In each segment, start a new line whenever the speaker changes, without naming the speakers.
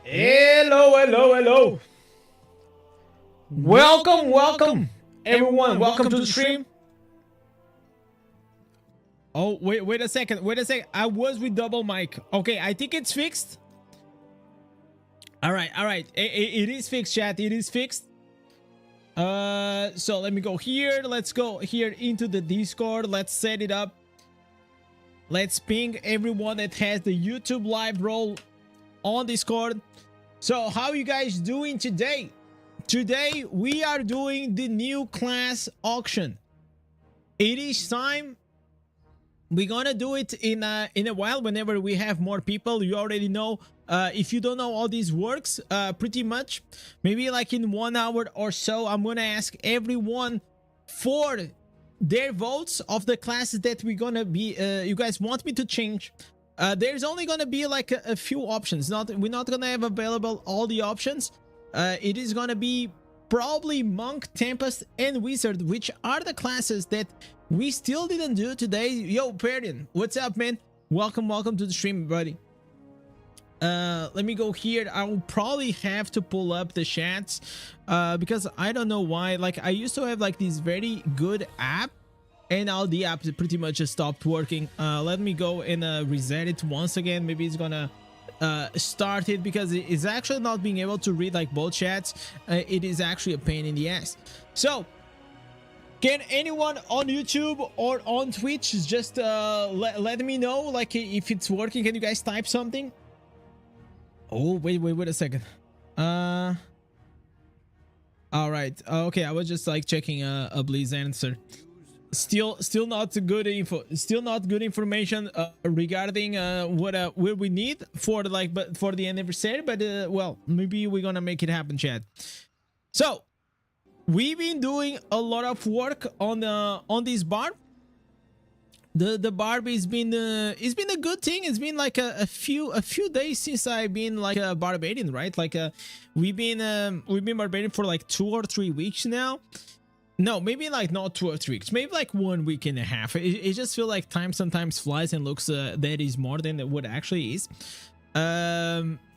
Hello, hello, hello. Welcome, everyone. Welcome to the stream. Oh, wait a second. I was with double mic. Okay, I think it's fixed. All right. It is fixed, chat. It is fixed. So let me go here. Let's go here into the Discord. Let's set it up. Let's ping everyone that has the YouTube live role on Discord. So how you guys doing today? Today we are doing the new class auction. It is time. We're gonna do it in a while whenever we have more people. You already know. If you don't know how this works, pretty much maybe like in 1 hour or so, I'm gonna ask everyone for their votes of the classes that we're gonna be you guys want me to change. There's only gonna be like a few options. We're not gonna have available all the options. It is gonna be probably Monk, Tempest, and Wizard, which are the classes that we still didn't do today. Yo, Perdian, what's up, man? Welcome to the stream, buddy. Let me go here. I will probably have to pull up the chats because I don't know why. Like, I used to have like this very good app, and now the app pretty much just stopped working. Let me go and reset it once again. Maybe it's gonna start it, because it is actually not being able to read like both chats. It is actually a pain in the ass. So can anyone on YouTube or on Twitch just let me know like if it's working? Can you guys type something? Oh, wait a second. All right. Okay, I was just like checking a Bleez answer. Still not good info. Still not good information regarding what we need for for the anniversary. But well, maybe we're gonna make it happen, chat. So we've been doing a lot of work on this Barb. The Barb has been it's been a good thing. It's been like a few days since I've been like barbarian, right? Like we've been barbarian for like 2 or 3 weeks now. No, maybe like not 2 or 3 weeks, maybe like 1 week and a half. It just feels like time sometimes flies and looks that is more than what actually is.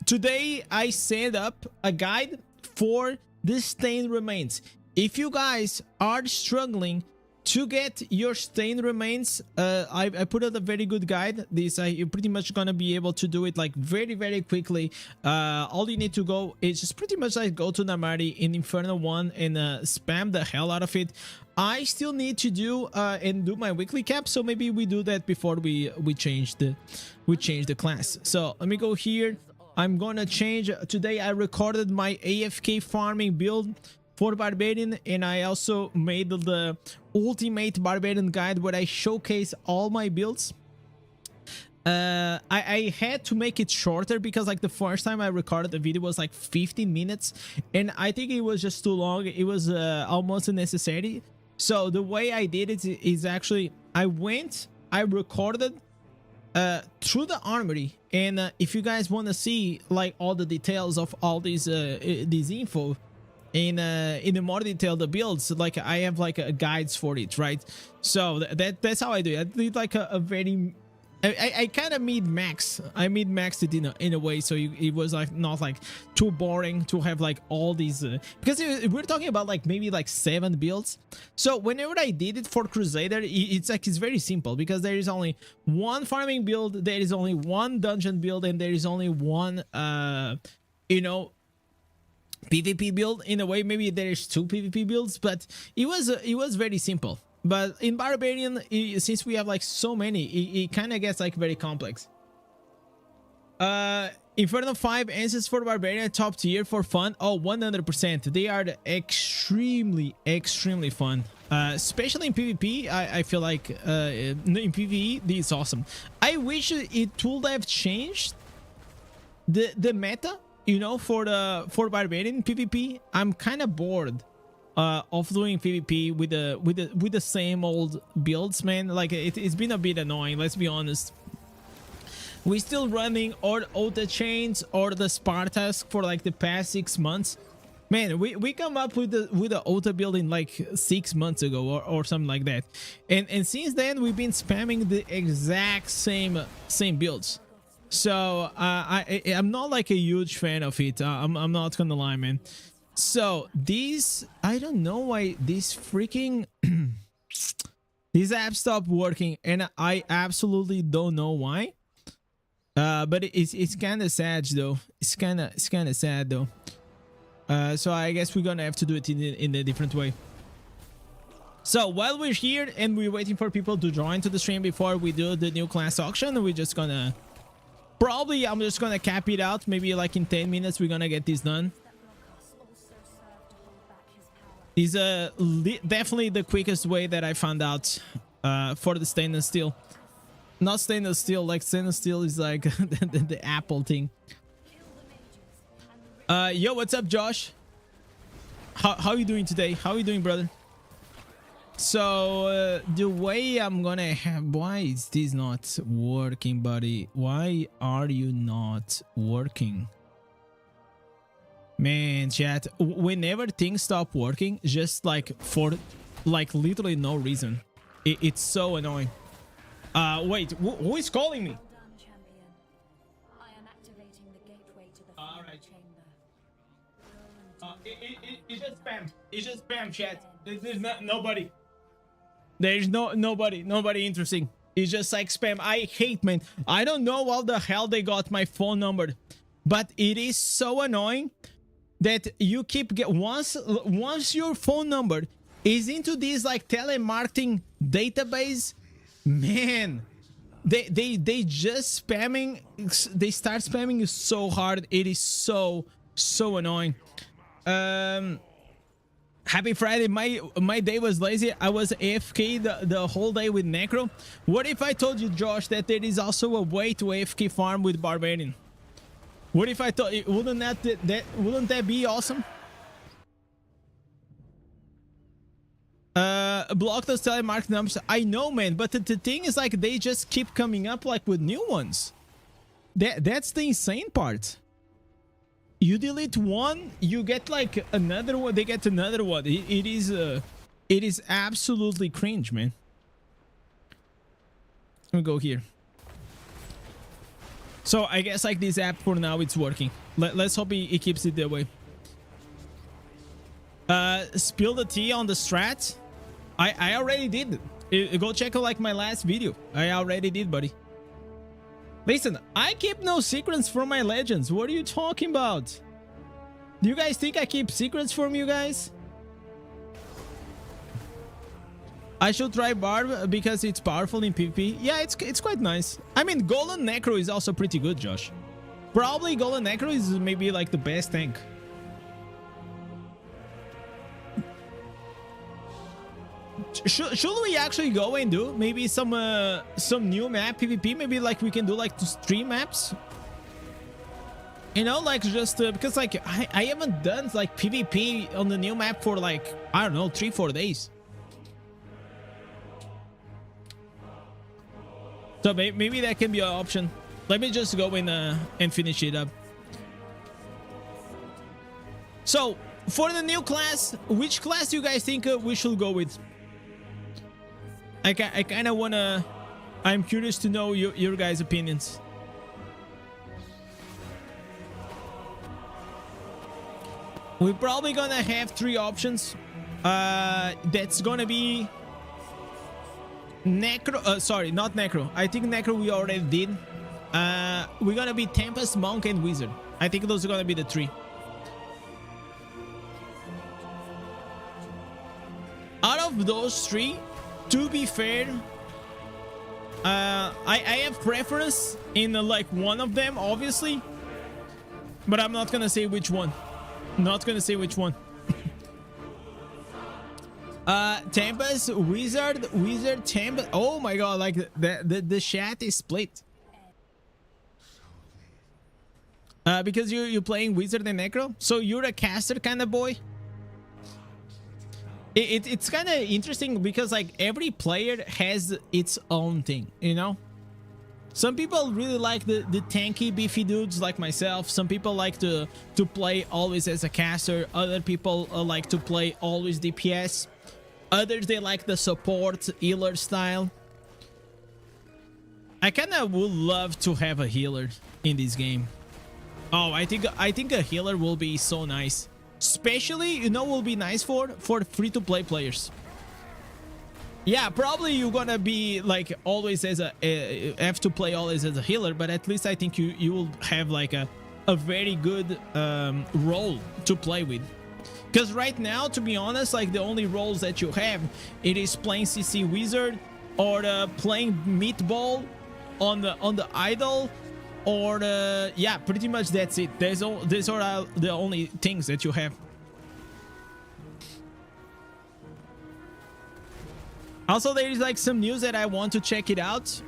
Today I set up a guide for the stained remains. If you guys are struggling to get your stained remains, I put out a very good guide. You're pretty much gonna be able to do it like very quickly. All you need to go is just pretty much like go to Namari in Inferno 1 and spam the hell out of it. I still need to do and do my weekly cap, so maybe we do that before we change the class. So let me go here. I'm gonna change. Today I recorded my AFK farming build for Barbarian, and I also made the ultimate Barbarian guide where I showcase all my builds. I had to make it shorter because like the first time I recorded the video was like 15 minutes, and I think it was just too long. It was almost unnecessary. So the way I did it is actually I recorded through the armory, and if you guys want to see like all the details of all these info in the more detail, the builds, like I have like guides for it, right? So that's how I do it. I did like a very I kind of mid-max. I mid-maxed it in a way, so it was like not like too boring to have like all these because we're talking about like maybe like 7 builds. So whenever I did it for Crusader, it's very simple, because there is only one farming build, there is only one dungeon build, and there is only one you know, PvP build. In a way, maybe there's 2 PvP builds, but it was very simple. But in Barbarian, since we have like so many, it kind of gets like very complex. Inferno 5 answers for Barbarian, top tier for fun. Oh, 100%. They are extremely fun. Especially in PvP, I feel like in PvE, this is awesome. I wish it would have changed the meta, you know, for Barbarian PvP. I'm kind of bored of doing PvP with the same old builds, man. Like it's been a bit annoying, let's be honest. We're still running or Ota chains or the Spartask for like the past 6 months. Man, we come up with the Ota build in like 6 months ago or something like that, and since then we've been spamming the exact same builds. So I'm not like a huge fan of it. I'm not gonna lie, man. So these, I don't know why this freaking this app stopped working, and I absolutely don't know why. But it's kind of sad though. It's kind of sad though. So I guess we're gonna have to do it in a different way. So while we're here and we're waiting for people to join to the stream before we do the new class auction, we're just gonna probably, I'm just gonna cap it out. Maybe like in 10 minutes we're gonna get this done. Is definitely the quickest way that I found out for the stainless steel. Not stainless steel, like stainless steel is like the Apple thing. Yo, what's up, Josh? How are you doing today? How are you doing, brother? So the way I'm gonna have, why is this not working, buddy? Why are you not working? Man, chat, whenever things stop working, just like for like literally no reason, it's so annoying. Wait, who is calling me? All right. It's just spam. It's just spam, chat. There's nobody. There's nobody interesting. It's just like spam. I hate, man. I don't know how the hell they got my phone number, but it is so annoying that you keep once your phone number is into this like telemarketing database, man, they just spamming, they start spamming you so hard. It is so annoying. Happy Friday. My day was lazy. I was AFK the whole day with Necro. What if I told you, Josh, that there is also a way to AFK farm with Barbarian? What if I thought, wouldn't that be awesome? Block those telemark numbers. I know, man, but the thing is, like, they just keep coming up like with new ones. That's the insane part. You delete one, you get like another one. They get another one. It is absolutely cringe, man. Let me go here. So I guess like this app for now it's working. Let's hope it keeps it that way. Spill the tea on the strat. I already did. Go check out like my last video. I already did, buddy. Listen, I keep no secrets from my legends. What are you talking about? Do you guys think I keep secrets from you guys? I should try Barb because it's powerful in PvP. Yeah, it's quite nice. I mean, Golden Necro is also pretty good, Josh. Probably Golden Necro is maybe like the best tank. Should we actually go and do maybe some new map PvP? Maybe like we can do like 3 maps. You know, like just because like I haven't done like PvP on the new map for like, I don't know, 3-4 days. So maybe that can be an option. Let me just go in and finish it up. So for the new class, which class do you guys think we should go with? I kind of wanna. I'm curious to know your guys' opinions. We're probably gonna have 3 options. That's gonna be Necro. Sorry, not Necro. I think Necro we already did. We're gonna be Tempest, Monk, and Wizard. I think those are gonna be the 3. Out of those 3, to be fair, I have preference in like one of them, obviously, but I'm not gonna say which one. Not gonna say which one. Tempest, Wizard, Tempest. Oh my god, like the chat is split. Because you're playing Wizard and Necro, so you're a caster kind of boy. It's kind of interesting because like every player has its own thing, you know. Some people really like the tanky beefy dudes like myself. Some people like to play always as a caster. Other people like to play always DPS. Others, they like the support healer style. I kind of would love to have a healer in this game. Oh, I think a healer will be so nice. Especially, you know, will be nice for free-to-play players. Yeah, probably you're gonna be like always as have to play always as a healer, but at least I think you will have like a very good role to play with. Because right now, to be honest, like the only roles that you have, it is playing CC Wizard or playing Meatball on the idol, or yeah, pretty much that's it. These are the only things that you have. Also, there is like some news that I want to check it out.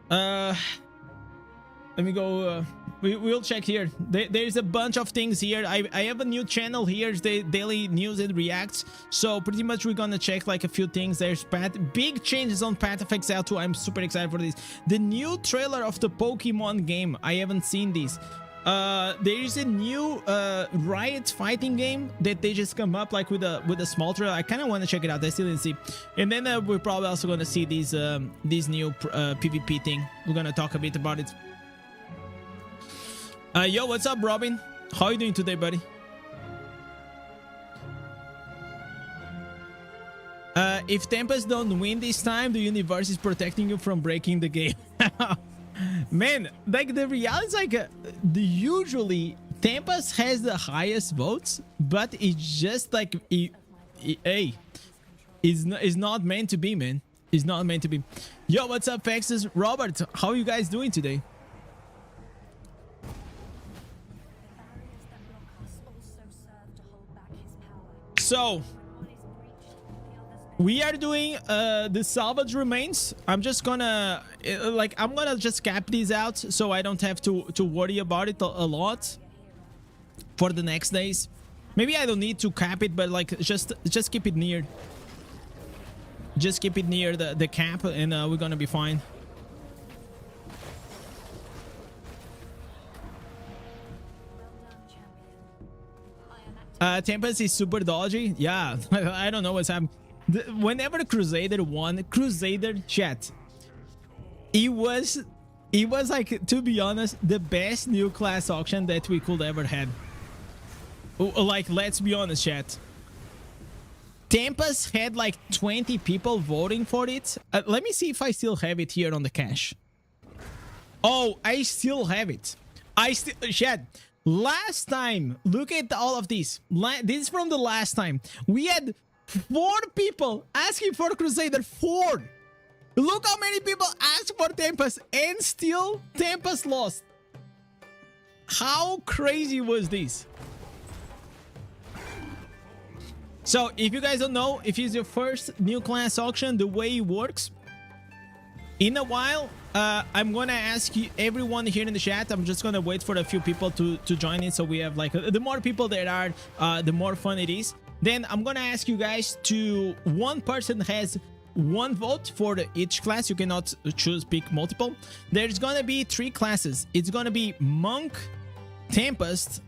Let me go. We'll check here. There's a bunch of things here. I have a new channel here, the daily news and reacts. So pretty much we're gonna check like a few things. There's big changes on Path of Exile 2. I'm super excited for this. The new trailer of the Pokemon game. I haven't seen this. There is a new Riot fighting game that they just come up like with a small trailer. I kind of want to check it out. I still didn't see. And then we're probably also gonna see these new PvP thing. We're gonna talk a bit about it. Yo, what's up, Robin? How are you doing today, buddy? If Tempest don't win this time, the universe is protecting you from breaking the game. Man, like the reality is like usually Tempest has the highest votes, but it's just like it's not meant to be, man. It's not meant to be. Yo, what's up, Faxes? Robert, how are you guys doing today? So we are doing the salvage remains. I'm just gonna I'm gonna just cap these out so I don't have to worry about it a lot for the next days. Maybe I don't need to cap it, but like just keep it near. Just keep it near the cap, and we're gonna be fine. Tempest is super dodgy. Yeah, I don't know what's happening. Whenever Crusader won, Crusader chat, it was like, to be honest, the best new class auction that we could ever had. Like, let's be honest, chat. Tempest had like 20 people voting for it. Let me see if I still have it here on the cache. Oh, I still have it. Chat. Last time, look at all of these. This is from the last time. We had 4 people asking for Crusader. 4. Look how many people asked for Tempest, and still Tempest lost. How crazy was this? So, if you guys don't know, if it's your first new class auction, the way it works, in a while, I'm gonna ask you, everyone here in the chat, I'm just gonna wait for a few people to join in, so we have like, the more people there are, the more fun it is. Then I'm gonna ask you guys to, one person has 1 vote for each class. You cannot pick multiple. There's gonna be 3 classes. It's gonna be Monk, Tempest,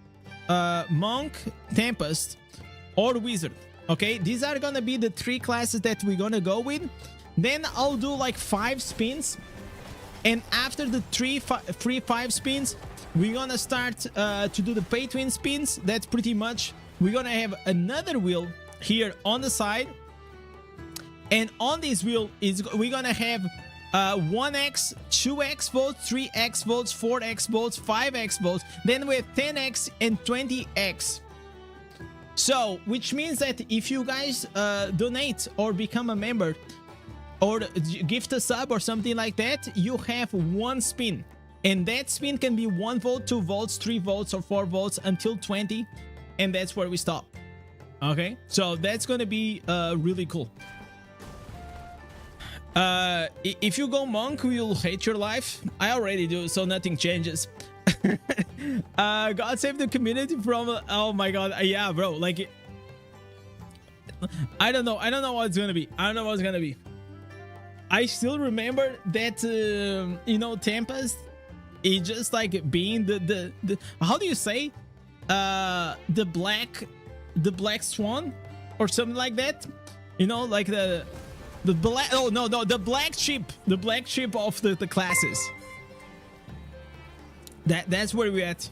or Wizard. Okay, these are gonna be the 3 classes that we're gonna go with. Then I'll do like 5 spins, and after the 5 spins, we're gonna start to do the pay to win spins. That's pretty much, we're gonna have another wheel here on the side, and on this wheel we're gonna have 1x, 2x votes, 3x votes, 4x votes, 5x votes, then with 10x and 20x. So, which means that if you guys donate or become a member or gift a sub or something like that, you have 1 spin. And that spin can be 1 vote, 2 votes, 3 votes, or 4 votes until 20. And that's where we stop. Okay? So that's gonna be really cool. If you go Monk, you'll hate your life. I already do, so nothing changes. God save the community from, oh my god, yeah, bro, like, I don't know what it's gonna be. I still remember that you know, Tempest is just like being the how do you say, the black swan or something like that, you know, like the The black, oh no, the black sheep of the classes. That's where we at.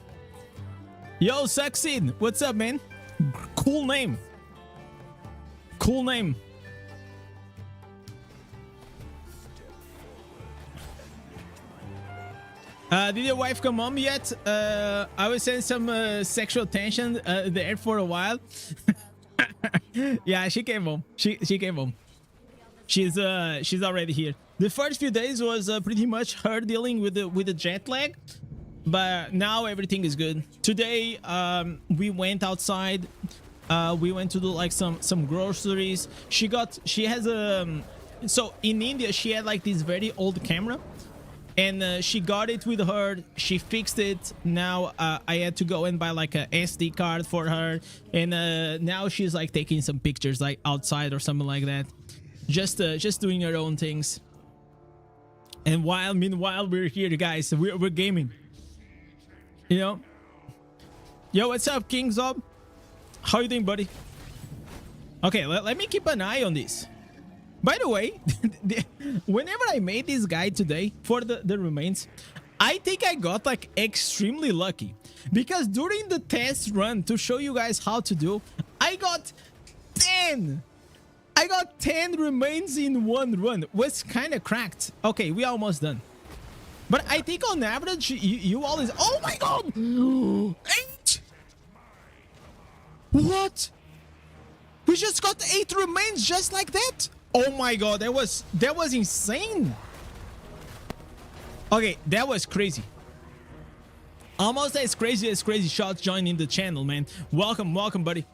Yo, Succeed, what's up, man? Cool name. Cool name. Did your wife come home yet? I was saying some sexual tension there for a while. Yeah, she came home. She came home. She's already here. The first few days was pretty much her dealing with the jet lag, but now everything is good. Today we went outside. We went to do like some groceries. She has a so in India she had like this very old camera, and she got it with her. She fixed it. Now I had to go and buy like a SD card for her, and now she's like taking some pictures like outside or something like that, just doing her own things. And meanwhile we're here, guys. We're gaming, you know. Yo, what's up, King Zob? How you doing, buddy? Okay, let me keep an eye on this. By the way, whenever I made this guide today for the remains, I think I got like extremely lucky, because during the test run to show you guys how to do, I got 10. I got 10 remains in one run. Was kind of cracked. Okay, we almost done. But I think on average, you always... Oh my god! 8! What? We just got 8 remains just like that? Oh my god, that was insane. Okay, that was crazy. Almost as crazy Shots joining the channel, man. Welcome, buddy.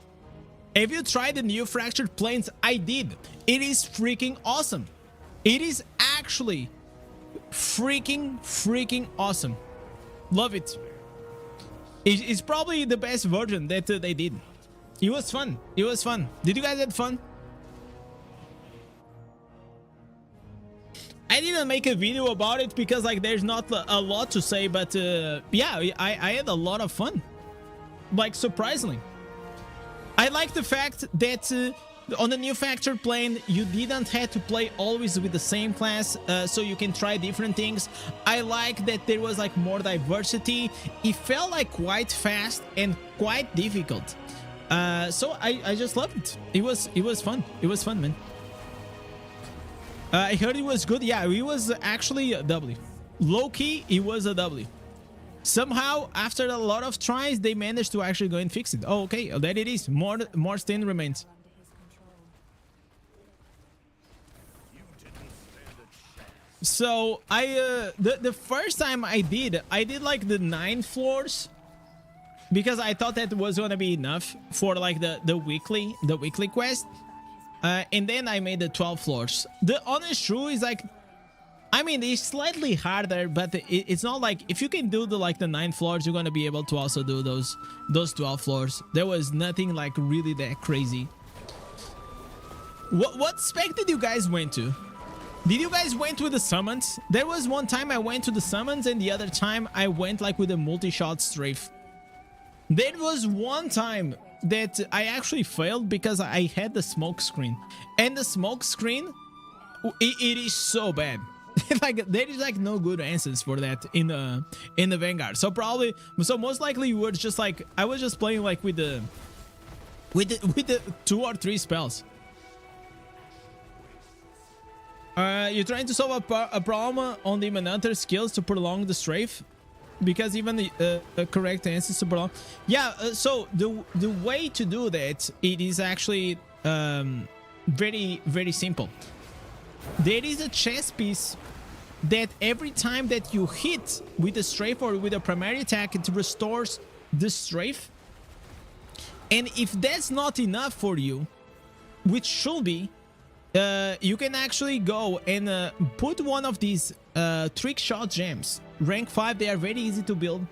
Have you tried the new Fractured Plains? I did. It is freaking awesome. It is actually freaking awesome. Love it. It's probably the best version that they did. It was fun. It was fun. Did you guys have fun? I didn't make a video about it because like there's not a lot to say, but yeah, I had a lot of fun. Like, surprisingly. I like the fact that on the new Fractured Plane, you didn't have to play always with the same class, so you can try different things. I like that there was like more diversity. It felt like quite fast and quite difficult. So I just loved it. It was fun. It was fun, man. I heard it was good. Yeah, it was actually a W. Low-key, it was a W. Somehow, after a lot of tries, they managed to actually go and fix it. Oh, okay, there it is. More stain remains. So the first time I did like the 9 floors, because I thought that was gonna be enough for like the weekly quest. And then I made the 12 floors. The honest truth is like, I mean, it's slightly harder, but it's not like if you can do the 9 floors, you're gonna be able to also do those 12 floors. There was nothing like really that crazy. What spec did you guys went to? Did you guys went with the summons? There was one time I went to the summons, and the other time I went like with a multi-shot strafe. There was one time that I actually failed because I had the smoke screen, and the smoke screen, it is so bad. Like there is like no good answers for that in the Vanguard. So most likely you were just like, I was just playing like with the 2 or 3 spells. You're trying to solve a problem on the Manhunter skills to prolong the strafe, because even the correct answers to prolong. Yeah, so the way to do that, it is actually very simple. There is a chess piece that every time that you hit with a strafe or with a primary attack, it restores the strafe. And if that's not enough for you, which should be, you can actually go and put one of these trick shot gems. Rank 5, they are very easy to build,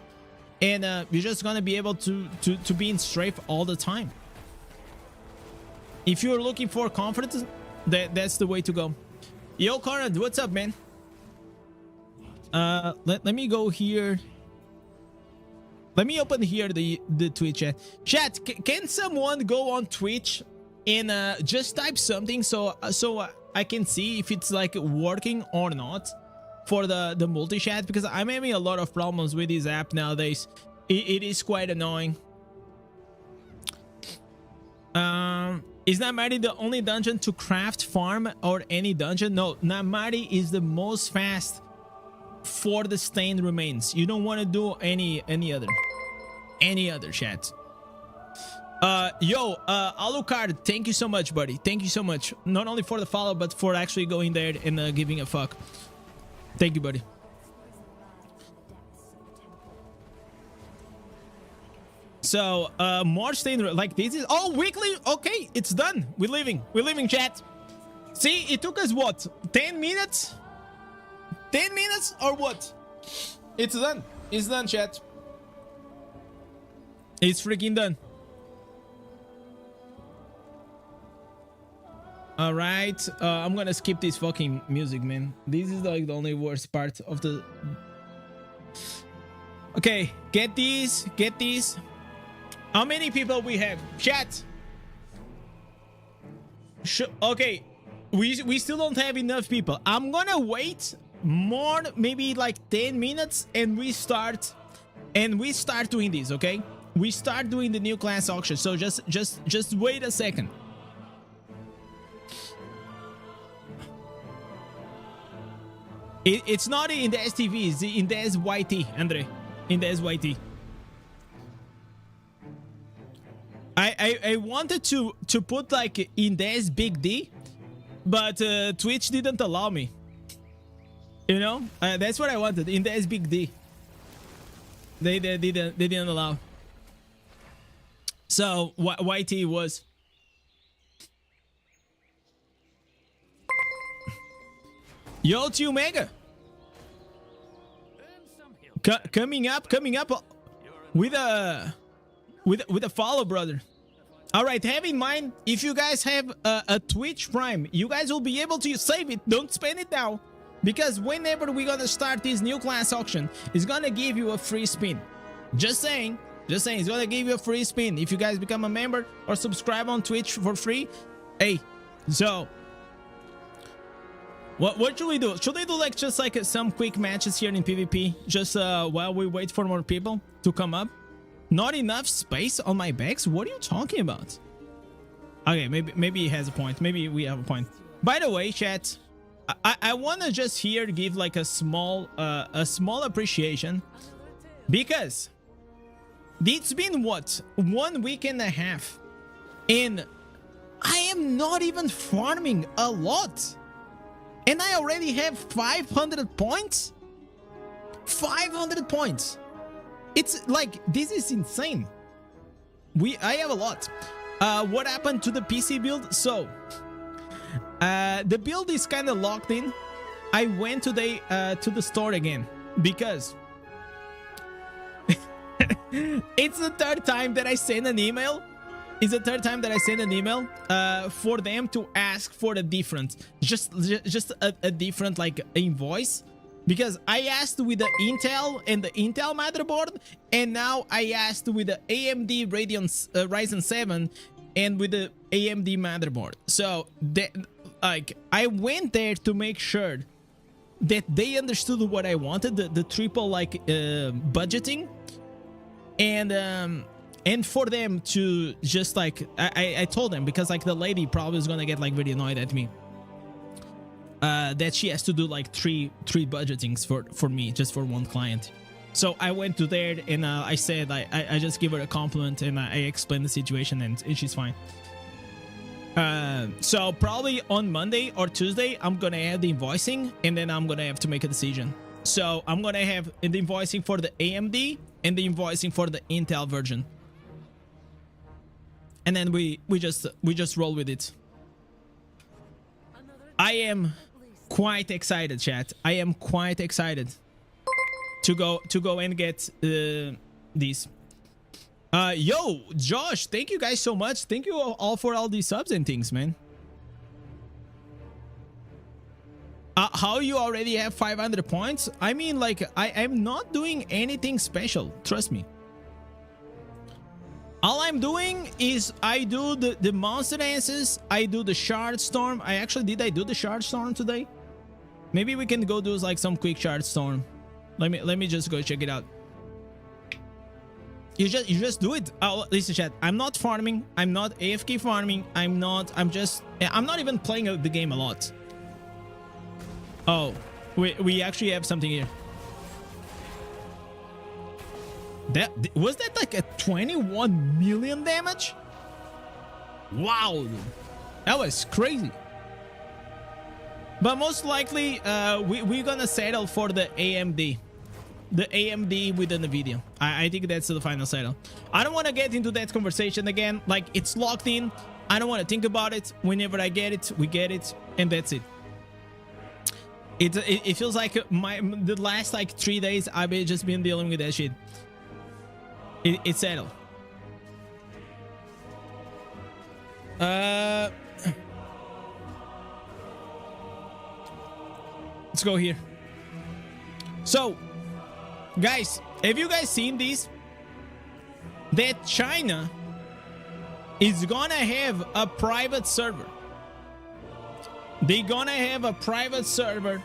and you're just gonna be able to be in strafe all the time. If you're looking for confidence, that's the way to go. Yo, Conrad, what's up, man? Let me go here. Let me open here the Twitch chat. Chat, can someone go on Twitch and just type something so I can see if it's like working or not for the multi-chat, because I'm having a lot of problems with this app nowadays. It is quite annoying. Is Namari the only dungeon to craft, farm, or any dungeon? No, Namari is the most fast for the stained remains. You don't want to do any other chat. Alucard, thank you so much, buddy. Thank you so much. Not only for the follow, but for actually going there and giving a fuck. Thank you, buddy. So, more stained, like this is weekly. Okay, it's done. We're leaving, chat. See, it took us what, 10 minutes? 10 minutes or what? It's done. It's done, chat. It's freaking done. All right, I'm gonna skip this fucking music, man. This is like the only worst part of the. Okay, get these. How many people we have? Chat. Okay, we still don't have enough people. I'm gonna wait more, maybe like 10 minutes, and we start doing this. Okay, we start doing the new class auction. So just wait a second. It's not in the STV, it's in the SYT, Andre. In the SYT. I wanted to put like Indez Big D, but Twitch didn't allow me. You know, that's what I wanted. Indez Big D. They didn't allow. So YT was. Yo, 2 Mega. Coming up with a follow, brother. All right, have in mind, if you guys have a Twitch Prime, you guys will be able to save it. Don't spend it now, because whenever we're gonna start this new class auction, it's gonna give you a free spin. Just saying, it's gonna give you a free spin if you guys become a member or subscribe on Twitch for free. Hey, so what should we do? Should we do like just like some quick matches here in PvP, just while we wait for more people to come up? Not enough space on my backs? What are you talking about? Okay, maybe he has a point. Maybe we have a point. By the way, chat, I want to just here give like a small appreciation, because it's been what, 1 week and a half, and I am not even farming a lot. And I already have 500 points? 500 points. It's like, this is insane. I have a lot. What happened to the PC build? So, the build is kind of locked in. I went today to the store again, because it's the third time that I send an email. It's the third time that I send an email for them to ask for a different, just a different like invoice, because I asked with the Intel and the Intel motherboard, and now I asked with the AMD Ryzen 7 and with the AMD motherboard. So like I went there to make sure that they understood what I wanted, the triple like budgeting, and for them to just like, I told them, because like the lady probably is gonna get like very annoyed at me, that she has to do like three budgetings for me, just for one client. So I went to there and I said, I just give her a compliment, and I explained the situation, and she's fine. So probably on Monday or Tuesday, I'm gonna have the invoicing, and then I'm gonna have to make a decision. So I'm gonna have the invoicing for the AMD and the invoicing for the Intel version. And then we just roll with it. I am quite excited, chat. I am quite excited to go and get these. Yo, Josh, thank you guys so much. Thank you all for all these subs and things, man. How you already have 500 points? I mean, like, I'm not doing anything special. Trust me. All I'm doing is I do the monster dances, I do the shard storm. I do the shard storm today? Maybe we can go do like some quick shard storm. Let me just go check it out. You just do it. Oh, listen, chat. I'm not farming. I'm not AFK farming. I'm not even playing the game a lot. Oh, we actually have something here. Was that like a 21 million damage? Wow, that was crazy. But most likely, we're gonna settle for the AMD. The AMD with the NVIDIA. I think that's the final settle. I don't want to get into that conversation again. Like, it's locked in. I don't want to think about it. Whenever I get it, we get it, and that's it. It feels like the last like 3 days I've just been dealing with that shit. It's settled. Let's go here. So, guys, have you guys seen this? That China is gonna have a private server. They're gonna have a private server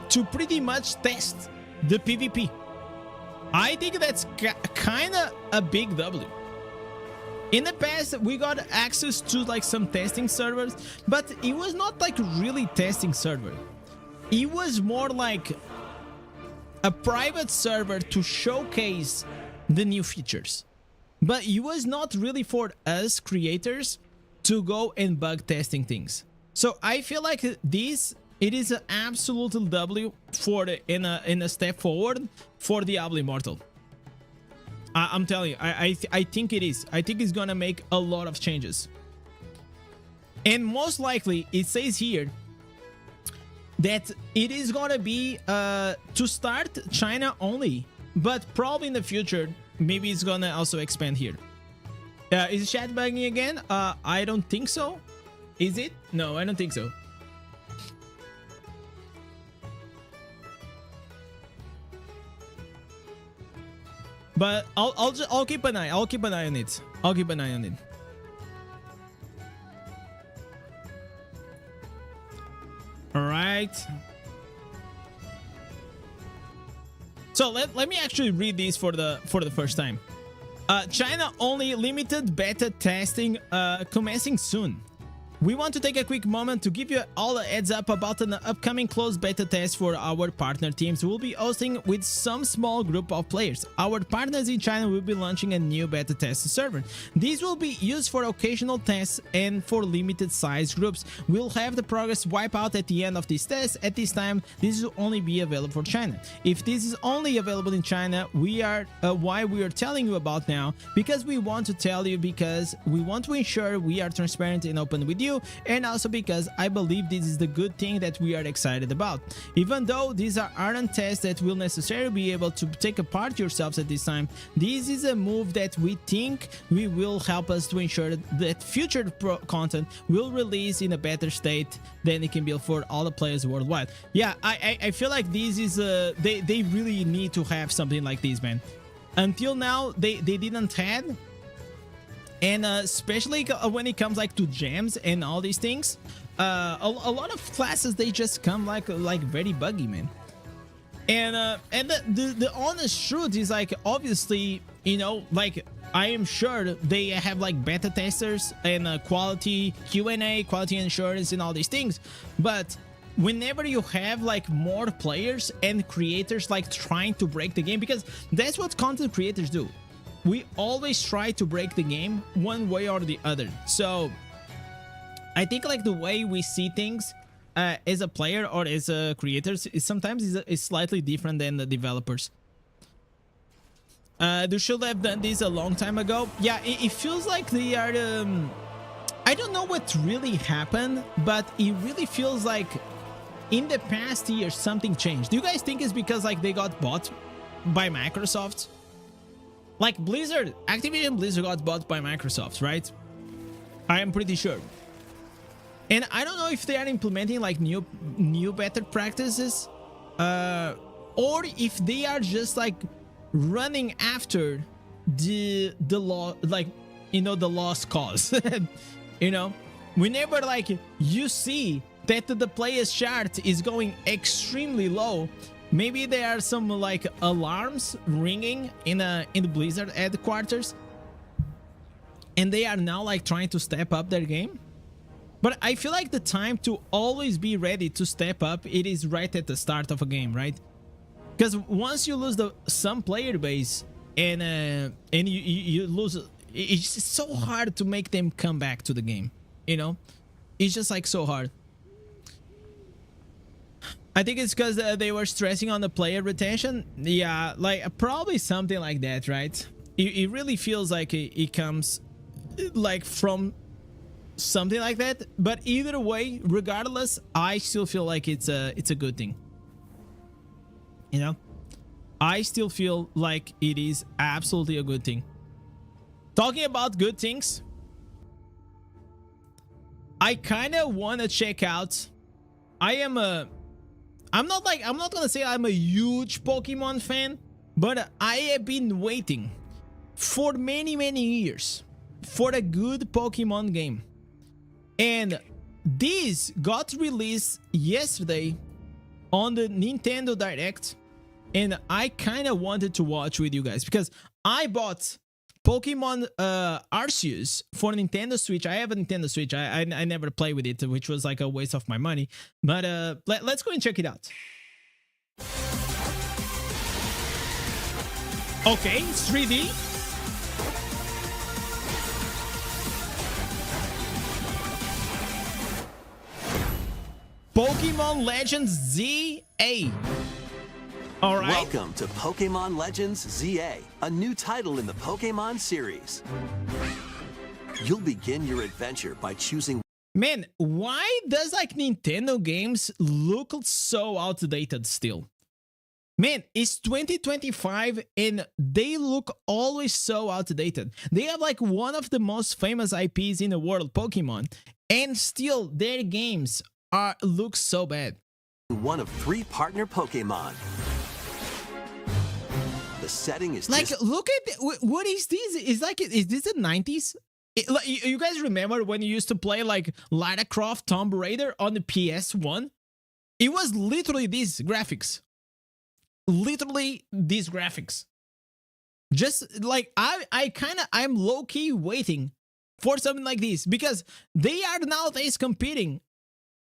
to pretty much test the PvP. I think that's kind of a big W. In the past, we got access to like some testing servers, but it was not like really testing server. It was more like a private server to showcase the new features. But it was not really for us creators to go and bug testing things. So I feel like it is an absolute W for in a step forward for Diablo Immortal. I'm telling you, I think it is. I think it's gonna make a lot of changes. And most likely, it says here that it is gonna be to start China only, but probably in the future, maybe it's gonna also expand here. Is chat bugging again? I don't think so. Is it? No, I don't think so. But I'll keep an eye. I'll keep an eye on it. I'll keep an eye on it. All right. So let me actually read these for the first time. China only limited beta testing commencing soon. We want to take a quick moment to give you all a heads up about an upcoming closed beta test for our partner teams we'll be hosting with some small group of players. Our partners in China will be launching a new beta test server. These will be used for occasional tests and for limited size groups. We'll have the progress wipe out at the end of this test. At this time, this will only be available for China. If this is only available in China, we are why we are telling you about now, because we want to tell you, because we want to ensure we are transparent and open with you, and also because I believe this is the good thing that we are excited about. Even though these aren't tests that will necessarily be able to take apart yourselves at this time, this is a move that we think will help us to ensure that future content will release in a better state than it can be for all the players worldwide. Yeah, I feel like this is they really need to have something like this, man. Until now, they didn't have. And especially when it comes like to gems and all these things, a lot of classes, they just come like very buggy, man. And the honest truth is, like, obviously, you know, like, I am sure they have like beta testers and quality Q&A, quality assurance and all these things, but whenever you have like more players and creators like trying to break the game, because that's what content creators do. We always try to break the game one way or the other. So I think like the way we see things as a player or as a creators is sometimes is slightly different than the developers. They should have done this a long time ago. Yeah, it feels like they are I don't know what really happened, but it really feels like in the past year something changed. Do you guys think it's because like they got bought by Microsoft? Like Blizzard, Activision Blizzard got bought by Microsoft, right? I am pretty sure. And I don't know if they are implementing like new better practices, or if they are just like running after the law, like, you know, the lost cause. You know, whenever like you see that the player's chart is going extremely low, maybe there are some like alarms ringing in the Blizzard headquarters, and they are now like trying to step up their game. But I feel like the time to always be ready to step up, it is right at the start of a game, right? Because once you lose some player base and you lose, it's so hard to make them come back to the game, you know? It's just like so hard. I think it's because they were stressing on the player retention. Yeah, like probably something like that, right? It really feels like it comes like from something like that. But either way, regardless, I still feel like it's a good thing. You know, I still feel like it is absolutely a good thing. Talking about good things, I kind of want to check out. I'm not gonna say I'm a huge Pokemon fan, but I have been waiting for many years for a good Pokemon game. And this got released yesterday on the Nintendo Direct, and I kind of wanted to watch with you guys because I bought Pokemon Arceus for Nintendo Switch. I have a Nintendo Switch. I never play with it, which was like a waste of my money. But let's go and check it out. Okay, it's 3D. Pokemon Legends ZA. All right.
Welcome to Pokemon Legends ZA, a new title in the Pokemon series. You'll begin your adventure by choosing.
Man, why does like Nintendo games look so outdated still? Man, it's 2025 and they look always so outdated. They have like one of the most famous IPs in the world, Pokemon, and still their games look so bad.
One of 3 partner Pokemon. The setting is
like, look at what is this? Is this the 90s? You guys remember when you used to play like Lara Croft Tomb Raider on the PS1? It was literally these graphics. Literally these graphics. Just like I'm low-key waiting for something like this because they are nowadays competing.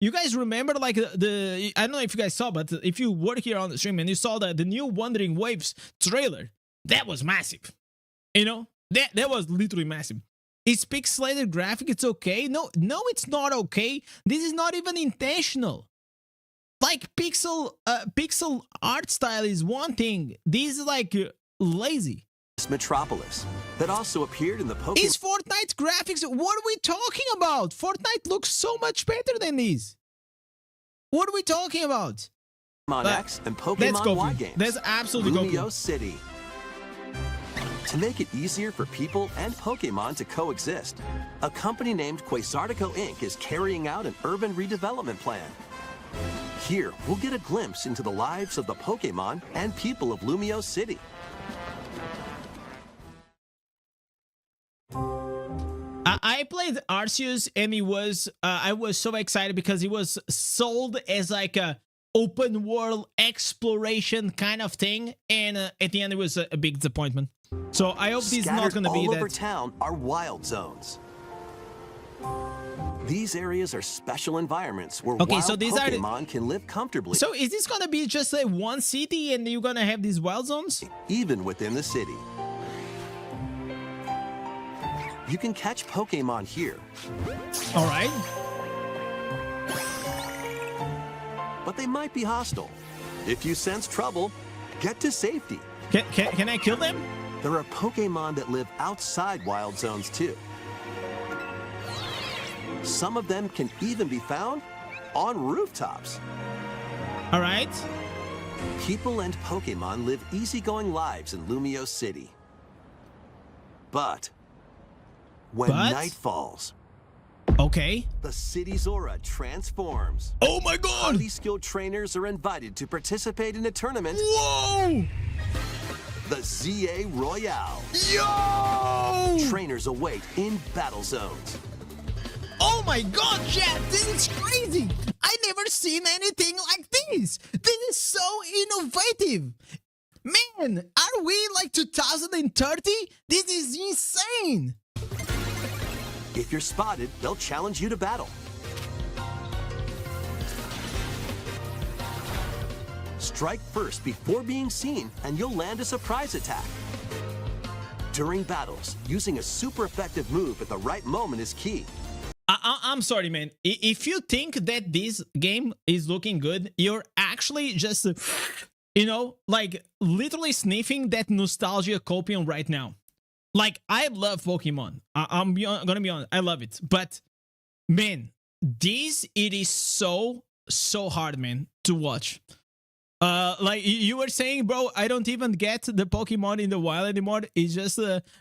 You guys remember like I don't know if you guys saw, but if you were here on the stream and you saw the new Wandering Waves trailer, that was massive. You know, that was literally massive. It's pixelated graphic, it's okay. No, it's not okay. This is not even intentional. Like pixel art style is one thing. This is like lazy.
Metropolis that also appeared in the Pokemon.
It's Fortnite graphics. What are we talking about? Fortnite looks so much better than these. What are we talking about?
Pokemon X and Pokemon Y games.
That's absolutely
Lumio City. To make it easier for people and Pokemon to coexist, a company named Quasartico Inc. is carrying out an urban redevelopment plan. Here, we'll get a glimpse into the lives of the Pokemon and people of Lumio City.
I played Arceus and it was I was so excited because it was sold as like a open world exploration kind of thing, and at the end it was a big disappointment. So I hope this is not going to be that.
All over town are wild zones. These areas are special environments where wild Pokemon can live comfortably.
So is this going to be just like one city and you're going to have these wild zones?
Even within the city. You can catch Pokemon here.
All right.
But they might be hostile. If you sense trouble, get to safety.
Can I kill them?
There are Pokemon that live outside wild zones too. Some of them can even be found on rooftops.
All right.
People and Pokemon live easygoing lives in Lumio City. But when night falls,
okay,
the city's aura transforms.
Oh my god!
Highly skilled trainers are invited to participate in a tournament.
Whoa!
the ZA Royale.
Yo!
Trainers await in battle zones.
Oh my god, chat, this is crazy! I never seen anything like this! This is so innovative! Man, are we like 2030? This is insane!
If you're spotted, they'll challenge you to battle. Strike first before being seen, and you'll land a surprise attack. During battles, using a super effective move at the right moment is key.
I'm sorry, man. If you think that this game is looking good, you're actually just, you know, like literally sniffing that nostalgia copium right now. Like, I love Pokemon. I'm gonna be honest. I love it. But, man, it is so hard, man, to watch. Like you were saying, bro, I don't even get the Pokemon in the wild anymore. It's just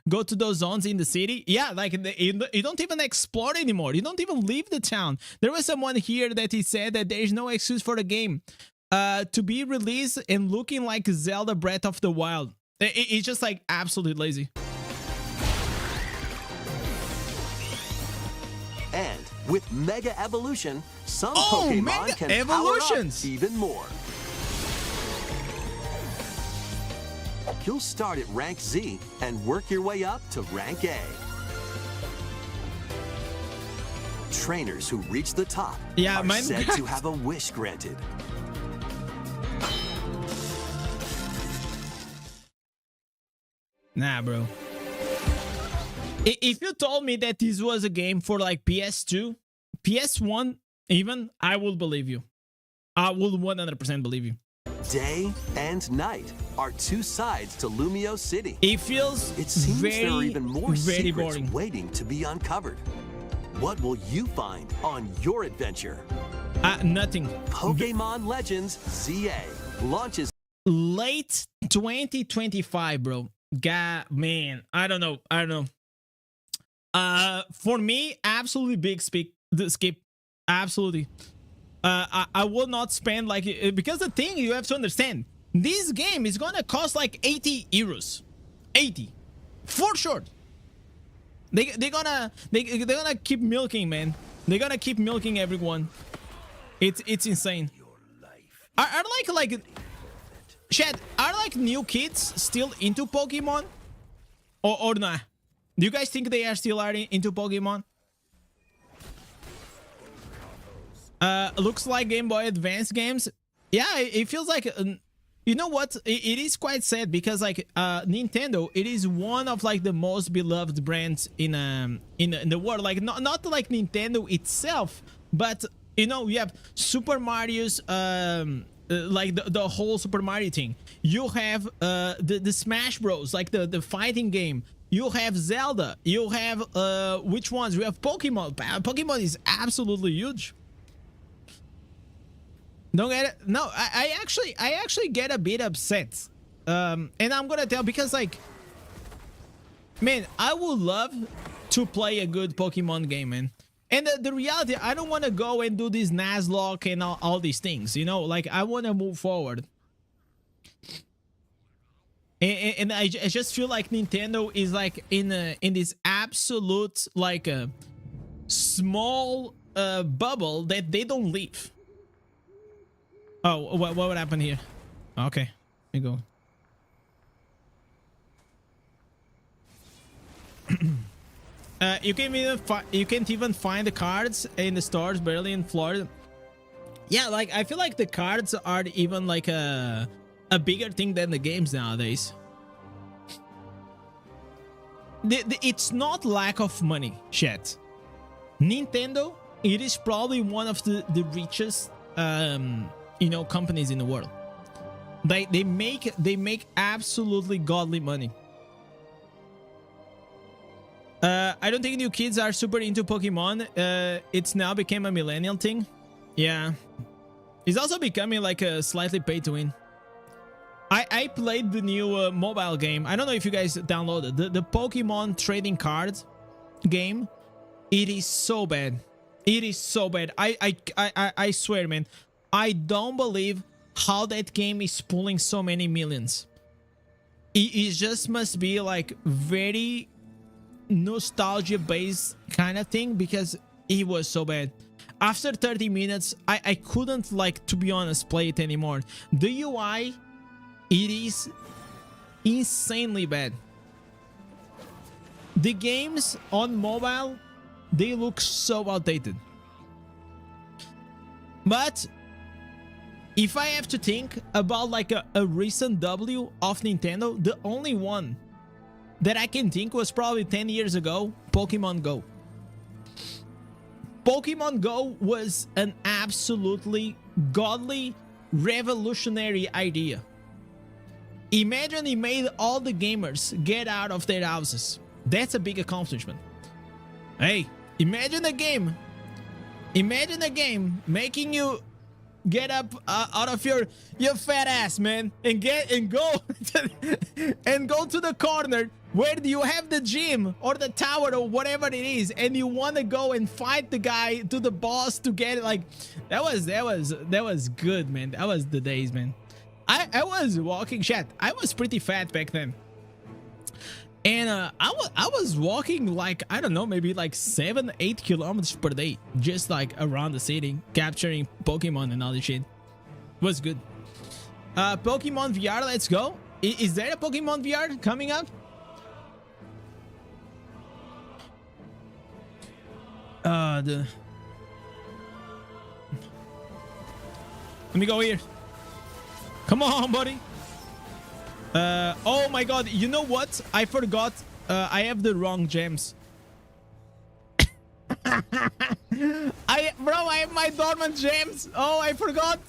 go to those zones in the city. Yeah, like you don't even explore anymore. You don't even leave the town. There was someone here that he said that there is no excuse for the game to be released and looking like Zelda Breath of the Wild. It's just like absolutely lazy.
And with Mega Evolution, some Pokemon
Mega
can
Evolutions.
power up even more. You'll start at rank Z and work your way up to rank A. Trainers who reach the top are said to have a wish granted.
Nah, bro. If you told me that this was a game for like PS2, PS1 even, I will believe you. I will 100% believe you.
Day and night are two sides to Lumio City.
It feels
It seems there are even more
very
secrets
boring.
waiting to be uncovered. What will you find on your adventure?
Nothing.
Pokemon Legends ZA launches
Late 2025, bro. God, man, I don't know. For me, absolutely big skip. Absolutely. I will not spend like, because the thing you have to understand, this game is gonna cost like 80 euros. 80 for sure. They're gonna keep milking, man. They're gonna keep milking everyone. It's insane. Are like chat, are like new kids still into Pokemon or not? Do you guys think they are still into Pokemon? Looks like Game Boy Advance games. Yeah, it feels like you know what? It is quite sad because like Nintendo, it is one of like the most beloved brands in the world. Like not like Nintendo itself, but you know, you have Super Mario's like the whole Super Mario thing. You have the Smash Bros, like the fighting game. You have Zelda. You have which ones? You have Pokemon. Pokemon is absolutely huge. Don't get it? No, I actually get a bit upset. And I'm gonna tell, because like, man, I would love to play a good Pokemon game, man. And the reality, I don't want to go and do this Nuzlocke and all these things, you know? Like, I want to move forward. And I just feel like Nintendo is like in this absolute like a small bubble that they don't leave. Oh, what would happen here? Okay, here you go. You can't even find the cards in the stores barely in Florida. Yeah, like I feel like the cards are even like a bigger thing than the games nowadays. It's not lack of money, chat. Nintendo, it is probably one of the richest you know, companies in the world. They make absolutely godly money. I don't think new kids are super into Pokemon. It's now became a millennial thing. Yeah, it's also becoming like a slightly pay to win. I played the new mobile game. I don't know if you guys downloaded the Pokemon trading cards game. It is so bad. It is so bad. I swear, man. I don't believe how that game is pulling so many millions. it just must be like very nostalgia based kind of thing, because it was so bad. After 30 minutes, I couldn't, like, to be honest, play it anymore. The UI, it is insanely bad. The games on mobile, they look so outdated. But if I have to think about like a recent W of Nintendo, the only one that I can think was probably 10 years ago, Pokemon Go. Pokemon Go was an absolutely godly, revolutionary idea. Imagine it made all the gamers get out of their houses. That's a big accomplishment. Hey, imagine a game. Imagine a game making you get up out of your fat ass, man, and go and go to the corner where you have the gym or the tower or whatever it is, and you want to go and fight the guy to the boss to get it. Like, that was good, man. That was the days, man. I was walking, chat. I was pretty fat back then. And I was walking like, I don't know, maybe like 7-8 kilometers per day, just like around the city, capturing Pokemon and all this shit. It was good. Pokemon VR, let's go. Is there a Pokemon VR coming up? Let me go here. Come on, buddy. Oh my god, you know what? I forgot. I have the wrong gems. Bro, I have my dormant gems. Oh, I forgot.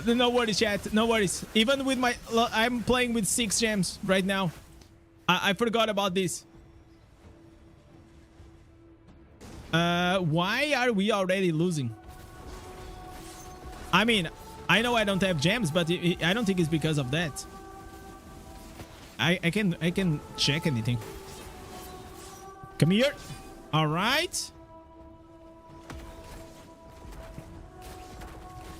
No worries, chat. No worries. Even with my... I'm playing with 6 gems right now. I forgot about this. Why are we already losing? I mean, I know I don't have gems, but I don't think it's because of that. I can check anything. Come here. All right.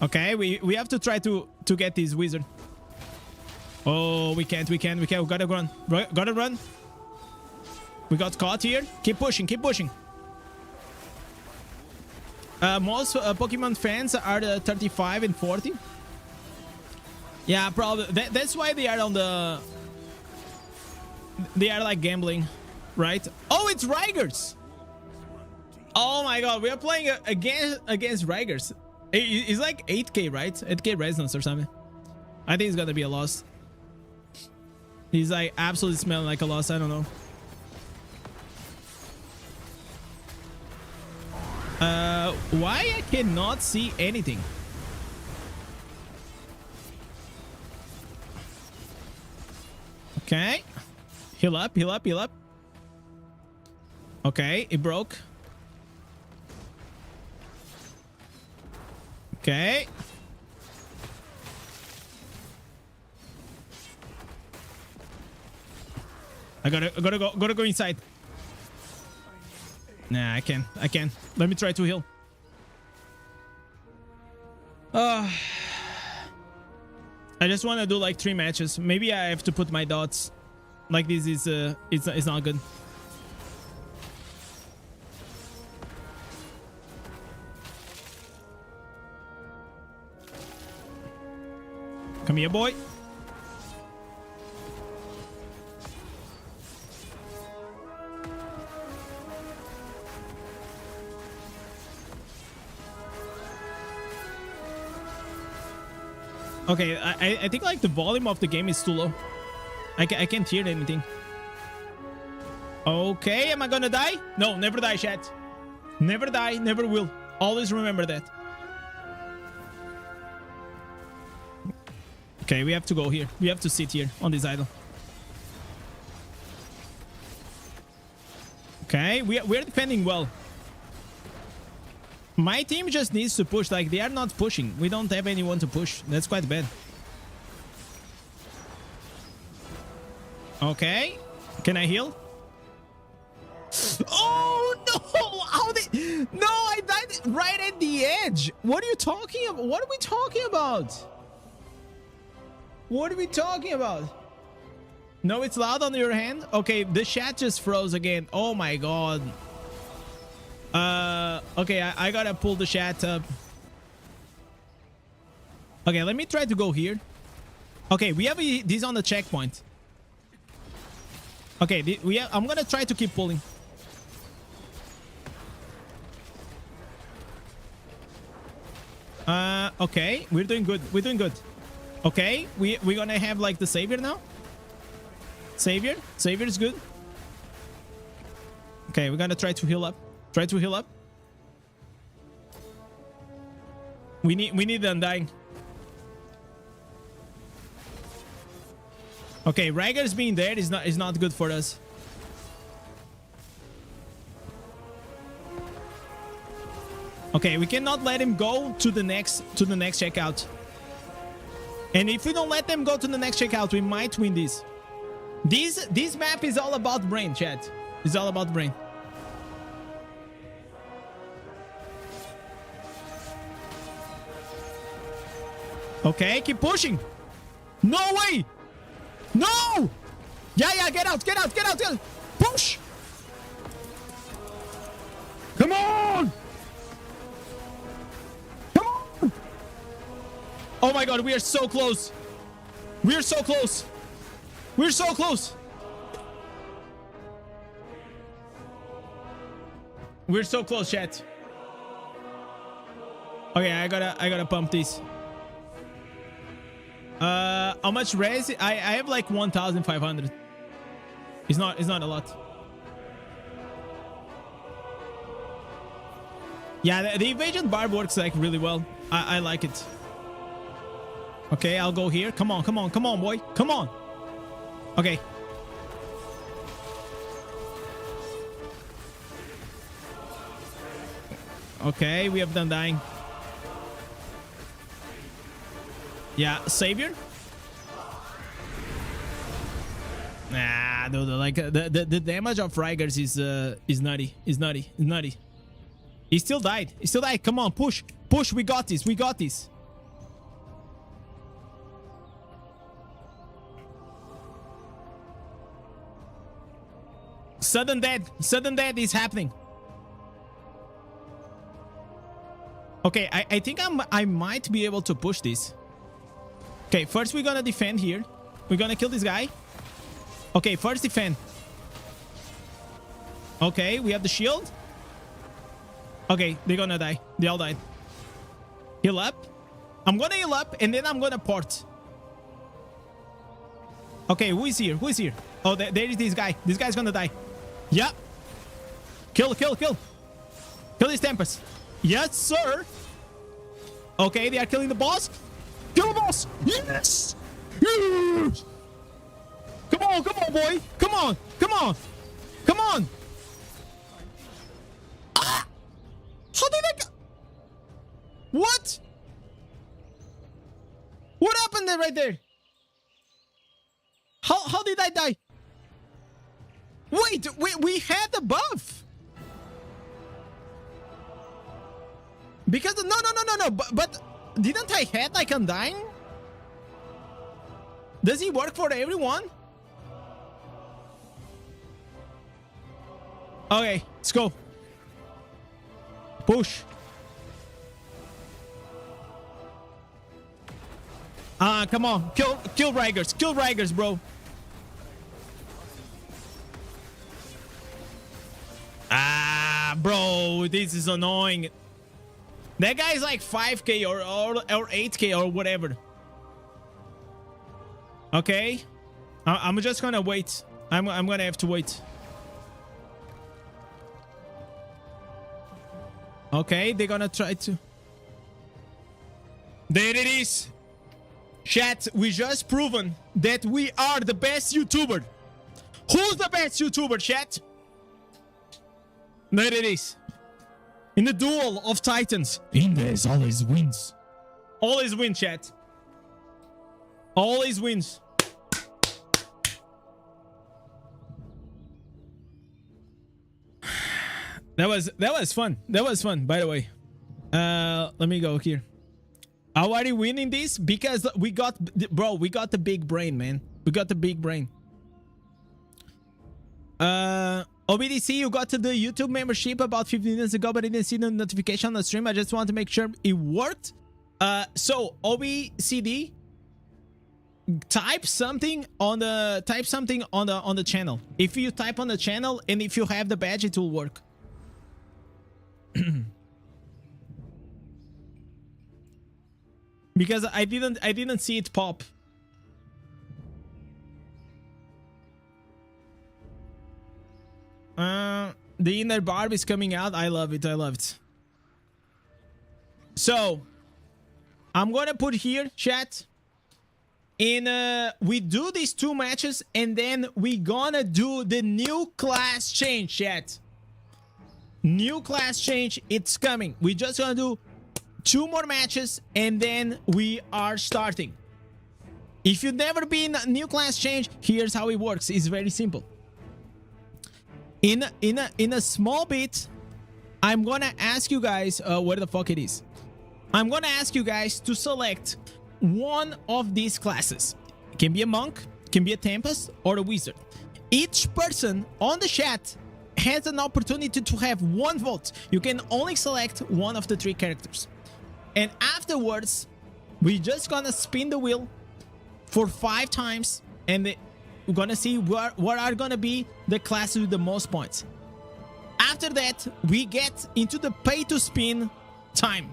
Okay, we have to try to get this wizard. Oh, we can't. We gotta run. Gotta run. We got caught here. Keep pushing. Keep pushing. Most Pokemon fans are 35 and 40. Yeah, probably. That's why they are on the... They are like gambling, right? Oh, it's Rigers! Oh my god, we are playing against Rigers. It's like 8k, right? 8k resonance or something. I think it's gonna be a loss. He's like absolutely smelling like a loss. I don't know. Why I cannot see anything? Okay. Heal up, heal up, heal up. Okay, it broke. Okay. I gotta go inside. Nah, I can't. Let me try to heal. I just want to do like 3 matches. Maybe I have to put my dots. Like this is it's not good. Come here, boy. Okay, I think like the volume of the game is too low. I can't hear anything. Okay, am I gonna die? No, never die, chat. Never die, never will. Always remember that. Okay, we have to go here. We have to sit here on this idol. Okay, we're defending well. My team just needs to push. Like, they are not pushing. We don't have anyone to push. That's quite bad. Okay. Can I heal? Oh, no! How did... No, I died right at the edge. What are you talking about? What are we talking about? What are we talking about? No, it's loud on your hand. Okay, the chat just froze again. Oh my god. Okay, I gotta pull the chat up. Okay, let me try to go here. Okay, we have this on the checkpoint. Okay, I'm gonna try to keep pulling. Okay, we're doing good. We're doing good. Okay, we're gonna have like the savior now. Savior is good. Okay, we're gonna try to heal up. Try to heal up. We need the undying. Okay, Raggers being there is not good for us. Okay, we cannot let him go to the next checkout. And if we don't let them go to the next checkout, we might win this. This map is all about brain, chat. It's all about brain. Okay, keep pushing. No way. No! Yeah, get out. Push! Come on! Come on! Oh my god, we are so close. We're so close. We're so close. We're so close, chat. Okay, I gotta pump this. How much res? I have like 1,500. It's not a lot. Yeah, the evasion barb works like really well. I like it. Okay, I'll go here. Come on, boy. Come on. Okay. Okay, we have done dying. Yeah, savior. Nah, dude, like the damage of Raigers is nutty. Is nutty. He still died. Come on, push. We got this. Sudden death is happening. Okay, I think I might be able to push this. Okay, first we're gonna defend here. We're gonna kill this guy. Okay, first defend. Okay, we have the shield. Okay, they're gonna die. They all died. Heal up. I'm gonna heal up and then I'm gonna port. Okay, who is here? Oh, there is this guy. This guy's gonna die. Yeah. Kill. Kill his tempest. Yes, sir. Okay, they are killing the boss. Kill the boss. Yes. Come on, boy. Come on. Ah! How did I go? What? What happened there right there? How did I die? Wait, we had the buff. Because no, but didn't I had like undying? Does he work for everyone? Okay, let's go. Push. Come on. Kill Raigers, bro. Bro, this is annoying. That guy is like 5k or 8k or whatever. Okay. I'm just gonna wait. I'm gonna have to wait. Okay, they're gonna try to... There it is. Chat, we just proven that we are the best YouTuber. Who's the best YouTuber, chat? There it is. In the duel of titans, Indez always wins. Always win, chat. Always wins. That was fun. That was fun, by the way. Let me go here. How are you winning this? Because we got the big brain, man. We got the big brain. OBDC, you got to the YouTube membership about 15 minutes ago, but I didn't see the notification on the stream. I just want to make sure it worked. So OBCD, type something on the channel. If you type on the channel and if you have the badge, it will work. Because I didn't see it pop. The inner Barb is coming out. I love it. I love it. So I'm gonna put here, chat. We do these 2 matches and then we gonna do the new class change, chat. New class change, it's coming. We just gonna do 2 more matches and then we are starting. If you've never been a new class change, here's how it works. It's very simple. In a small bit, I'm gonna ask you guys where the fuck it is. I'm gonna ask you guys to select one of these classes. It can be a monk, can be a tempest, or a wizard. Each person on the chat has an opportunity to have 1 vote. You can only select one of the 3 characters. And afterwards, we're just gonna spin the wheel for 5 times and we're gonna see what are gonna be the classes with the most points. After that, we get into the pay to spin time.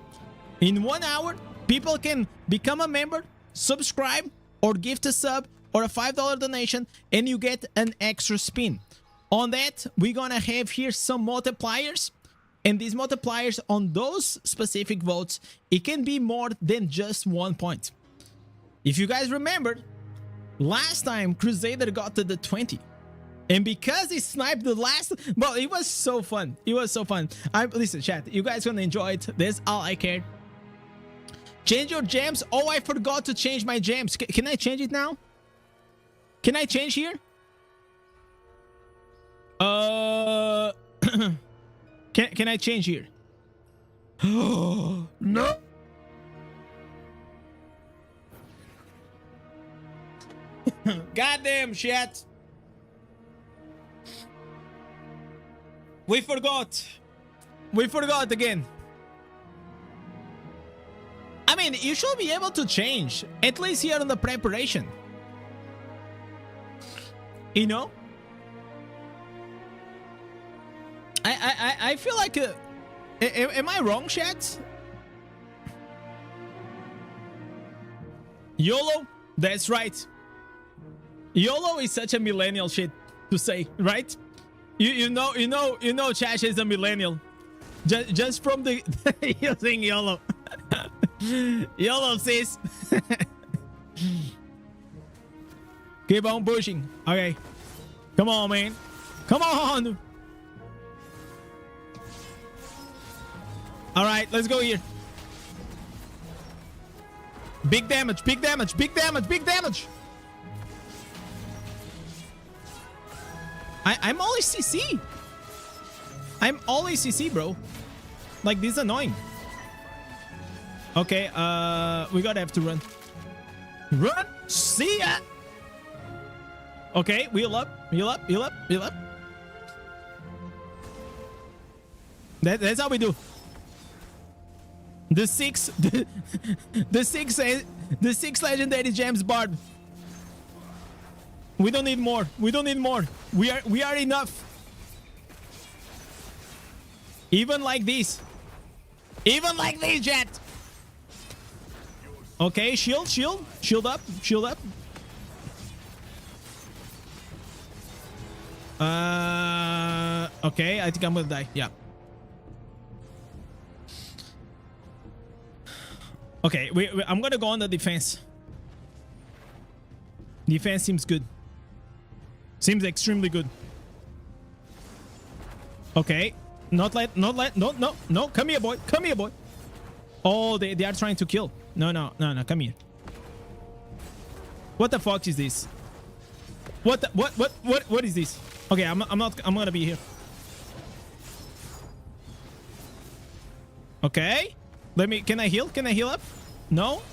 In 1 hour, people can become a member, subscribe, or gift a sub or a $5 donation, and you get an extra spin. On that, we're gonna have here some multipliers, and these multipliers on those specific votes, it can be more than just 1 point. If you guys remember, last time Crusader got to the 20. And because he sniped the last... Well, it was so fun. It was so fun. Listen, chat, you guys gonna enjoy it. That's all I care. Change your gems. Oh, I forgot to change my gems. Can I change it now? Can I change here? Can I change here? No. Goddamn shit. We forgot. We forgot again. I mean, you should be able to change, at least here on the preparation. You know? I feel like... am I wrong, chat? YOLO? That's right. YOLO is such a millennial shit to say, right? You know, Chash is a millennial. Just from the using YOLO. YOLO, sis. Keep on pushing. Okay. Come on, man. Come on. All right, let's go here. Big damage, big damage, big damage, big damage. I'm always CC. I'm always CC, bro. Like, this is annoying. Okay, we gotta have to run. Run! See ya! Okay, wheel up, wheel up, wheel up, wheel up. That's how we do. The six legendary gems, Barb. We don't need more. We don't need more. We are enough. Even like this. Even like this, Jet. Okay, shield, shield. Shield up, shield up. Okay, I think I'm gonna die. Yeah. Okay, I'm gonna go on the defense. Defense seems good. Seems extremely good. Okay. No, come here, boy. Come here, boy. Oh, they are trying to kill. No, come here. What the fuck is this? What is this? Okay, I'm gonna be here. Okay. Can I heal? Can I heal up? No?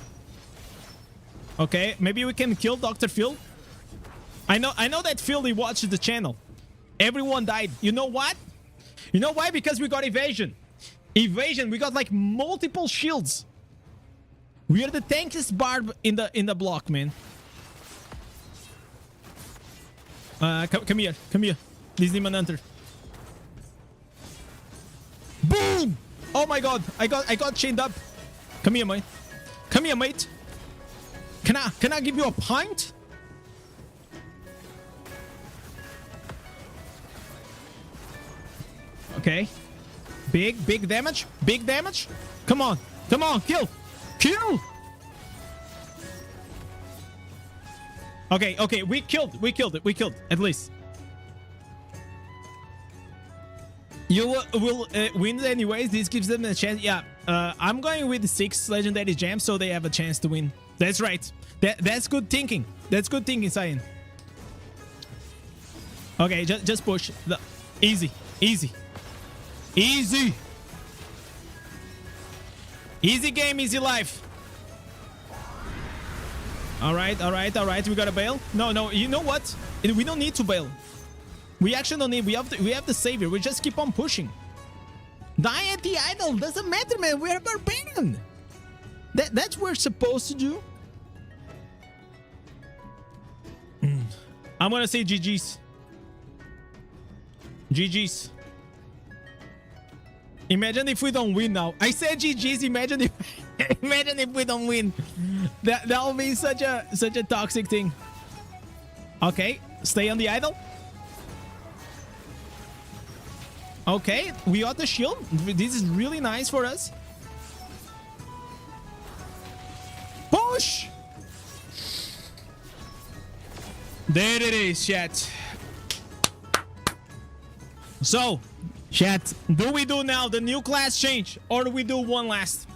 Okay, maybe we can kill Dr. Phil. I know that Phil, he watches the channel. Everyone died. You know what? You know why? Because we got evasion. Evasion. We got like multiple shields. We are the tankiest Barb in the block, man. Come here. Come here. This Demon Hunter. Boom! Oh my god. I got chained up. Come here, mate. Come here, mate. Can I give you a pint? Okay. Big damage. Big damage. Come on. Come on. Kill. Kill. Okay. We killed it. We killed at least. You will win anyways. This gives them a chance. Yeah. I'm going with 6 legendary gems so they have a chance to win. That's right. That's good thinking. That's good thinking, Cyan. Okay, just push. Easy. Easy game, easy life. All right. We gotta bail. No. You know what? We don't need to bail. We actually don't need. We have the savior. We just keep on pushing. Die at the idol. Doesn't matter, man. We're barbarian. That's what we're supposed to do. I'm gonna say GG's. GG's. Imagine if we don't win now. I said GG's. Imagine if we don't win. That will be such a toxic thing. Okay, stay on the idol. Okay, we got the shield. This is really nice for us. Push! There it is, chat. So, chat, do we do now the new class change, or do we do one last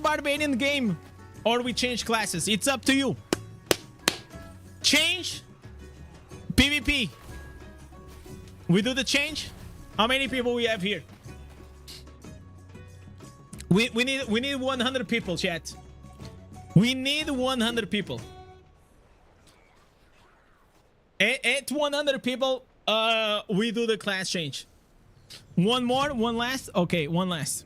barbarian game, or we change classes? It's up to you. Change PvP. We do the change. How many people we have here? We need 100 people, chat. We need 100 people. At 100 people, we do the class change. One last. Okay, one last.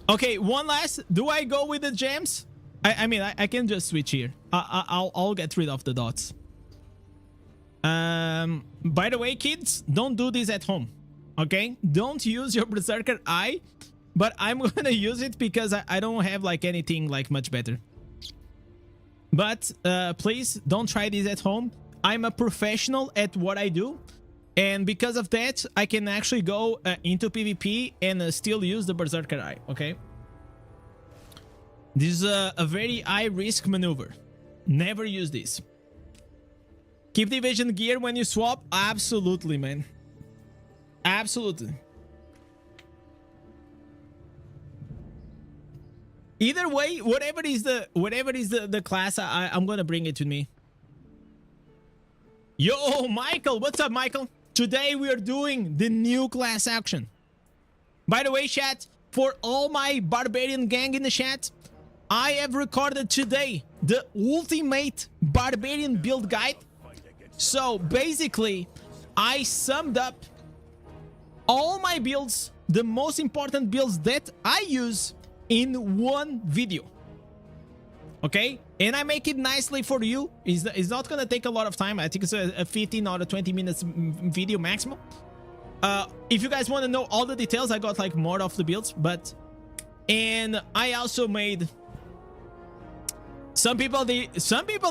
Okay, one last. Do I go with the gems? I mean, I can just switch here. I'll get rid of the dots. By the way, kids, don't do this at home. Okay, don't use your Berserker Eye, but I'm gonna use it because I don't have like anything like much better. But please don't try this at home. I'm a professional at what I do, and because of that, I can actually go into PvP and still use the Berserker Eye. Okay, this is a very high risk maneuver. Never use this. Keep the evasion gear when you swap. Absolutely, man. Absolutely. Either way, whatever is the class, I'm gonna bring it with me. Yo, Michael, what's up, Michael? Today we are doing the new class action. By the way, chat, for all my barbarian gang in the chat, I have recorded today the ultimate barbarian build guide. So basically, I summed up all my builds, the most important builds that I use in one video. Okay, and I make it nicely for you. It's not gonna take a lot of time. I think it's a 15 or 20 minutes video maximum. If you guys want to know all the details, I got like more of the builds, and I also made some people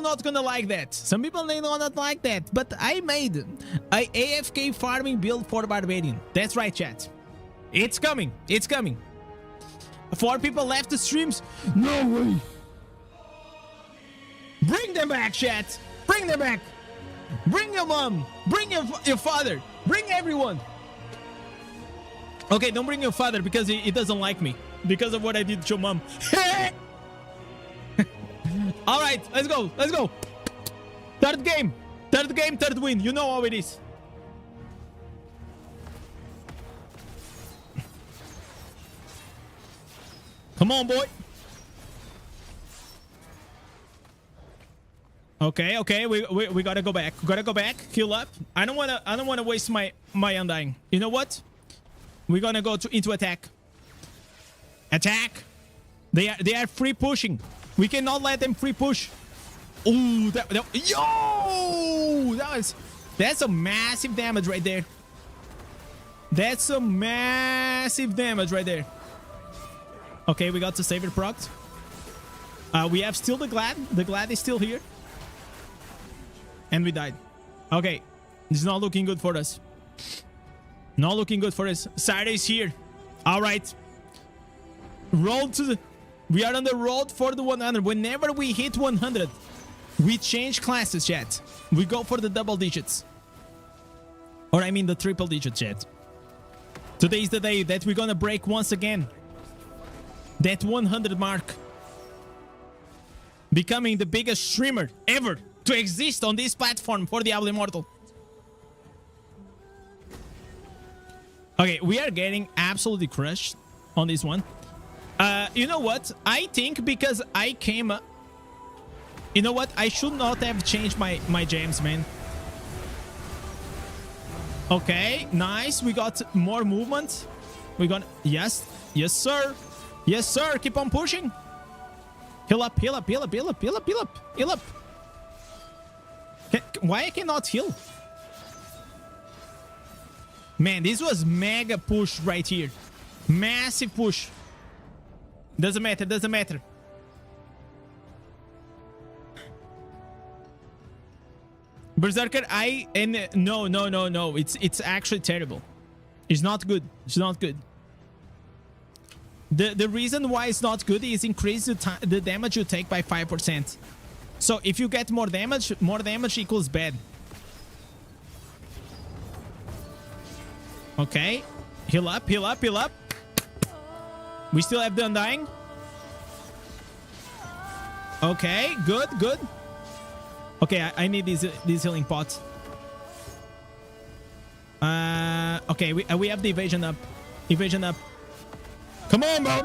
not gonna like that. Some people they not like that, but I made a AFK farming build for barbarian. That's right, chat. It's coming. It's coming. 4 people left the streams. No way. Bring them back, chat. Bring them back. Bring your mom. Bring your father. Bring everyone. Okay, don't bring your father because he doesn't like me because of what I did to your mom. All right, let's go. Let's go. Third game, third win. You know how it is. Come on, boy. Okay, okay, we gotta go back. Gotta go back. Heal up. I don't wanna waste my undying. You know what? We're gonna go into attack. Attack. They are free pushing. We cannot let them free push. Ooh, yo! That's a massive damage right there. That's a massive damage right there. Okay, we got to save it proc. We have still the Glad. The Glad is still here. And we died. Okay. This is not looking good for us. Not looking good for us. Side is here. Alright. Roll to the... We are on the road for the 100. Whenever we hit 100, we change classes, chat. We go for the double digits. Or I mean the triple digits, chat. Today is the day that we're gonna break once again that 100 mark. Becoming the biggest streamer ever to exist on this platform for Diablo Immortal. Okay, we are getting absolutely crushed on this one. You know what? I think because I came... you know what? I should not have changed my gems, man. Okay, nice. We got more movement. We got... Yes. Yes, sir. Yes, sir. Keep on pushing. Heal up, heal up, heal up, heal up, heal up, heal up, heal up. Why I cannot heal? Man, this was mega push right here. Massive push. Doesn't matter, doesn't matter. Berserker, no. It's actually terrible. It's not good. It's not good. The reason why it's not good is increase the damage you take by 5%. So if you get more damage equals bad. Okay. Heal up, heal up, heal up. We still have the Undying. Okay, good, good. Okay, I need this healing pot. Okay, we have the evasion up. Evasion up. Come on, bro.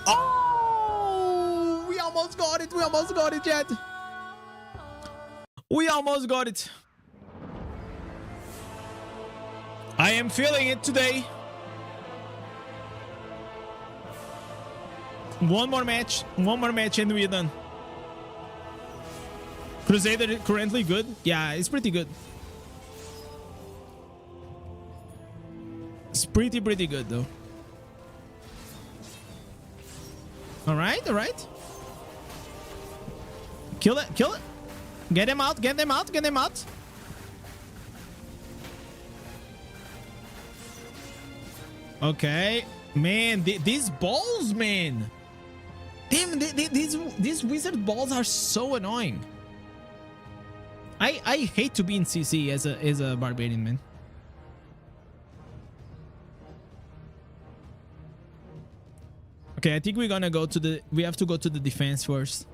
Oh, we almost got it. We almost got it, Jet. We almost got it. I am feeling it today. One more match and we're done. Crusader currently good? Yeah, it's pretty good. It's pretty good though. Alright, alright. Kill it, kill it. Get him out, get them out, get them out. Okay. Man, these balls, man. Damn, these wizard balls are so annoying. I hate to be in CC as a barbarian, man. Okay, I think we're gonna go to the... We have to go to the defense first.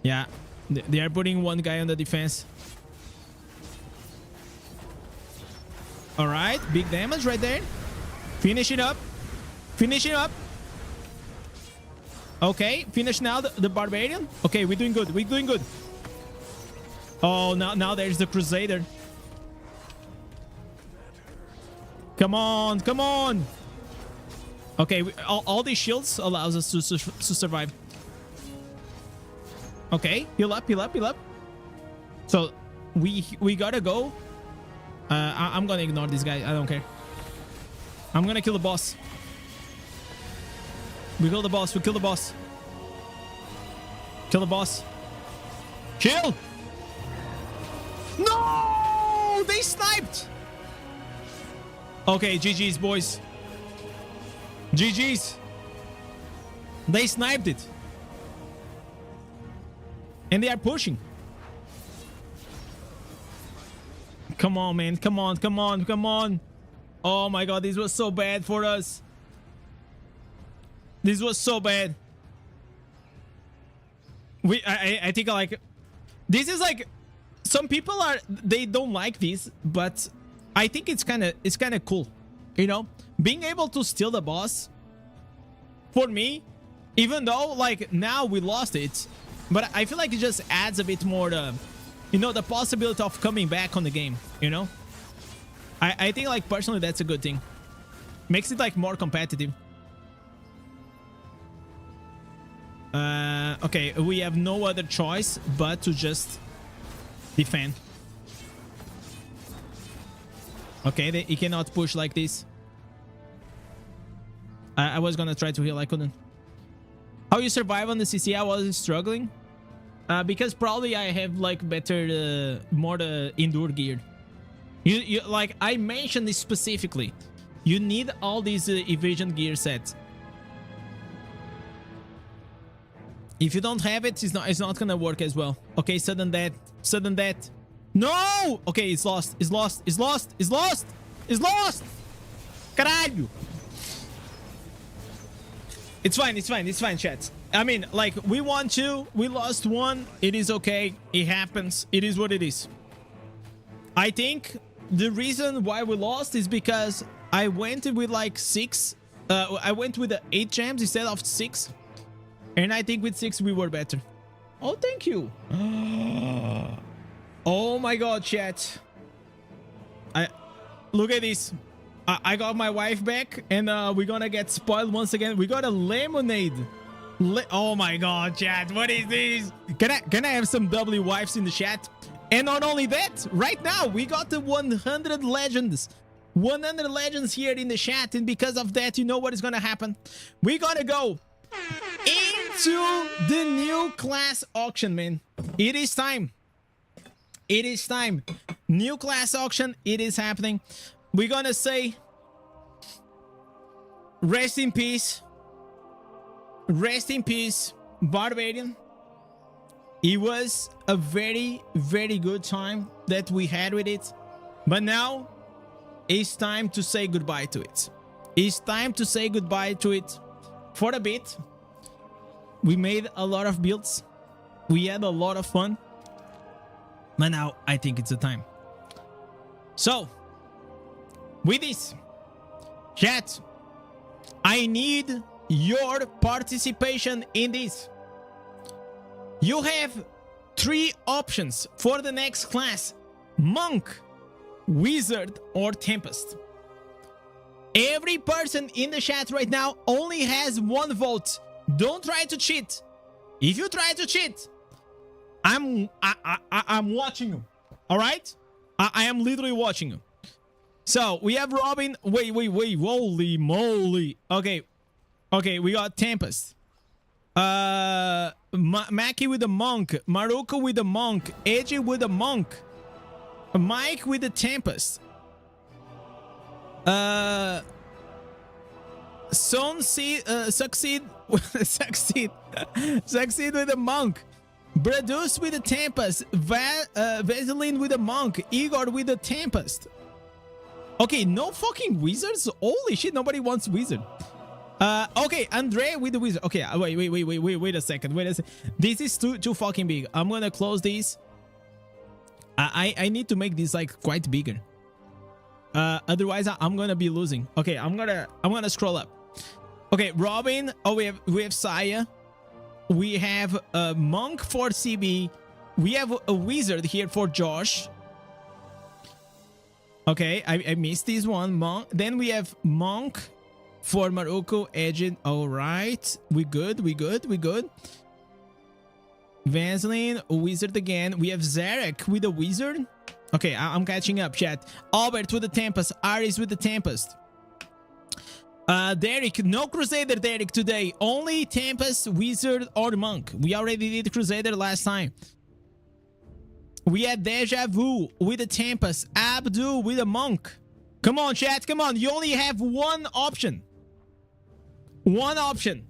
Yeah, they are putting one guy on the defense. All right, big damage right there. Finish it up. Finish it up. Okay, finish now the barbarian. Okay, we're doing good. We're doing good. Oh, now there's the Crusader. Come on, come on. Okay, all these shields allows us to survive. Okay, heal up, heal up, heal up. So we gotta go. I'm gonna ignore this guy. I don't care. I'm gonna kill the boss. We kill the boss. We kill the boss. Kill the boss. Kill! No! They sniped! Okay, GG's, boys. GG's. They sniped it. And they are pushing. Come on, man. Come on, come on, come on. Oh my god, this was so bad for us. This was so bad. I think like... This is like... Some people are... They don't like this, but I think it's kind of cool. You know? Being able to steal the boss, for me, even though like now we lost it, But I feel like it just adds a bit more the, you know, the possibility of coming back on the game, you know? I think, like, personally, that's a good thing. Makes it, like, more competitive. Okay, we have no other choice but to just defend. Okay, he cannot push like this. I was gonna try to heal, I couldn't. How you survive on the CC? I was struggling. Because probably I have like better, more endure gear. You like I mentioned this specifically. You need all these evasion gear sets. If you don't have it, it's not gonna work as well. Okay, sudden death, sudden death. No! Okay, it's lost. It's lost. It's lost. It's lost. It's lost. Caralho. It's fine. It's fine. It's fine, chat. I mean, like, we won 2. We lost 1. It is okay. It happens. It is what it is. I think the reason why we lost is because I went with like 6. I went with the 8 gems instead of 6. And I think with 6 we were better. Oh, thank you. Oh my god, chat. Look at this. I got my wife back, and we're gonna get spoiled once again. We got a lemonade. Oh my god, chat. What is this? Can I have some W wives in the chat? And not only that, right now we got the 100 legends. 100 legends here in the chat, and because of that, you know what is gonna happen. We're gonna go into the new class auction, man. It is time. It is time. New class auction. It is happening. We're gonna say rest in peace. Rest in peace, Barbarian. It was a very, very good time that we had with it. But now it's time to say goodbye to it. It's time to say goodbye to it for a bit. We made a lot of builds. We had a lot of fun. But now I think it's the time. So, with this, chat, I need your participation in this. You have 3 options for the next class: Monk, Wizard, or Tempest. Every person in the chat right now only has 1 vote. Don't try to cheat. If you try to cheat, I'm watching you. All right? I am literally watching you. So we have Robin. Wait. Holy moly. Okay, we got Tempest. Maki with the Monk. Maruko with the Monk. Eiji with the Monk. Mike with the Tempest. Succeed with the Monk. Bradus with the Tempest. Vaseline with the Monk. Igor with the Tempest. Okay, no fucking wizards. Holy shit, nobody wants wizard. Okay, Andre with the wizard. Okay, wait a second. This is too fucking big. I'm gonna close these. I need to make this like quite bigger. Otherwise I'm gonna be losing. Okay, I'm gonna scroll up. Okay, Robin. Oh, we have Saya. We have a Monk for CB. We have a wizard here for Josh. Okay, I missed this one. Monk. Then we have Monk for Maruko, Agent. All right, we good. Vaseline, wizard again. We have Zarek with the wizard. Okay, I'm catching up, chat. Albert with the Tempest. Aris with the Tempest. Derek, no Crusader, Derek, today. Only Tempest, Wizard, or Monk. We already did Crusader last time. We had Deja Vu with the Tempest. Abdul with a Monk. Come on, chat, come on. You only have 1 option. 1 option.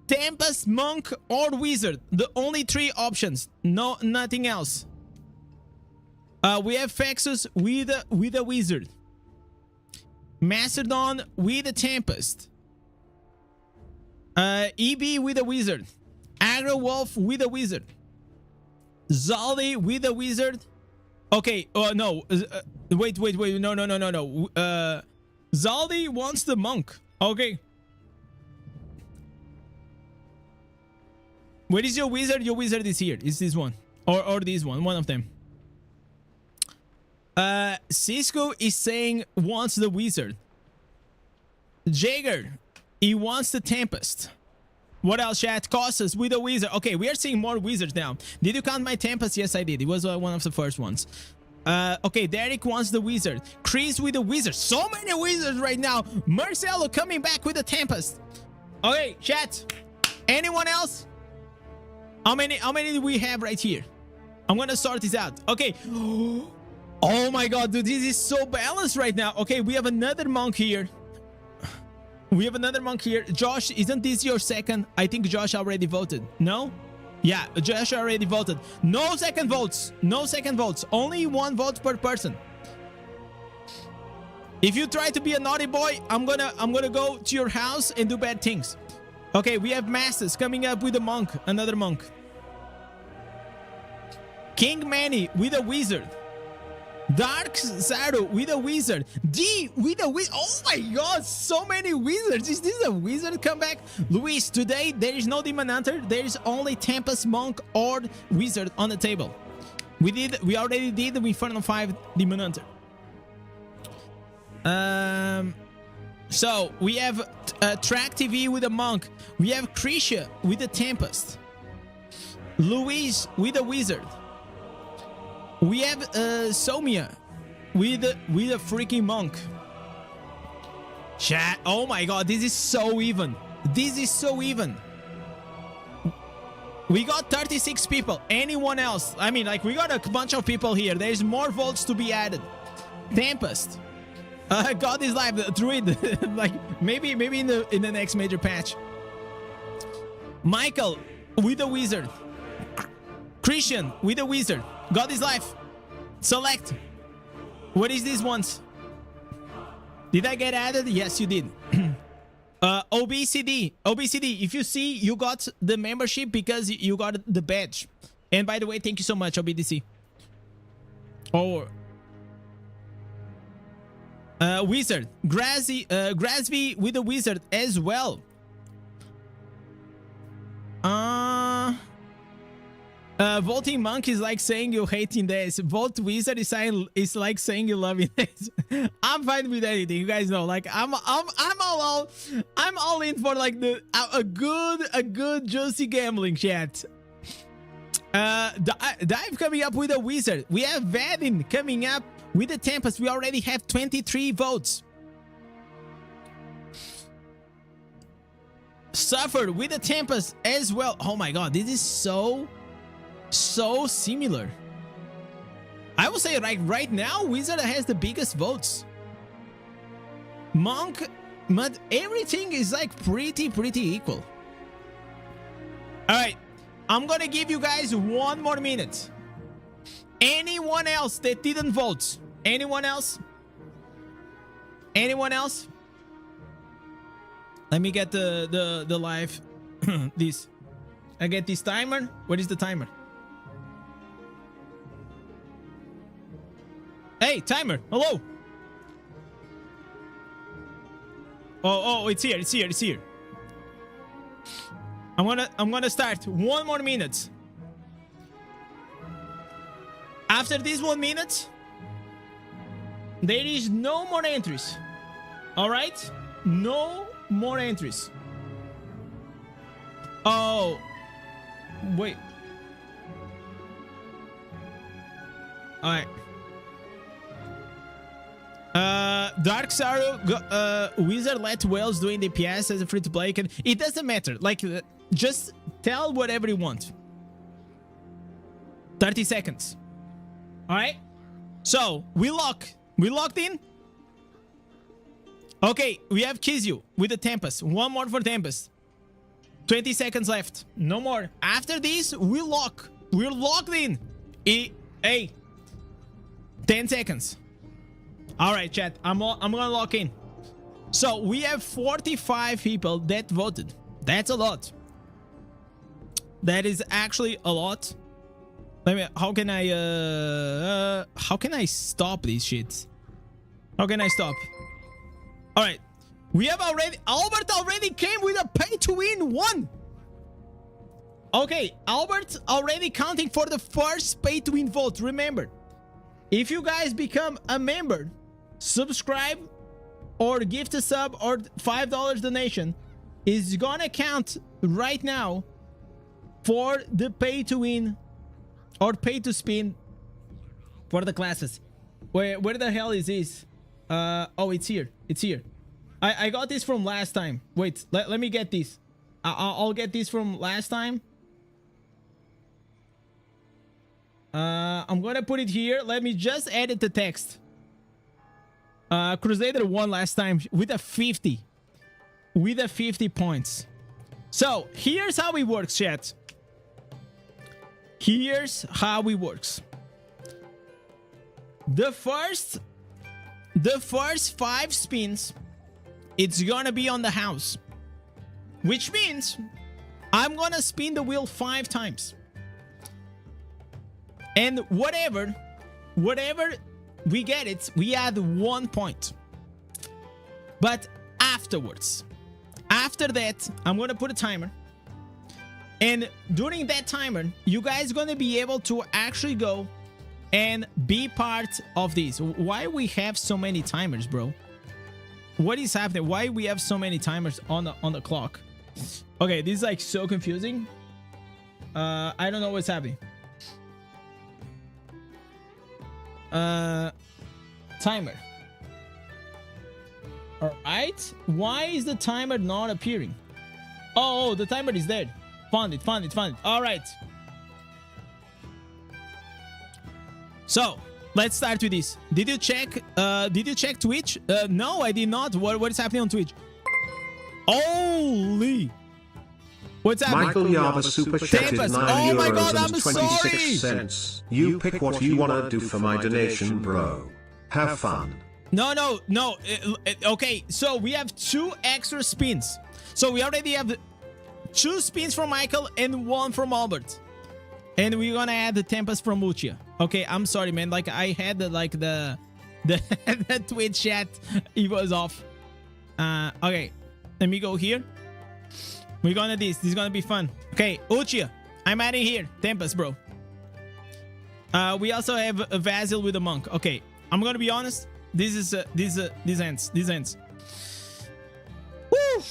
Tempest, Monk, or Wizard. The only 3 options. No, nothing else. We have Fexus with a Wizard. Mastodon with a Tempest. EB with a Wizard. Agro Wolf with a Wizard. Zaldi with a Wizard. Okay, no. Wait. No. Zaldi wants the Monk. Okay. Where is your wizard? Your wizard is here. It's this one. Or this one of them. Cisco is saying wants the wizard. Jaeger, he wants the Tempest. What else, chat? Costas with a wizard. Okay, we are seeing more wizards now. Did you count my Tempest? Yes, I did. It was one of the first ones. Okay, Derek wants the wizard. Chris with the wizard. So many wizards right now. Marcelo coming back with the Tempest. Okay, chat. Anyone else? How many do we have right here? I'm gonna sort this out. Okay. Oh my god, dude, this is so balanced right now. Okay, we have another monk here. Josh, isn't this your second? I think Josh already voted. No? Yeah, Josh already voted. No second votes. No second votes. Only one vote per person. If you try to be a naughty boy, I'm gonna go to your house and do bad things. Okay, we have Masters coming up with a monk. Another monk. King Manny with a wizard. Dark Zaru with a wizard. D with a wizard. Oh my god, so many wizards. Is this a wizard comeback? Luis, today there is no Demon Hunter. There is only Tempest, Monk, or Wizard on the table. We already did the Inferno 5 Demon Hunter. So we have Track TV with a Monk. We have Krisha with a Tempest. Luis with a Wizard. We have Somia with a freaking monk. Chat. Oh my god, this is so even. This is so even. We got 36 people. Anyone else? I mean, like, we got a bunch of people here. There's more votes to be added. Tempest. God is live. Druid. Like, maybe in the next major patch. Michael with a wizard. Christian with a wizard. God is life. Select. What is these ones? Did I get added? Yes, you did. OBCD. If you see, you got the membership because you got the badge. And by the way, thank you so much, OBDC. Or wizard. Grasby with a wizard as well. Voting monk is like saying you hate Indez. Vote wizard is like saying you love Indez. I'm fine with anything. You guys know, like, I'm all in for like a good juicy gambling, chat. Dive coming up with a wizard. We have Vadin coming up with a Tempest. We already have 23 votes. Suffer with a Tempest as well. Oh my god, this is so similar. I will say, like, right now Wizard has the biggest votes. Monk, but everything is like pretty equal. All right, I'm gonna give you guys 1 more minute. Anyone else that didn't vote? Anyone else? Let me get the live this. I get this timer. What is the timer? Hey, timer. Hello. Oh, it's here. I'm gonna start. 1 more minute. After this 1 minute, there is no more entries. All right? No more entries. Oh, wait. All right. Dark Sorrow, Wizard let Wells doing DPS as a free to play. It doesn't matter. Like, just tell whatever you want. 30 seconds. All right. So we locked in. Okay, we have Kizyu with the Tempest. 1 more for Tempest. 20 seconds left. No more. After this, we lock. We're locked in. 10 seconds. All right, chat. I'm gonna lock in. So we have 45 people that voted. That's a lot. That is actually a lot. Let me. How can I stop these shits? How can I stop? All right. We have already. Albert already came with a pay to win 1. Okay, Albert already counting for the first pay to win vote. Remember, if you guys become a member, subscribe or gift a sub or $5 donation is gonna count right now for the pay to win or pay to spin for the classes. Where the hell is this? Oh, it's here. It's here. I got this from last time. Wait, let me get this. I'll get this from last time. I'm gonna put it here. Let me just edit the text. Crusader won last time with a 50. With a 50 points. So, here's how it works, chat. Here's how it works. The first 5 spins, it's gonna be on the house. Which means I'm gonna spin the wheel 5 times. And whatever we get it, we add 1 point. But afterwards, after that, I'm gonna put a timer. And during that timer, you guys gonna be able to actually go and be part of this. Why we have so many timers, bro? What is happening? Why we have so many timers on the clock? Okay, this is like so confusing. I don't know what's happening. Timer. All right. Why is the timer not appearing? Oh, the timer is there. Found it. All right. So let's start with this. Did you check Twitch? No, I did not. What is happening on Twitch? Holy! What's happening?
Michael Yaba super chatted €9
oh my God,
and
I'm
26
sorry.
cents. You pick what you wanna do for my donation, bro. Have fun.
No. Okay, so we have 2 extra spins. So we already have 2 spins from Michael and 1 from Albert. And we're gonna add the Tempest from Lucia. Okay, I'm sorry, man. Like, I had the the Twitch chat. It was off. Okay, let me go here. We're gonna this. This is gonna be fun. Okay, Lucia, I'm adding here. Tempest, bro. We also have a Vasil with a monk. Okay, I'm gonna be honest. This ends. Woo!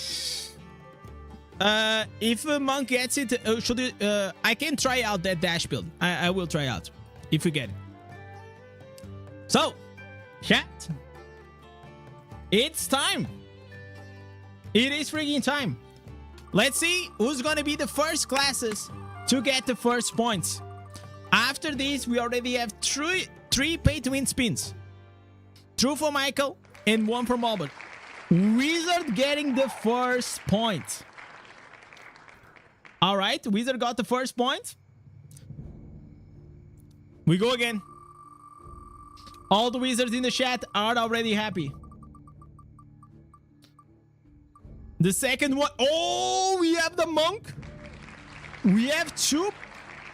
If a monk gets it, I can try out that dash build. I will try out if we get it. So, chat, it's time. It is freaking time. Let's see who's gonna be the first classes to get the first points. After this, we already have three pay to win spins. 2 for Michael and 1 from Albert. Wizard getting the first point. All right, Wizard got the first point. We go again. All the wizards in the chat are already happy. The second one. Oh, we have the monk. We have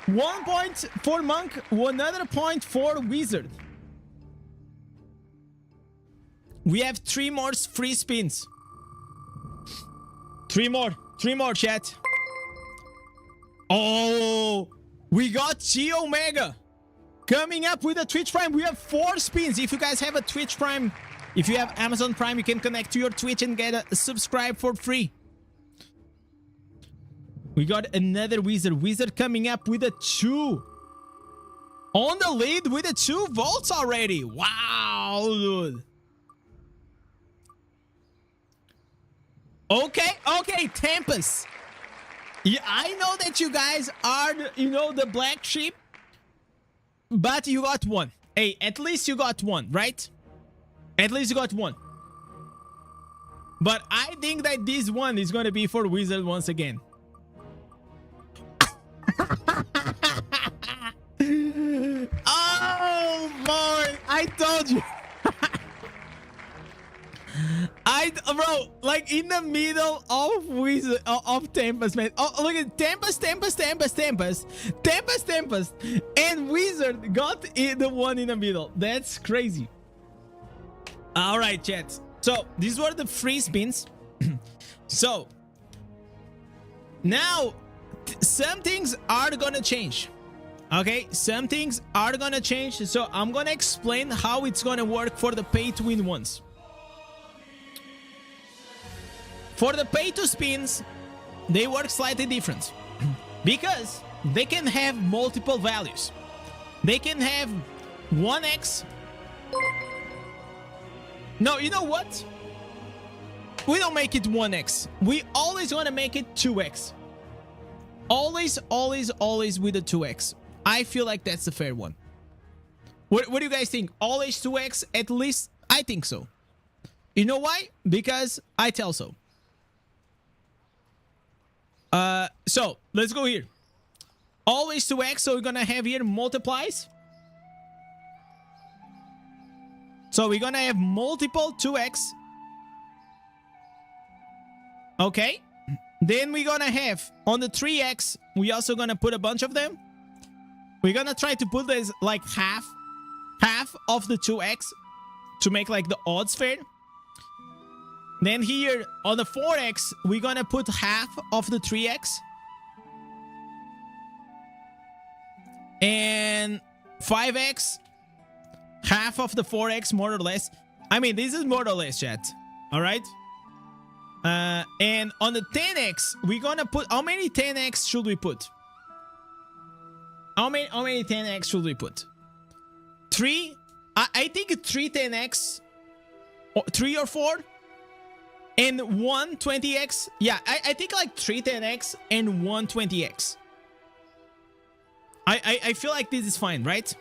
1 point for monk, another point for wizard. We have 3 more free spins. 3 more, chat. Oh, we got G Omega coming up with a Twitch Prime. We have 4 spins. If you guys have a Twitch Prime, if you have Amazon Prime, you can connect to your Twitch and get a subscribe for free. We got another wizard. Wizard coming up with a 2. On the lead with a 2 volts already. Wow, dude. Okay, Tempest. Yeah, I know that you guys are, the black sheep, but you got 1. Hey, at least you got 1, right? At least you got 1. But I think that this one is going to be for Wizard once again. Oh, boy. I told you. Bro, like in the middle of Wizard of Tempest, man. Oh, look at Tempest, and Wizard got the one in the middle. That's crazy. All right, chat. So these were the free spins. So now some things are gonna change. Okay, some things are gonna change. So I'm gonna explain how it's gonna work for the pay to win ones. For the pay to spins, they work slightly different because they can have multiple values. They can have 1x. No, you know what? We don't make it 1x. We always want to make it 2x. Always, always, always with a 2x. I feel like that's the fair one. What do you guys think? Always 2x? At least I think so. You know why? Because I tell so. So let's go here. Always 2x, so we're gonna have here multiplies. So we're gonna have multiple 2x. Okay. Then we're gonna have on the 3x, we also gonna put a bunch of them. We're gonna try to put this like half of the 2x to make like the odds fair. Then here on the 4x, we're gonna put half of the 3x. And 5x, half of the 4x, more or less. I mean, this is more or less, chat. All right. And on the 10x, we're gonna put, how many 10x should we put? How many 10x should we put? 3? I think 3 10x, or 3 or 4, and 1 20x. Yeah, I think like 3 10x and 1 20x. I feel like this is fine, right?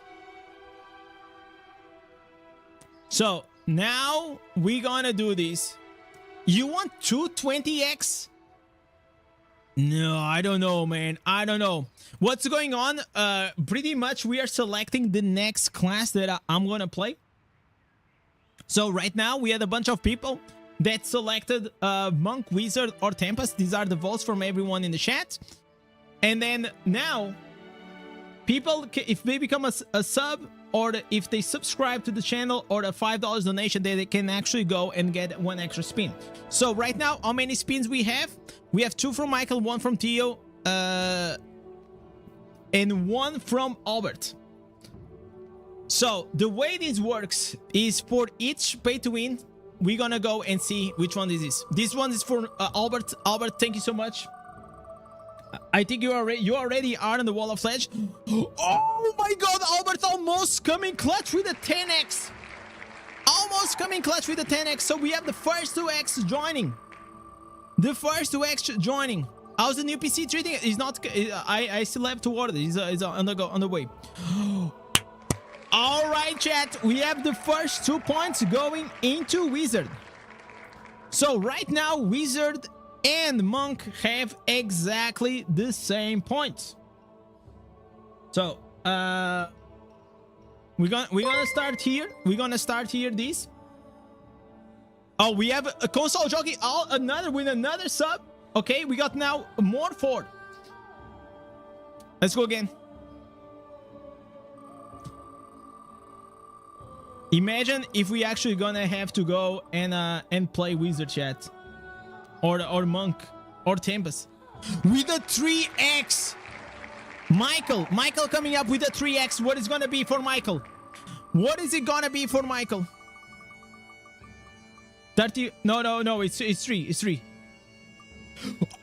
So now we're gonna do this. You want 2 20x? No, I don't know, man. I don't know. What's going on? Pretty much we are selecting the next class that I'm gonna play. So right now we had a bunch of people that selected Monk, Wizard, or Tempest. These are the votes from everyone in the chat. And then now, people, if they become a sub, or if they subscribe to the channel, or a $5 donation, they can actually go and get 1 extra spin. So right now, how many spins we have? We have 2 from Michael, 1 from Theo, and 1 from Albert. So the way this works is for each pay to win, we're gonna go and see which one this is. This one is for Albert. Albert, thank you so much. I think you already are on the wall of sledge. Oh my god, Albert almost coming clutch with a 10x. Almost coming clutch with a 10x. So we have the first 2x joining. The first 2x joining. How's the new PC treating it? He's not. I still have to order. He's on the way. All right, chat. We have the first 2 points going into Wizard. So right now, Wizard and Monk have exactly the same points. So we're gonna start here. We're gonna start here. This. Oh, we have a console jockey. Another with another sub. Okay, we got now more 4. Let's go again. Imagine if we actually gonna have to go and play Wizard, chat. Or Monk or Tempest with a 3x. Michael coming up with a 3x. What is gonna be for Michael? What is it gonna be for Michael? 30. No, it's 3. It's 3.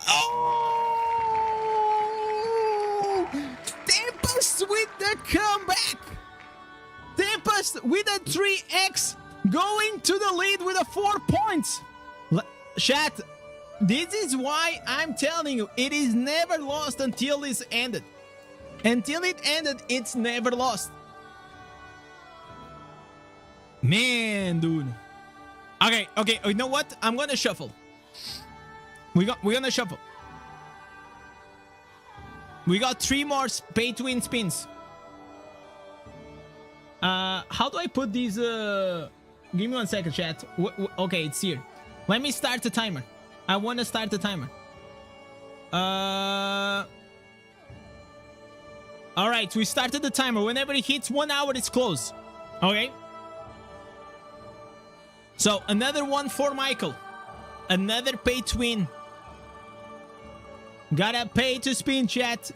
Oh, Tempest with the comeback. Tempest with a 3x going to the lead with a 4 points. Chat, this is why I'm telling you, it is never lost until it's ended. Until it ended, it's never lost. Man, dude. Okay, you know what? I'm gonna shuffle. We're gonna shuffle. We got 3 more pay to win spins. How do I put these? Give me 1 second, chat. Okay, it's here. Let me start the timer. I want to start the timer. All right, we started the timer. Whenever it hits 1 hour, it's closed. Okay. So another one for Michael. Another pay to win. Gotta pay to spin, chat.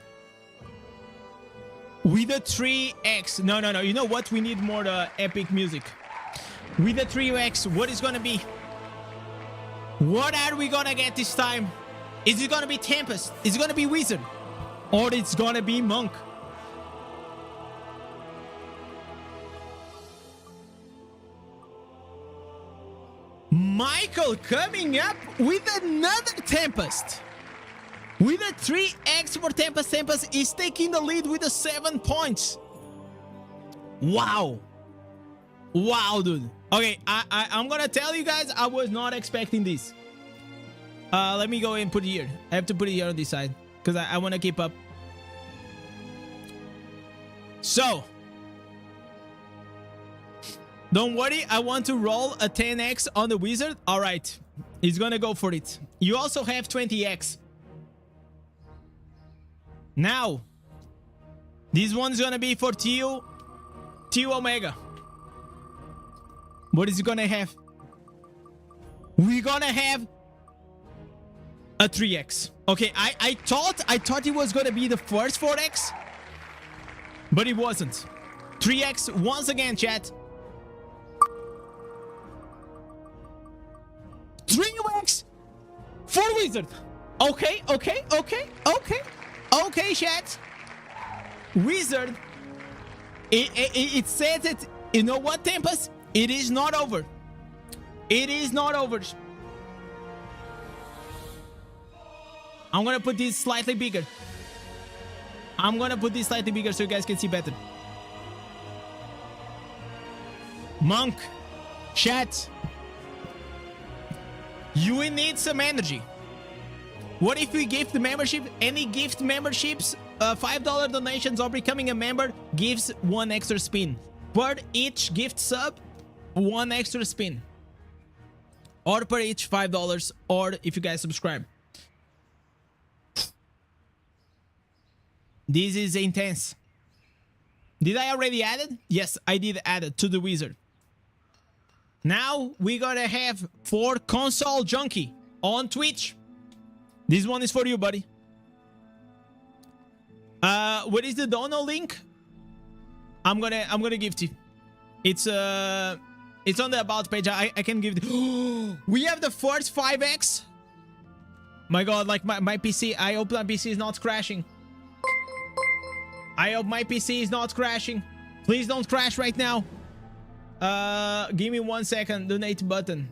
With a 3x. No. You know what? We need more epic music. With a 3x, what is gonna be? What are we gonna get this time? Is it gonna be Tempest? Is it gonna be Wizard? Or it's gonna be Monk? Michael coming up with another Tempest. With a 3x for Tempest. Tempest is taking the lead with the 7 points. Wow. Wow, dude. Okay, I'm gonna tell you guys, I was not expecting this. Let me go and put it here. I have to put it here on this side because I want to keep up. So, don't worry, I want to roll a 10x on the Wizard. All right, he's gonna go for it. You also have 20x. Now, this one's gonna be for Tio Omega. What is he gonna have? We're gonna have a 3x. Okay, I thought it was gonna be the first 4x, but it wasn't. 3x once again, chat. 3x for Wizard. Okay, chat. Wizard. It says it. You know what, Tempest? It is not over. It is not over. I'm gonna put this slightly bigger. I'm gonna put this slightly bigger so you guys can see better. Monk, chat. You need some energy. What if we gift the membership? Any gift memberships, $5 donations or becoming a member gives 1 extra spin. Per each gift sub, 1 extra spin. Or per each $5, or if you guys subscribe. This is intense. Did I already add it? Yes, I did add it to the Wizard. Now we gotta have 4 console junkie on Twitch. This one is for you, buddy. What is the dono link? I'm gonna give to you. It's on the about page. I can give it. We have the first 5x. My god, like my PC. I hope my PC is not crashing. I hope my PC is not crashing. Please don't crash right now. Give me 1 second. Donate button.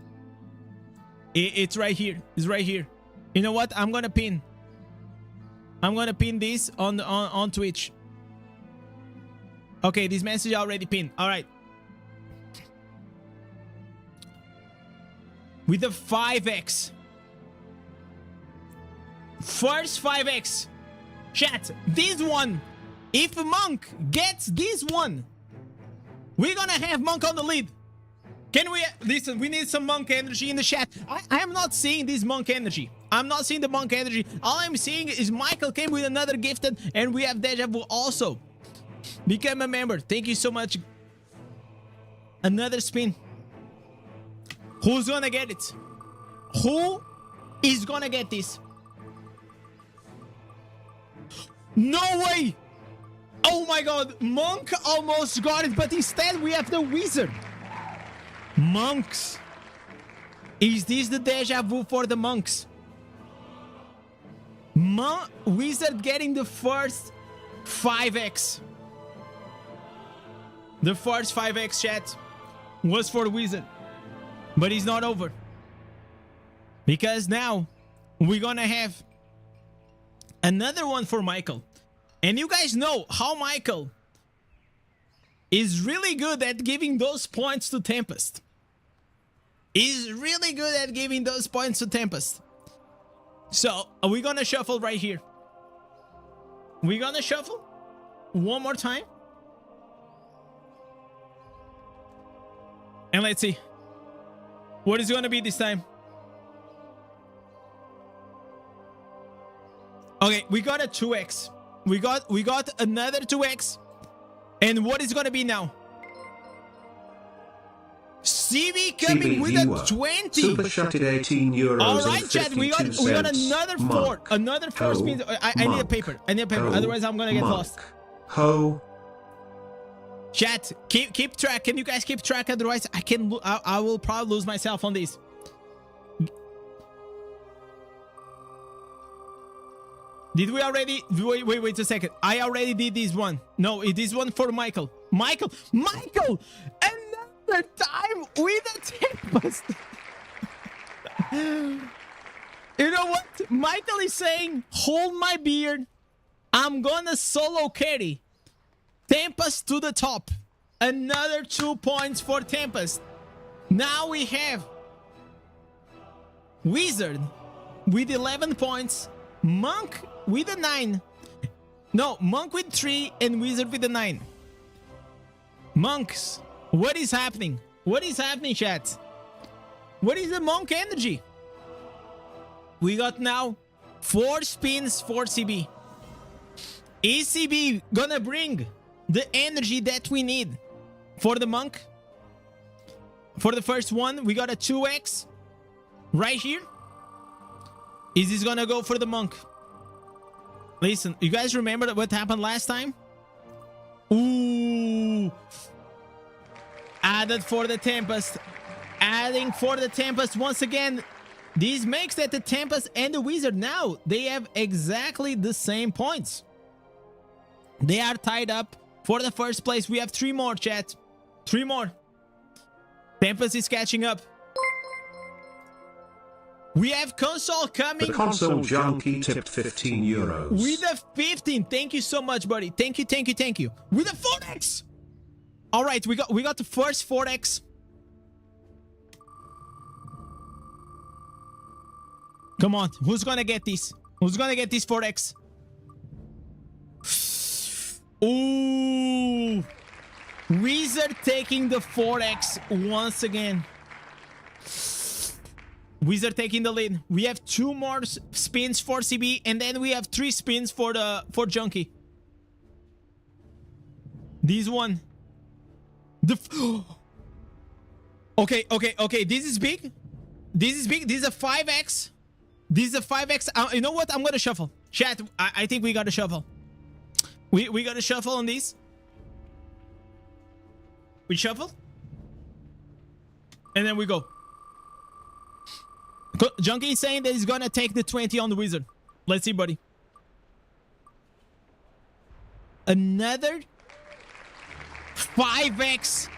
It's right here. It's right here. You know what? I'm gonna pin this on Twitch. Okay, this message already pinned. All right. With the 5x. First 5x. Chat, this one. If Monk gets this one, we're gonna have Monk on the lead. Can we listen? We need some Monk energy in the chat. I am not seeing this Monk energy. I'm not seeing the Monk energy. All I'm seeing is Michael came with another gifted, and we have Deja Vu also. Become a member. Thank you so much. Another spin. Who's gonna get it? Who is gonna get this? No way! Oh my god, Monk almost got it, but instead we have the Wizard. Monks. Is this the Deja Vu for the Monks? Wizard getting the first 5x. The first 5x, chat, was for Wizard. But it's not over. Because now we're gonna have another one for Michael. And you guys know how Michael is really good at giving those points to Tempest. He's really good at giving those points to Tempest. So, we're gonna shuffle right here. We're gonna shuffle one more time. And let's see. What is it gonna be this time? Okay, we got a 2x. We got another 2x. And what is it gonna be now? CB coming
CB
with
viewer.
a 20.
Super chatted 18 euros.
All right, chat. We got another four. Another four spins. I need a paper. I need a paper. Otherwise, I'm gonna get lost.
Ho.
Chat, keep track. Can you guys keep track? Otherwise, I will probably lose myself on this. Did we already? Wait a second. I already did this one. No, it is one for Michael. Michael! Another time with a Tempest. You know what? Michael is saying, hold my beard. I'm gonna solo carry. Tempest to the top. Another 2 points for Tempest. Now we have Wizard with 11 points. Monk with a 9. No, Monk with 3 and Wizard with a 9. Monks, what is happening? What is happening, chat? What is the Monk energy? We got now 4 spins for CB. Is CB gonna bring the energy that we need for the Monk? For the first one, we got a 2x right here. Is this gonna go for the Monk? Listen, you guys remember what happened last time? Ooh. Added for the Tempest. Adding for the Tempest once again. This makes that the Tempest and the Wizard now, they have exactly the same points. They are tied up for the first place. We have 3 more, chat. 3 more. Tempest is catching up. We have console coming.
The console junkie tipped 15 euros.
With a 15. Thank you so much, buddy. Thank you. With a 4x. All right, we got the first 4x. Come on, who's gonna get this? Who's gonna get this 4x? Ooh. Wizard taking the 4x once again. Wizard taking the lead. We have 2 more spins for CB, and then we have 3 spins for Junkie. This one. Okay. This is big. This is a 5x. This is a 5x. You know what? I'm gonna shuffle. Chat, I think we gotta shuffle. We gotta shuffle on this. We shuffle. And then we go. Junkie is saying that he's gonna take the 20 on the Wizard. Let's see, buddy. Another 5x.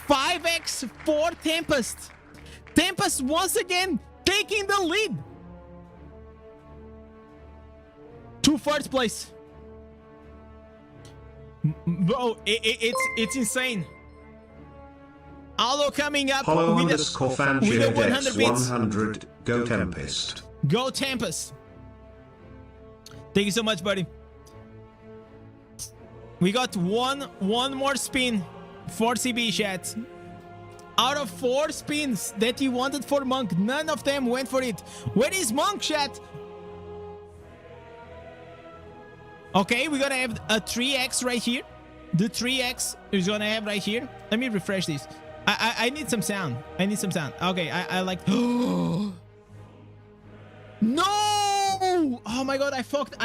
5x for Tempest. Tempest once again taking the lead. To first place. Bro, it's insane. Aldo coming up
Hollow
with
_fan
a 100 bits.
100. Go Tempest.
Go Tempest. Thank you so much, buddy. We got one more spin for CB, chat. Out of 4 spins that he wanted for Monk, none of them went for it. Where is Monk, chat? Okay, we're gonna have a 3x right here. The 3x is gonna have right here. Let me refresh this. I need some sound. Okay, I like... No! Oh my god, I fucked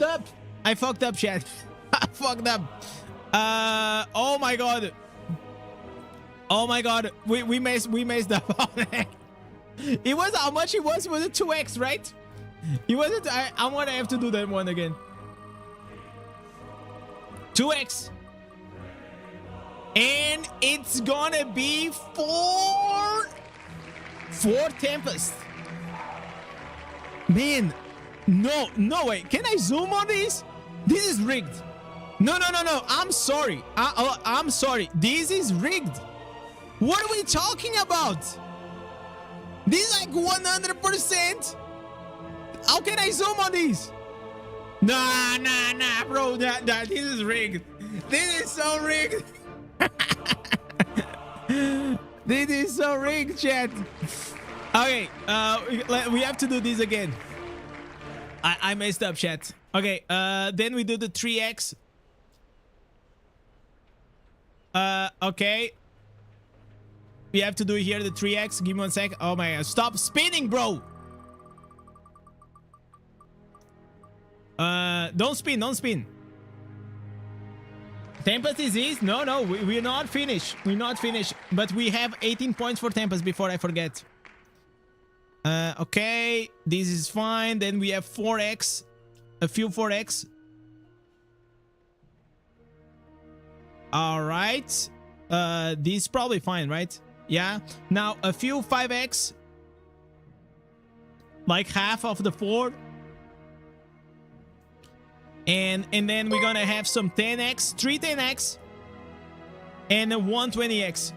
up. I fucked up, chat. I fucked up. Oh my god. Oh my god. We messed up. It was how much it was? Was it 2x, right? It wasn't. I'm gonna have to do that one again. 2x. And it's gonna be 4 Tempest. Man, no way. Can I zoom on this? This is rigged. No. I'm sorry. I'm sorry. This is rigged. What are we talking about? This is like 100%. How can I zoom on this? Nah, bro. This is rigged. This is so rigged. This is so rigged, chat. Okay, we have to do this again. I messed up, chat. Okay, then we do the 3x. Okay. We have to do here the 3x. Give me 1 sec. Oh my god. Stop spinning, bro. Don't spin. Don't spin. Tempest is easy. No. We're not finished. We're not finished. But we have 18 points for Tempest before I forget. Okay. This is fine. Then we have 4x. A few 4x. All right. This is probably fine, right? Yeah. Now a few 5x. Like half of the 4. And then we're gonna have some 10x, 3 10x, and a 120x.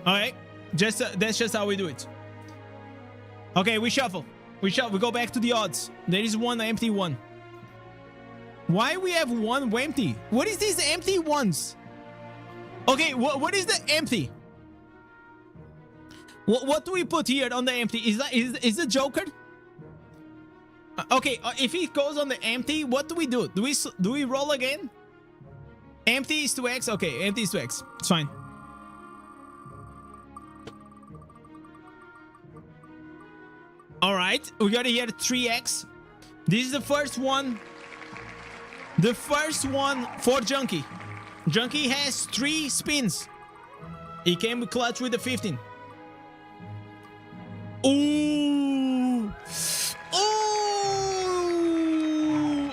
All right. That's just how we do it. Okay, we shuffle. We go back to the odds. There is one empty one. Why we have one empty? What is these empty ones? Okay, what is the empty? What do we put here on the empty? Is the Joker? Okay, if it goes on the empty, what do we do? Do we roll again? Empty is 2x. Okay, empty is 2x. It's fine. All right, we got here 3x. This is the first one. The first one for Junkie. Junkie has 3 spins. He came clutch with the 15. Ooh. Ooh.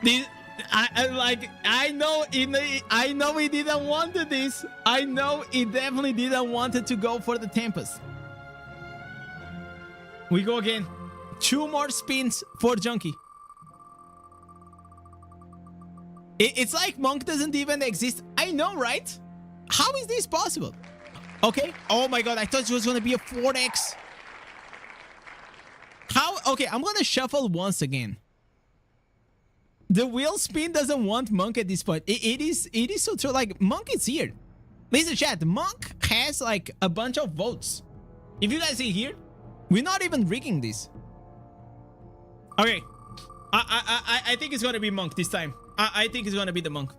This, I know he didn't want this. I know he definitely didn't want to go for the Tempest. We go again. 2 more spins for Junkie. It's like Monk doesn't even exist. I know, right? How is this possible? Okay. Oh my god, I thought it was going to be a 4x. How? Okay, I'm going to shuffle once again. The wheel spin doesn't want Monk at this point. It is so true. Like, Monk is here. Listen, chat. Monk has like a bunch of votes. If you guys see here, we're not even rigging this. Okay. I think it's going to be Monk this time. I think it's going to be the Monk.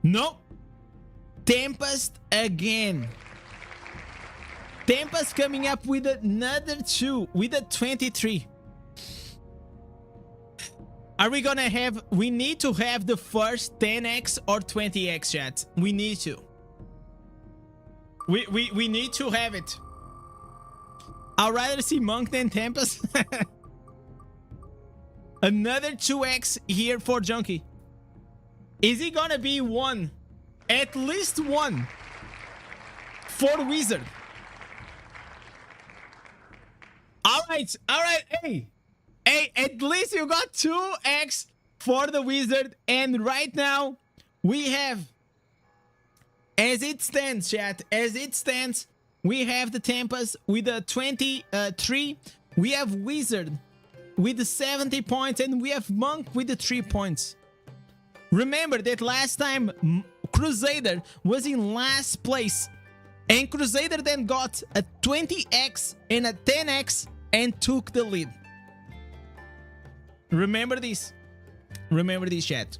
No. Tempest again. Tempest coming up with another 2 with a 23. Are we gonna have... We need to have the first 10x or 20x, chat. We need to. We need to have it. I'd rather see Monk than Tempest. Another 2x here for Junkie. Is he gonna be 1? At least 1 for Wizard. All right. Hey, at least you got 2x for the Wizard. And right now we have, as it stands, chat, as it stands, we have the Tempest with a 23. We have Wizard with the 70 points, and we have Monk with the 3 points. Remember that last time Crusader was in last place, and Crusader then got a 20x and a 10x and took the lead. Remember this. Remember this, chat.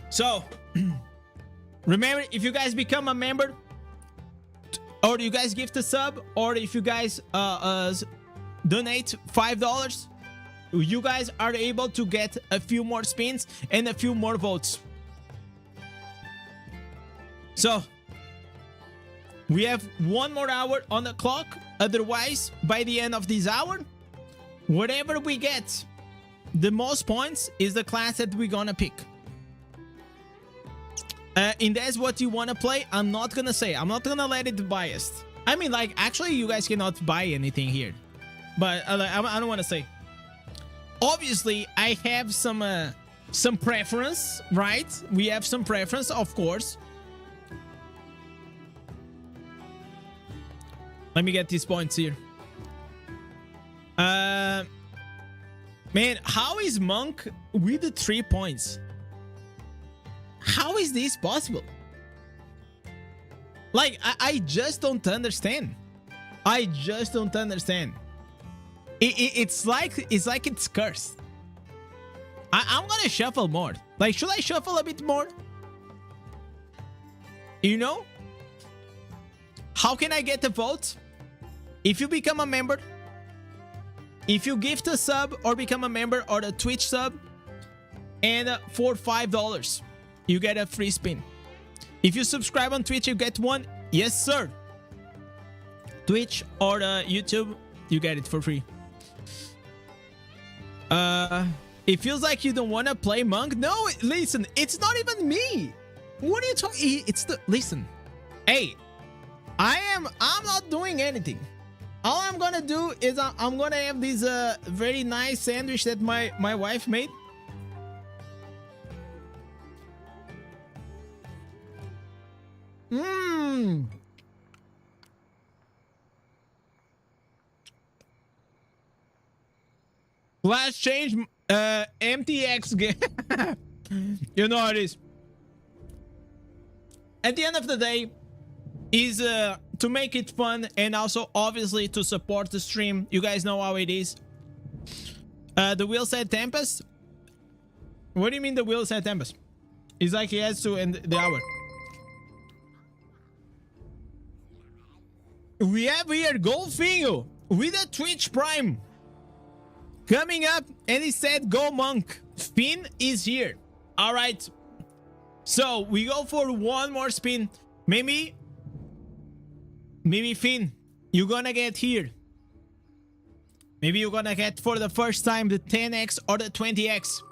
So, remember, if you guys become a member, or you guys gift a sub, or if you guys donate $5, you guys are able to get a few more spins and a few more votes. So, we have 1 more hour on the clock. Otherwise, by the end of this hour, whatever we get, the most points is the class that we're gonna pick. Indez, what you wanna play? I'm not gonna say. I'm not gonna let it biased. I mean, like, actually, you guys cannot buy anything here. But I don't wanna say. Obviously, I have some preference, right? We have some preference, of course. Let me get these points here. Man, how is Monk with the 3 points? How is this possible? Like, I just don't understand. I just don't understand. It's like it's cursed. I'm gonna shuffle more. Like, should I shuffle a bit more? You know? How can I get the vote? If you become a member, if you gift a sub or become a member or a Twitch sub, and for $5, you get a free spin. If you subscribe on Twitch, you get one. Yes, sir. Twitch or YouTube, you get it for free. It feels like you don't want to play Monk. No, listen, it's not even me. What are you talking? It's the listen. Hey, I'm not doing anything. All I'm gonna do is I'm gonna have this very nice sandwich that my wife made. Mmm. Last change, MTX game. You know how it is. At the end of the day, is to make it fun and also obviously to support the stream. You guys know how it is. The wheel said Tempest. What do you mean the wheel said Tempest? It's like he has to end the hour. We have here Golfinho with a Twitch Prime coming up, and he said go Monk. Finn is here. All right, so we go for one more spin. Maybe Finn, you're gonna get here. Maybe you're gonna get for the first time the 10x or the 20x.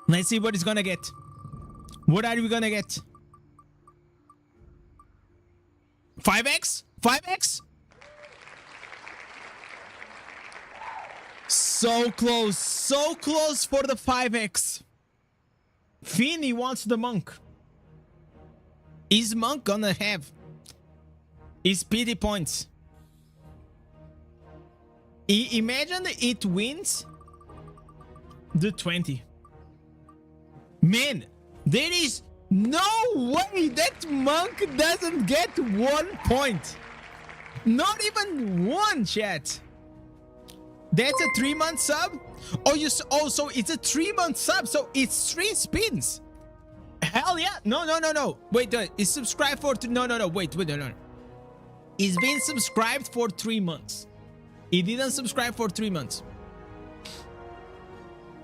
Let's see what he's gonna get. What are we gonna get? 5x? 5x? So close for the 5x. Finn, he wants the Monk. Is Monk gonna have his PD points? Imagine it wins the 20. Man, there is no way that Monk doesn't get 1 point. Not even one, chat. That's a 3-month sub? Oh, so it's a 3-month sub, so it's 3 spins. Hell yeah. No. Wait, it's subscribed for... No. Wait, no. He's been subscribed for 3 months. He didn't subscribe for 3 months.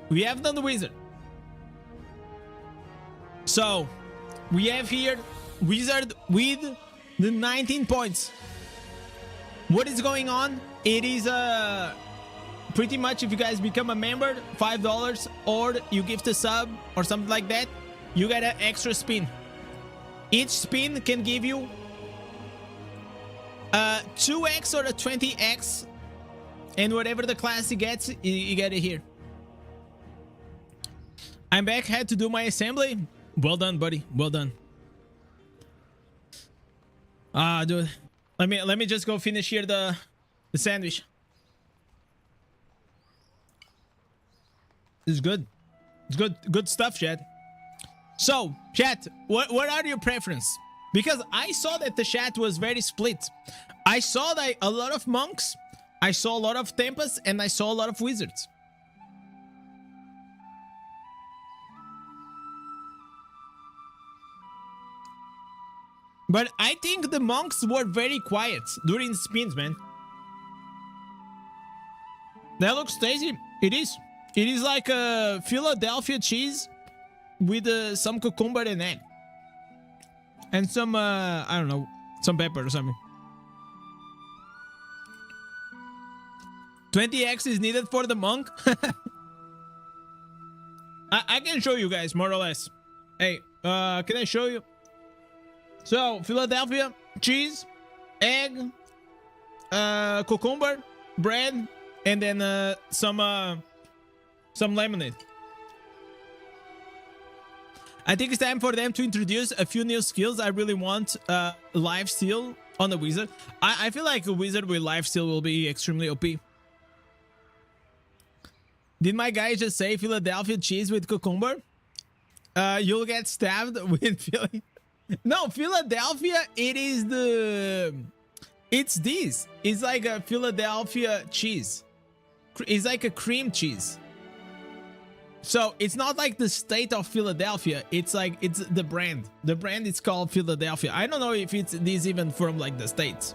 We have done the wizard. So, we have here wizard with the 19 points. What is going on? It is pretty much if you guys become a member, $5, or you gift a sub or something like that, you get an extra spin. Each spin can give you 2x or a 20x, and whatever the class he gets, you get it here. I'm back. Had to do my assembly. Well done, buddy. Well done. Dude, let me just go finish here the sandwich. It's good. It's good stuff, chat. So, chat, what are your preferences? Because I saw that the chat was very split. I saw that a lot of monks, I saw a lot of tempests, and I saw a lot of wizards. But I think the monks were very quiet during the spins, man. That looks tasty. It is. It is like a Philadelphia cheese with some cucumber and egg. And some, I don't know, some pepper or something. 20x is needed for the monk. I can show you guys, more or less. Hey, can I show you? So, Philadelphia, cheese, egg, cucumber, bread, and then some lemonade. I think it's time for them to introduce a few new skills. I really want lifesteal on the wizard. I feel like a wizard with lifesteal will be extremely OP. Did my guy just say Philadelphia cheese with cucumber? You'll get stabbed with Philly. No, Philadelphia, it is it's this. It's like a Philadelphia cheese. It's like a cream cheese. So it's not like the state of Philadelphia. It's like it's the brand. The brand is called Philadelphia. I don't know if it's this even from like the States.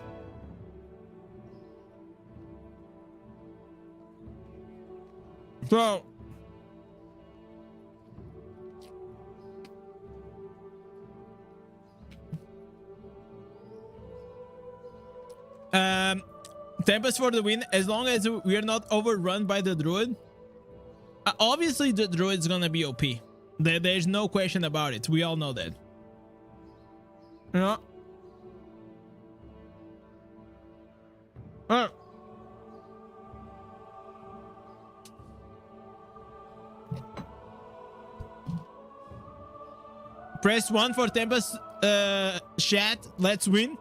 So Tempest for the win, as long as we are not overrun by the druid. Obviously the druid's gonna be OP. There's no question about it. We all know that. Yeah. Press 1 for Tempest chat. Let's win.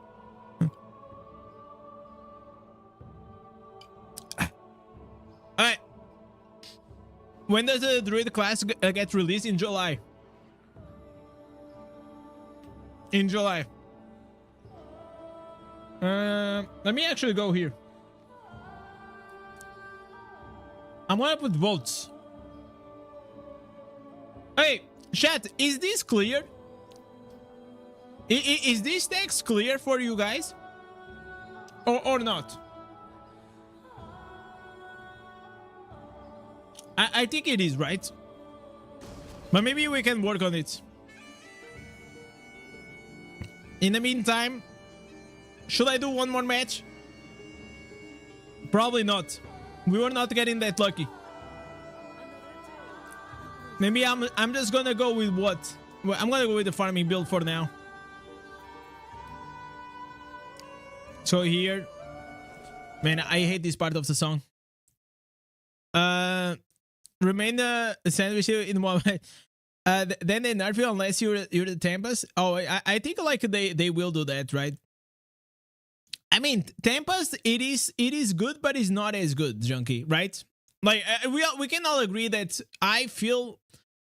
Alright. When does the druid class get released? In July. In July. Let me actually go here. I'm gonna put votes. Hey, chat, is this clear? Is this text clear for you guys? Or not? I think it is, right? But maybe we can work on it. In the meantime, should I do one more match? Probably not. We were not getting that lucky. Maybe I'm just gonna go with what? Well, I'm gonna go with the farming build for now. So here, man, I hate this part of the song. Remain the sandwich in one. Then they nerf you unless you're the Tempest. Oh, I think like they will do that, right? I mean, Tempest, it is good, but it's not as good, Junkie, right? Like we can all agree that I feel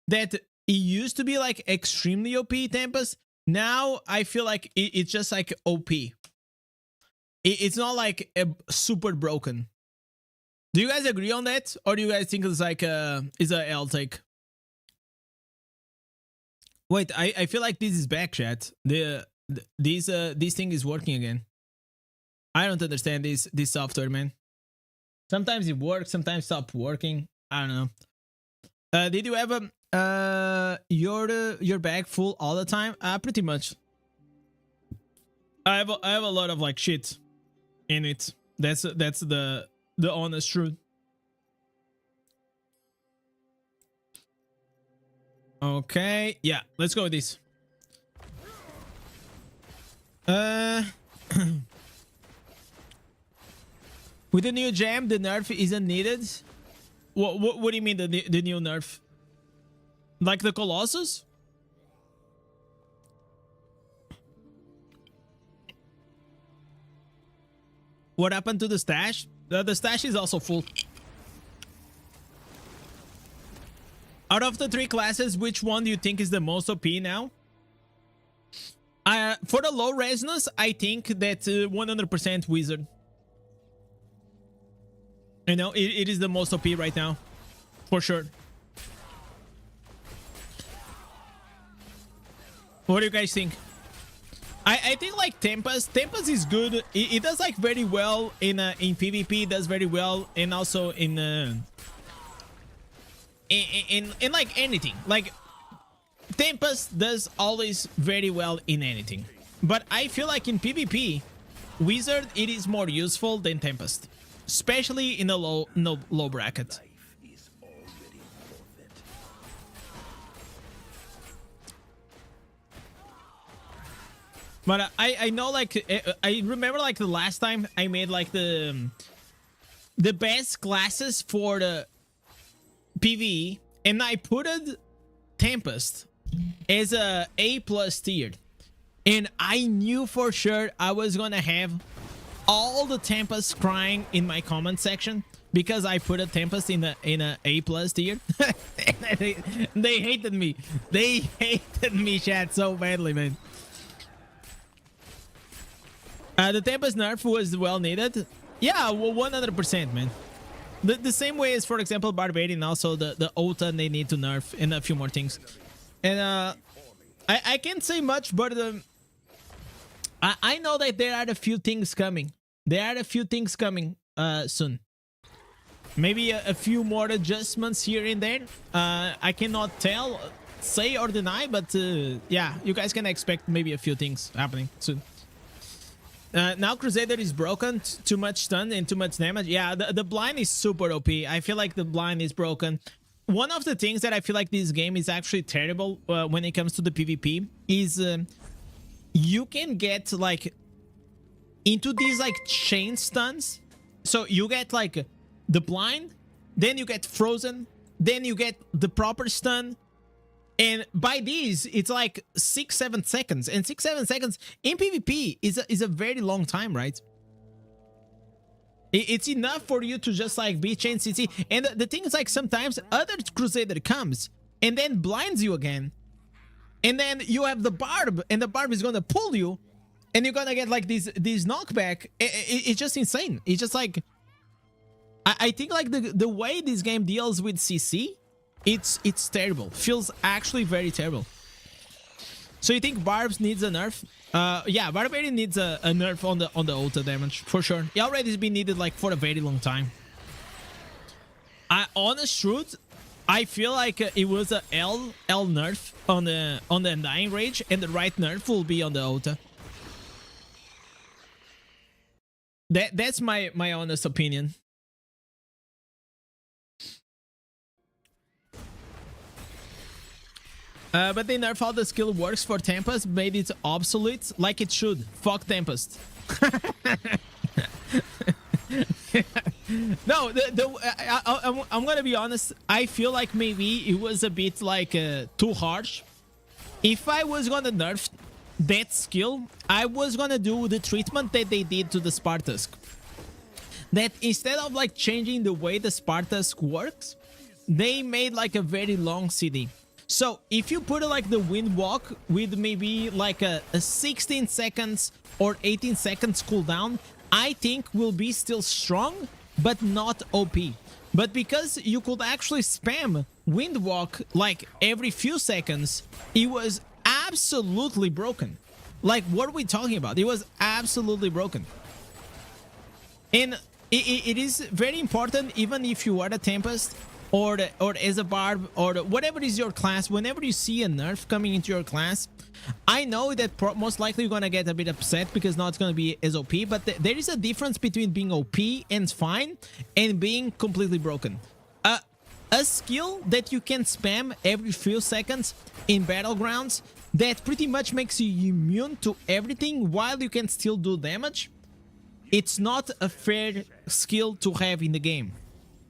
that it used to be like extremely OP Tempest. Now I feel like it's just like OP. It's not like super broken. Do you guys agree on that, or do you guys think it's like is a L take? Wait, I feel like this is back, chat. This thing is working again. I don't understand this software, man. Sometimes it works, sometimes stop working. I don't know. Did you have your bag full all the time? Pretty much. I have a lot of like shit in it. That's the honest truth. Okay, yeah, let's go with this. With the new jam, the nerf isn't needed. What do you mean the new nerf? Like the Colossus? What happened to the stash? The stash is also full. Out of the 3 classes, which one do you think is the most OP now? For the low resonance, I think that 100% Wizard. You know, it is the most OP right now. For sure. What do you guys think? I think like Tempest is good. It does like very well in PvP. It does very well, and also in like anything. Like Tempest does always very well in anything. But I feel like in PvP, Wizard it is more useful than Tempest, especially in the low bracket. But I know like I remember like the last time I made like the best classes for the PvE, and I put Tempest as a A+ tier, and I knew for sure I was gonna have all the Tempest crying in my comment section because I put a Tempest in a A+ tier. They hated me. They hated me, chat, so badly, man. The Tempest nerf was well needed. Yeah, well, 100%, man. The same way as, for example, Barbarian, also the Ota they need to nerf and a few more things. And I can't say much, but I know that there are a few things coming. There are a few things coming soon. Maybe a few more adjustments here and there. I cannot say or deny, but yeah, you guys can expect maybe a few things happening soon. Now Crusader is broken, too much stun and too much damage. Yeah, the blind is super OP. I feel like the blind is broken. One of the things that I feel like this game is actually terrible when it comes to the PvP is you can get like into these like chain stuns. So you get like the blind, then you get frozen, then you get the proper stun. And by these, it's like 6-7 seconds. And 6-7 seconds in PvP is a very long time, right? It's enough for you to just like be chain CC. And the thing is, like, sometimes other Crusader comes and then blinds you again. And then you have the Barb, and the Barb is gonna pull you, and you're gonna get like these knockback. It's just insane. It's just like I think like the way this game deals with CC, it's terrible. Feels actually very terrible. So you think Barbs needs a nerf? Yeah, Barbarian needs a nerf on the Ota damage for sure. It already has been needed like for a very long time. Honest truth, I feel like it was a L nerf on the Undying Rage, and the right nerf will be on the Ota. That's my honest opinion. But they nerf how the skill works for Tempest, made it obsolete like it should. Fuck Tempest. No, I'm gonna be honest. I feel like maybe it was a bit like too harsh. If I was gonna nerf that skill, I was gonna do the treatment that they did to the Spartusk. That instead of like changing the way the Spartusk works, they made like a very long CD. So if you put like the wind walk with maybe like a 16 seconds or 18 seconds cooldown, I think will be still strong, but not OP. But because you could actually spam wind walk like every few seconds, it was absolutely broken. Like, what are we talking about? It was absolutely broken. And it is very important, even if you are a Tempest or as a Barb or whatever is your class, whenever you see a nerf coming into your class, I know that most likely you're gonna get a bit upset because now it's gonna be as OP, but there is a difference between being OP and fine and being completely broken. A skill that you can spam every few seconds in Battlegrounds that pretty much makes you immune to everything while you can still do damage, it's not a fair skill to have in the game.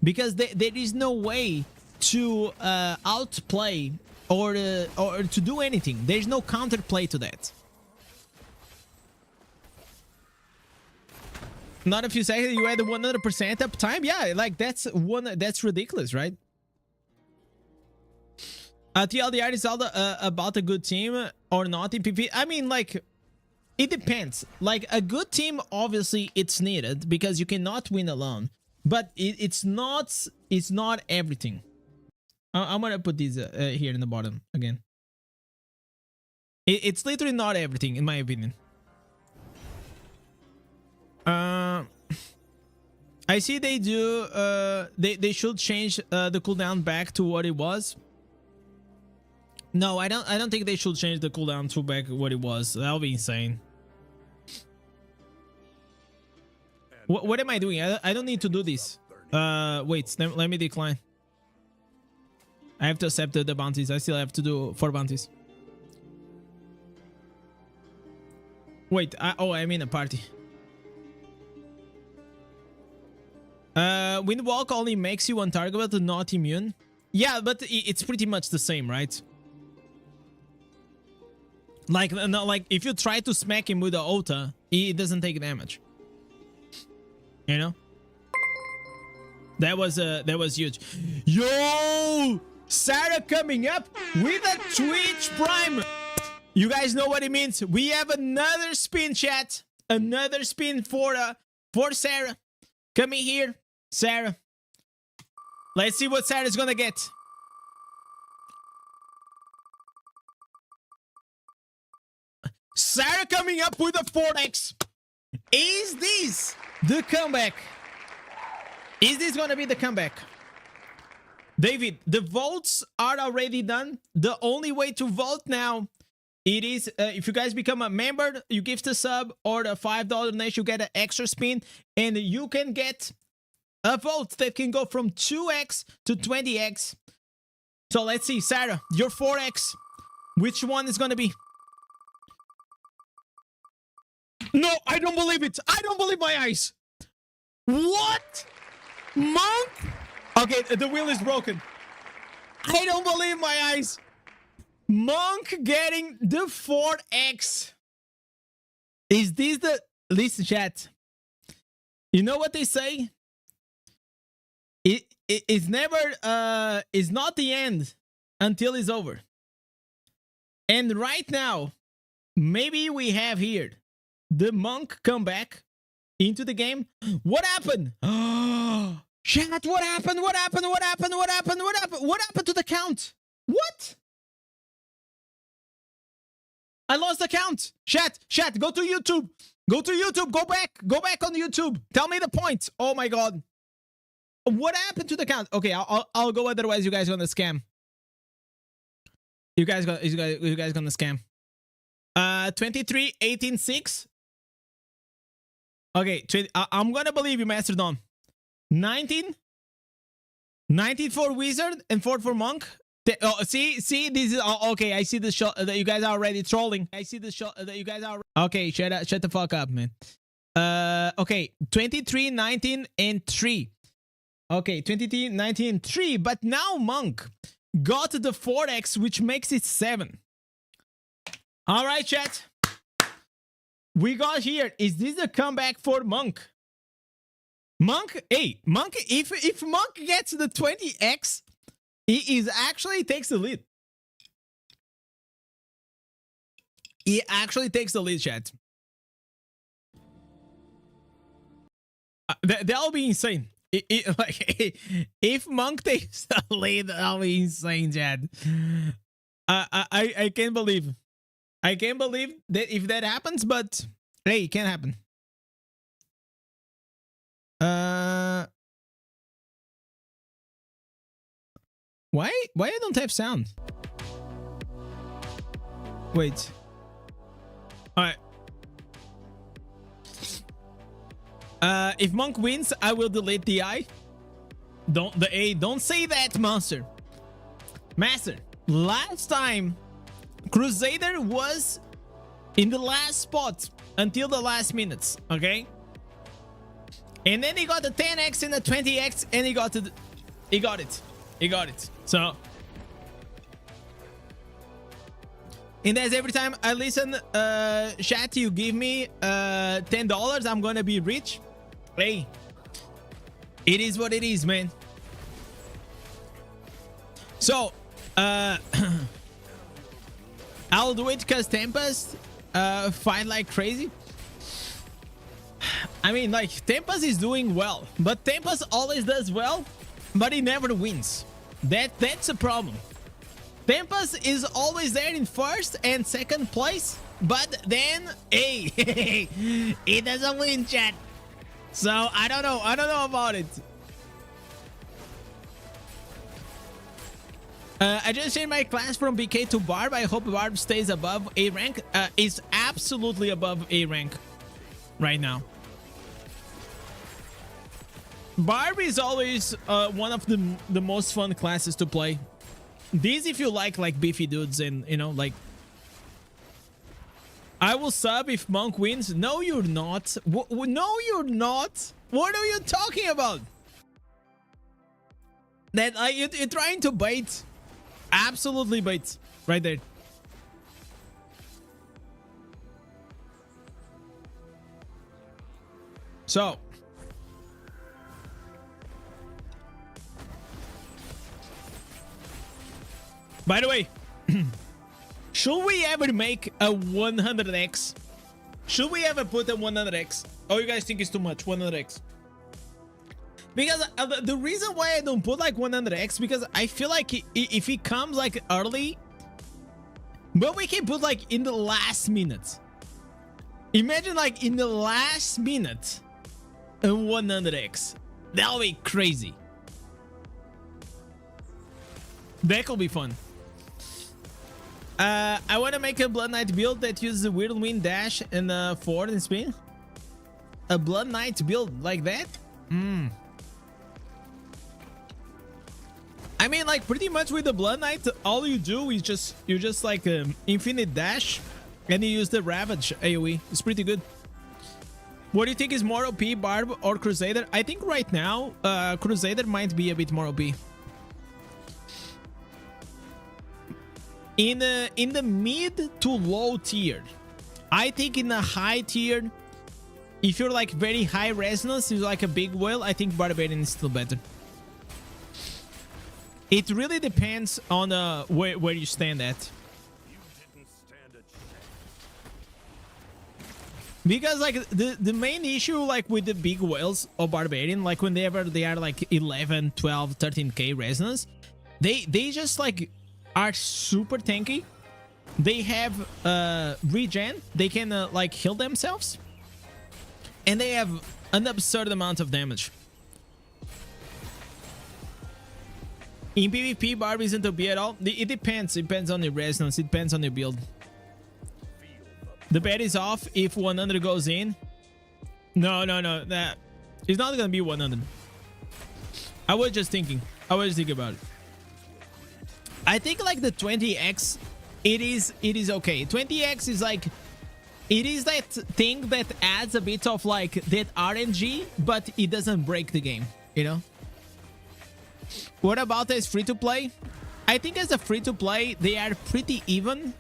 Because there is no way to outplay or to do anything. There's no counterplay to that. Not a few seconds, you had 100% uptime? Yeah, like that's ridiculous, right? TLDR is all about a good team or not in PvP. I mean, like, it depends. Like, a good team, obviously, it's needed because you cannot win alone. But it's not everything. I'm gonna put these here in the bottom again. It's literally not everything, in my opinion. I see they do. They should change the cooldown back to what it was. No, I don't think they should change the cooldown to back what it was. That would be insane. What am I doing? I don't need to do this. Wait, let me decline. I have to accept the bounties. I still have to do 4 bounties. Wait, I'm in a party. Windwalk only makes you untargetable, not immune. Yeah, but it's pretty much the same, right? Like, no, like if you try to smack him with the Ota, it doesn't take damage. You know, that was huge. Yo, Sarah coming up with a Twitch Prime. You guys know what it means. We have another spin, chat. Another spin for Sarah. Coming here, Sarah. Let's see what Sarah's gonna get. Sarah coming up with a 4x. Is this the comeback? Is this gonna be the comeback? David, the votes are already done. The only way to vote now, it is if you guys become a member, you gift a sub, or the $5 donation, you get an extra spin, and you can get a vote that can go from 2x to 20x. So let's see, Sarah, your 4x, which one is gonna be? No, I don't believe it. I don't believe my eyes. What? Monk? Okay, the wheel is broken. I don't believe my eyes. Monk getting the 4x. Is this the... Listen, chat. You know what they say? It's never... it's not the end until it's over. And right now, maybe we have here the Monk comeback into the game. What happened? Oh, chat, what happened? What happened? What happened? What happened? What happened? What happened to the count? What? I lost the count. Chat, go to YouTube. Go to YouTube. Go back on YouTube. Tell me the points. Oh my god. What happened to the count? Okay, I'll go, otherwise you guys gonna scam. You guys gonna scam. 23, 18, 6. Okay, I'm gonna believe you, Mastodon. 19 for Wizard and 4 for Monk. Oh, see, this is okay. I see the shot that you guys are already trolling. I see the shot that you guys are. Okay, shut the fuck up, man. Okay, 23, 19, and 3. Okay, 23, 19, and 3. But now Monk got the 4x, which makes it 7. All right, chat. We got here. Is this a comeback for Monk? Monk, hey, Monk, if Monk gets the 20x, he is actually takes the lead. He actually takes the lead, chat. That'll be insane. Like, if Monk takes the lead, that'll be insane, chat. I can't believe. I can't believe that if that happens, but hey, it can happen. Why I don't have sound? Wait. All right. If Monk wins, I will delete the I. Don't say that, Master. Last time Crusader was in the last spot until the last minutes, okay? And then he got the 10x and the 20x, and he got it. So, Indez, every time I listen, chat, you give me $10, I'm gonna be rich. Hey, it is what it is, man. So, I'll do it because Tempest fight like crazy. I mean, like, Tempest is doing well, but Tempest always does well, but he never wins. That's a problem. Tempest is always there in first and second place, but then, hey, he doesn't win, chat. So I don't know about it. I just changed my class from BK to Barb. I hope Barb stays above A rank. Is absolutely above A rank right now. Barb is always one of the most fun classes to play. These, if you like beefy dudes, and you know, like, I will sub if Monk wins. No, you're not. No, you're not. What are you talking about? That you're trying to bait. Absolutely bait right there. So, by the way, should we ever make a 100x? Should we ever put a 100x? Oh, you guys think it's too much, 100x? Because the reason why I don't put like 100x, because I feel like if it comes like early, but we can put like in the last minute. Imagine like in the last minute and 100x. That'll be crazy. That could be fun. I want to make a Blood Knight build that uses a weird wind dash and forward and spin. A Blood Knight build like that? I mean, like pretty much with the Blood Knight, all you do is just like infinite dash, and you use the Ravage AoE. It's pretty good. What do you think is more OP, Barb or Crusader? I think right now, Crusader might be a bit more OP. In the mid to low tier, I think in the high tier, if you're like very high resonance, you're like a big whale, I think Barbarian is still better. It really depends on where you stand at. Because like the main issue like with the big whales of Barbarian, like whenever they are like 11, 12, 13k resonance, they just like are super tanky. They have regen, they can like heal themselves, and they have an absurd amount of damage. In PvP, Barb isn't OP at all. It depends. It depends on your resonance. It depends on your build. The bet is off if 100 goes in. No. That it's not gonna be 100. I was just thinking about it. I think like the 20x, it is okay. 20x is like, it is that thing that adds a bit of like that RNG, but it doesn't break the game, you know? What about as free to play? I think as a free to play, they are pretty even.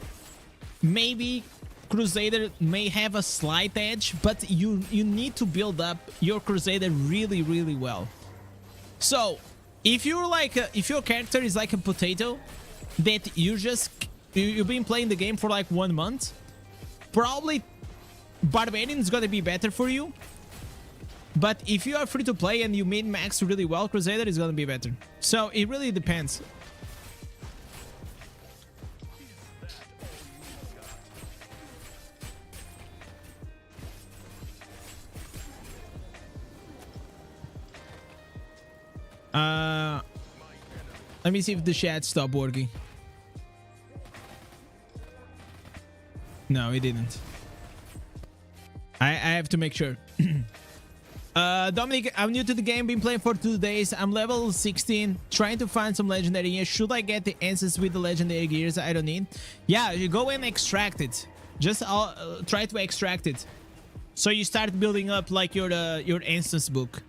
Maybe Crusader may have a slight edge, but you need to build up your Crusader really well. So if you're like if your character is like a potato that you've been playing the game for like 1 month, probably Barbarian is gonna be better for you. But if you are free to play and you min max really well, Crusader is gonna be better. So it really depends. Let me see if the chat stopped working. No, it didn't. I have to make sure. Dominic, I'm new to the game, been playing for 2 days. I'm level 16, trying to find some legendary gear. Should I get the answers with the legendary gears I don't need? Yeah, you go and extract it. Just try to extract it. So you start building up like your instance book.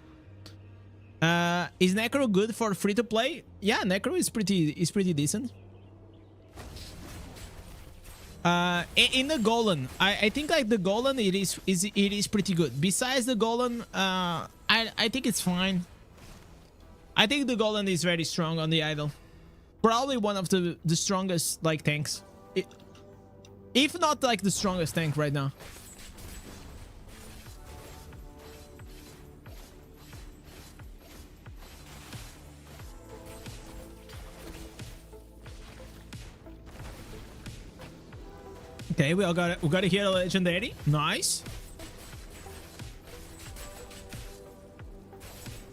Is Necro good for free to play? Yeah, Necro is pretty decent. In the Golem, I think like the Golem it is pretty good. Besides the Golem, I think it's fine. I think the Golem is very strong on the idol. Probably one of the strongest like tanks, if not like the strongest tank right now. Okay, we got to hear a legendary. Nice.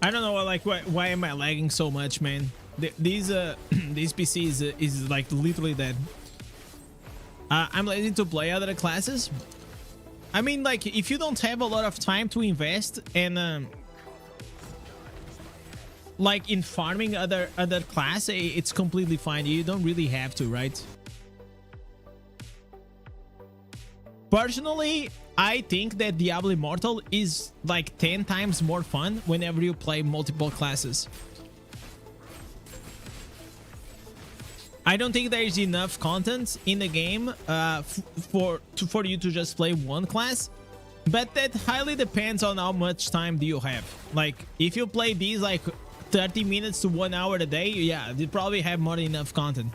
I don't know, like why am I lagging so much, man? These PC is like literally dead. I'm lazy to play other classes. I mean, like if you don't have a lot of time to invest and like in farming other class, it's completely fine. You don't really have to, right? Personally, I think that Diablo Immortal is like 10 times more fun whenever you play multiple classes. I don't think there is enough content in the game for you to just play one class, but that highly depends on how much time do you have. Like if you play these like 30 minutes to 1 hour a day, yeah, you probably have more than enough content.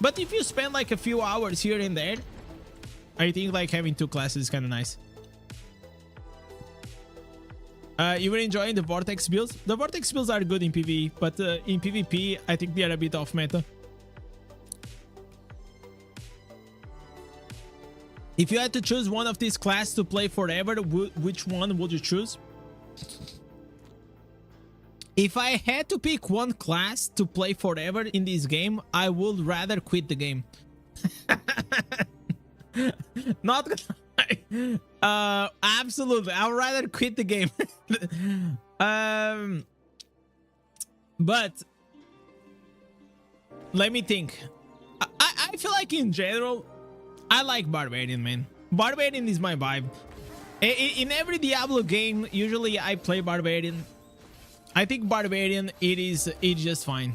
But if you spend like a few hours here and there, I think like having 2 classes is kind of nice. You were enjoying the Vortex builds? The Vortex builds are good in PvE, but in PvP, I think they are a bit off meta. If you had to choose one of these classes to play forever, which one would you choose? If I had to pick one class to play forever in this game, I would rather quit the game. Not gonna lie. Absolutely, I would rather quit the game. But let me think. I feel like in general, I like Barbarian, man. Barbarian is my vibe. In every Diablo game, usually I play Barbarian. I think Barbarian, it's just fine.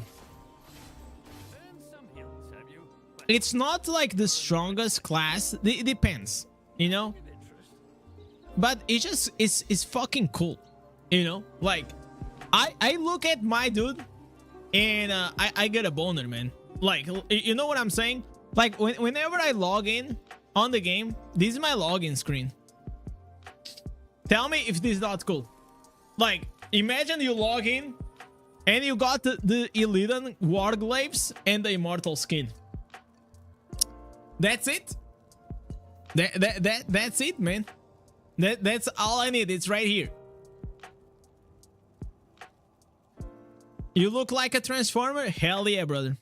It's not like the strongest class. It depends, you know. But it's fucking cool, you know. Like I look at my dude, and I get a boner, man. Like, you know what I'm saying? Like whenever I log in on the game, this is my login screen. Tell me if this is not cool. Like, imagine you log in and you got the Illidan Warglaives and the Immortal skin. That's it. That's it, man. That's all I need. It's right here. You look like a Transformer? Hell yeah, brother.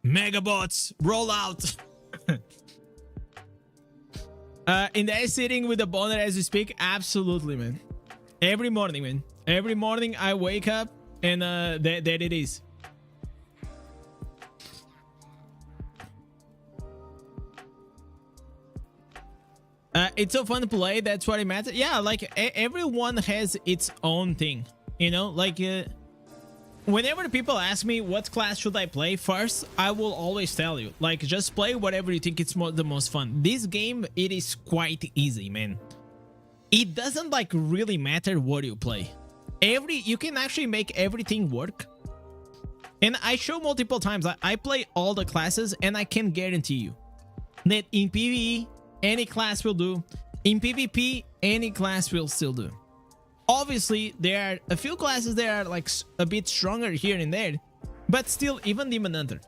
Megabots, roll out. Indez sitting with a boner as we speak. Absolutely, man. Every morning, man. Every morning I wake up and there it is. It's so fun to play. That's what it matters. Yeah, like everyone has its own thing, you know. Like whenever people ask me what class should I play first, I will always tell you, like, just play whatever you think it's the most fun. This game, it is quite easy, man. It doesn't like really matter what you play. You can actually make everything work. And I show multiple times, I play all the classes, and I can guarantee you that in PvE, any class will do. In PvP, any class will still do. Obviously, there are a few classes that are like a bit stronger here and there, but still, even Demon Hunter.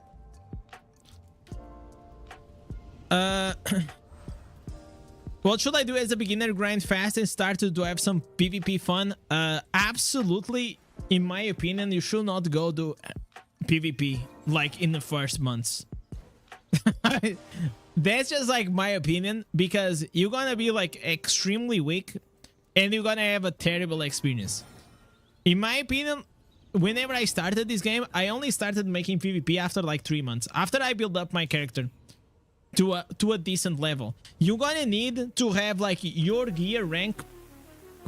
What should I do as a beginner? Grind fast and start to have some PvP fun? Absolutely, in my opinion, you should not go do PvP like in the first months. That's just like my opinion, because you're gonna be like extremely weak and you're gonna have a terrible experience. In my opinion, whenever I started this game, I only started making PvP after like 3 months. After I build up my character to a decent level, you're gonna need to have like your gear rank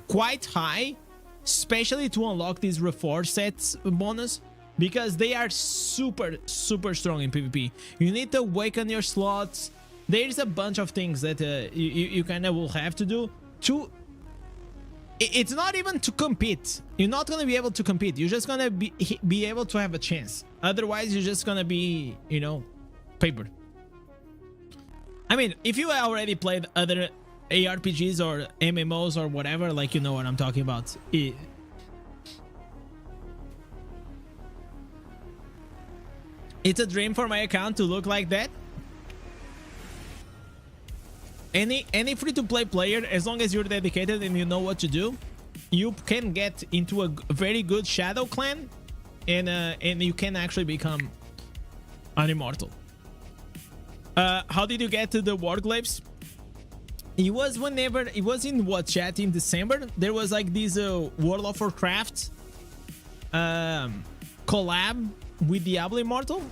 quite high, especially to unlock these reforge sets bonus, because they are super strong in PvP. You need to awaken your slots. There's a bunch of things that you kind of will have to do to... It's not even to compete. You're not going to be able to compete. You're just going to be able to have a chance. Otherwise, you're just going to be, you know, papered. I mean, if you already played other ARPGs or MMOs or whatever, like, you know what I'm talking about. It's a dream for my account to look like that. Any free-to-play player, as long as you're dedicated and you know what to do, you can get into a very good shadow clan, and you can actually become an immortal. How did you get to the Warglaives? It was in what, chat, in December? There was like this World of Warcraft collab with Diablo Immortal.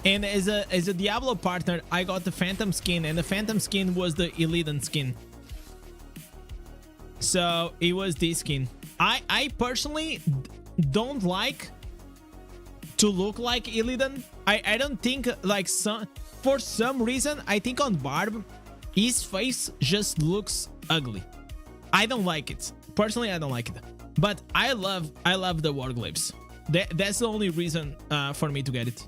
And as a Diablo partner, I got the Phantom skin, and the Phantom skin was the Illidan skin. So it was this skin. I personally don't like to look like Illidan. I don't think, like, for some reason, I think on Barb, his face just looks ugly. I don't like it. Personally, I don't like it. But I love the Warglaives. That's the only reason for me to get it.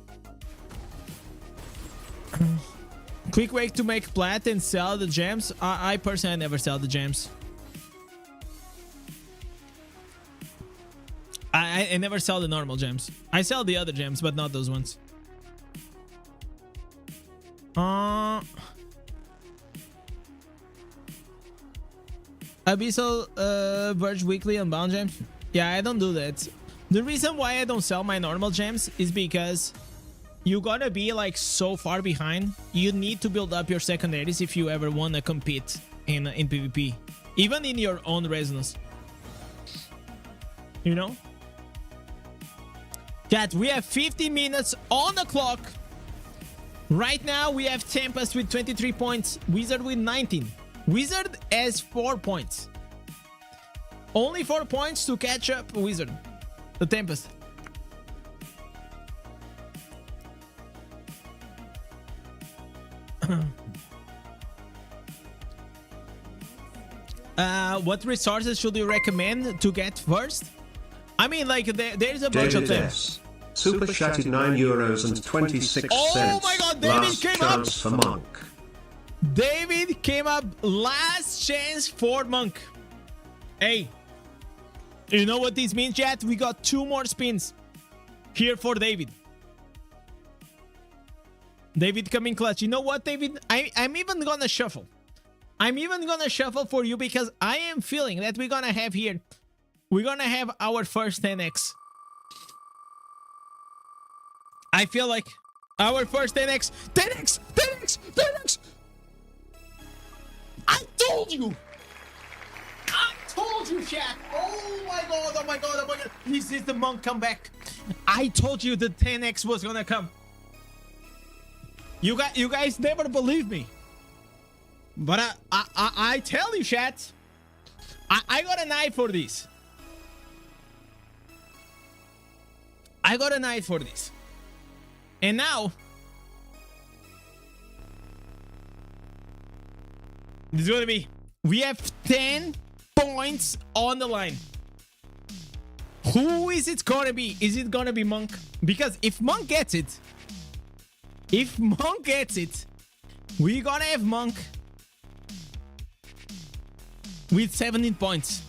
Quick way to make plat and sell the gems. I personally never sell the gems. I never sell the normal gems. I sell the other gems, but not those ones. Abyssal Verge weekly on bound gems. Yeah, I don't do that. The reason why I don't sell my normal gems is because you're gonna be like so far behind. You need to build up your secondaries if you ever want to compete in PvP, even in your own resonance. You know? Chat, we have 50 minutes on the clock. Right now, we have Tempest with 23 points, Wizard with 19. Wizard has 4 points. Only 4 points to catch up Wizard. The Tempest. What resources should you recommend to get first? I mean, like, there's a bunch of them.
S. Super chatted €9.26.
Oh my god, David
Last
came
chance
up!
for Monk.
David came up. Last chance for Monk. Hey, you know what this means, chat? We got 2 more spins here for David. David coming clutch. You know what, David? I'm even gonna shuffle. I'm even gonna shuffle for you because I am feeling that we're gonna have here. We're gonna have our first 10x. I feel like our first 10x. 10x! 10x! 10x! I told you! I told you, chat! Oh my god, oh my god, oh my god. This is the Monk comeback. I told you the 10x was gonna come. You guys never believe me. But I tell you, chat. I got an eye for this. I got an eye for this. And now, this is gonna be, we have 10 points on the line. Who is it gonna be? Is it gonna be Monk? Because if Monk gets it, we're gonna have Monk with 17 points.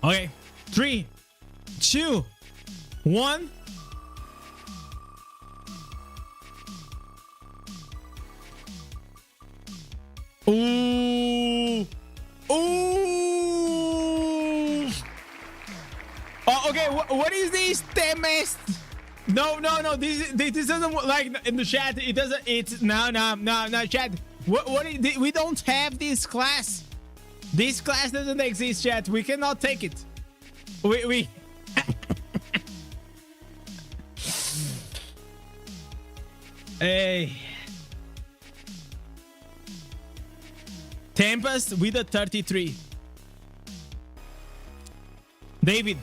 Okay, 3, 2, 1. Ooh. Ooh. Oh, okay, what is this? Tempest? No. This doesn't like in the chat. It doesn't. It's no, chat. What is, we don't have this class. This class doesn't exist, chat. We cannot take it. We Hey. Tempest with a 33. David,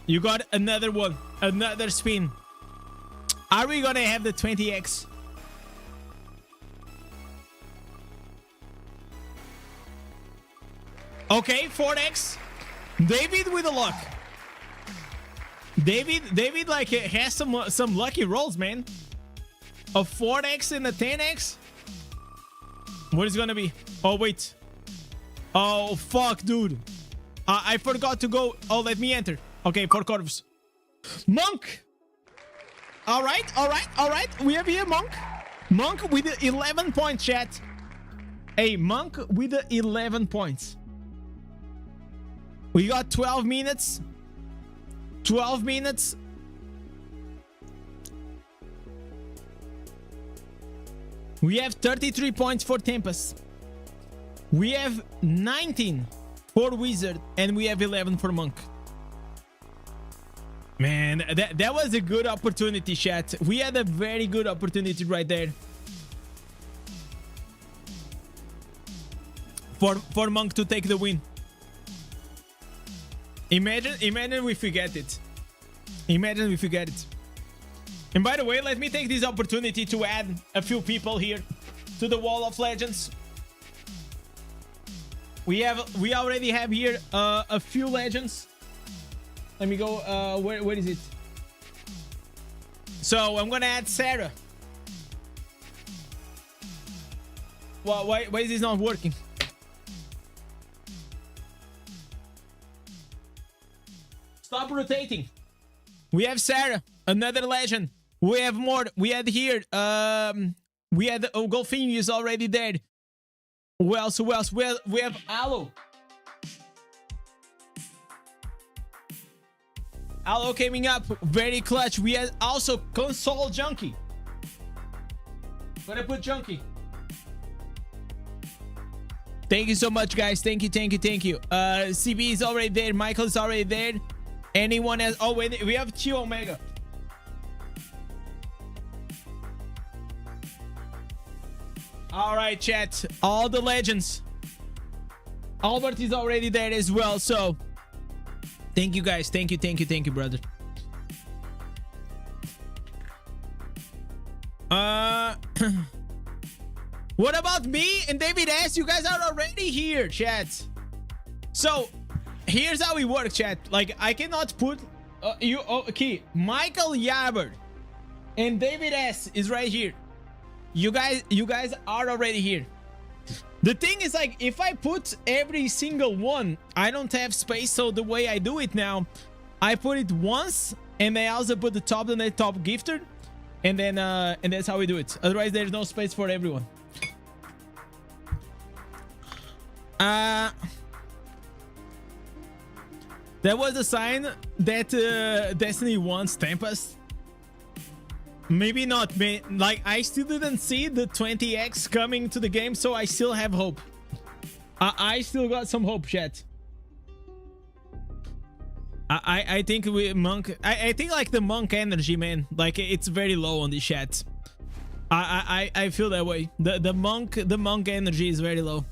you got another one. Another spin. Are we gonna have the 20x? Okay, 4x. David with a luck. David like has some lucky rolls, man. A 4x and a 10x. What is gonna be? Oh wait. Oh fuck, dude. I forgot to go. Oh, let me enter. Okay, 4 curves. Monk. All right. We have here Monk. Monk with the 11 points, chat. Hey, Monk with the 11 points. We got 12 minutes. 12 minutes. We have 33 points for Tempest. We have 19 for Wizard. And we have 11 for Monk. Man, that was a good opportunity, chat. We had a very good opportunity right there. For Monk to take the win. Imagine if we get it. Imagine if we get it. And by the way, let me take this opportunity to add a few people here to the Wall of Legends. We already have here a few legends. Let me go. Where is it? So I'm gonna add Sarah. Why is this not working? rotating. We have Sarah, another legend. We have more. We had here. We had Golfinho is already dead. Who else? Who else? We have Aloe. Aloe coming up, very clutch. We had also Console Junkie. Gonna put Junkie. Thank you so much, guys. Thank you, thank you, thank you. CB is already there. Michael is already there. Anyone else? Oh, wait, we have Q Omega. All right, chat. All the legends. Albert is already there as well. So, thank you, guys. Thank you, thank you, thank you, brother. What about me and David S? You guys are already here, chat. So, here's how it works, chat. Like, I cannot put okay. Michael Yabber and David S is right here. You guys are already here. The thing is, like, if I put every single one, I don't have space. So the way I do it now, I put it once, and I also put the top and the top gifter, and then and that's how we do it. Otherwise, there's no space for everyone. That was a sign that Destiny wants Tempest. Maybe not, man. Like, I still didn't see the 20x coming to the game, so I still have hope. I still got some hope, chat. I think we monk. I think like the monk energy, man. Like, it's very low on the chat. I feel that way. The monk energy is very low.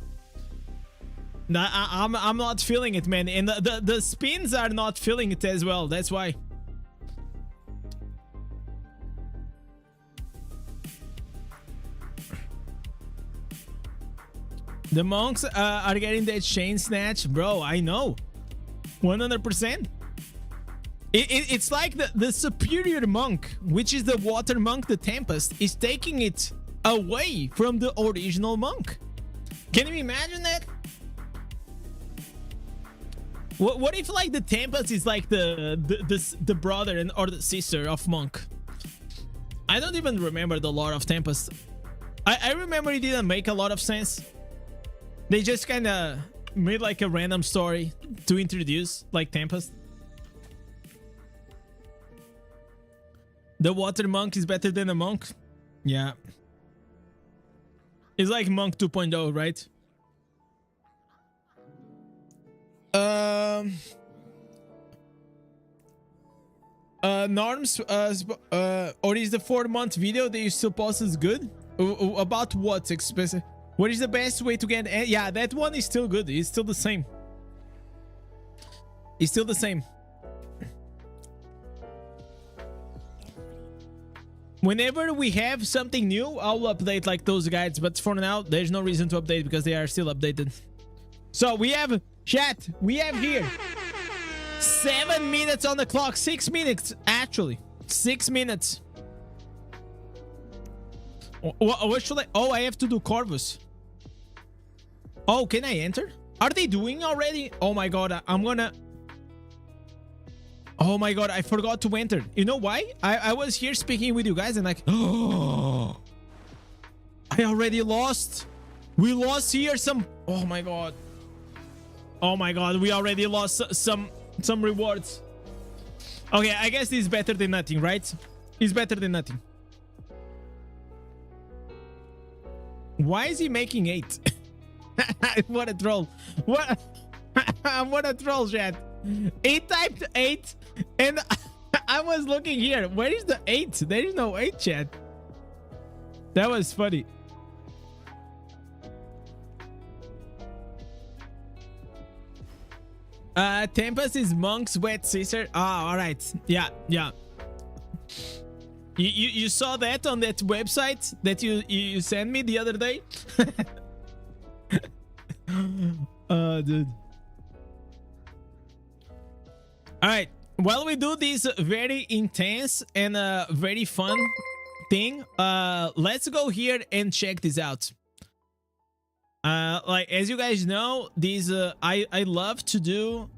I'm not feeling it, man, and the spins are not feeling it as well. That's why. The monks are getting that chain snatch, bro. I know, 100%. It's like the superior monk, which is the water monk, the Tempest, is taking it away from the original monk. Can you imagine that? What if like the Tempest is like the brother or the sister of monk? I don't even remember the lore of Tempest. I remember it didn't make a lot of sense. They just kind of made like a random story to introduce like Tempest. The water monk is better than a monk. Yeah. It's like monk 2.0, right? Norms, or is the 4-month video that you still post is good? About what? What is the best way to get? Yeah, that one is still good. It's still the same. It's still the same. Whenever we have something new, I'll update like those guides. But for now, there's no reason to update because they are still updated. So we have chat. We have here 7 minutes on the clock. 6 minutes actually. 6 minutes. What should I? Oh, I have to do Corvus. Oh, can I enter? Are they doing already? Oh my god, I'm gonna... Oh my god, I forgot to enter. You know why? I was here speaking with you guys and like... Oh, I already lost. We lost here some... Oh my god. Oh my god, we already lost some rewards. Okay, I guess it's better than nothing, right? It's better than nothing. Why is he making 8? What a troll. What a troll, chat. 8 typed 8 and I was looking here. Where is the 8? There is no 8, chat. That was funny. Tempest is monk's wet sister. Ah, all right. Yeah. You saw that on that website that you sent me the other day? Dude. All right. While we do this very intense and very fun thing, let's go here and check this out. Like, as you guys know, these I love to do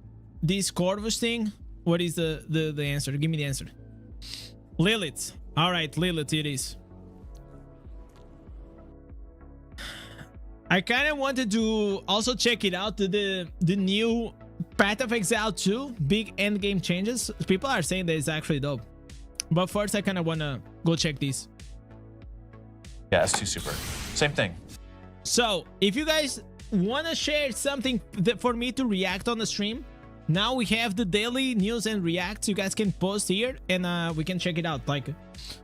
this Corvus thing What is the answer? Give me the answer. Lilith. All right, Lilith it is. I kind of wanted to also check it out, the new Path of Exile 2 big end game changes. People are saying that it's actually dope, but first I kind of want to go check these.
Yeah, S2 Super. Same thing.
So if you guys want to share something for me to react on the stream, now we have the daily news and reacts. You guys can post here and we can check it out. Like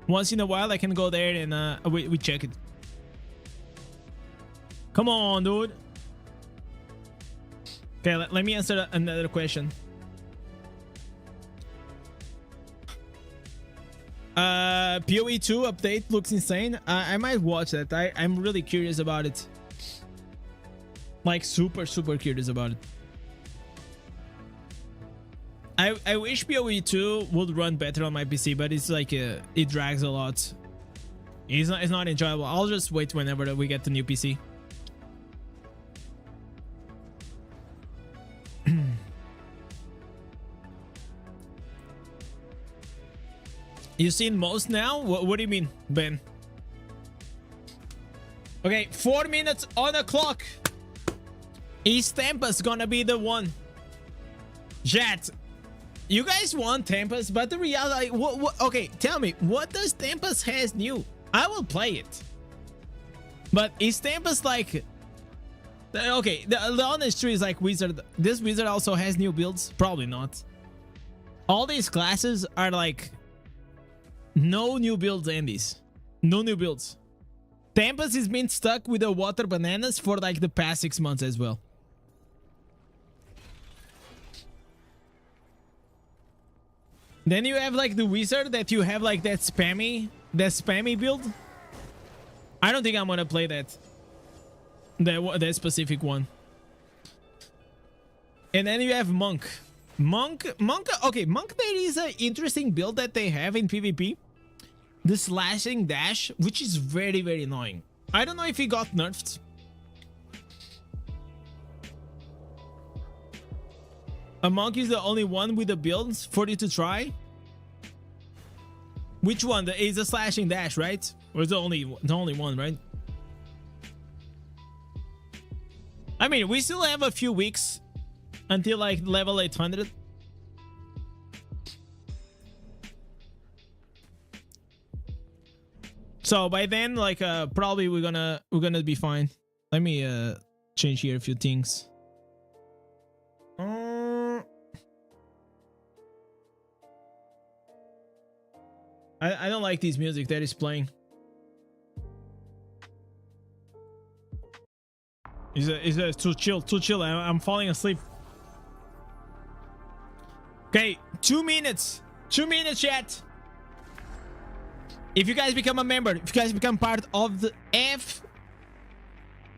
once in a while I can go there and we check it. Come on, dude. Okay, let me answer another question. PoE 2 update looks insane. I might watch that. I'm really curious about it. Like super curious about it. I wish PoE 2 would run better on my PC, but it's like it drags a lot. It's not enjoyable. I'll just wait whenever we get the new PC. You seen most now? What do you mean, Ben? Okay, 4 minutes on the clock. Is Tempest gonna be the one? Jet, you guys want Tempest, but the reality, okay, tell me, what does Tempest has new? I will play it. But is Tempest like... Okay, the honest truth is like Wizard. This Wizard also has new builds? Probably not. All these classes are like... No new builds, Andes. No new builds. Tempest has been stuck with the water bananas for like the past 6 months as well. Then you have like the Wizard that you have like that spammy build. I don't think I'm gonna play that specific one. And then you have Monk. Okay, Monk, there is an interesting build that they have in PvP. The slashing dash, which is very annoying. I don't know if he got nerfed. A Monk is the only one with the builds for you to try. Which one? Is the slashing dash, right? Or is the only one, right? I mean, we still have a few weeks until like level 800. So by then, like probably we're gonna be fine. Let me change here a few things. I don't like this music that is playing. Is too chill. I'm falling asleep. Okay, 2 minutes. 2 minutes, chat. If you guys become a member, if you guys become part of the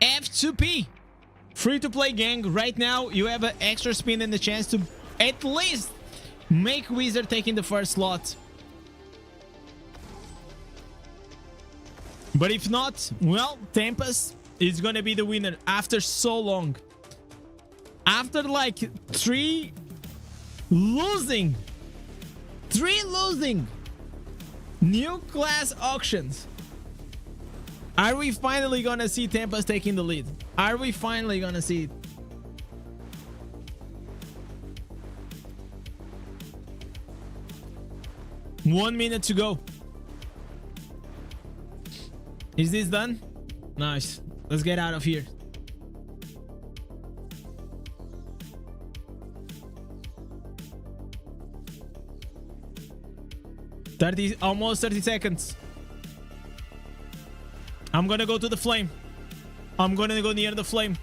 F2P free-to-play gang right now, you have an extra spin and the chance to at least make Wizard taking the first slot. But if not, well, Tempest is gonna be the winner after so long. After like 3 losing new class auctions. Are we finally gonna see Tempest taking the lead? Are we finally gonna see it? One minute to go. Is this done? Nice. Let's get out of here. Almost 30 seconds. I'm gonna go to the flame. I'm gonna go near the flame.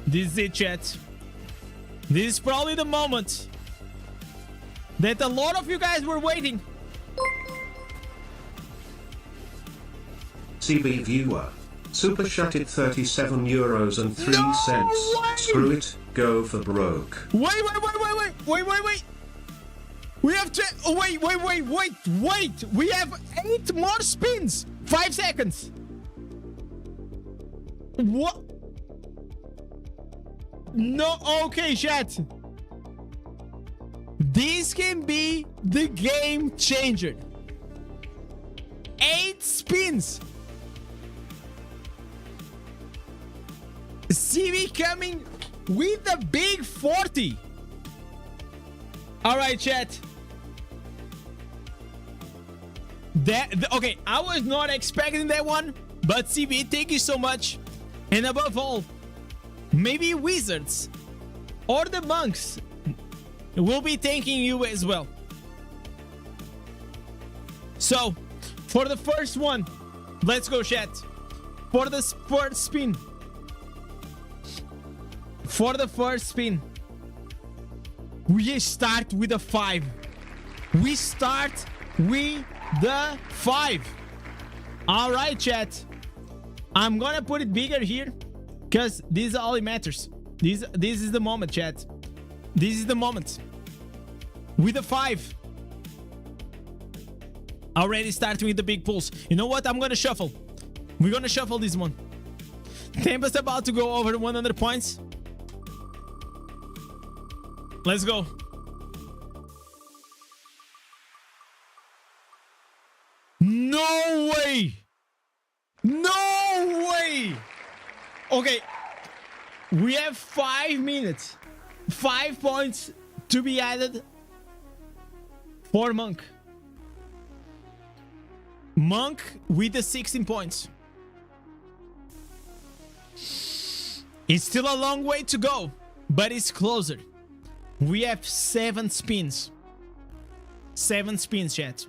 This is it, chat. This is probably the moment that a lot of you guys were waiting.
CB viewer. Super chatted €37.03.
No way!
Screw it, go for broke.
Wait. We have to wait. We have 8 more spins. 5 seconds. What? No, okay, chat. This can be the game changer. 8 spins. CV coming with the big 40. All right, chat. Okay, I was not expecting that one, but CV, thank you so much. And above all, maybe wizards or the monks will be thanking you as well. So, for the first one, let's go, chat. For the first spin. For the first spin, we start with a 5. We start with the 5. All right, chat. I'm gonna put it bigger here because this is all it matters. This is the moment, chat. This is the moment. With a 5. Already starting with the big pulls. You know what? I'm gonna shuffle. We're gonna shuffle this one. Tempest about to go over 100 points. Let's go. No way. No way. Okay. We have 5 minutes. 5 points to be added for Monk. Monk with the 16 points. It's still a long way to go, but it's closer. We have 7 spins. 7 spins, chat.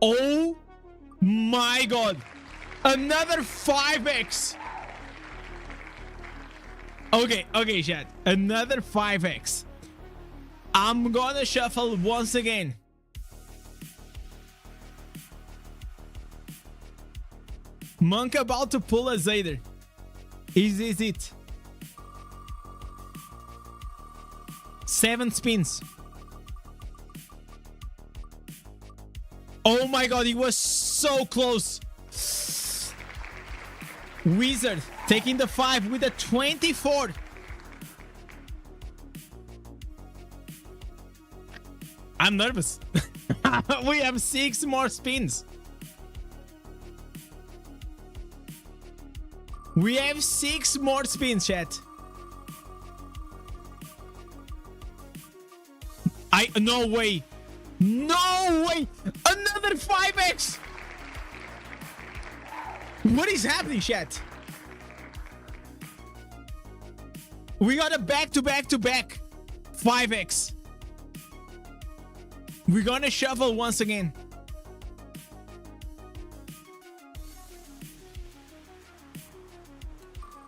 Oh my god. Another 5x. Okay, chat. Another 5x. I'm gonna shuffle once again. Monk about to pull a Zader. Is this it? 7 spins. Oh my god, he was so close. Wizard taking the 5 with a 24. I'm nervous. We have 6 more spins. We have 6 more spins, chat. No way. No way. Another 5x. What is happening, chat? We got a back-to-back-to-back 5x. We're gonna shuffle once again.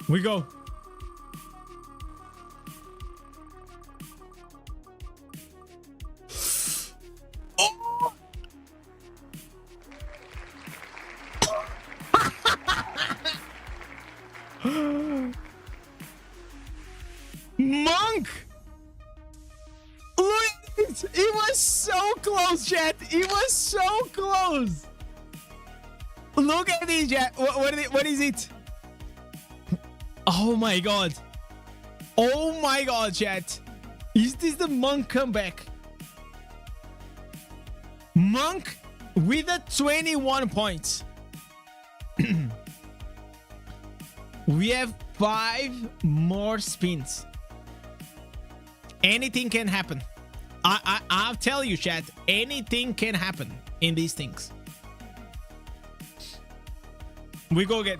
We go. Oh! Monk! Look at it! It was so close, chat! It was so close! Look at this, chat! What is it? Oh my god. Oh my god, chat. Is this the Monk comeback? Monk with a 21 points. We have 5 more spins. Anything can happen. I'll tell you, chat. Anything can happen in these things. We go again.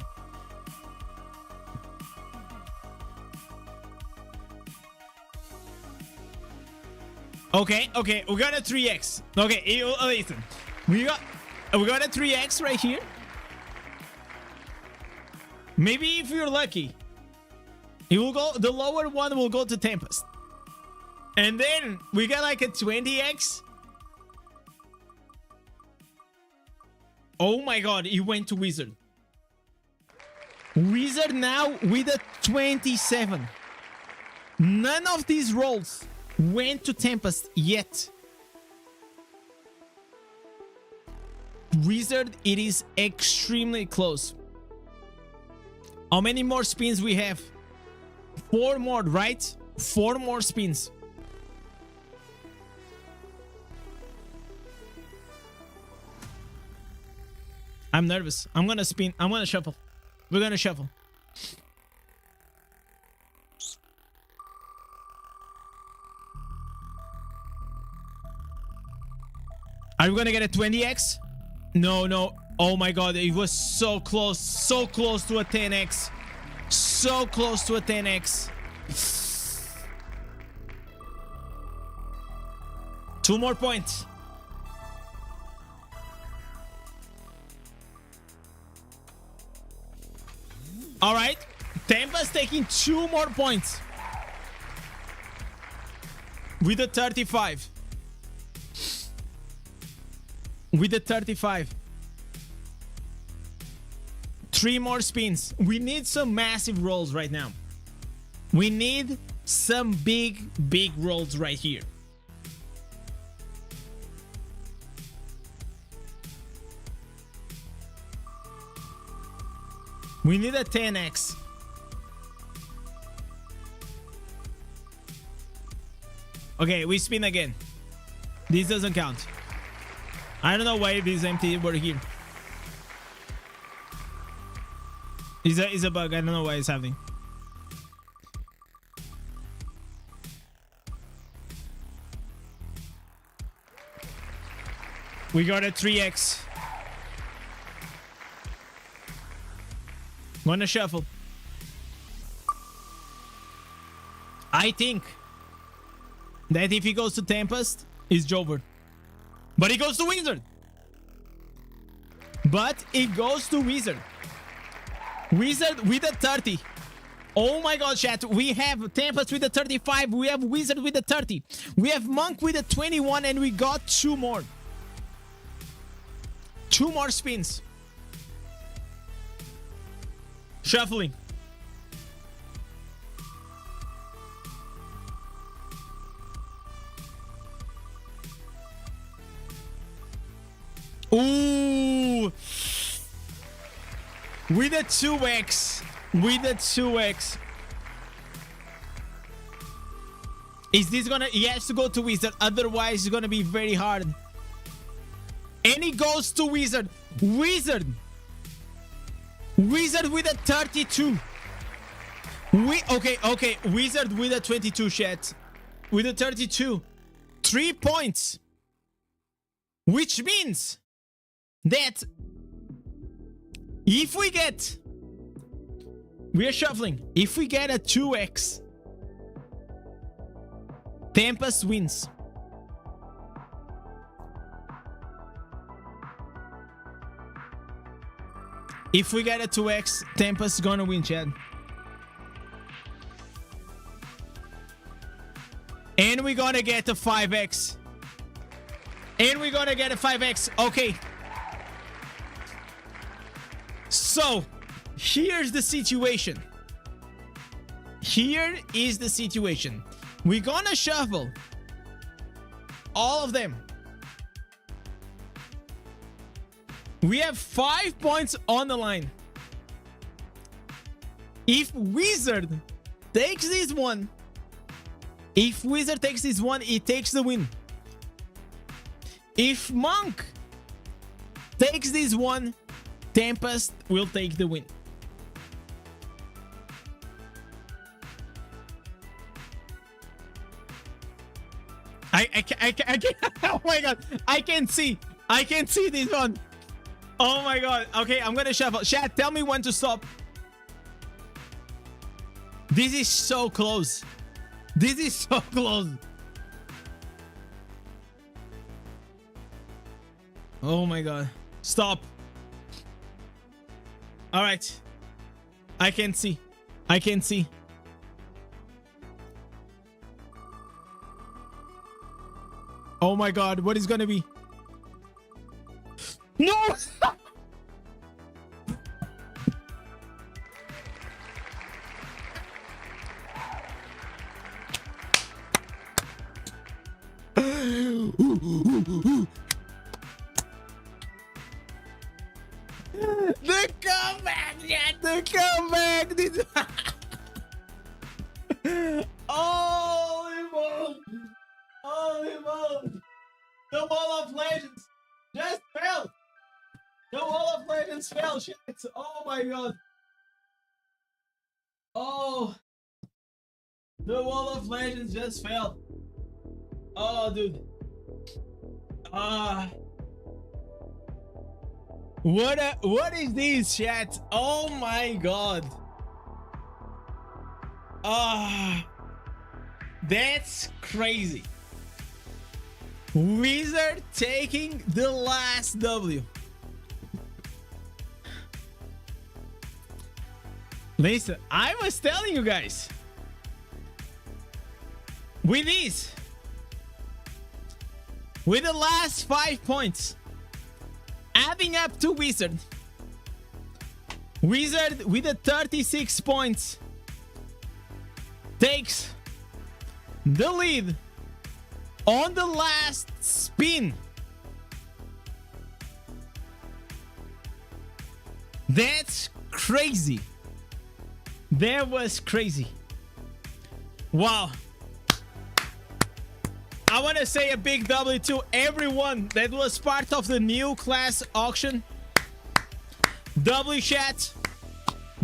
Okay, we got a 3x. Okay, listen. We got a 3x right here. Maybe if you're lucky, it will go. The lower one will go to Tempest, and then we got like a 20x. Oh my god, he went to Wizard. Wizard now with a 27. None of these rolls went to Tempest yet. Wizard, it is extremely close. How many more spins we have? 4 more, right? 4 more spins. I'm nervous. I'm gonna spin. I'm gonna shuffle. We're gonna shuffle. Are we gonna get a 20x? No, no. Oh my god, it was so close. So close to a 10x. So close to a 10x. 2 more points. All right. Tampa's taking 2 more points. With a 35. With a 35. 3 more spins. We need some massive rolls right now. We need some big rolls right here. We need a 10x. Okay, we spin again. This doesn't count. I don't know why this empty were here. It's a bug. I don't know why it's happening. We got a 3x. Gonna shuffle. I think that if he goes to Tempest, it's Jover. But he goes to Wizard. But it goes to Wizard. Wizard with a 30. Oh my god, chat. We have Tempest with a 35. We have Wizard with a 30. We have Monk with a 21. And we got 2 more. 2 more spins. Shuffling. Ooh. With a 2x. With a 2x. Is this gonna... He has to go to Wizard. Otherwise, it's gonna be very hard. And he goes to Wizard. Wizard. Wizard with a 32. Okay. Wizard with a 22, chat. With a 32. 3 points. Which means that if we get... We are shuffling. If we get a 2x, Tempest wins. If we get a 2x, Tempest gonna win, chat. And we're gonna get a 5x. And we're gonna get a 5x. Okay. So, here's the situation. Here is the situation. We're gonna shuffle all of them. We have 5 points on the line. If Wizard takes this one, it takes the win. If Monk takes this one, Tempest will take the win. I can't. Oh my god! I can see this one. Oh my god. Okay, I'm gonna shuffle. Chat, tell me when to stop. This is so close. This is so close. Oh my god. Stop. All right. I can see. Oh my god, what is gonna be? No! The comeback, yeah, the comeback. Holy moly! Holy moly! The Wall of Legends just fell. The Wall of Legends fell. Shit! Oh my god! Oh, the Wall of Legends just fell. Oh, dude. What is this, chat? Oh my god. That's crazy. Wizard taking the last W. Listen, I was telling you guys. With this, with the last 5 points, adding up to Wizard. Wizard with the 36 points takes the lead on the last spin. That's crazy. That was crazy. Wow. I want to say a big W to everyone that was part of the new class auction. W chat,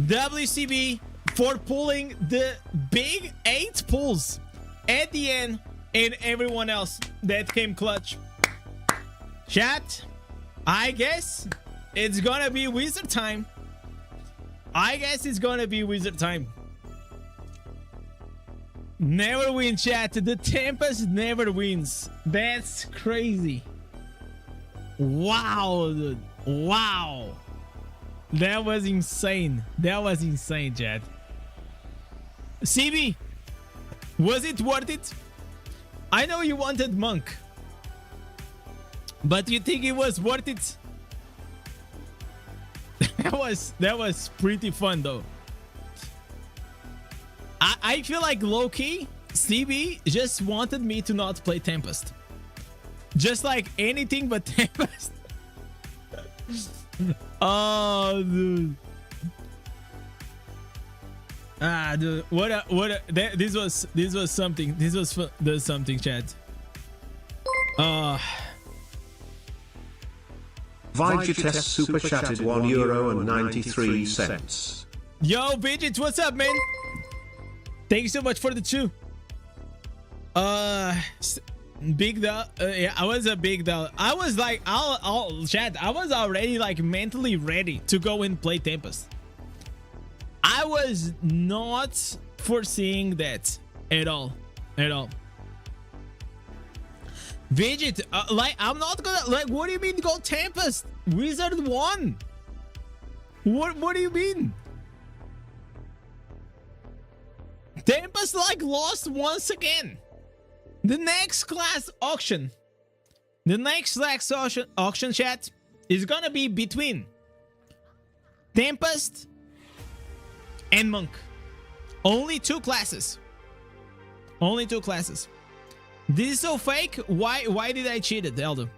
WCB for pulling the big 8 pulls at the end, and everyone else that came clutch. Chat, I guess it's gonna be Wizard time. I guess it's gonna be Wizard time. Never win, chat. The Tempest never wins. That's crazy. Wow, dude. Wow. That was insane. That was insane, chat. CB, was it worth it? I know you wanted Monk, but you think it was worth it? That was pretty fun though. I feel like low-key CB just wanted me to not play Tempest. Just like anything but Tempest. Oh, dude. Dude, this was something. This was something, chat.
Vigites super chatted €1.93.
Yo, Vigit, what's up, man? Thank you so much for the 2. Big doll. Yeah, I was a big doll. I was like, I'll chat. I was already like mentally ready to go and play Tempest. I was not foreseeing that at all. Vigit, like, I'm not gonna, like, what do you mean go Tempest? Wizard won. What do you mean? Tempest like lost once again. The next class auction. The next class auction chat is gonna be between Tempest and Monk. Only 2 classes. Only 2 classes. This is so fake. Why did I cheat it, Eldo?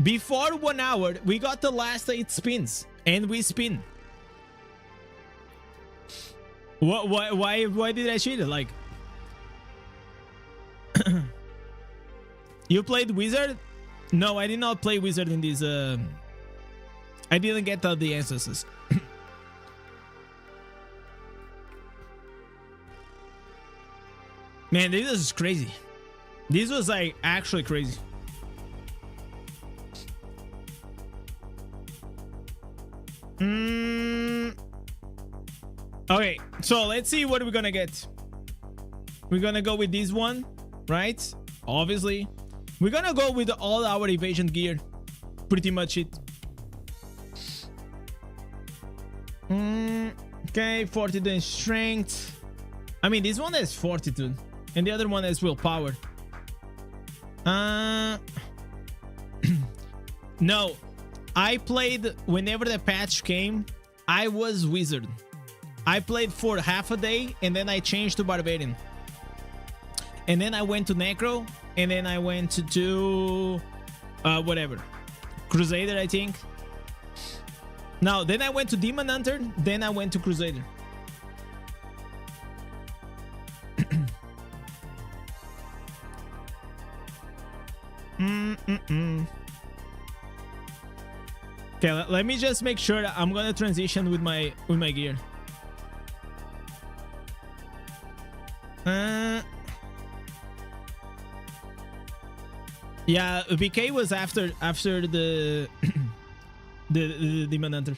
Before 1 hour, we got the last 8 spins, and we spin. Why did I cheat it? Like, you played Wizard? No, I did not play Wizard in this. I didn't get all the answers. Man, this is crazy. This was like actually crazy. Okay, so let's see what we're gonna get. We're gonna go with this one, right? Obviously. We're gonna go with all our evasion gear. Pretty much it. Okay, 42 in strength. I mean, this one has fortitude, and the other one has willpower. No, I played whenever the patch came. I was Wizard. I played for half a day, and then I changed to Barbarian. And then I went to Necro, and then I went to whatever, Crusader, I think. Now, then I went to Demon Hunter, then I went to Crusader. Okay, let me just make sure that I'm gonna transition with my gear. Yeah, BK was after the the Demon Hunter.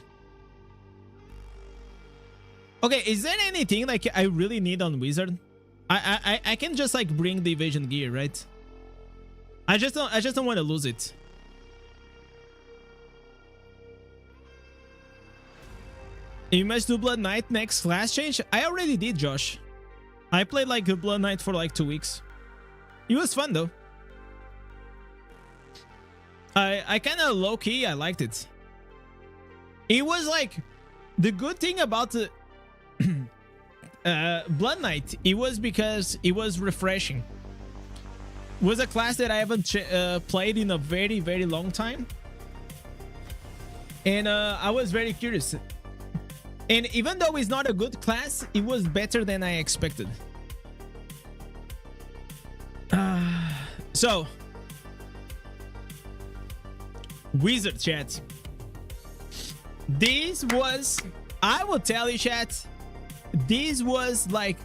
Okay, is there anything like I really need on Wizard? I can just like bring the evasion gear, right? I just don't want to lose it. You must do Blood Knight next class change? I already did, Josh. I played like a Blood Knight for like 2 weeks. It was fun though. I kind of low-key, I liked it. It was like the good thing about the Blood Knight, it was because it was refreshing. It was a class that I haven't played in a very, very long time. And I was very curious. And even though it's not a good class, it was better than I expected. So, Wizard chat. This was, I will tell you chat, this was like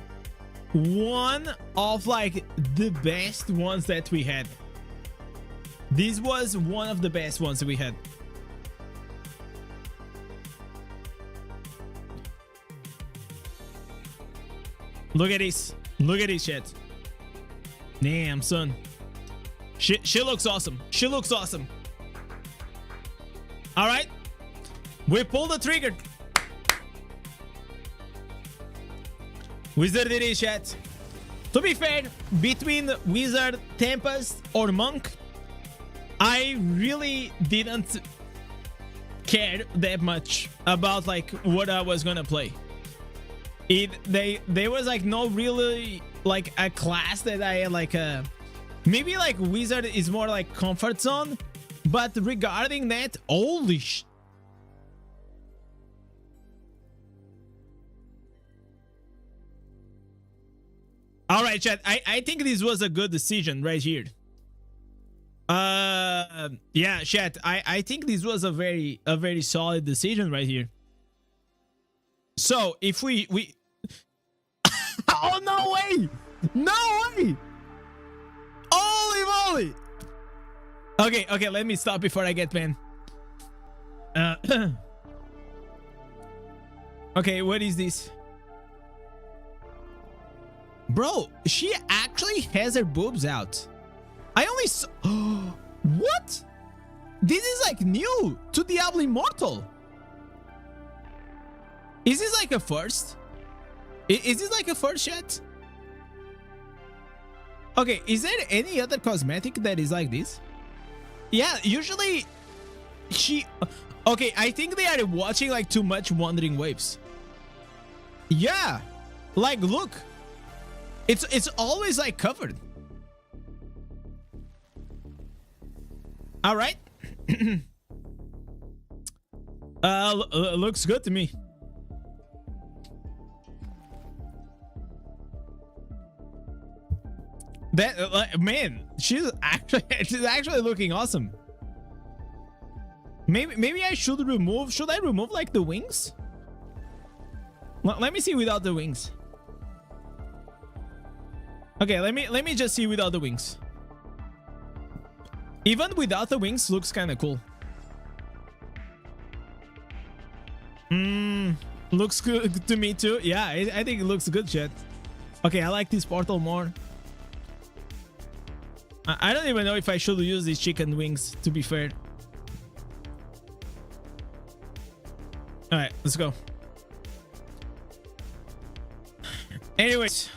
one of like the best ones that we had. This was one of the best ones that we had. Look at this. Look at this chat. Damn, son. She looks awesome. She looks awesome. All right. We pulled the trigger. Wizard it is, chat. To be fair, between Wizard, Tempest, or Monk, I really didn't care that much about like what I was gonna play. There was like no really like a class that I like maybe like Wizard is more like comfort zone, but regarding that, holy sh. All right, chat. I think this was a good decision right here. Yeah, chat. I think this was a very solid decision right here. So if we oh no way! No way! Holy moly! Okay, let me stop before I get banned. Okay, what is this? Bro, she actually has her boobs out. I only saw... What? This is like new to Diablo Immortal. Is this like a first? Is this like a first yet? Okay, is there any other cosmetic that is like this? Yeah, usually she... Okay, I think they are watching like too much Wandering Waves. Yeah, like look. It's always like covered. All right. Looks good to me. That man, she's actually looking awesome. Maybe I should remove. Should I remove like the wings? Let me see without the wings. Okay, let me just see without the wings. Even without the wings looks kind of cool. Looks good to me too. Yeah, I think it looks good, chat. Okay, I like this portal more. I don't even know if I should use these chicken wings, to be fair. All right, let's go. Anyways,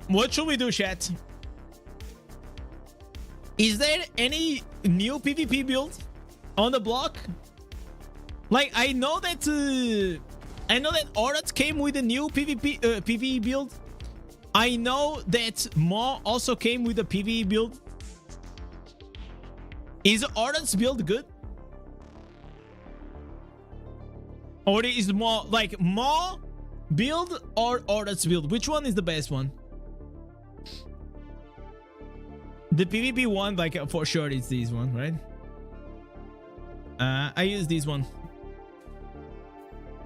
what should we do, chat? Is there any new PvP build on the block? Like, I know that Aurat came with a new PvE build. I know that Maw also came with a PvE build. Is Aurat's build good? Or is more like more build or Horus build? Which one is the best one? The PvP one, like for sure, it's this one, right? I use this one.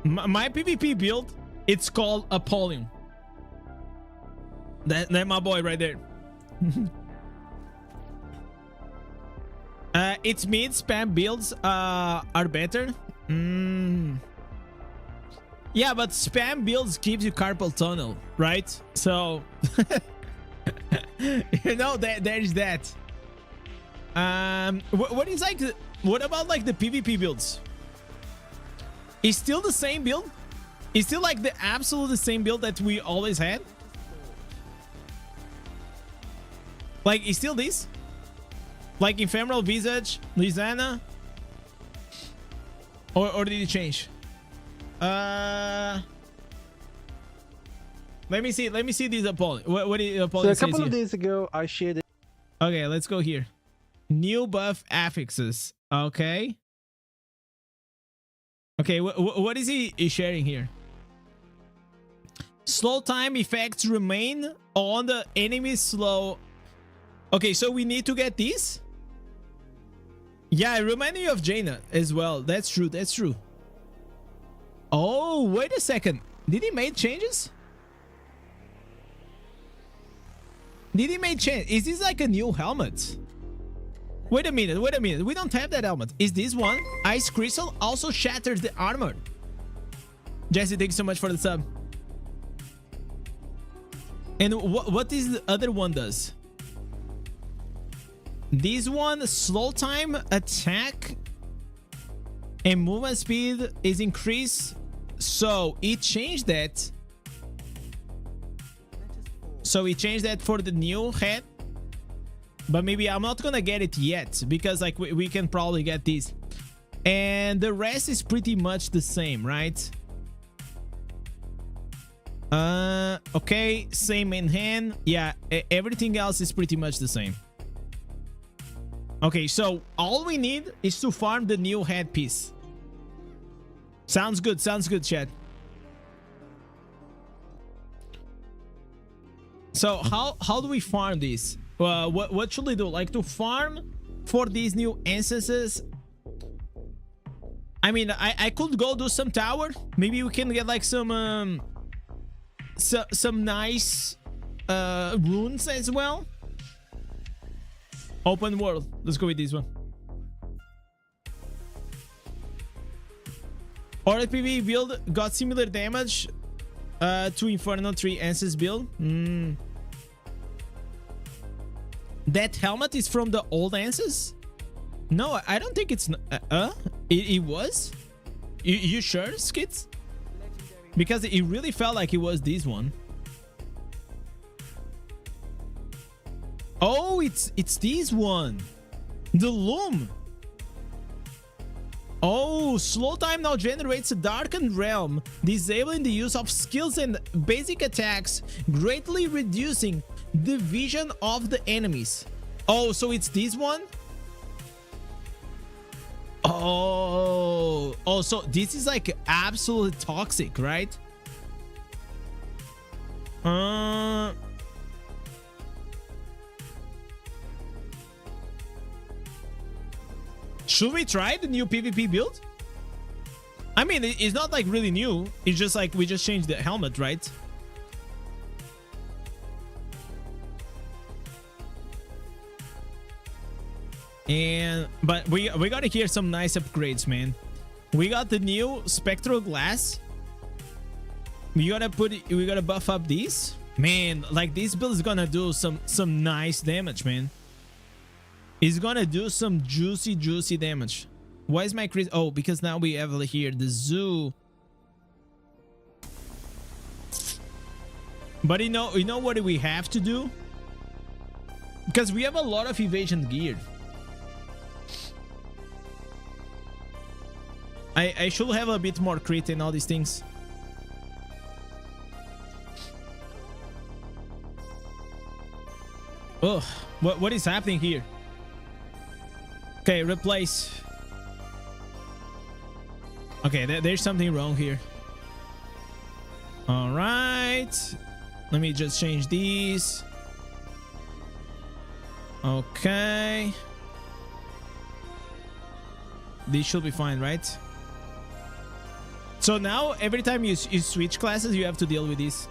My PvP build, it's called Apollyon. That my boy right there. Its mid spam builds are better. Yeah, but spam builds gives you carpal tunnel, right? So you know that there's that. What is like? What about like the PvP builds? Is still the same build? Is still like the absolute same build that we always had? Like, is still this? Like Ephemeral Visage, Lizana? Or did it change? Let me see this Apollyon. What did Apollyon say?
So a couple of days ago, I shared it.
Okay, let's go here. New buff affixes. Okay. Okay, what is he sharing here? Slow time effects remain on the enemy slow. Okay, so we need to get these? Yeah, it reminded me of Jaina as well. That's true, that's true. Oh, wait a second. Did he make changes? Did he make change? Is this like a new helmet? Wait a minute, wait a minute. We don't have that helmet. Is this one? Ice Crystal also shatters the armor. Jesse, thanks so much for the sub. And what is the other one does? This one, slow time, attack, and movement speed is increased. So it changed that. So it changed that for the new head. But maybe I'm not gonna get it yet because like we can probably get this. And the rest is pretty much the same, right? Okay, same in hand. Yeah, everything else is pretty much the same. Okay, so all we need is to farm the new headpiece. Sounds good, chat. So how do we farm this? What should we do? Like to farm for these new instances? I mean, I could go do some tower. Maybe we can get like some nice runes as well. Open world. Let's go with this one. Or the PvE build got similar damage to Inferno 3 Ansys build. That helmet is from the old Ansys? No, I don't think it's... It was? You sure, Skits? Because it really felt like it was this one. Oh, it's this one. The Loom. Oh, slow time now generates a darkened realm, disabling the use of skills and basic attacks, greatly reducing the vision of the enemies. Oh, so it's this one? Oh, so this is like absolutely toxic, right? Should we try the new PvP build? I mean, it's not like really new. It's just like we just changed the helmet, right? But we gotta hear some nice upgrades, man. We got the new spectral glass. We gotta buff up these. Man, like this build is gonna do some nice damage, man. It's gonna do some juicy damage. Why is my crit? Oh, because now we have here the zoo. But you know what we have to do? Because we have a lot of evasion gear. I should have a bit more crit and all these things. Oh, what is happening here? Okay, replace. Okay, there's something wrong here. All right. Let me just change these. Okay. These should be fine, right? So now every time you switch classes, you have to deal with this.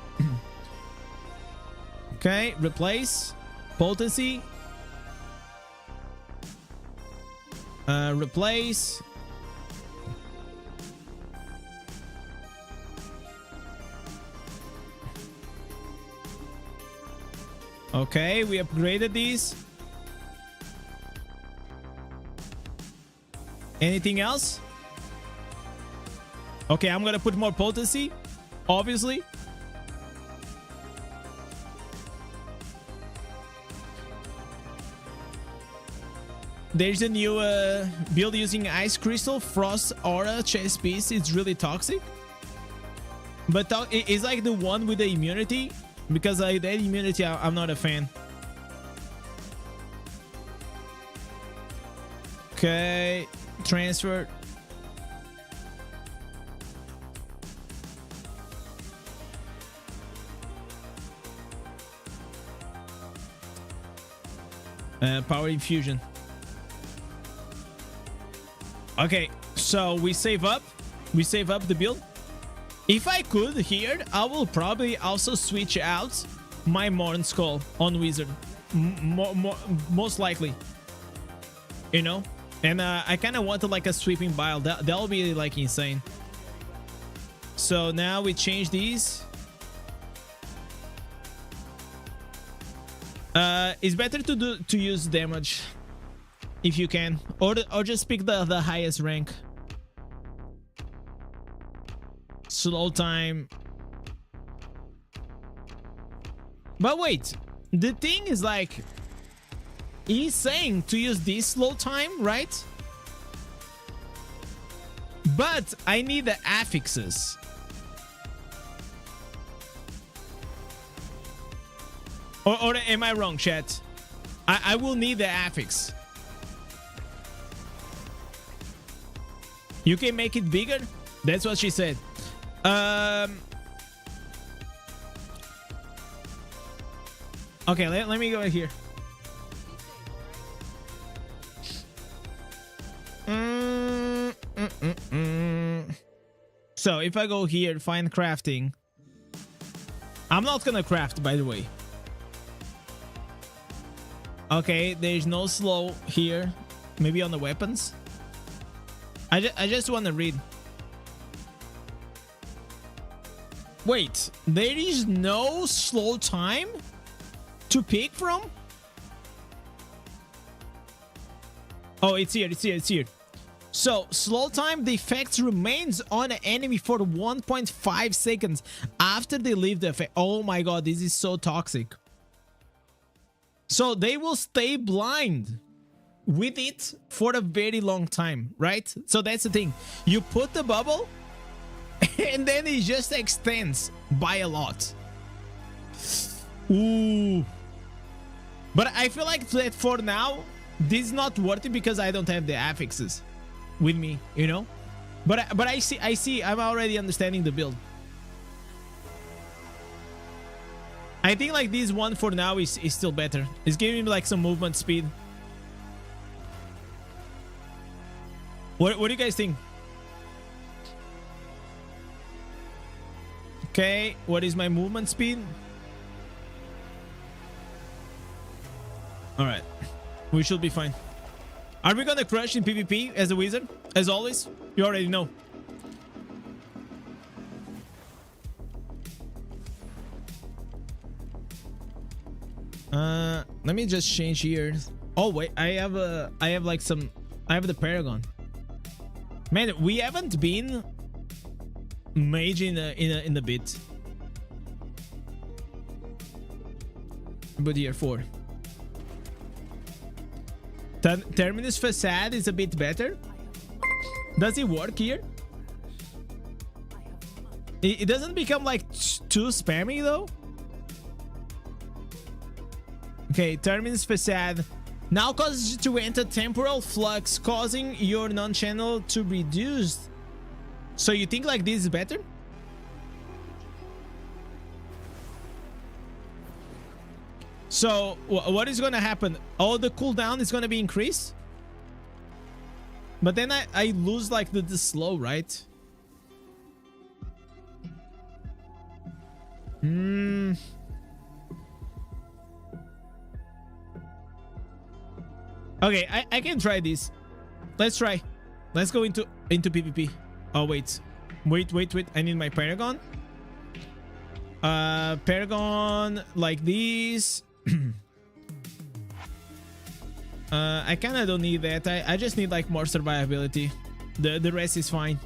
Okay, replace. Potency. Replace. Okay, we upgraded these. Anything else? Okay, I'm gonna put more potency, obviously. There's a new build using Ice Crystal, Frost Aura, Chest Piece. It's really toxic. But it's like the one with the immunity. Because that immunity, I'm not a fan. Okay, transfer. Power infusion. Okay, so we save up. We save up the build. If I could here, I will probably also switch out my Morn Skull on Wizard. Most likely. You know? And I kind of wanted like a sweeping bile. That'll be like insane. So now we change these. It's better to use damage if you can, or just pick the highest rank. Slow time. But wait, the thing is like, he's saying to use this slow time, right? But I need the affixes. Or am I wrong, chat? I will need the affix. You can make it bigger? That's what she said. Okay, let me go here. So if I go here, find crafting. I'm not gonna craft, by the way. Okay, there's no slow here. Maybe on the weapons. I just want to read. Wait, there is no slow time to pick from? Oh, it's here, it's here, it's here. So, slow time, the effect remains on an enemy for 1.5 seconds after they leave the effect. Oh my god, this is so toxic. So, they will stay blind with it for a very long time, right? So, that's the thing. You put the bubble, and then it just extends by a lot. Ooh. But I feel like that for now, this is not worth it because I don't have the affixes with me, you know? But I see, I'm already understanding the build. I think like this one for now is still better. It's giving me like some movement speed. What do you guys think? Okay, what is my movement speed? All right, we should be fine. Are we gonna crush in PvP as a wizard? As always? You already know. Let me just change here. Oh wait, I have the Paragon. Man, we haven't been mage in a bit. But here 4. Terminus Facade is a bit better. Does it work here? It doesn't become like too spammy though. Okay, Terminus Facade now causes you to enter temporal flux, causing your non-channel to reduce So you think like this is better? So what is gonna happen? Oh, the cooldown is gonna be increased, but then I lose like the slow, right? Okay, I can try this. Let's try. Let's go into PvP. Oh wait. I need my Paragon. Paragon like this. I kind of don't need that. I just need like more survivability. The rest is fine.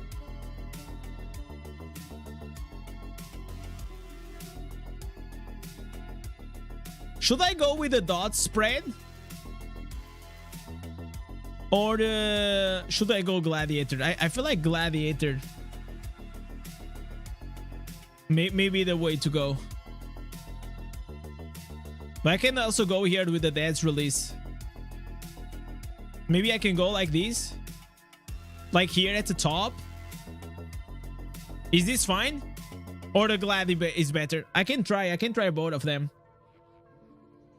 Should I go with the dot spread? Or should I go Gladiator? I feel like Gladiator may be the way to go. But I can also go here with the Dad's release. Maybe I can go like this. Like here at the top. Is this fine? Or the Glad is better? I can try both of them.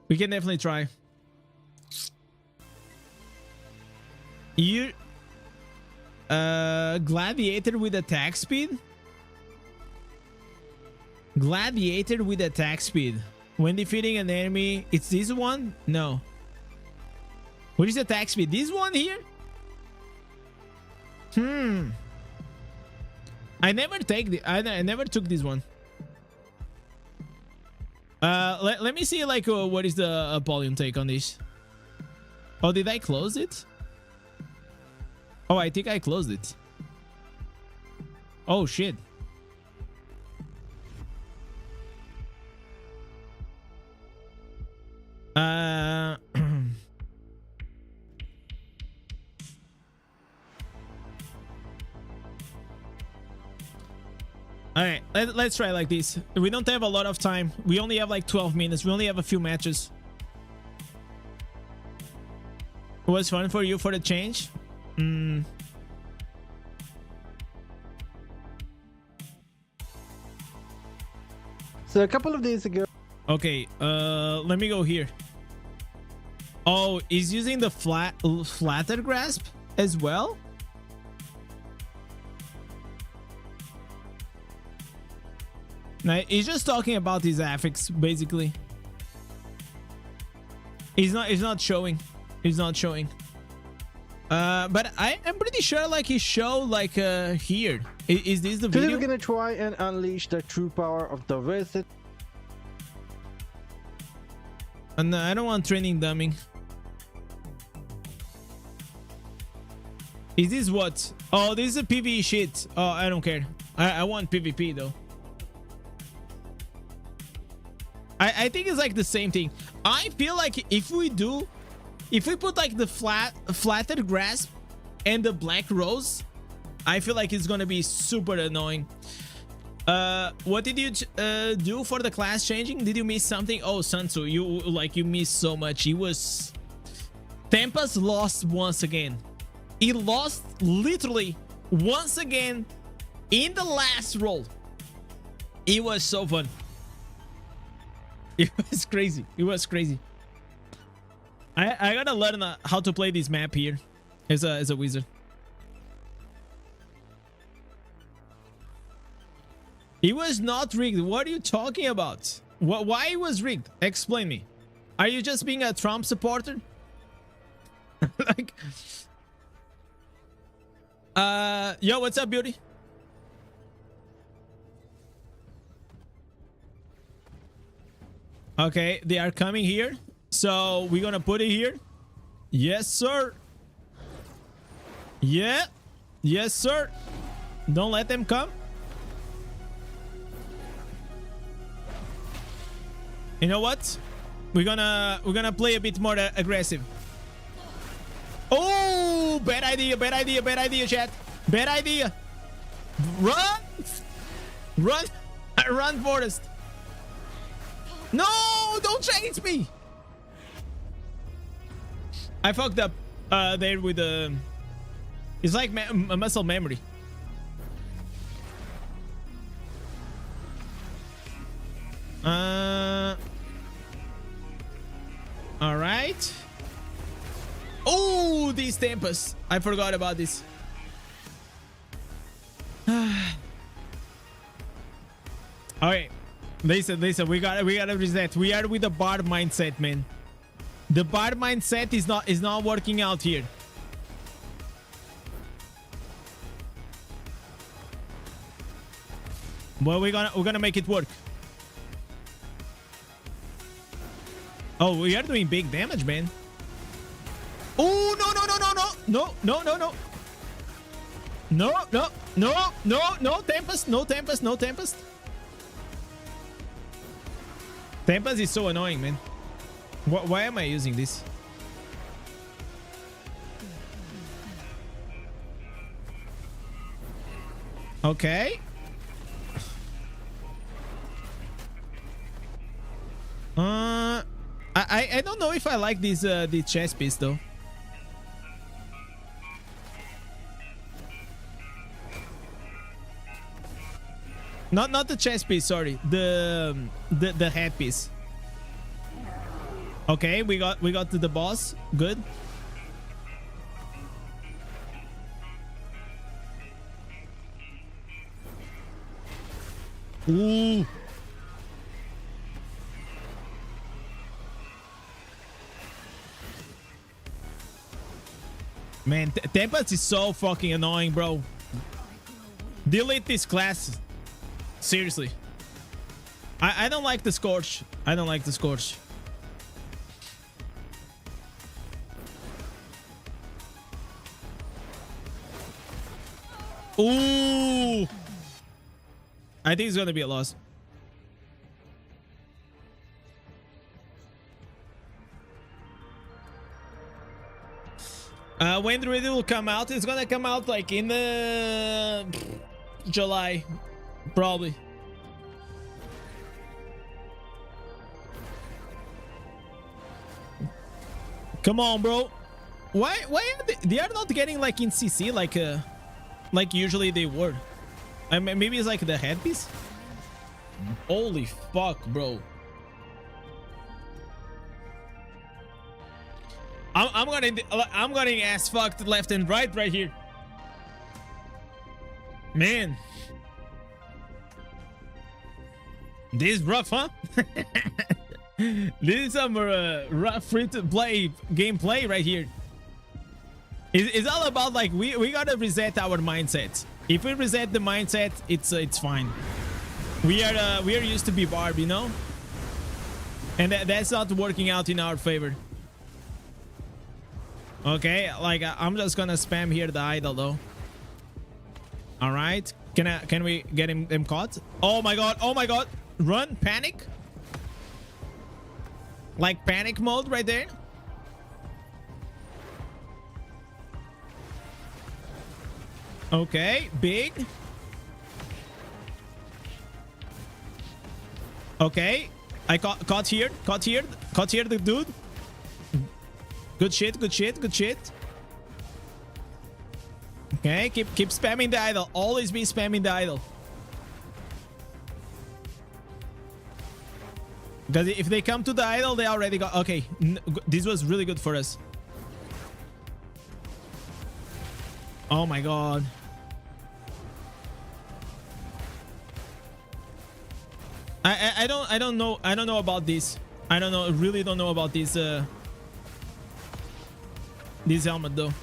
We can definitely try. You Gladiator with attack speed? Gladiator with attack speed. When defeating an enemy, it's this one? No. What is attack speed? This one here? I never took this one. Let me see like what is the Apollyon take on this. Oh, did I close it? Oh, I think I closed it. Oh shit. Alright, let's try like this. We don't have a lot of time. We only have like 12 minutes. We only have a few matches. It was fun for you for the change?
So a couple of days ago.
Okay, let me go here. Oh, he's using the flatter grasp as well? Now, he's just talking about his affix, basically. He's not showing. He's not showing. But I'm pretty sure like he showed like here. Is this the video?
Today we're gonna try and unleash the true power of the visit.
No, I don't want training dumbing. Is this what? Oh, this is a PvE shit. Oh, I don't care. I want PvP though. I think it's like the same thing. I feel like if we put like the flattered grasp and the black rose, I feel like it's gonna be super annoying. What did you do for the class changing? Did you miss something? Oh, Sansu, you missed so much. Tempest lost once again. He lost literally once again in the last roll. It was so fun. It was crazy. It was crazy. I gotta learn how to play this map here as a wizard. It was not rigged. What are you talking about? Why it was rigged? Explain me. Are you just being a Trump supporter? Like, yo, what's up, beauty? Okay, they are coming here. So we're gonna put it here. Yes, sir. Yeah. Yes, sir. Don't let them come. You know what? We're gonna play a bit more aggressive. Oh, bad idea, chat. Bad idea. Run! Run! Run, Forest. No, don't chase me. I fucked up there with the... It's like muscle memory. All right. Oh, these Tempest. I forgot about this. Okay. Listen, we gotta reset. We are with the Barb mindset, man. The Barb mindset is not working out here. Well, we're gonna make it work. Oh, we are doing big damage, man. Oh, no. No, Tempest. No Tempest. Tempest is so annoying, man. Why am I using this? Okay. I don't know if I like this the chess piece though. Not the chess piece, sorry. The headpiece. Okay, we got to the boss. Good. Ooh. Man, Tempest is so fucking annoying, bro. Delete this class. Seriously. I don't like the Scorch. I don't like the Scorch. Ooh. I think it's gonna be a loss. When the video will come out, it's gonna come out like in the July, probably. Come on, bro. Why are they are not getting like in CC like usually they were? I mean, maybe it's like the headpiece. Holy fuck, bro. I'm getting ass fucked left and right here. Man. This is rough, huh? This is some rough free-to-play gameplay right here. It's all about like we gotta reset our mindset. If we reset the mindset, it's fine. We are used to be Barb, you know, and that's not working out in our favor. Okay, like I'm just gonna spam here the idol though. All right, can we get him caught? Oh my god, run, panic, like panic mode right there. Okay, big. Okay, I caught here the dude. Good shit. Okay, keep spamming the idol. Always be spamming the idol. Because if they come to the idol, they already got... Okay, this was really good for us. Oh my god. I don't know about this. I really don't know about this this helmet though.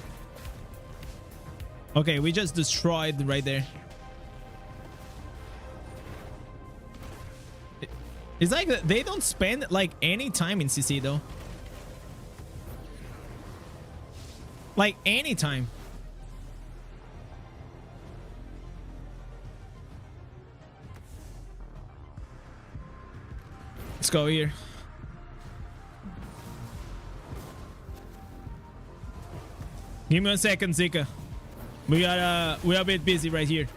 Okay, we just destroyed right there. It's like they don't spend like any time in CC though. Like any time. Let's go here. Give me 1 second, Zika. We are a bit busy right here.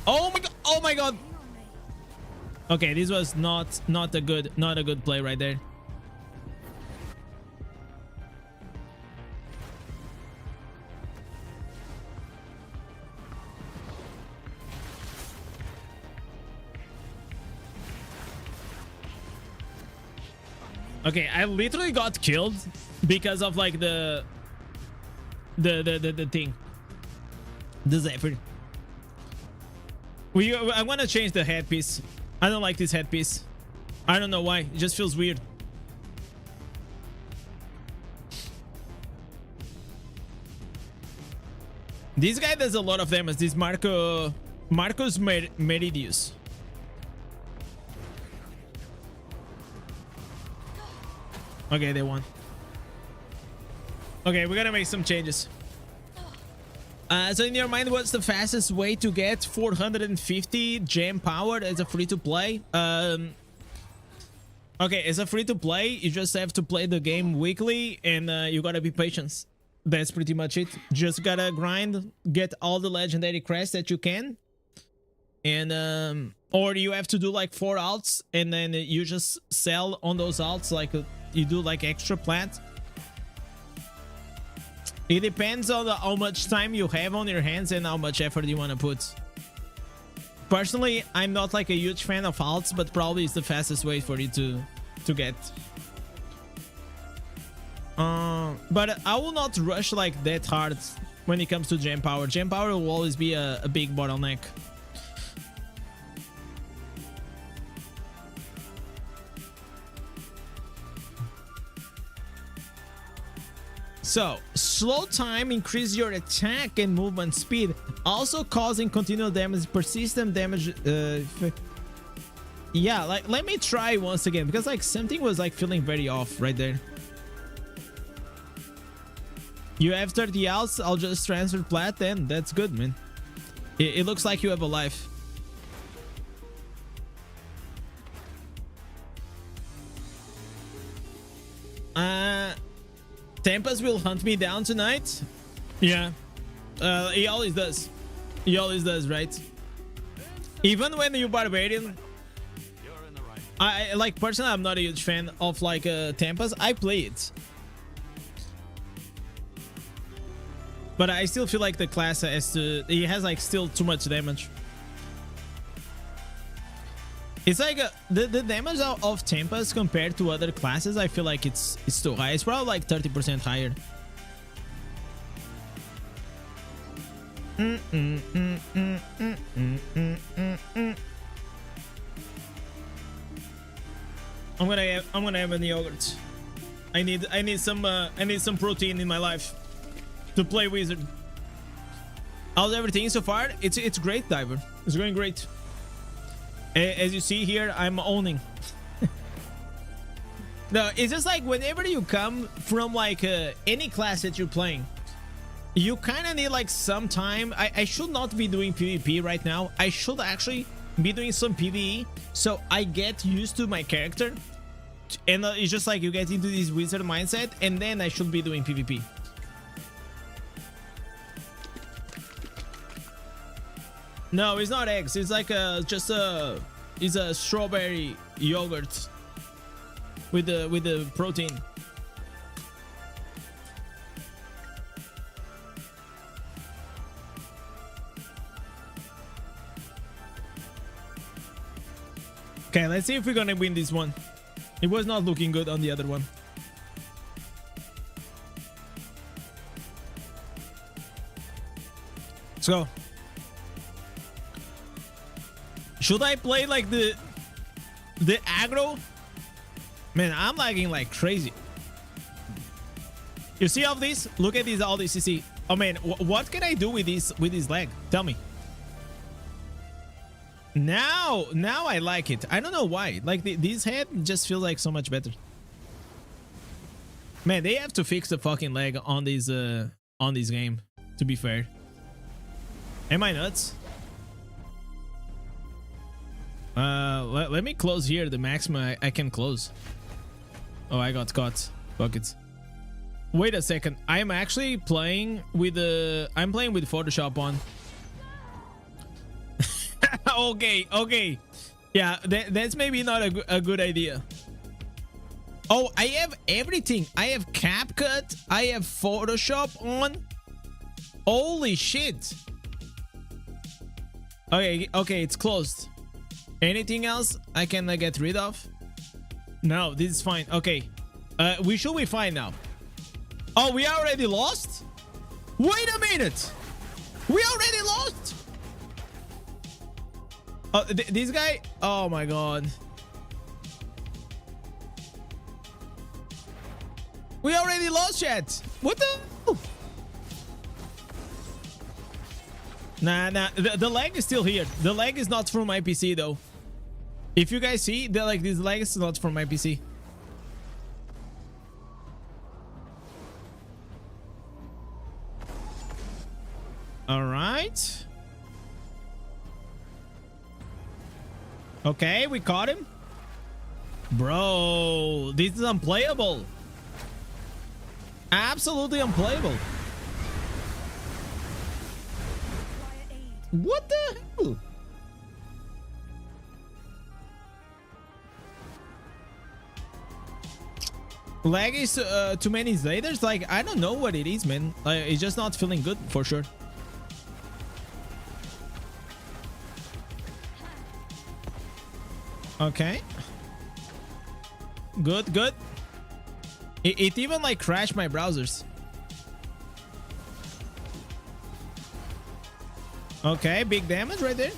Oh my god. Okay, this was not a good play right there. Okay, I literally got killed because of like the thing. The Zephyr. I want to change the headpiece. I don't like this headpiece. I don't know why. It just feels weird. This guy does a lot of damage. This Marcus Meridius. Okay, they won. Okay, we're gonna make some changes. So in your mind, what's the fastest way to get 450 gem power as a free-to-play? Okay, as a free-to-play, you just have to play the game weekly, and you gotta be patient. That's pretty much it. Just gotta grind, get all the legendary crests that you can, and or you have to do like 4 alts, and then you just sell on those alts, like you do like extra plant. It depends on how much time you have on your hands and how much effort you want to put. Personally, I'm not like a huge fan of alts, but probably it's the fastest way for you to get. But I will not rush like that hard when it comes to gem power. Gem power will always be a big bottleneck. So, slow time increase your attack and movement speed, also causing continual damage, persistent damage. Yeah, like let me try once again, because like something was like feeling very off right there. You have 30 outs, I'll just transfer plat, then that's good, man. It looks like you have a life. Tempest will hunt me down tonight. Yeah. He always does. He always does, right? Even when you barbarian. I like personally, I'm not a huge fan of like Tempest. I play it, but I still feel like the class has to. He has like still too much damage. It's like the damage of Tempest compared to other classes, I feel like it's too high. It's probably like 30% higher. I'm gonna have a yogurt. I need some protein in my life to play wizard. How's everything so far? It's great, Diver. It's going great. As you see here, I'm owning. No, it's just like whenever you come from like any class that you're playing, you kind of need like some time. I should not be doing PvP right now. I should actually be doing some PvE, so I get used to my character. And it's just like you get into this wizard mindset, and then I should be doing PvP. No, it's not eggs. It's like it's a strawberry yogurt with the protein. Okay, let's see if we're gonna win this one. It was not looking good on the other one. Let's go. Should I play like the aggro? Man, I'm lagging like crazy. You see all this? Look at this, all this. You see? Oh man, what can I do with this lag? Tell me. Now I like it. I don't know why. Like this head just feels like so much better. Man, they have to fix the fucking lag on this game. To be fair, am I nuts? Let me close here the maximum I can close. Oh, I got caught. Fuck it. Wait a second. I'm actually playing with I'm playing with Photoshop on. Okay. Yeah, that's maybe not a good idea. Oh, I have everything. I have CapCut. I have Photoshop on. Holy shit. Okay, it's closed. Anything else I can get rid of? No, this is fine. Okay. We should be fine now. Oh, we already lost? Wait a minute. We already lost? Oh, this guy? Oh my god. We already lost, chat. What the hell? Nah. The lag is still here. The lag is not from my PC though. If you guys see, like this lag is not from my PC. All right. Okay, we caught him. Bro, this is unplayable. Absolutely unplayable. What the hell? Lag is too many Zaders? Like, I don't know what it is, man. It's just not feeling good for sure. Okay. Good. It even like crashed my browsers. Okay, big damage right there.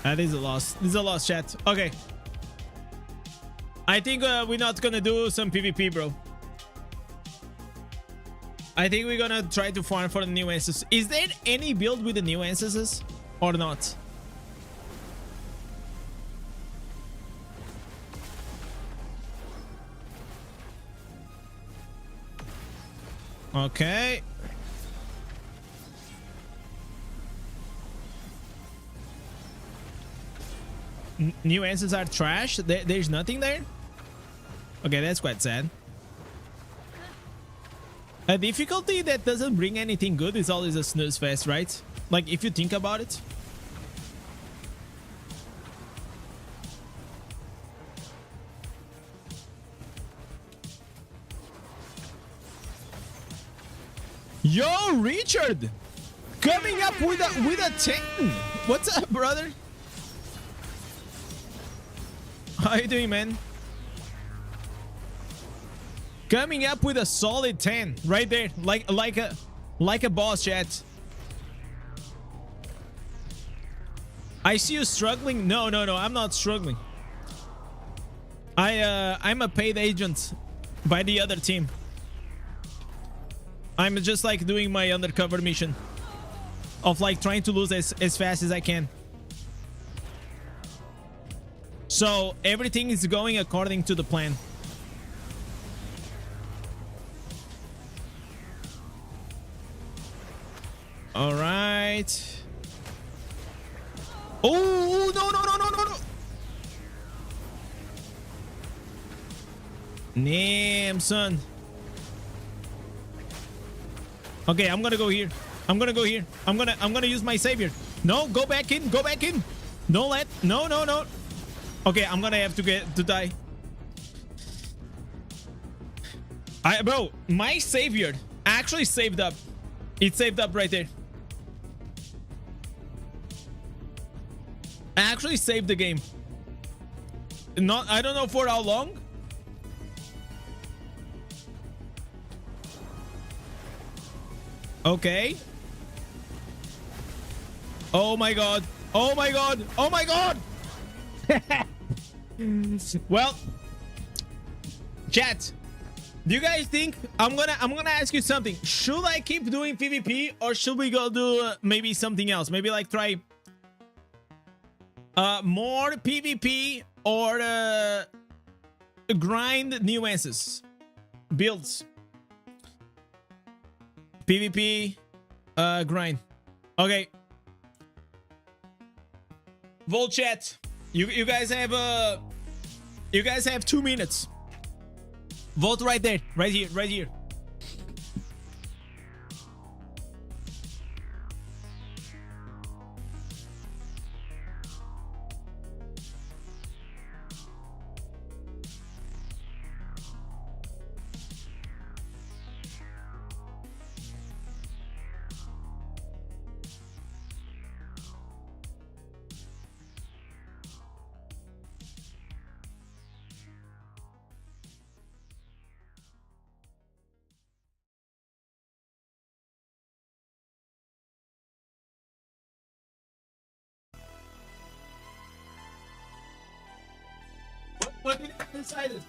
That is a loss. This is a loss, chat. Okay. I think we're not gonna do some PvP, bro. I think we're gonna try to farm for the new instances. Is there any build with the new instances or not? Okay. New answers are trash. There's nothing there. Okay, that's quite sad. A difficulty that doesn't bring anything good is always a snooze fest, right? Like, if you think about it. Yo, Richard! Coming up with a 10! What's up, brother? How you doing, man? Coming up with a solid 10 right there, like a boss, chat. I see you struggling. No, I'm not struggling. I'm a paid agent by the other team. I'm just like doing my undercover mission of like trying to lose as fast as I can. So everything is going according to the plan. All right. Oh, no. Damn, son. Okay, I'm gonna go here. I'm gonna use my savior. No, go back in. No. Okay, I'm gonna have to die. Bro, my savior actually saved up. It saved up right there. I actually saved the game. I don't know for how long. Okay. Oh my god. Well, chat, do you guys think I'm gonna ask you something? Should I keep doing PvP or should we go do maybe something else? Maybe like try more PvP or grind nuances builds. PvP grind. Okay. Volt chat. You guys have 2 minutes. Vote right there. Right here. decided.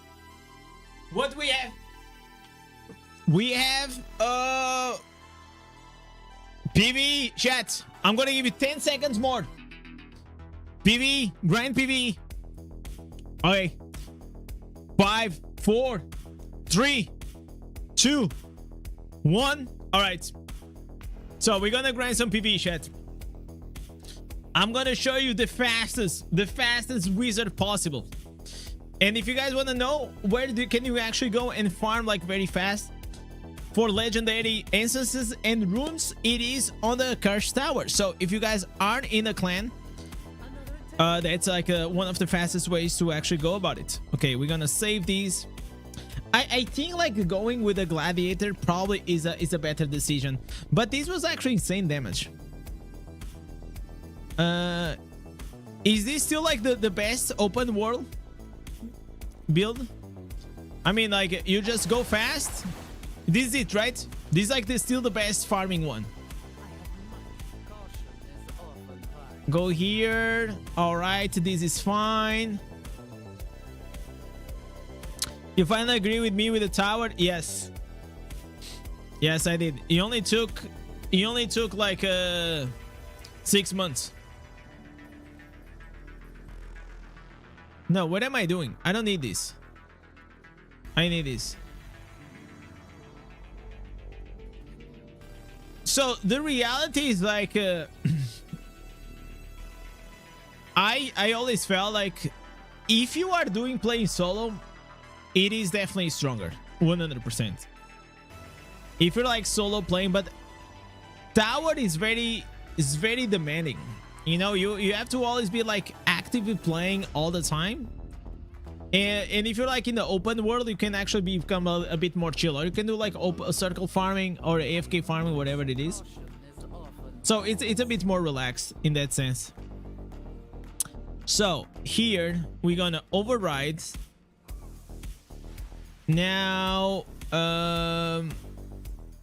What we have? We have PV chat. I'm gonna give you 10 seconds more. PV, grind PV. Okay. 5, 4, 3, 2, 1. All right. So we're gonna grind some PV chat. I'm gonna show you the fastest wizard possible. And if you guys want to know where can you actually go and farm like very fast for legendary instances and runes, it is on the Cursed Tower. So if you guys aren't in a clan, that's like one of the fastest ways to actually go about it. Okay, we're gonna save these. I think like going with a gladiator probably is a better decision, but this was actually insane damage. Is this still like the best open world build? I mean, like, you just go fast. This is it, right? This is like still the best farming one. Go here. All right, this is fine. You finally agree with me with the tower? Yes. Yes, I did. It only took like 6 months. No, what am I doing? I don't need this. I need this. So the reality is like I always felt like if you are playing solo, it is definitely stronger, 100%. If you're like solo playing, but tower is very demanding. You know, you have to always be like actively playing all the time. And if you're like in the open world, you can actually become a bit more chill, or you can do like circle farming or AFK farming, whatever it is. So it's a bit more relaxed in that sense. So here we're gonna override. Now,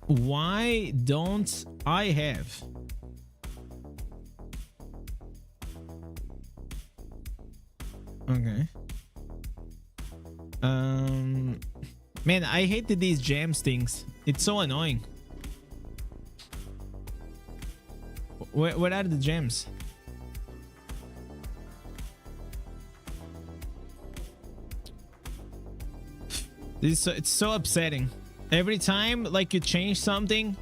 why don't I have? Okay. Man, I hate these gems things. It's so annoying. Where are the gems? It's so upsetting. Every time like you change something.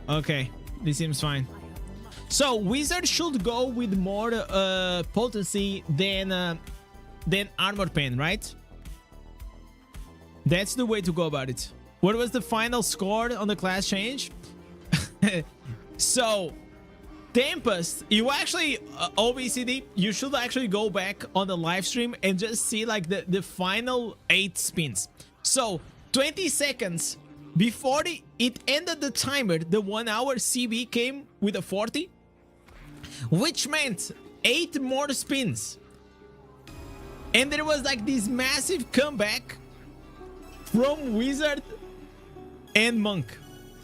Okay, this seems fine. So wizard should go with more potency than armor pen, right? That's the way to go about it. What was the final score on the class change? So Tempest, you actually OBCD, you should actually go back on the live stream and just see like the final 8 spins. So 20 seconds before it ended the timer, the 1 hour CB came with a 40, which meant 8 more spins. And there was like this massive comeback from Wizard and Monk.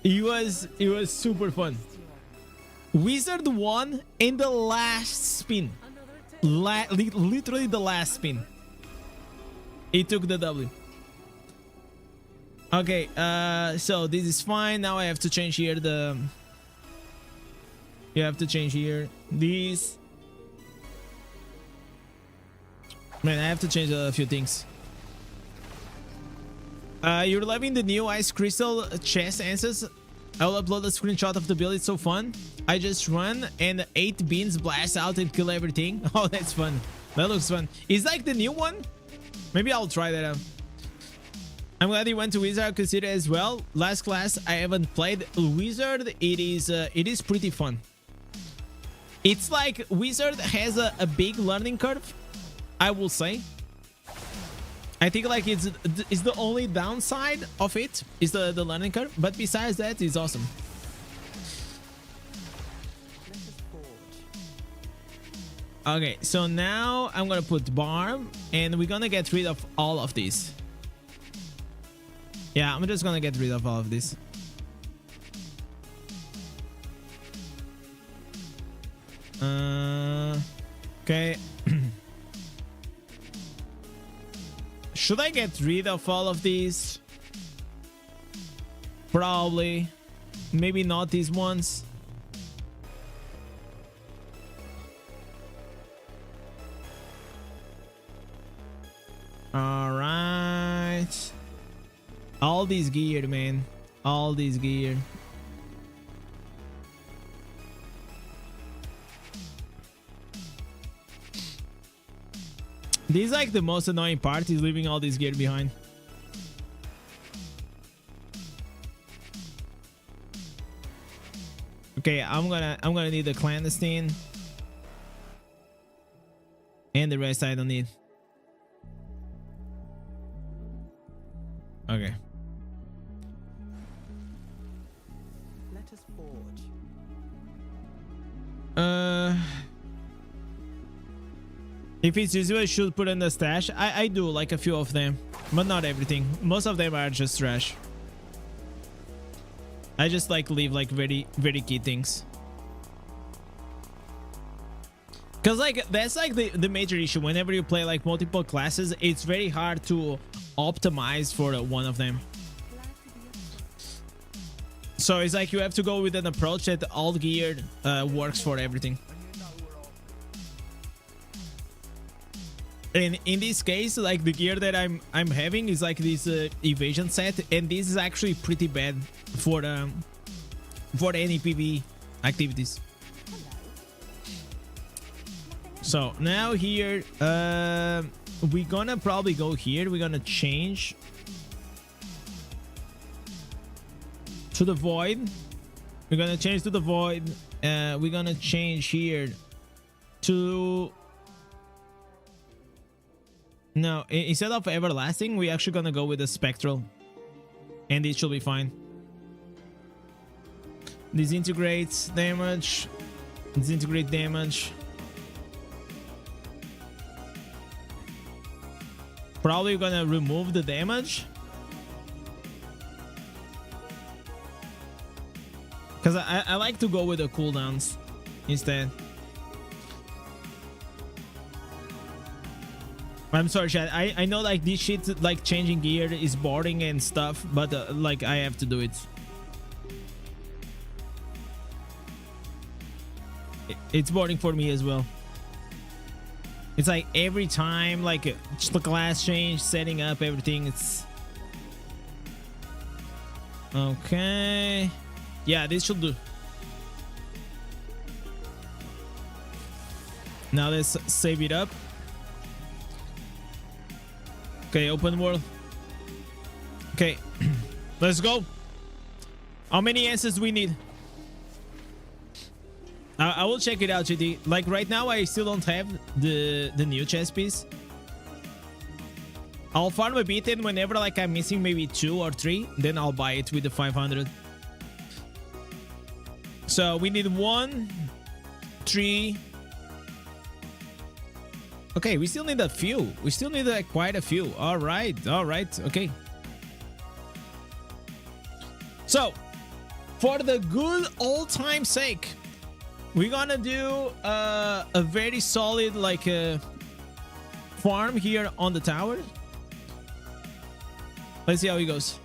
It was super fun. Wizard won in the last spin. Literally the last spin. He took the W. Okay, so this is fine. Now I have to change here the... You have to change here these. Man, I have to change a few things. You're loving the new Ice Crystal chest answers. I'll upload a screenshot of the build. It's so fun. I just run and 8 beans blast out and kill everything. Oh, that's fun. That looks fun. Is like the new one? Maybe I'll try that out. I'm glad you went to Wizard. I consider it as well. Last class I haven't played Wizard. It is pretty fun. It's like Wizard has a big learning curve, I will say. I think like it's the only downside of it is the learning curve, but besides that, it's awesome. Okay, so now I'm gonna put Barb, and we're gonna get rid of all of these. Yeah, I'm just gonna get rid of all of this. Okay. Should I get rid of all of these? Probably. Maybe not these ones. All right. All these gear, man. All these gear. This is like the most annoying part, is leaving all this gear behind. Okay, I'm gonna need the clandestine. And the rest I don't need. Okay.
Let us forge.
If it's useful, I should put in the stash. I do like a few of them, but not everything. Most of them are just trash. I just like leave like very key things. Cause like that's like the major issue. Whenever you play like multiple classes, it's very hard to optimize for one of them. So it's like you have to go with an approach that all gear works for everything. And in this case, like the gear that I'm having is like this evasion set, and this is actually pretty bad for any PvE activities. So now here, we're gonna probably go here. We're gonna change to the void. We're gonna change to the void. We're gonna change here to. No, instead of everlasting, we're actually gonna go with the spectral, and it should be fine. Disintegrates damage, disintegrate damage. Probably gonna remove the damage, because I like to go with the cooldowns instead. I'm sorry, chat. I know like this shit, like changing gear is boring and stuff, but like I have to do it. It's boring for me as well. It's like every time, like the class change, setting up everything. It's okay. Yeah, this should do. Now let's save it up. Okay, open world. Okay, let's go. How many answers we need? I will check it out, GT. Like right now, I still don't have the new chess piece. I'll farm a bit, and whenever like I'm missing maybe 2 or 3, then I'll buy it with the 500. So we need 1, 3. Okay, we still need a few. We still need like quite a few. All right, okay. So, for the good old time's sake, we're gonna do a very solid like farm here on the tower. Let's see how it goes.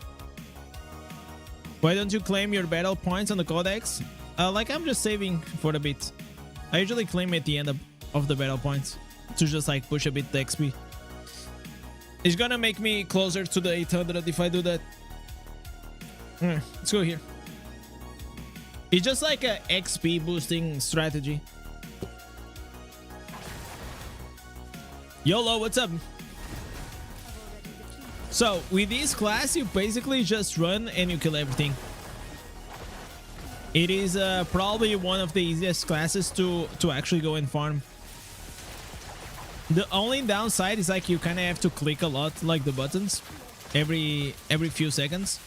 Why don't you claim your battle points on the codex? Like I'm just saving for a bit. I usually claim at the end of the battle points to just like push a bit the XP. It's gonna make me closer to the 800 if I do that. Let's go here. It's just like a XP boosting strategy. YOLO, what's up? So with this class, you basically just run and you kill everything. It is probably one of the easiest classes to actually go and farm. The only downside is like you kind of have to click a lot, like the buttons, every few seconds.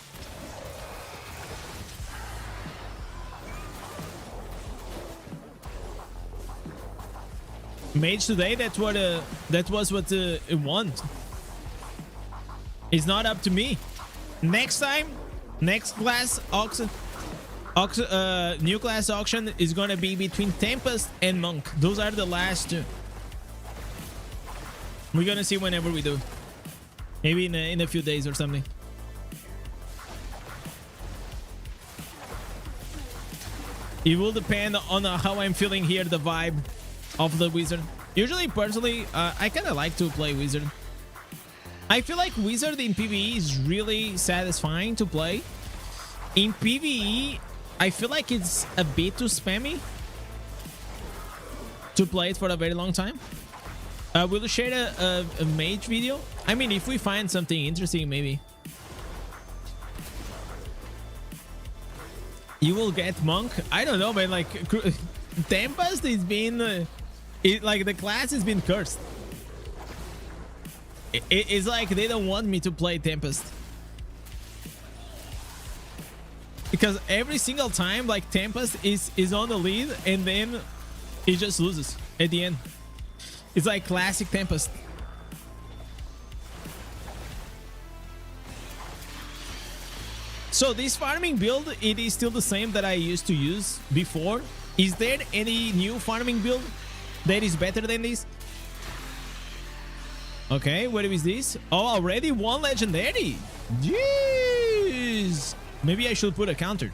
Mage today, that was what it won. It's not up to me. Next time, next class auction, new class auction is gonna be between Tempest and Monk. Those are the last two. We're gonna see whenever we do. Maybe in a few days or something. It will depend on how I'm feeling here, the vibe of the wizard. Usually, personally, I kind of like to play wizard. I feel like wizard in PvE is really satisfying to play. In PvE, I feel like it's a bit too spammy to play it for a very long time. We'll share a mage video. I mean, if we find something interesting, maybe. You will get monk. I don't know, man. Like Tempest is been, like the class has been cursed. It's like they don't want me to play Tempest because every single time, like Tempest is on the lead and then he just loses at the end. It's like classic Tempest. So this farming build, it is still the same that I used to use before. Is there any new farming build that is better than this? Okay, what is this? Oh, already one legendary. Jeez. Maybe I should put a counter.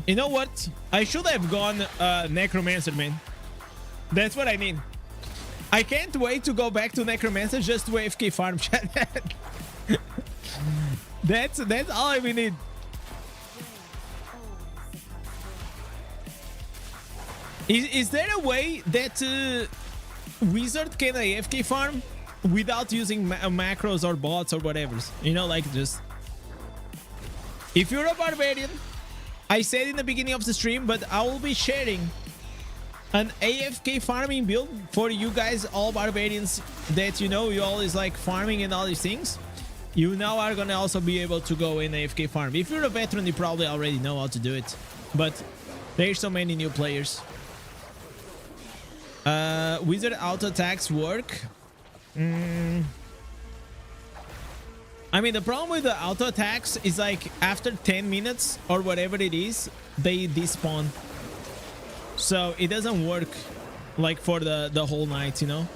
You know what? I should have gone Necromancer, man. That's what I mean. I can't wait to go back to Necromancer just to AFK farm chat. That's all I need. Is there a way that wizard can AFK farm without using macros or bots or whatever? You know, like just if you're a barbarian, I said in the beginning of the stream, but I will be sharing an AFK farming build for you guys, all barbarians that you know you always like farming and all these things. You now are gonna also be able to go in AFK farm. If you're a veteran, you probably already know how to do it, but there's so many new players. Wizard auto attacks work. I mean, the problem with the auto attacks is like after 10 minutes or whatever it is, they despawn. So it doesn't work like for the whole night, you know?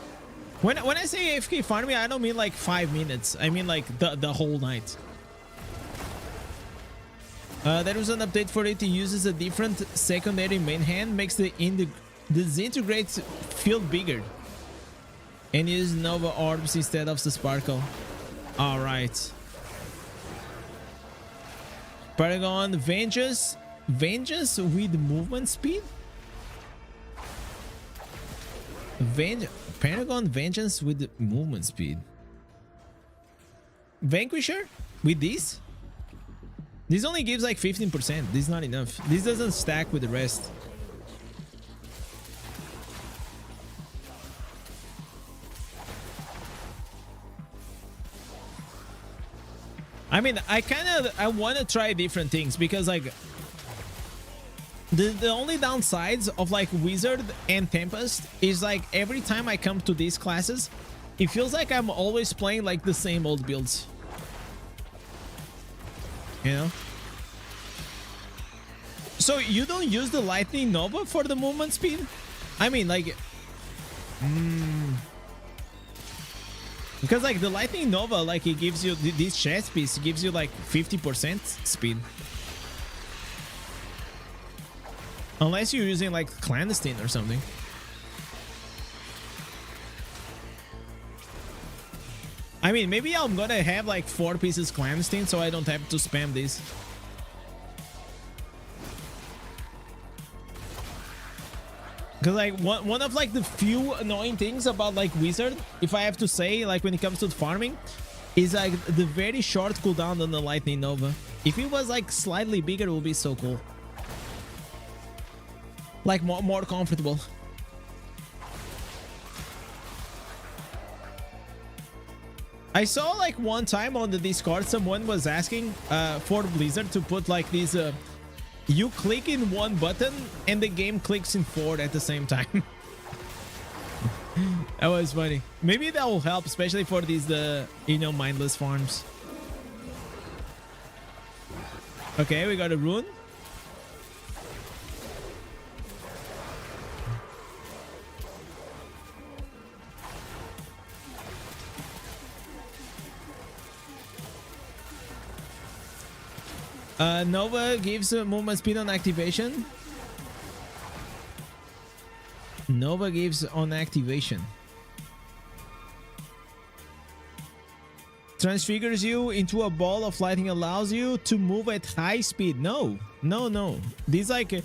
When I say AFK farming, I don't mean like 5 minutes. I mean like the whole night. There was an update for it. It uses a different secondary main hand, makes the disintegrates field bigger, and uses Nova Orbs instead of the Sparkle. All right. Paragon Vengeance with movement speed. Paragon Vengeance with movement speed. Vanquisher with this. This only gives like 15%. This is not enough. This doesn't stack with the rest. I mean, I want to try different things because like the only downsides of like Wizard and Tempest is like every time I come to these classes, it feels like I'm always playing like the same old builds. You know? So you don't use the Lightning Nova for the movement speed? I mean, like... Because like the Lightning Nova, like it gives you this chest piece, gives you like 50% speed. Unless you're using like Clandestine or something. I mean, maybe I'm gonna have like 4 pieces Clandestine so I don't have to spam this. Because like one of like the few annoying things about like Wizard, if I have to say, like when it comes to farming, is like the very short cooldown on the Lightning Nova. If it was like slightly bigger, it would be so cool. Like more comfortable. I saw like one time on the Discord someone was asking for Blizzard to put like these you click in one button and the game clicks in 4 at the same time. That was funny. Maybe that will help, especially for these you know, mindless farms. Okay, we got a rune. Nova gives movement speed on activation. Nova gives on activation. Transfigures you into a ball of lightning, allows you to move at high speed. No. This like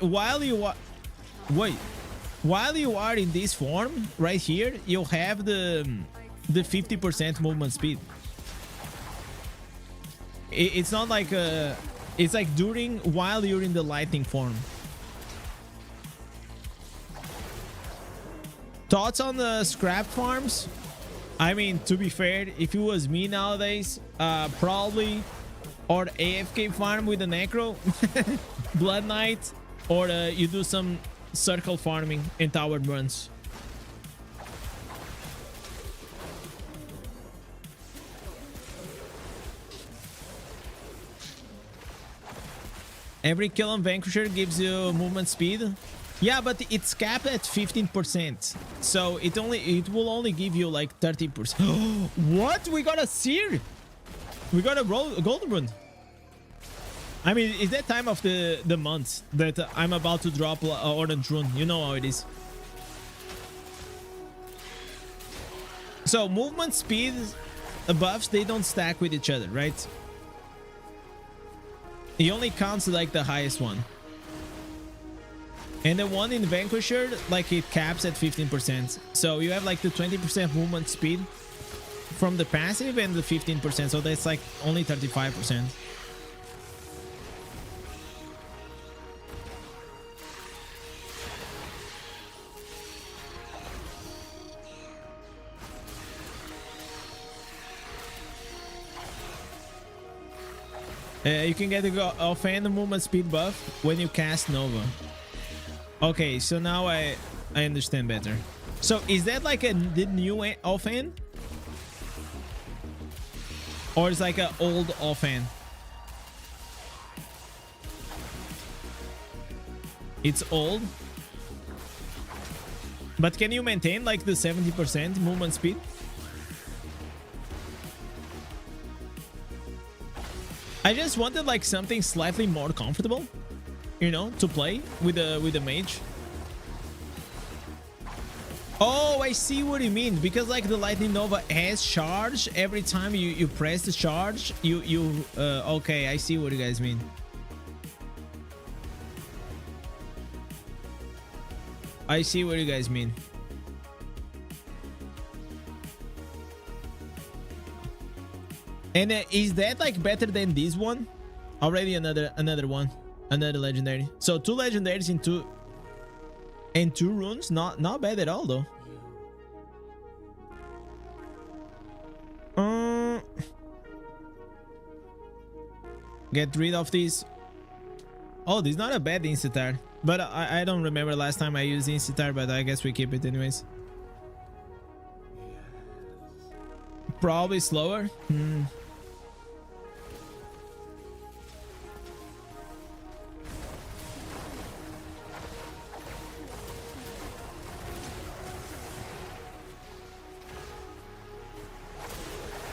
while you are while you are in this form right here, you'll have the 50% movement speed. It's not like it's like during while you're in the lightning form. Thoughts on the scrap farms? I mean, to be fair, if it was me nowadays, probably or AFK farm with a necro, blood knight, or you do some circle farming in tower runs. Every kill on Vanquisher gives you movement speed. Yeah, but it's capped at 15%. So it will only give you like 30%. What? We got a seer. We got a golden rune. I mean, it's that time of the month that I'm about to drop an orange rune. You know how it is. So movement speed buffs, they don't stack with each other, right? It only counts like the highest one. And the one in Vanquisher, like it caps at 15%. So you have like the 20% movement speed from the passive and the 15%. So that's like only 35%. You can get the offhand movement speed buff when you cast Nova. Okay, so now I understand better. So is that like the new offhand? Or is like an old offhand? It's old. But can you maintain like the 70% movement speed? I just wanted like something slightly more comfortable, you know, to play with the mage. Oh, I see what you mean. Because like the Lightning Nova has charge every time you press the charge. Okay, I see what you guys mean. I see what you guys mean. And is that like better than this one? Already another one, another legendary. So 2 legendaries in 2 runes, not bad at all though. Get rid of these. Oh, this is not a bad Incitar, but I don't remember last time I used Incitar, but I guess we keep it anyways. Probably slower.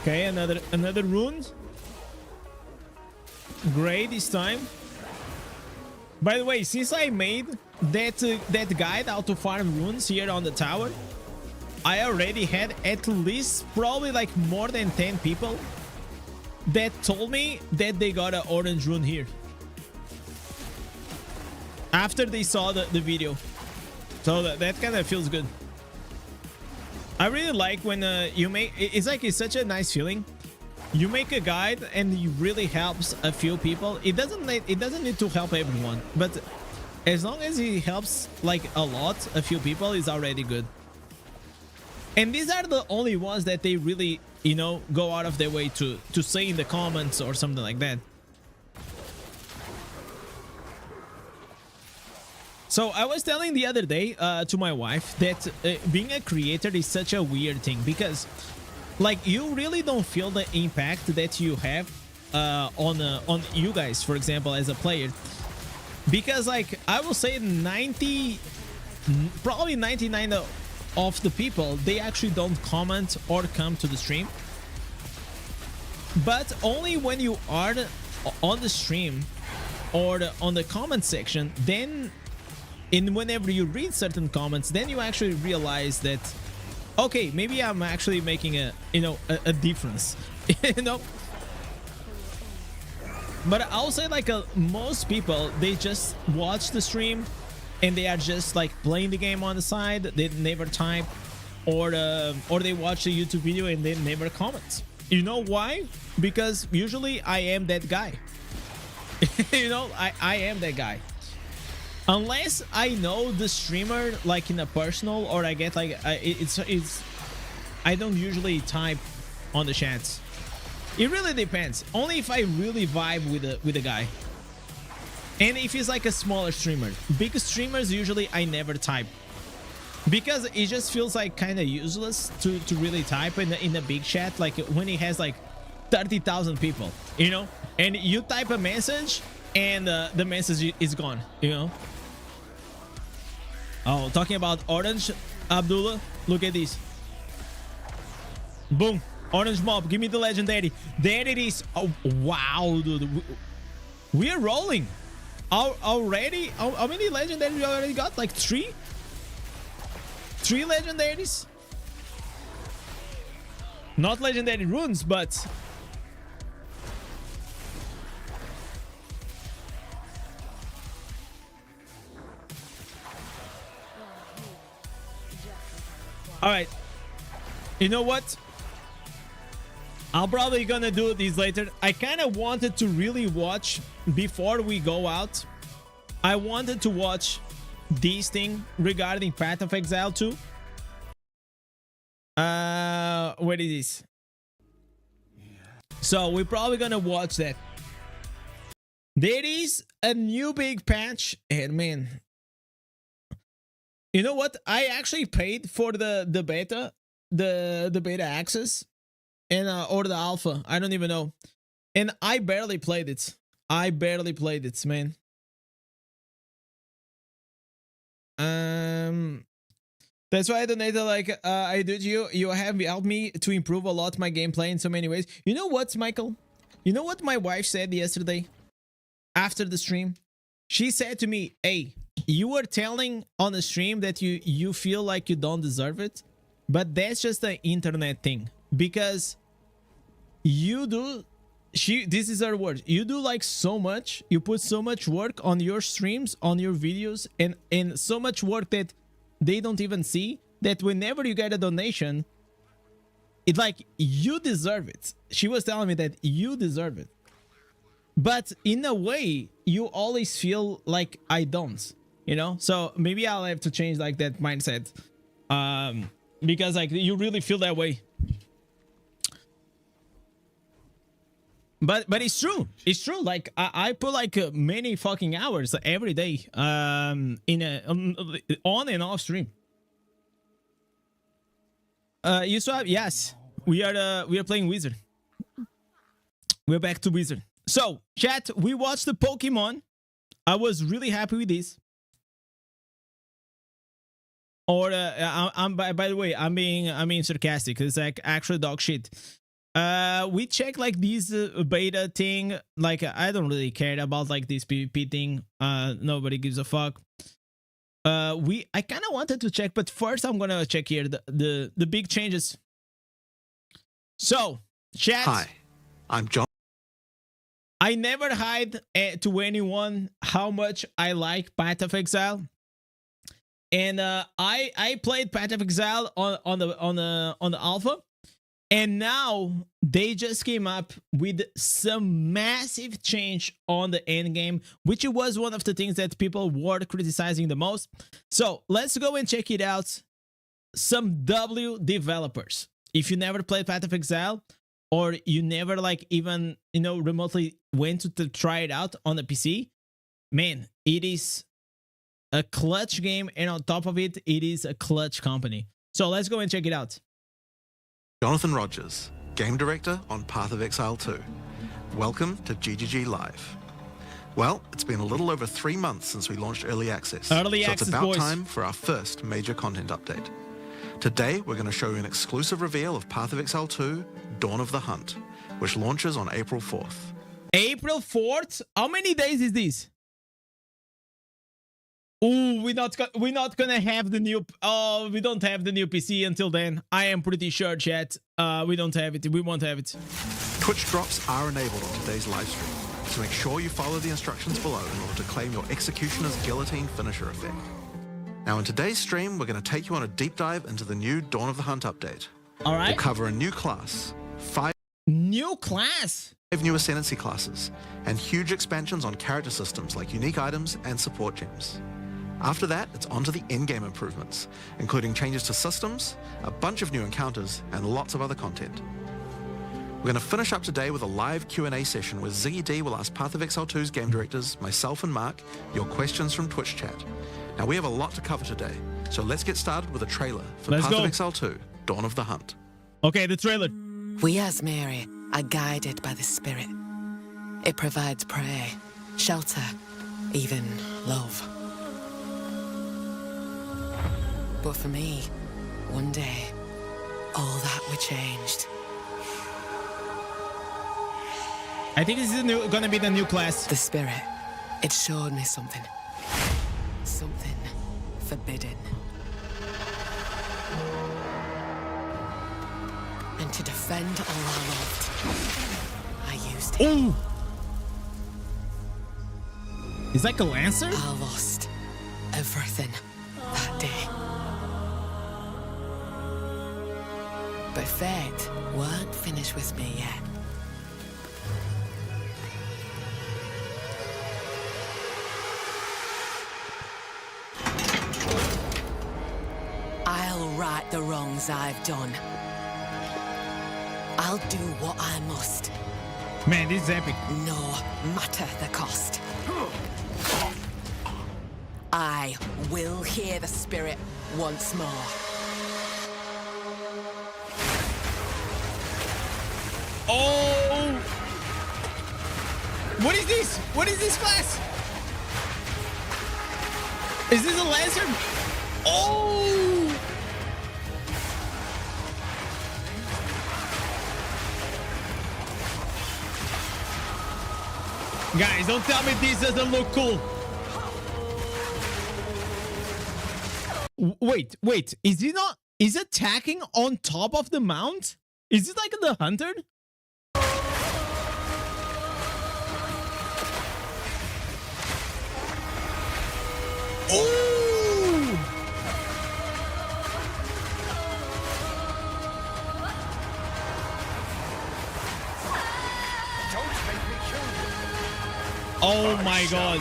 Okay, another rune. Great this time. By the way, since I made that guide how to farm runes here on the tower, I already had at least probably like more than 10 people that told me that they got an orange rune here after they saw the video. So that kind of feels good. I really like when you make it's such a nice feeling. You make a guide and it really helps a few people. It doesn't need to help everyone, but as long as it helps like a few people is already good. And these are the only ones that they really, you know, go out of their way to say in the comments or something like that. So I was telling the other day to my wife that being a creator is such a weird thing, because like you really don't feel the impact that you have on you guys, for example, as a player, because like I will say 90, probably 99 of the people, they actually don't comment or come to the stream, but only when you are on the stream or on the comment section, then whenever you read certain comments, then you actually realize that, okay, maybe I'm actually making a difference. But I'll say like most people, they just watch the stream and they are just like playing the game on the side. They never type, or they watch the YouTube video and they never comment. You know why? Because usually I am that guy. I am that guy. Unless I know the streamer like in a personal, or I get like I don't usually type on the chats. It really depends. Only if I really vibe with the guy, and if he's like a smaller streamer. Big streamers, usually I never type, because it just feels like kind of useless to really type in a big chat, like when he has like 30,000 people, and you type a message and the message is gone, Oh, talking about orange, Abdullah, look at this. Boom. Orange mob, give me the legendary. There it is. Oh, wow, dude. We're rolling. Already? How many legendaries we already got? Like 3? 3 legendaries? Not legendary runes, but... Alright. You know what? I'm probably gonna do these later. I kind of wanted to really watch before we go out. I wanted to watch this thing regarding Path of Exile 2. What is this? So we're probably gonna watch that. There is a new big patch, and man, you know what? I actually paid for the beta, the beta access. And or the alpha, I don't even know, and I barely played it. Man. That's why I donated. Like I did you. You have helped me to improve a lot my gameplay in so many ways. You know what, Michael? You know what my wife said yesterday after the stream? She said to me, "Hey, you were telling on the stream that you feel like you don't deserve it, but that's just an internet thing." Because you do, this is her word, you do like so much, you put so much work on your streams, on your videos, and so much work that they don't even see, that whenever you get a donation, it's like you deserve it. She was telling me that you deserve it, but in a way you always feel like I don't, so maybe I'll have to change like that mindset, because like you really feel that way. But it's true. It's true. Like I put like many fucking hours every day in a on and off stream. You saw? Yes, we are playing Wizard. We're back to Wizard. So chat, we watched the Pokemon. I was really happy with this. Or I'm by the way, I'm being sarcastic. It's like actually dog shit. We check like this beta thing. Like I don't really care about like this PvP thing. Nobody gives a fuck. I kind of wanted to check, but first I'm gonna check here the big changes. So chat. Hi, I'm John. I never hide to anyone how much I like Path of Exile, and I played Path of Exile on the alpha. And now they just came up with some massive change on the end game, which was one of the things that people were criticizing the most. So let's go and check it out. Some W developers. If you never played Path of Exile, or you never like even remotely went to try it out on the PC, man, it is a clutch game, and on top of it, it is a clutch company. So let's go and check it out.
Jonathan Rogers, Game Director on Path of Exile 2. welcome to GGG Live. Well, it's been a little over 3 months since we launched Early Access.
Early
so
access,
it's about
boys.
time for our first major content update. Today, we're going to show you an exclusive reveal of Path of Exile 2, Dawn of the Hunt, which launches on April 4th.
April 4th? How many days is this? Ooh, we're not gonna have the new... Oh, we don't have the new PC until then. I am pretty sure, chat. We don't have it. We won't have it.
Twitch drops are enabled on today's live stream, so make sure you follow the instructions below in order to claim your Executioner's Guillotine finisher effect. Now in today's stream, we're going to take you on a deep dive into the new Dawn of the Hunt update.
All right.
We'll cover a new class, 5
new class,
new Ascendancy classes, and huge expansions on character systems like unique items and support gems. After that, it's on to the in-game improvements, including changes to systems, a bunch of new encounters, and lots of other content. We're going to finish up today with a live Q&A session where Ziggy D will ask Path of Exile 2's game directors, myself and Mark, your questions from Twitch chat. Now we have a lot to cover today, so let's get started with a trailer for Path of Exile 2, Dawn of the Hunt.
Okay, the trailer.
We as Mary are guided by the Spirit. It provides prey, shelter, even love. But for me, one day, all that were changed.
I think this is gonna be the new class.
The Spirit, it showed me something. Something forbidden. And to defend all I loved, I used it.
Ooh! Is like a lancer?
I lost everything that day. But fate weren't finished with me yet. I'll right the wrongs I've done. I'll do what I must.
Man, this is epic.
No matter the cost. I will hear the Spirit once more.
Oh! What is this? What is this class? Is this a lancer? Oh! Guys, don't tell me this doesn't look cool. Wait. Is he not... Is it attacking on top of the mount? Is it like the hunter? Ooh! Oh my god.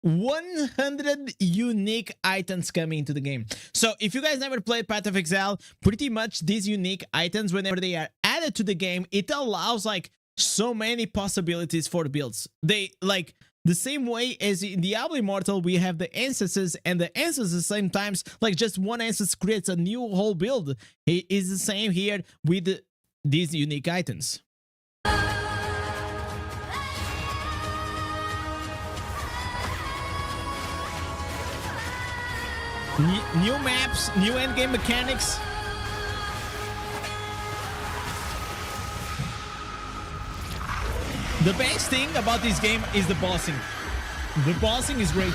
100 unique items coming into the game. So if you guys never played Path of Exile, pretty much these unique items, whenever they are added to the game, it allows like so many possibilities for the builds. They like the same way as in Diablo Immortal, we have the ancestors, and the ancestors sometimes like just one ancestor creates a new whole build. It is the same here with these unique items. New maps, new endgame mechanics. The best thing about this game is the bossing. The bossing is great.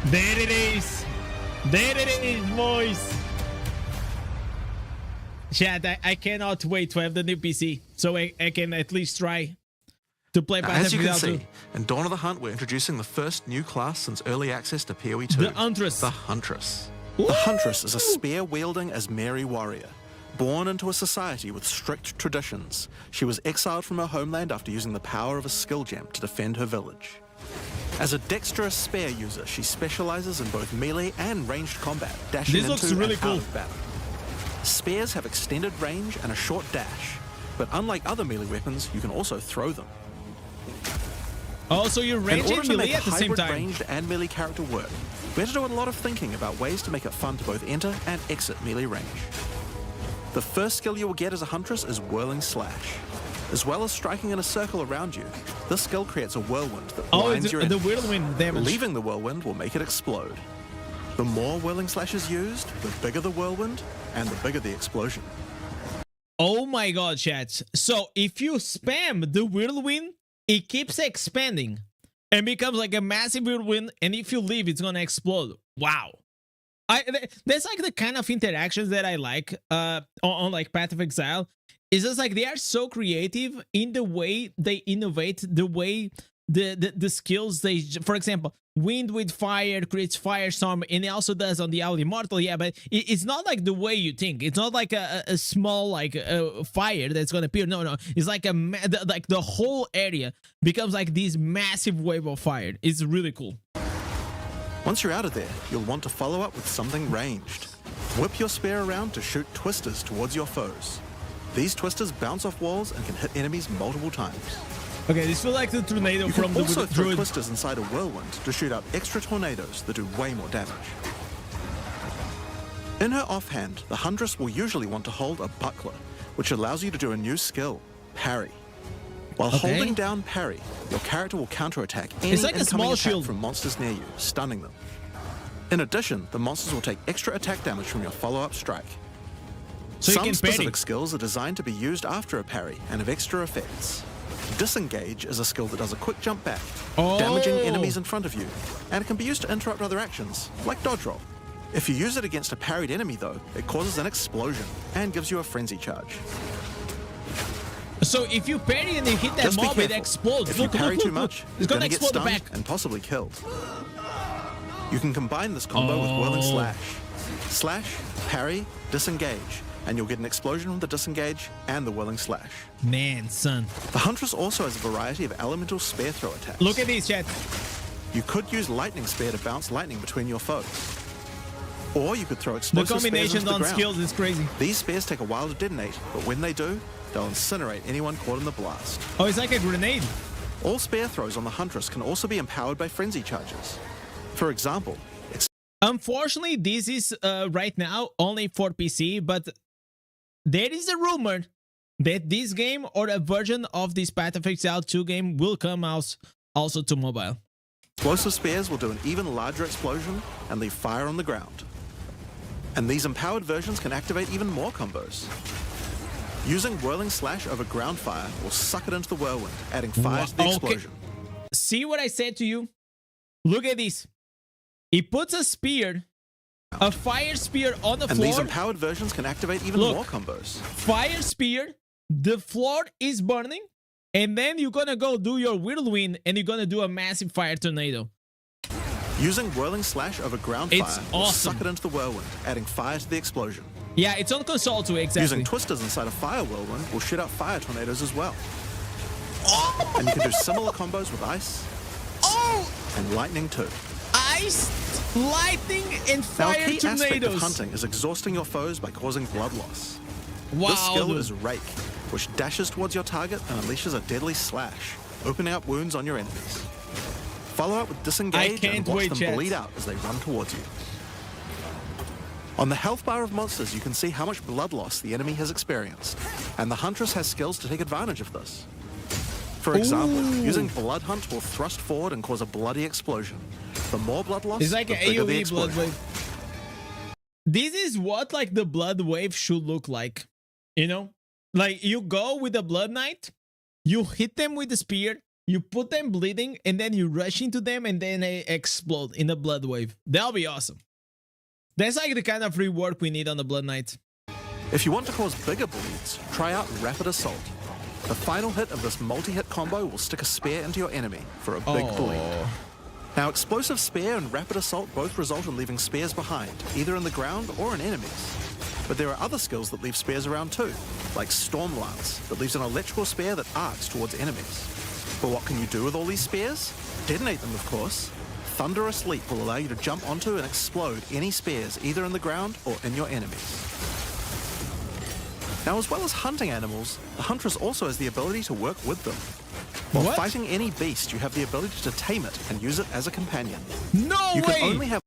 There it is. There it is, boys. Chat, I cannot wait to have the new PC so I can at least try to play Path of
As you can
Exile 2.
see, in Dawn of the Hunt, we're introducing the first new class since early access to PoE 2.
The Huntress.
The Huntress.
Ooh.
The Huntress is a spear-wielding Asmeri warrior. Born into a society with strict traditions, she was exiled from her homeland after using the power of a skill gem to defend her village. As a dexterous spear user, she specializes in both melee and ranged combat, dashing
This looks
into
really
and
cool.
out of battle. Spears have extended range and a short dash, but unlike other melee weapons, you can also throw them.
Oh, so you're
In
ranging
order to
melee
make a
at the same
hybrid
time.
ranged and melee character work, we had to do a lot of thinking about ways to make it fun to both enter and exit melee range. The first skill you will get as a huntress is Whirling Slash. As well as striking in a circle around you, this skill creates a whirlwind that blinds your
the
enemies.
whirlwind damage.
Leaving the whirlwind will make it explode. The more Whirling Slash is used, the bigger the whirlwind and the bigger the explosion.
Oh my god, chat. So if you spam the whirlwind, it keeps expanding and becomes like a massive whirlwind, and if you leave, it's gonna explode. Wow. That's like the kind of interactions that I like on like Path of Exile. It's just like they are so creative in the way they innovate, the way the skills they, for example, wind with fire creates firestorm, and it also does on the Owl Immortal. Yeah, but it's not like the way you think. It's not like a small like fire that's gonna appear. No, it's like like the whole area becomes like this massive wave of fire. It's really cool.
Once you're out of there, you'll want to follow up with something ranged. Whip your spear around to shoot twisters towards your foes. These twisters bounce off walls and can hit enemies multiple times.
Okay, this feels like the tornado
You
from
can
the
also throw
druid.
twisters inside a whirlwind to shoot out extra tornadoes that do way more damage. In her offhand, the Huntress will usually want to hold a buckler, which allows you to do a new skill, Parry. While holding down Parry, your character will counterattack any
like a
incoming
small
attack
shield
from monsters near you, stunning them. In addition, the monsters will take extra attack damage from your follow-up strike.
So you
Some
can
specific
parry.
skills are designed to be used after a parry and have extra effects. Disengage is a skill that does a quick jump back, damaging enemies in front of you, and it can be used to interrupt other actions, like dodge roll. If you use it against a parried enemy though, it causes an explosion and gives you a frenzy charge.
So if you parry and you hit that
Just be
mob, it
careful.
explodes.
If you parry too much,
it's
you're
gonna
gonna get
explode
stunned
back.
and possibly killed. You can combine this combo with Whirling Slash. Slash, parry, disengage, and you'll get an explosion from the disengage and the Whirling Slash.
Man, son.
The Huntress also has a variety of elemental spear throw attacks.
Look at these, chat.
You could use Lightning Spear to bounce lightning between your foes. Or you could throw
The
explosive spears
combinations
into the
on
ground.
skills is crazy.
These spears take a while to detonate, but when they do, they'll incinerate anyone caught in the blast.
Oh, it's like a grenade.
All spear throws on the Huntress can also be empowered by frenzy charges. For example,
Unfortunately, this is right now only for PC, but there is a rumor that this game or a version of this Path of Exile 2 game will come out also to mobile.
explosive spears will do an even larger explosion and leave fire on the ground. And these empowered versions can activate even more combos. Using Whirling Slash over ground fire will suck it into the whirlwind, adding fire to the explosion.
See what I said to you? Look at this. It puts a spear, a fire spear on the
And
floor.
these empowered versions can activate even more combos.
Fire spear, the floor is burning, and then you're gonna go do your whirlwind and you're gonna do a massive fire tornado.
Using Whirling Slash over ground
It's
fire will
awesome.
suck it into the whirlwind, adding fire to the explosion.
Yeah, it's on console too, exactly.
Using twisters inside a fire whirlwind will shoot out fire tornadoes as well. And you can do similar combos with ice and lightning too.
Ice, lightning, and
Now, a
fire
key aspect of
tornadoes.
hunting is exhausting your foes by causing blood loss.
Wow,
This skill
dude.
is Rake, which dashes towards your target and unleashes a deadly slash, opening up wounds on your enemies. Follow up with Disengage
can't
and watch
wait,
them
chat.
bleed out as they run towards you. On the health bar of monsters, you can see how much blood loss the enemy has experienced, and the Huntress has skills to take advantage of this. For example, using Blood Hunt will thrust forward and cause a bloody explosion. The more blood loss,
It's like
the
an
bigger the
AoE blood
explosion.
wave. This is what like the blood wave should look like. You know? Like you go with the Blood Knight, you hit them with the spear, you put them bleeding, and then you rush into them and then they explode in the blood wave. That'll be awesome. That's like the kind of rework we need on the Blood Knight.
If you want to cause bigger bleeds, try out Rapid Assault. The final hit of this multi-hit combo will stick a spear into your enemy for a big bleed. Now, Explosive Spear and Rapid Assault both result in leaving spears behind, either in the ground or in enemies. But there are other skills that leave spears around too, like Storm Lance, that leaves an electrical spear that arcs towards enemies. But what can you do with all these spears? Detonate them, of course. Thunderous Leap will allow you to jump onto and explode any spears either in the ground or in your enemies. Now, as well as hunting animals, the Huntress also has the ability to work with them. While
What?
fighting any beast, you have the ability to tame it and use it as a companion.
No
You
way!
can only have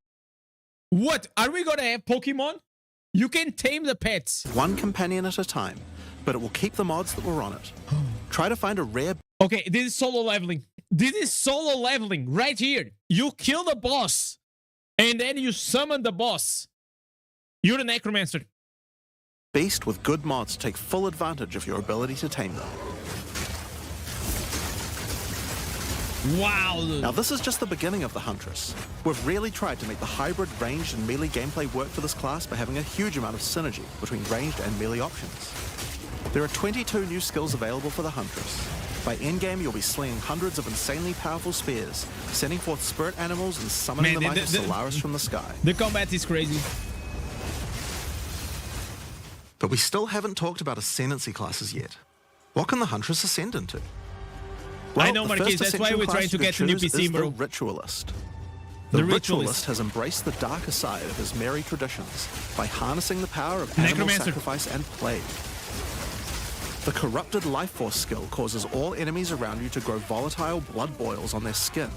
What? Are we gonna have Pokemon? You can tame the pets.
one companion at a time, but it will keep the mods that were on it. Try to find a rare
Okay, this is solo leveling. This is solo leveling right here. You kill the boss, and then you summon the boss. You're the necromancer.
beast with good mods to take full advantage of your ability to tame them.
Wow.
Now this is just the beginning of the Huntress. We've really tried to make the hybrid ranged and melee gameplay work for this class by having a huge amount of synergy between ranged and melee options. There are 22 new skills available for the Huntress. By endgame, you'll be slinging hundreds of insanely powerful spears, sending forth spirit animals and summoning the might of Solaris from the sky.
The combat is crazy.
But we still haven't talked about ascendancy classes yet. What can the Huntress ascend into?
I know,
the
Marquis,
first
that's why
ascension
we're
class
trying to
you
get
can
to new
choose
PC,
is
bro.
The Ritualist.
The
The
Ritualist
Ritualist has embraced the darker side of his merry traditions by harnessing the power of animal
Necromancer.
sacrifice and plague. The Corrupted Life Force skill causes all enemies around you to grow volatile blood boils on their skin.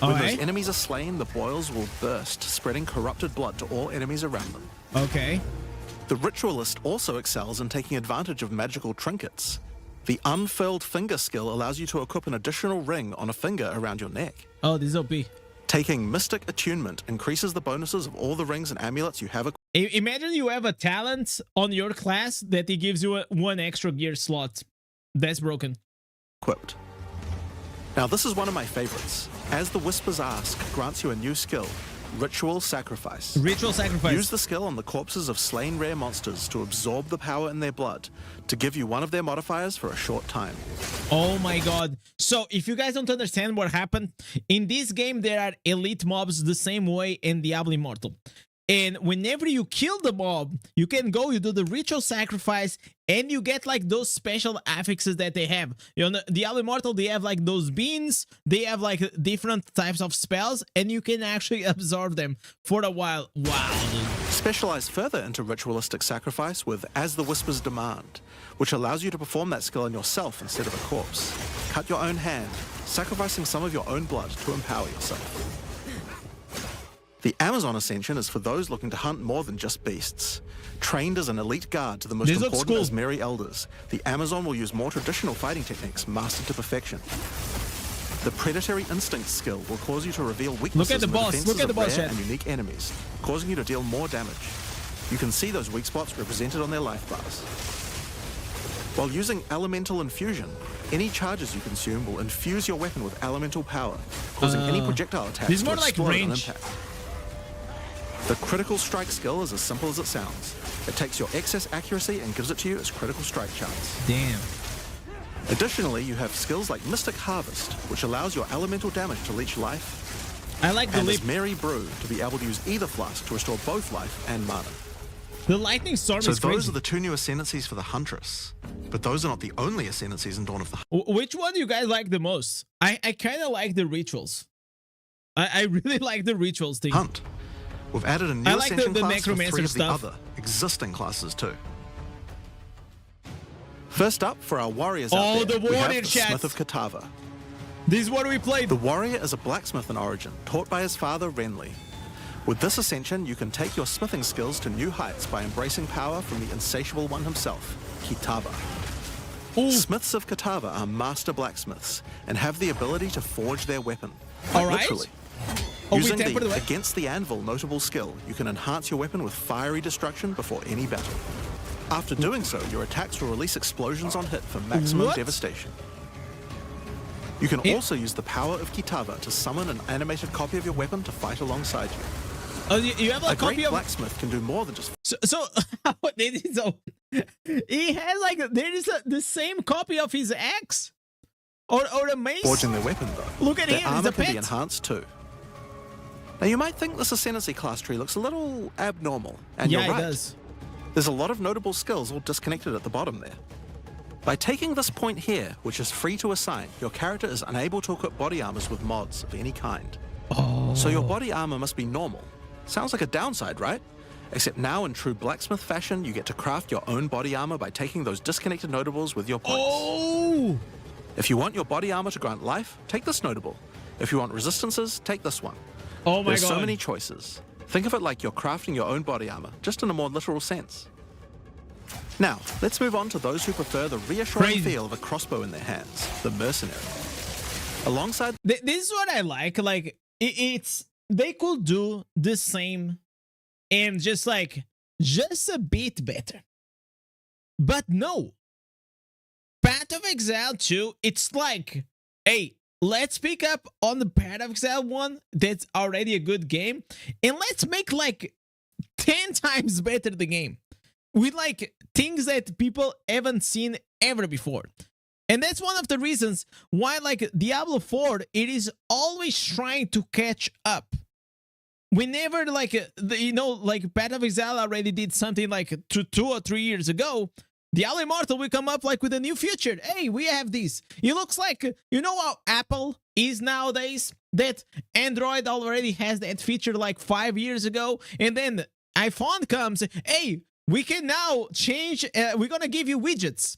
When
Alright.
those enemies are slain, the boils will burst, spreading corrupted blood to all enemies around them.
Okay.
The Ritualist also excels in taking advantage of magical trinkets. The Unfurled Finger skill allows you to equip an additional ring on a finger around your neck.
Oh, this is OP.
Taking Mystic Attunement increases the bonuses of all the rings and amulets you have
Imagine you have a talent on your class that it gives you one extra gear slot. That's broken.
equipped. Now this is one of my favorites. As the Whispers Ask grants you a new skill, Ritual Sacrifice.
Ritual sacrifice.
Use the skill on the corpses of slain rare monsters to absorb the power in their blood, to give you one of their modifiers for a short time.
Oh my god. So if you guys don't understand what happened, in this game there are elite mobs the same way in Diablo Immortal. And whenever you kill the mob, you can go, you do the ritual sacrifice, and you get like those special affixes that they have. You know, Diablo Immortal, they have like those beans, they have like different types of spells, and you can actually absorb them for a while. Wow, dude.
Specialize further into Ritualistic Sacrifice with As the Whispers Demand, which allows you to perform that skill on yourself instead of a corpse. Cut your own hand, sacrificing some of your own blood to empower yourself. The Amazon Ascension is for those looking to hunt more than just beasts. Trained as an elite guard to the most
This looks
important
cool.
as Merry Elders, the Amazon will use more traditional fighting techniques mastered to perfection. The Predatory Instinct skill will cause you to reveal weaknesses
Look at the
in
boss.
defenses
Look at the
of
boss,
rare
chat.
and unique enemies, causing you to deal more damage. You can see those weak spots represented on their life bars. While using Elemental Infusion, any charges you consume will infuse your weapon with elemental power, causing any projectile attacks
this is
to
more like
explode on
range.
impact. The Critical Strike skill is as simple as it sounds. It takes your excess accuracy and gives it to you as critical strike chance.
Damn.
Additionally, you have skills like Mystic Harvest, which allows your elemental damage to leech life,
I like the
and
leap.
as Merry Brew to be able to use either flask to restore both life and mana.
The lightning storm
So
is
those
crazy.
are the two new ascendancies for the Huntress. But those are not the only ascendancies in Dawn of the
Which one do you guys like the most? I kind of like the rituals. I really like the rituals thing.
Hunt. We've added a new
I like
ascension
the
class for
necromancer
3 of
stuff.
the other existing classes too. First up, for our warriors
Oh,
out there,
the
we have
warrior
the
chat.
Smith of Katava.
This is what we played.
The warrior is a blacksmith in origin, taught by his father Renly. With this ascension, you can take your smithing skills to new heights by embracing power from the insatiable one himself, Kitava.
Ooh.
Smiths of Katava are master blacksmiths and have the ability to forge their weapon. Quite
All right.
literally.
Oh, we
Using
tempered the
the
weapon.
Against the Anvil notable skill, you can enhance your weapon with fiery destruction before any battle. After doing so, your attacks will release explosions on hit for maximum
What?
devastation. You can
It-
also use the power of Kitava to summon an animated copy of your weapon to fight alongside you.
Oh, you have
A
a copy
great
of.
blacksmith can do more than just
So he has like there is the same copy of his axe or a mace.
forging their weapon, though.
Look at
their
him, he's
armor
a
can be
pet.
enhanced too. Now you might think this ascendancy class tree looks a little abnormal, and
Yeah,
you're right.
it does.
There's a lot of notable skills all disconnected at the bottom there. By taking this point here, which is free to assign, your character is unable to equip body armors with mods of any kind. So your body armor must be normal. Sounds like a downside, right? Except now in true blacksmith fashion, you get to craft your own body armor by taking those disconnected notables with your points.
Oh,
If you want your body armor to grant life, take this notable. If you want resistances, take this one.
Oh my
There's
god.
so many choices. Think of it like you're crafting your own body armor, just in a more literal sense. Now, let's move on to those who prefer the reassuring
Crazy.
feel of a crossbow in their hands, the mercenary. Alongside
This is what I like. Like it's they could do the same and just a bit better. But no. Path of Exile 2, it's like, hey, let's pick up on the Path of Exile 1 that's already a good game, and let's make like 10 times better the game with like things that people haven't seen ever before. And that's one of the reasons why like Diablo 4, it is always trying to catch up. Whenever like like Path of Exile already did something like 2 or 3 years ago, Diablo Immortal will come up like with a new feature. Hey, we have this. It looks like, you know how Apple is nowadays? That Android already has that feature like 5 years ago. And then iPhone comes, hey, we can now change, we're gonna give you widgets.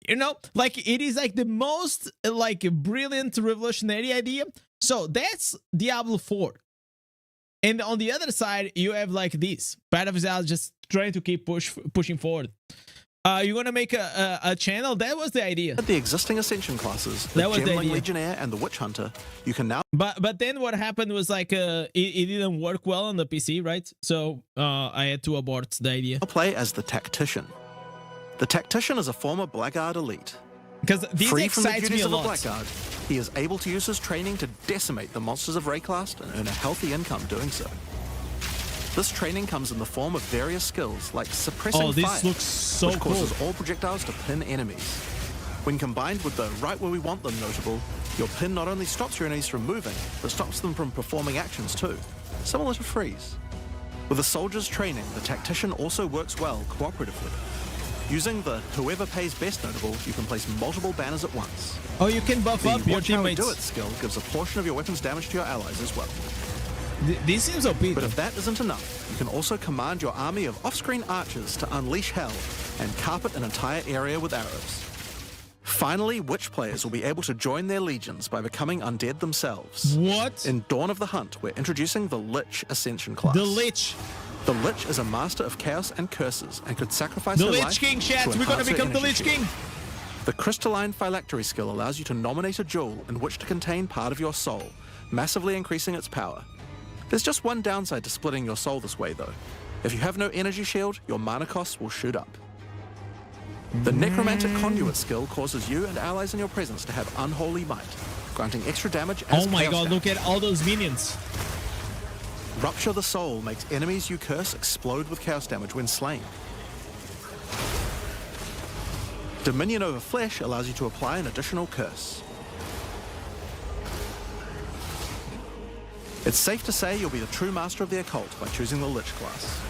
You know, like it is like the most like brilliant revolutionary idea. So that's Diablo 4. And on the other side, you have like this. Path of Exile just trying to keep pushing forward. You're gonna make a channel? That was the idea.
the existing Ascension classes, the
That was the
Gemling
idea.
Legionnaire and the Witch Hunter, you can now
But then what happened was like it didn't work well on the PC, right? So I had to abort the idea.
play as the Tactician. The Tactician is a former Blackguard elite.
Because this
Free from the
excites me
duties
a
of a
lot.
Blackguard, he is able to use his training to decimate the monsters of Rayclast and earn a healthy income doing so. This training comes in the form of various skills like suppressing
Oh, this
fire,
looks so
which
cool.
causes all projectiles to pin enemies. When combined with the right where we want them notable, your pin not only stops your enemies from moving, but stops them from performing actions too, similar to freeze. With a soldier's training, the Tactician also works well cooperatively. Using the whoever pays best notable, you can place multiple banners at once.
Oh, you can buff
The
up your
Watch How We
teammates.
Do It skill gives a portion of your weapon's damage to your allies as well.
This seems OP.
But if that isn't enough, you can also command your army of off-screen archers to unleash hell and carpet an entire area with arrows. Finally, Witch players will be able to join their legions by becoming undead themselves.
What?
In Dawn of the Hunt, we're introducing the Lich Ascension class.
The Lich.
The Lich is a master of chaos and curses and could sacrifice
The
her
Lich
life
King,
to
chats. We're gonna
enhance her
become the
energy
Lich
shield.
King.
The Crystalline Phylactery skill allows you to nominate a jewel in which to contain part of your soul, massively increasing its power. There's just one downside to splitting your soul this way though. If you have no energy shield, your mana costs will shoot up. The Necromantic Conduit skill causes you and allies in your presence to have unholy might, granting extra damage as
Oh my
chaos
god,
damage.
look at all those minions.
Rupture the Soul makes enemies you curse explode with chaos damage when slain. Dominion over Flesh allows you to apply an additional curse. It's safe to say you'll be the true master of the occult by choosing the Lich class.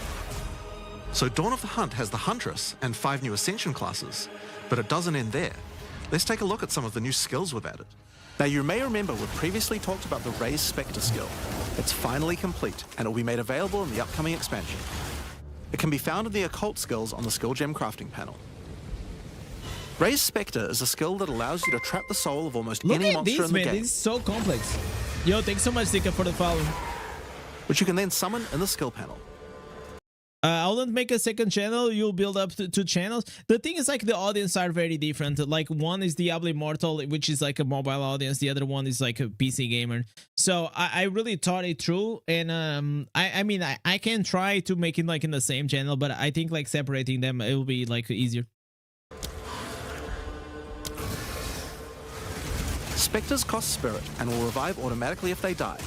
So Dawn of the Hunt has the Huntress and 5 new Ascension classes, but it doesn't end there. Let's take a look at some of the new skills we've added. Now you may remember we've previously talked about the Raised Spectre skill. It's finally complete, and it will be made available in the upcoming expansion. It can be found in the occult skills on the skill gem crafting panel. Raised Spectre is a skill that allows you to trap the soul of almost
Look
any
at
monster
this,
in the
man.
game,
This is so complex. Yo, thanks so much, Zika, for the follow.
which you can then summon in the skill panel.
I wouldn't make a second channel. You'll build up to 2 channels. The thing is, like, the audience are very different. Like, one is Diablo Immortal, which is like a mobile audience. The other one is like a PC gamer. So I really thought it through, and I mean, I can try to make it like in the same channel, but I think like separating them, it will be like easier.
Spectres cost spirit and will revive automatically if they die,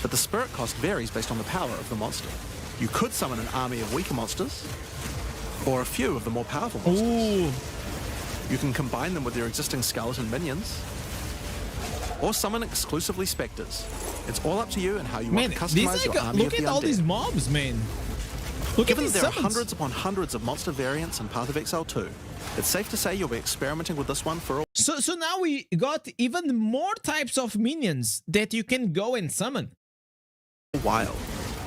but the spirit cost varies based on the power of the monster. You could summon an army of weaker monsters, or a few of the more powerful monsters.
Ooh.
You can combine them with your existing skeleton minions, or summon exclusively spectres. It's all up to you and how you
Man,
want to
this
customize
is
your
like
army
look
of the
at all
undead.
these mobs, man. Look
Given
at
that
these
there are
summons.
hundreds upon hundreds of monster variants in Path of Exile 2, it's safe to say you'll be experimenting with this one for
So now we got even more types of minions that you can go and summon.
a while.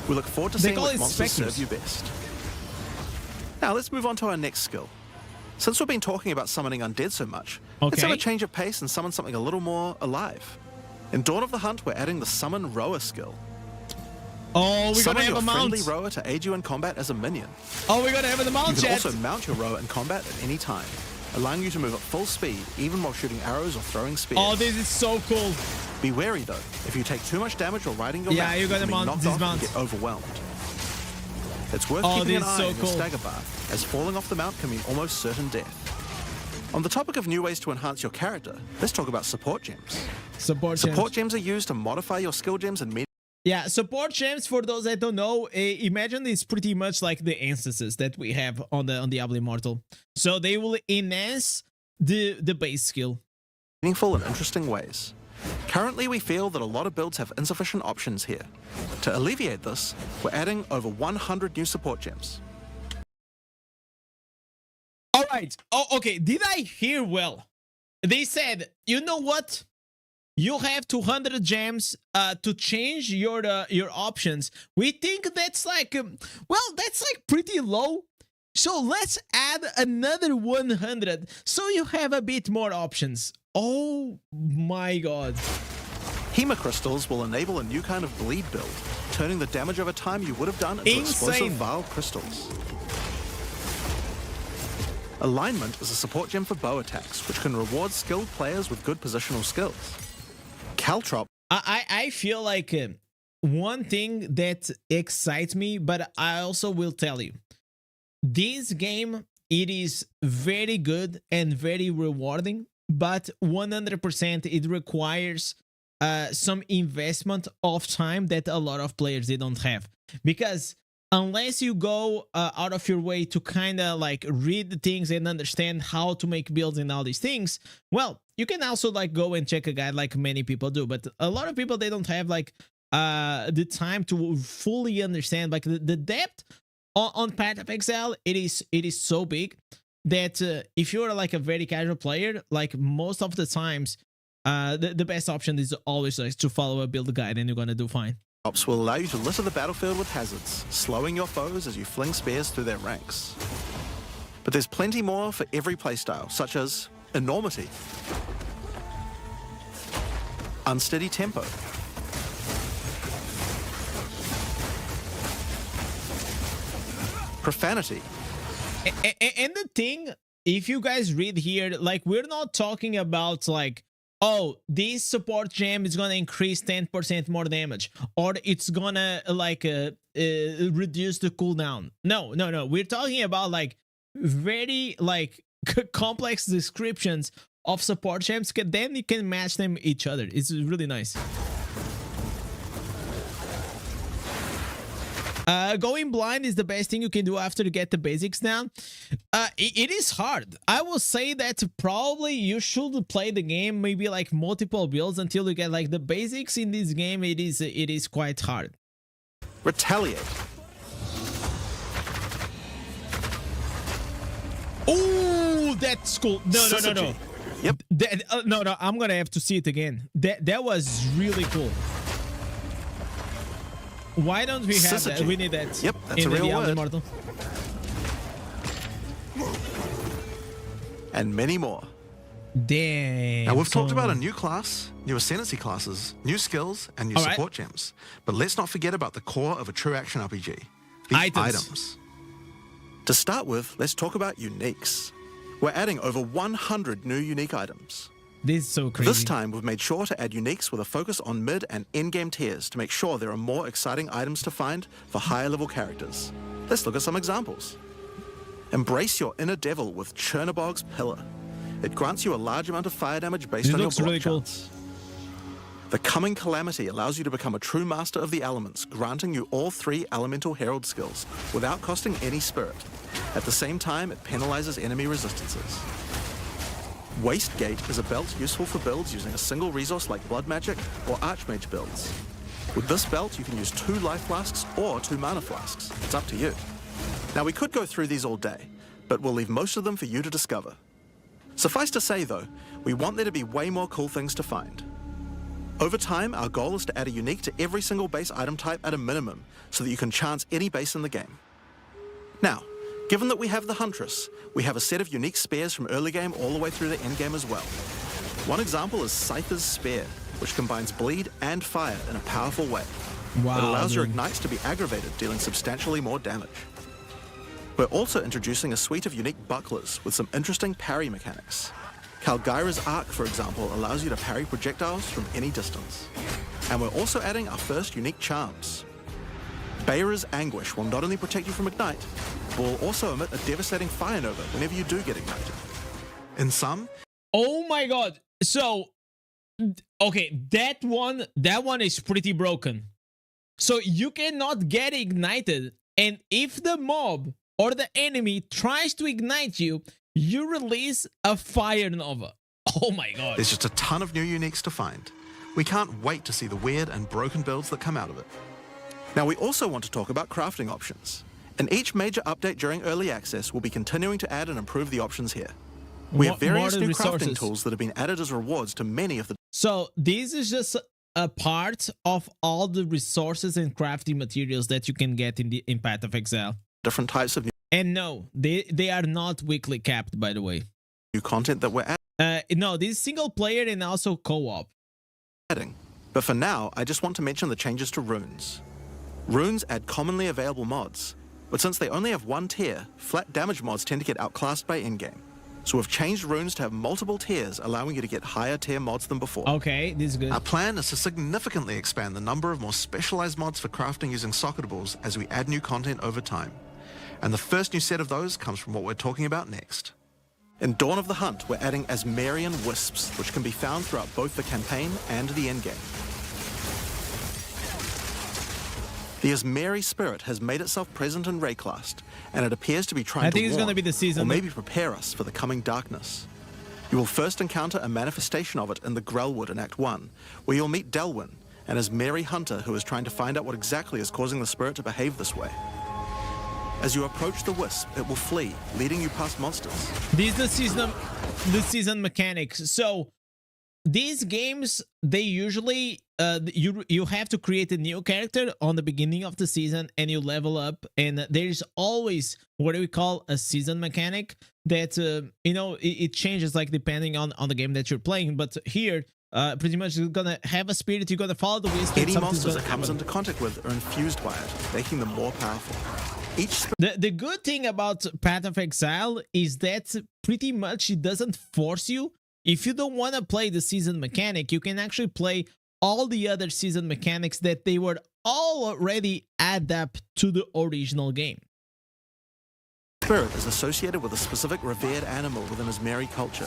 We look forward to
They
seeing
call
which
it
monsters
spectres.
serve you best. Now let's move on to our next skill. Since we've been talking about summoning undead so much, Let's have a
Okay.
change of pace and summon something a little more alive. In Dawn of the Hunt, we're adding the Summon Rower skill.
Oh, we're gonna
Summon
have
your
a mount.
friendly rower to aid you in combat as a minion.
Oh, we're gonna have a
You
mount,
can
chat.
also mount your rower in combat at any time, allowing you to move at full speed, even while shooting arrows or throwing spears.
Oh, this is so cool.
Be wary though, if you take too much damage while riding your
Yeah,
mount,
you
you
gotta
can be
mount
knocked
this
off
mount.
and get overwhelmed. It's worth
Oh,
keeping
this
an
is
eye
so
on your
cool.
stagger bar, as falling off the mount can mean almost certain death. On the topic of new ways to enhance your character, let's talk about support gems.
Support
Support
gems.
gems are used to modify your skill gems and
Yeah, support gems, for those that don't know, imagine it's pretty much like the instances that we have on the Diablo Immortal. So they will enhance the base skill.
meaningful and interesting ways. Currently, we feel that a lot of builds have insufficient options here. To alleviate this, we're adding over 100 new support gems.
All right. Oh, okay. Did I hear well? They said, you know what? You have 200 gems to change your options. We think that's like, well, that's like pretty low. So let's add another 100 so you have a bit more options. Oh my god.
Hema crystals will enable a new kind of bleed build, turning the damage over time you would have done into explosive
Insane.
vile crystals. Alignment is a support gem for bow attacks, which can reward skilled players with good positional skills. Caltrop
I feel like one thing that excites me, but I also will tell you, this game, it is very good and very rewarding, but 100% it requires some investment of time that a lot of players they don't have, because unless you go out of your way to kind of like read the things and understand how to make builds and all these things, well, you can also like go and check a guide like many people do, but a lot of people they don't have like the time to fully understand like the depth on Path of Exile. It is so big that if you're like a very casual player, like most of the times the best option is always like to follow a build guide and you're gonna do fine.
Drops will allow you to litter the battlefield with hazards, slowing your foes as you fling spears through their ranks. But there's plenty more for every playstyle, such as enormity, unsteady tempo, profanity,
And the thing, if you guys read here, like we're not talking about like, oh, this support gem is gonna increase 10% more damage, or it's gonna like reduce the cooldown. No, we're talking about like very like complex descriptions of support gems, then you can match them each other. It's really nice. Going blind is the best thing you can do after you get the basics down. It is hard. I will say that probably you should play the game maybe like multiple builds until you get like the basics in this game. It is quite hard.
retaliate,
Oh, that's cool. No.
syzygy. Yep.
No, I'm gonna have to see it again. That was really cool. Why don't we have that?
Syzygy.
We need that.
Yep, that's
in
a
the
real
Diablo
word.
Immortal.
And many more.
Damn.
Now, we've talked about a
son.
new class, new ascendancy classes, new skills, and new
All right.
support gems. But let's not forget about the core of a true action RPG, the
Items.
To start with, let's talk about uniques. We're adding over 100 new unique items.
This is so crazy.
This time, we've made sure to add uniques with a focus on mid and end-game tiers to make sure there are more exciting items to find for higher-level characters. Let's look at some examples. Embrace your inner devil with Chernobog's Pillar. It grants you a large amount of fire damage based
This
on your
looks
block
really cool.
chance. The Coming Calamity allows you to become a true master of the elements, granting you all 3 Elemental Herald skills without costing any spirit. At the same time, it penalizes enemy resistances. Wastegate is a belt useful for builds using a single resource like Blood Magic or Archmage builds. With this belt, you can use 2 Life Flasks or 2 Mana Flasks. It's up to you. Now, we could go through these all day, but we'll leave most of them for you to discover. Suffice to say, though, we want there to be way more cool things to find. Over time, our goal is to add a unique to every single base item type at a minimum, so that you can chance any base in the game. Now, Given that we have the Huntress, we have a set of unique spears from early game all the way through to end game as well. One example is Scyther's Spear, which combines bleed and fire in a powerful way.
Wow,
It allows your
dude.
ignites to be aggravated, dealing substantially more damage. We're also introducing a suite of unique bucklers with some interesting parry mechanics. Calgyra's Arc, for example, allows you to parry projectiles from any distance. And we're also adding our first unique charms. Bayra's Anguish will not only protect you from ignite, but will also emit a devastating fire nova whenever you do get ignited. In sum,
Oh my god. So okay, that one is pretty broken. So you cannot get ignited, and if the mob or the enemy tries to ignite you, you release a fire nova. Oh my god.
there's just a ton of new uniques to find. We can't wait to see the weird and broken builds that come out of it. Now, we also want to talk about crafting options. In each major update during early access, we'll be continuing to add and improve the options here. We have various new crafting tools that have been added as rewards to many of the
So this is just a part of all the resources and crafting materials that you can get in Path of Exile.
different types of
And no, they are not weekly capped, by the way.
new content that we're
No, this is single player and also co-op.
adding. But for now, I just want to mention the changes to runes. Runes add commonly available mods, but since they only have one tier, flat damage mods tend to get outclassed by in-game. So we've changed runes to have multiple tiers, allowing you to get higher tier mods than before.
Okay, this is good.
Our plan is to significantly expand the number of more specialized mods for crafting using socketables as we add new content over time. And the first new set of those comes from what we're talking about next. In Dawn of the Hunt, we're adding Asmarian Wisps, which can be found throughout both the campaign and the endgame. The Asmari spirit has made itself present in Rayclast, and it appears to be trying
I
to
think it's
warn,
gonna be the season
or
that-
maybe prepare us for the coming darkness. You will first encounter a manifestation of it in the Grellwood in Act 1, where you'll meet Delwyn, an Asmari hunter who is trying to find out what exactly is causing the spirit to behave this way. As you approach the wisp, it will flee, leading you past monsters.
This is the season mechanics. So these games, they usually you have to create a new character on the beginning of the season and you level up, and there's always what we call a season mechanic that it changes like depending on the game that you're playing. But here pretty much you're gonna have a spirit, you're gonna follow the wisp.
Any monsters it comes into contact with are infused by it, making them more powerful. Each spirit
The good thing about Path of Exile is that pretty much it doesn't force you. If you don't want to play the season mechanic, you can actually play all the other season mechanics that they were already adapt to the original game.
spirit is associated with a specific revered animal within Asmari culture.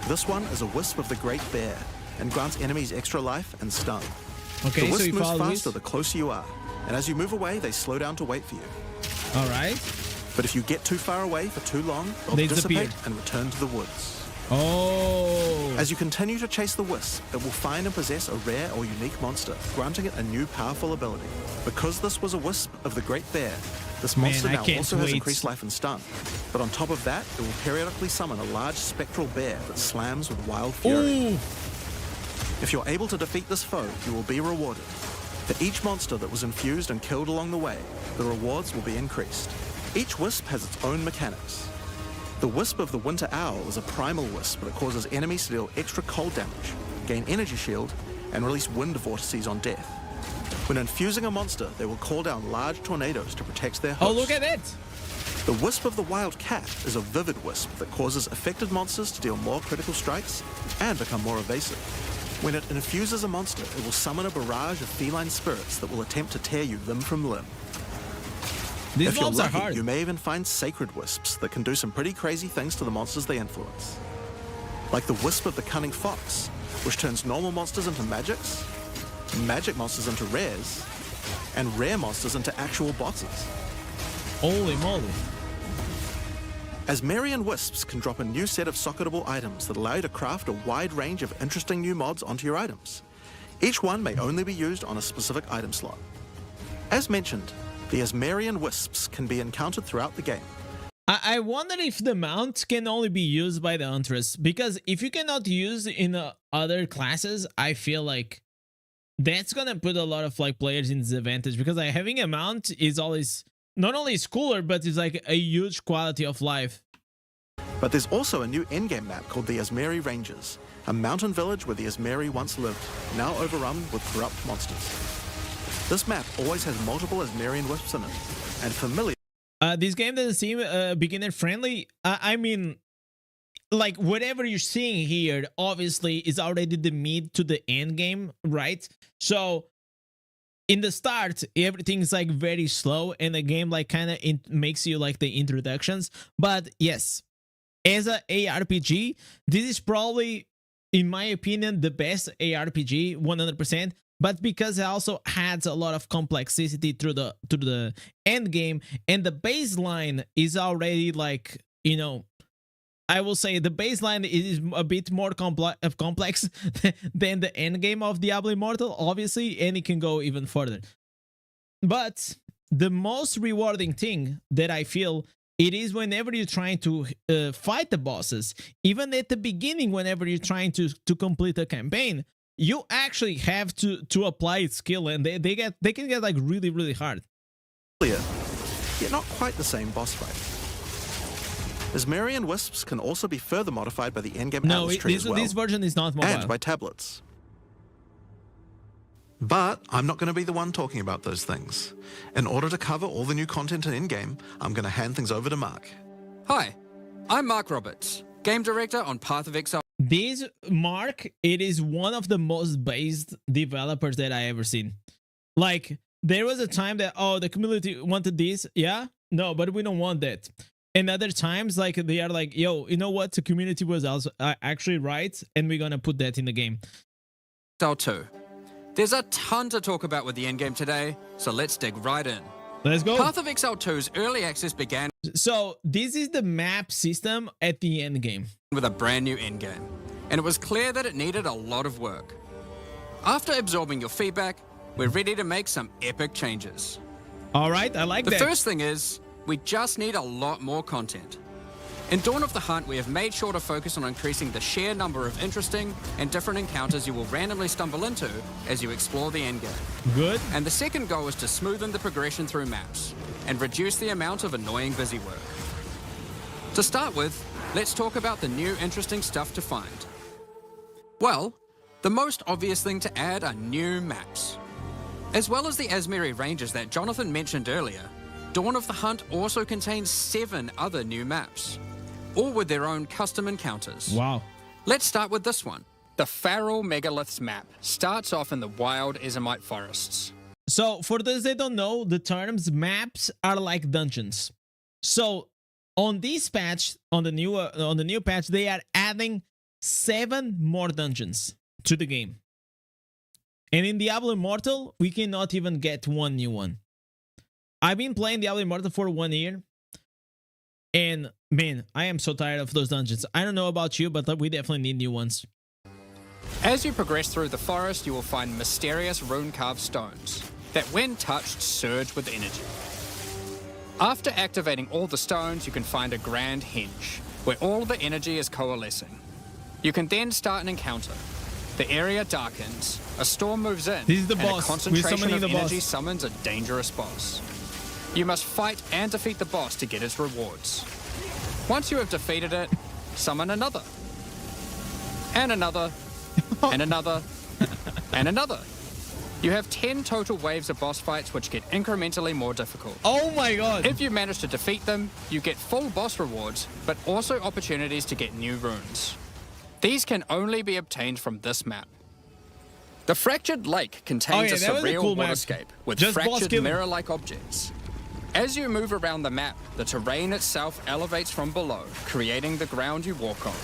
This one is a wisp of the Great Bear and grants enemies extra life and stun.
Okay,
The
so
wisp
you
moves
follow
faster
this.
the closer you are, and as you move away, they slow down to wait for you.
All right.
But if you get too far away for too long, they'll
They
dissipate
disappear.
and return to the woods.
Oh.
As you continue to chase the wisp, it will find and possess a rare or unique monster, granting it a new powerful ability. Because this was a wisp of the Great Bear, this
Man,
monster
I
now
can't
also has
wait.
increased life and stun. But on top of that, it will periodically summon a large spectral bear that slams with wild fury.
Ooh.
If you're able to defeat this foe, you will be rewarded. For each monster that was infused and killed along the way, the rewards will be increased. Each wisp has its own mechanics. The Wisp of the Winter Owl is a primal wisp that causes enemies to deal extra cold damage, gain energy shield, and release wind vortices on death. When infusing a monster, they will call down large tornadoes to protect their host.
Oh, look at it.
The Wisp of the Wild Cat is a vivid wisp that causes affected monsters to deal more critical strikes and become more evasive. When it infuses a monster, it will summon a barrage of feline spirits that will attempt to tear you limb from limb.
These
If you're
mobs are
lucky,
hard.
you may even find sacred wisps that can do some pretty crazy things to the monsters they influence. Like the Wisp of the Cunning Fox, which turns normal monsters into magics, magic monsters into rares, and rare monsters into actual bosses.
Holy moly.
Asmarian Wisps can drop a new set of socketable items that allow you to craft a wide range of interesting new mods onto your items. Each one may only be used on a specific item slot. As mentioned, the Asmarian Wisps can be encountered throughout the game.
I wonder if the mount can only be used by the Huntress, because if you cannot use in other classes, I feel like that's gonna put a lot of like players in disadvantage, because like having a mount is always not only is cooler, but it's like a huge quality of life.
But there's also a new endgame map called the Asmeri Ranges, a mountain village where the Asmeri once lived, now overrun with corrupt monsters. This map always has multiple Asmerian wisps in it, and familiar.
This game doesn't seem beginner friendly. I mean, like whatever you're seeing here, obviously is already the mid to the end game, right? So in the start, everything's like very slow, and the game like kind of makes you like the introductions. But yes, as a ARPG, this is probably, in my opinion, the best ARPG, 100%. But because it also adds a lot of complexity to the end game, and the baseline is already like, you know, I will say the baseline is a bit more complex than the end game of Diablo Immortal, obviously, and it can go even further. But the most rewarding thing that I feel, it is whenever you're trying to fight the bosses, even at the beginning, whenever you're trying to complete a campaign, you actually have to apply skill, and they can get like really hard.
Yet not quite the same boss fight. Asmerian wisps can also be further modified by the endgame Atlas tree as well,
this version is not mobile.
and by tablets. But I'm not going to be the one talking about those things. In order to cover all the new content in in-game, I'm going to hand things over to Mark.
Hi, I'm Mark Roberts, game director on Path of Exile.
This Mark, it is one of the most based developers that I ever seen. Like, there was a time that, oh, the community wanted this, yeah, no, but we don't want that. And other times, like, they are like, yo, you know what, the community was also actually right, and we're gonna put that in the game.
Exile 2. There's a ton to talk about with the endgame today, so let's dig right in.
Let's go.
Path of Exile 2's early access began
So this is the map system at the end game.
with a brand new endgame, and it was clear that it needed a lot of work. After absorbing your feedback, we're ready to make some epic changes.
All right, I like
The
that.
first thing is, we just need a lot more content. In Dawn of the Hunt, we have made sure to focus on increasing the sheer number of interesting and different encounters you will randomly stumble into as you explore the endgame.
Good.
And the second goal is to smoothen the progression through maps and reduce the amount of annoying busy work. To start with, let's talk about the new interesting stuff to find. Well, the most obvious thing to add are new maps. As well as the Asmeri Ranges that Jonathan mentioned earlier, Dawn of the Hunt also contains 7 other new maps, all with their own custom encounters.
Wow.
Let's start with this one. The Feral Megaliths map starts off in the wild Ezomite forests.
So for those that don't know, the terms maps are like dungeons. So on this patch, on the new patch, they are adding 7 more dungeons to the game. And in Diablo Immortal, we cannot even get one new one. I've been playing Diablo Immortal for 1 year, and man, I am so tired of those dungeons. I don't know about you, but we definitely need new ones.
As you progress through the forest, you will find mysterious rune-carved stones that, when touched, surge with energy. After activating all the stones, you can find a grand henge, where all the energy is coalescing. You can then start an encounter. The area darkens, a storm moves in,
This is the
and
boss.
a concentration
summoning
of
the
energy
boss.
summons a dangerous boss. You must fight and defeat the boss to get its rewards. Once you have defeated it, summon another. And another. And another. And another. You have 10 total waves of boss fights which get incrementally more difficult.
Oh my god.
If you manage to defeat them, you get full boss rewards, but also opportunities to get new runes. These can only be obtained from this map. The Fractured Lake contains
that
a
was a
surreal
cool map.
waterscape with
Just boss
fractured
killing.
mirror-like objects. As you move around the map, the terrain itself elevates from below, creating the ground you walk on.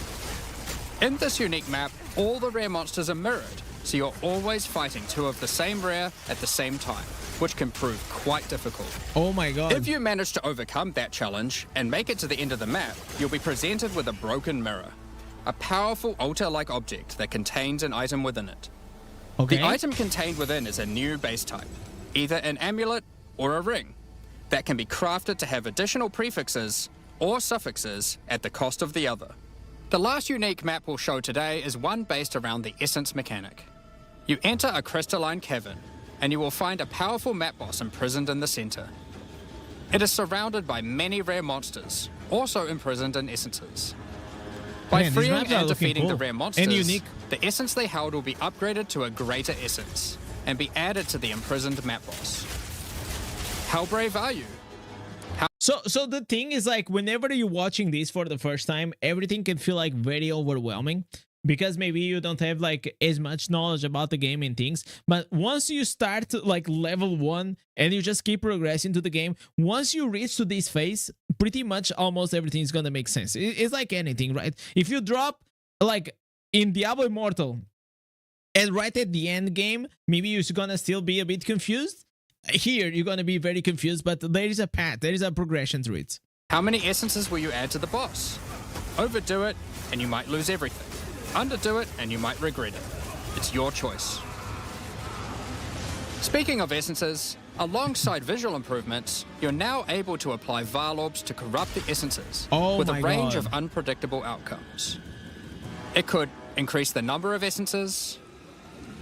In this unique map, all the rare monsters are mirrored, so you're always fighting 2 of the same rare at the same time, which can prove quite difficult.
Oh my god.
If you manage to overcome that challenge and make it to the end of the map, you'll be presented with a broken mirror, a powerful altar-like object that contains an item within it.
Okay.
The item contained within is a new base type, either an amulet or a ring, that can be crafted to have additional prefixes or suffixes at the cost of the other. The last unique map we'll show today is one based around the essence mechanic. You enter a crystalline cavern, and you will find a powerful map boss imprisoned in the center. It is surrounded by many rare monsters, also imprisoned in essences. By
Man, these
freeing
maps are
and
looking
defeating the
cool
rare
and
monsters,
unique.
the essence they held will be upgraded to a greater essence and be added to the imprisoned map boss. How brave are you?
So the thing is, like, whenever you're watching this for the first time, everything can feel like very overwhelming because maybe you don't have like as much knowledge about the game and things. But once you start like level 1 and you just keep progressing to the game, once you reach to this phase, pretty much almost everything is gonna make sense. It's like anything, right? If you drop like in Diablo Immortal and right at the end game, maybe you're gonna still be a bit confused. Here, you're going to be very confused, but there is a path, there is a progression through it.
How many essences will you add to the boss? Overdo it, and you might lose everything. Underdo it, and you might regret it. It's your choice. Speaking of essences, alongside visual improvements, you're now able to apply Varlorbs to corrupt the essences with a range of unpredictable outcomes. It could increase the number of essences,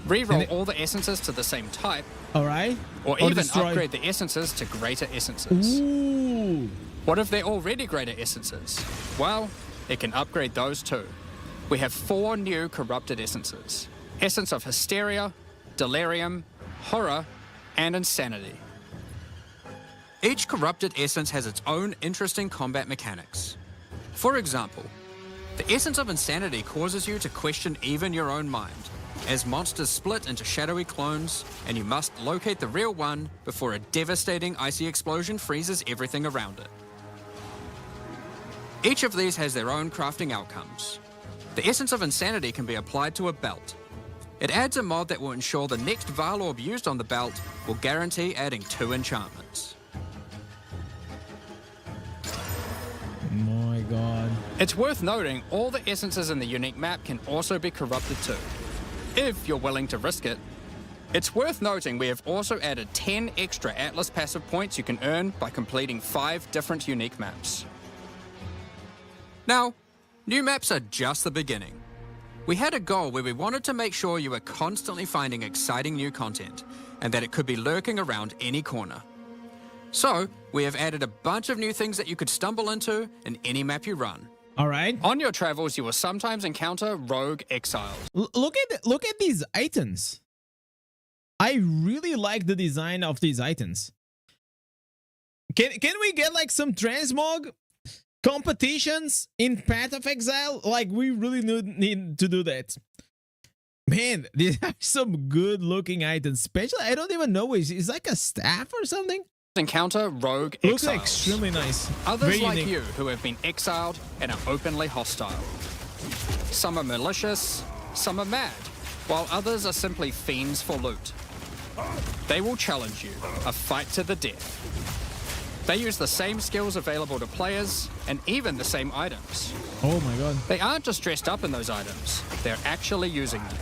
reroll all the essences to the same type,
all right,
or even upgrade the essences to greater essences.
Ooh.
What if they're already greater essences? Well, it can upgrade those too. We have 4 new corrupted essences. Essence of Hysteria, Delirium, Horror, and Insanity. Each corrupted essence has its own interesting combat mechanics. For example, the Essence of Insanity causes you to question even your own mind, as monsters split into shadowy clones, and you must locate the real one before a devastating icy explosion freezes everything around it. Each of these has their own crafting outcomes. The Essence of Insanity can be applied to a belt. It adds a mod that will ensure the next Varlorb used on the belt will guarantee adding 2 enchantments.
My god.
It's worth noting all the essences in the unique map can also be corrupted too, if you're willing to risk it. It's worth noting we have also added 10 extra Atlas passive points you can earn by completing 5 different unique maps. Now, new maps are just the beginning. We had a goal where we wanted to make sure you were constantly finding exciting new content and that it could be lurking around any corner. So, we have added a bunch of new things that you could stumble into in any map you run.
All right.
On your travels, you will sometimes encounter rogue exiles.
Look at these items. I really like the design of these items. Can we get like some transmog competitions in Path of Exile? Like, we really need to do that. Man, these are some good looking items. Especially, I don't even know, is like a staff or something?
Encounter rogue
Looks
exiles.
extremely nice.
Others
Very
like
unique.
you who have been exiled and are openly hostile. Some are malicious, some are mad, while others are simply fiends for loot. They will challenge you, a fight to the death. They use the same skills available to players and even the same items.
Oh my god.
They aren't just dressed up in those items, they're actually using them.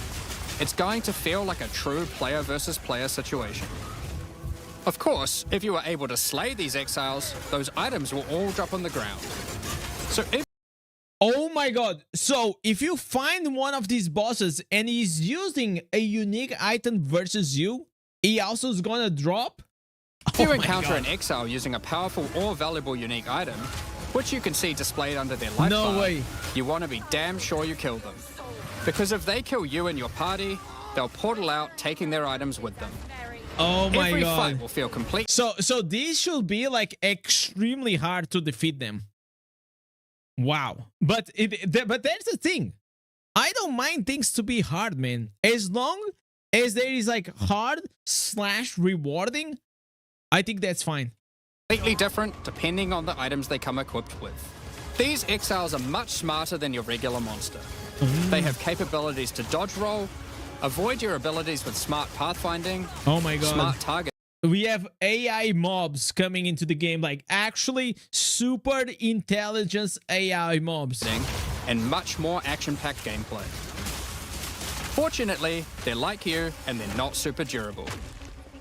It's going to feel like a true player versus player situation. Of course, if you are able to slay these exiles, those items will all drop on the ground. So if...
Oh my god. So if you find one of these bosses and he's using a unique item versus you, he also is gonna drop?
If you
Oh my
encounter
God.
an exile using a powerful or valuable unique item, which you can see displayed under their life
No
bar,
way.
you want to be damn sure you kill them. Because if they kill you and your party, they'll portal out, taking their items with them.
Oh my
Every
god.
fight will feel complete.
So these should be like extremely hard to defeat them. Wow. But but there's the thing. I don't mind things to be hard, man. As long as there is like hard / rewarding, I think that's fine.
Completely different depending on the items they come equipped with. These exiles are much smarter than your regular monster. They have capabilities to dodge roll, avoid your abilities with smart pathfinding,
Oh my god.
smart target.
We have AI mobs coming into the game, like actually super intelligence AI mobs.
And much more action-packed gameplay. Fortunately, they're like you and they're not super durable.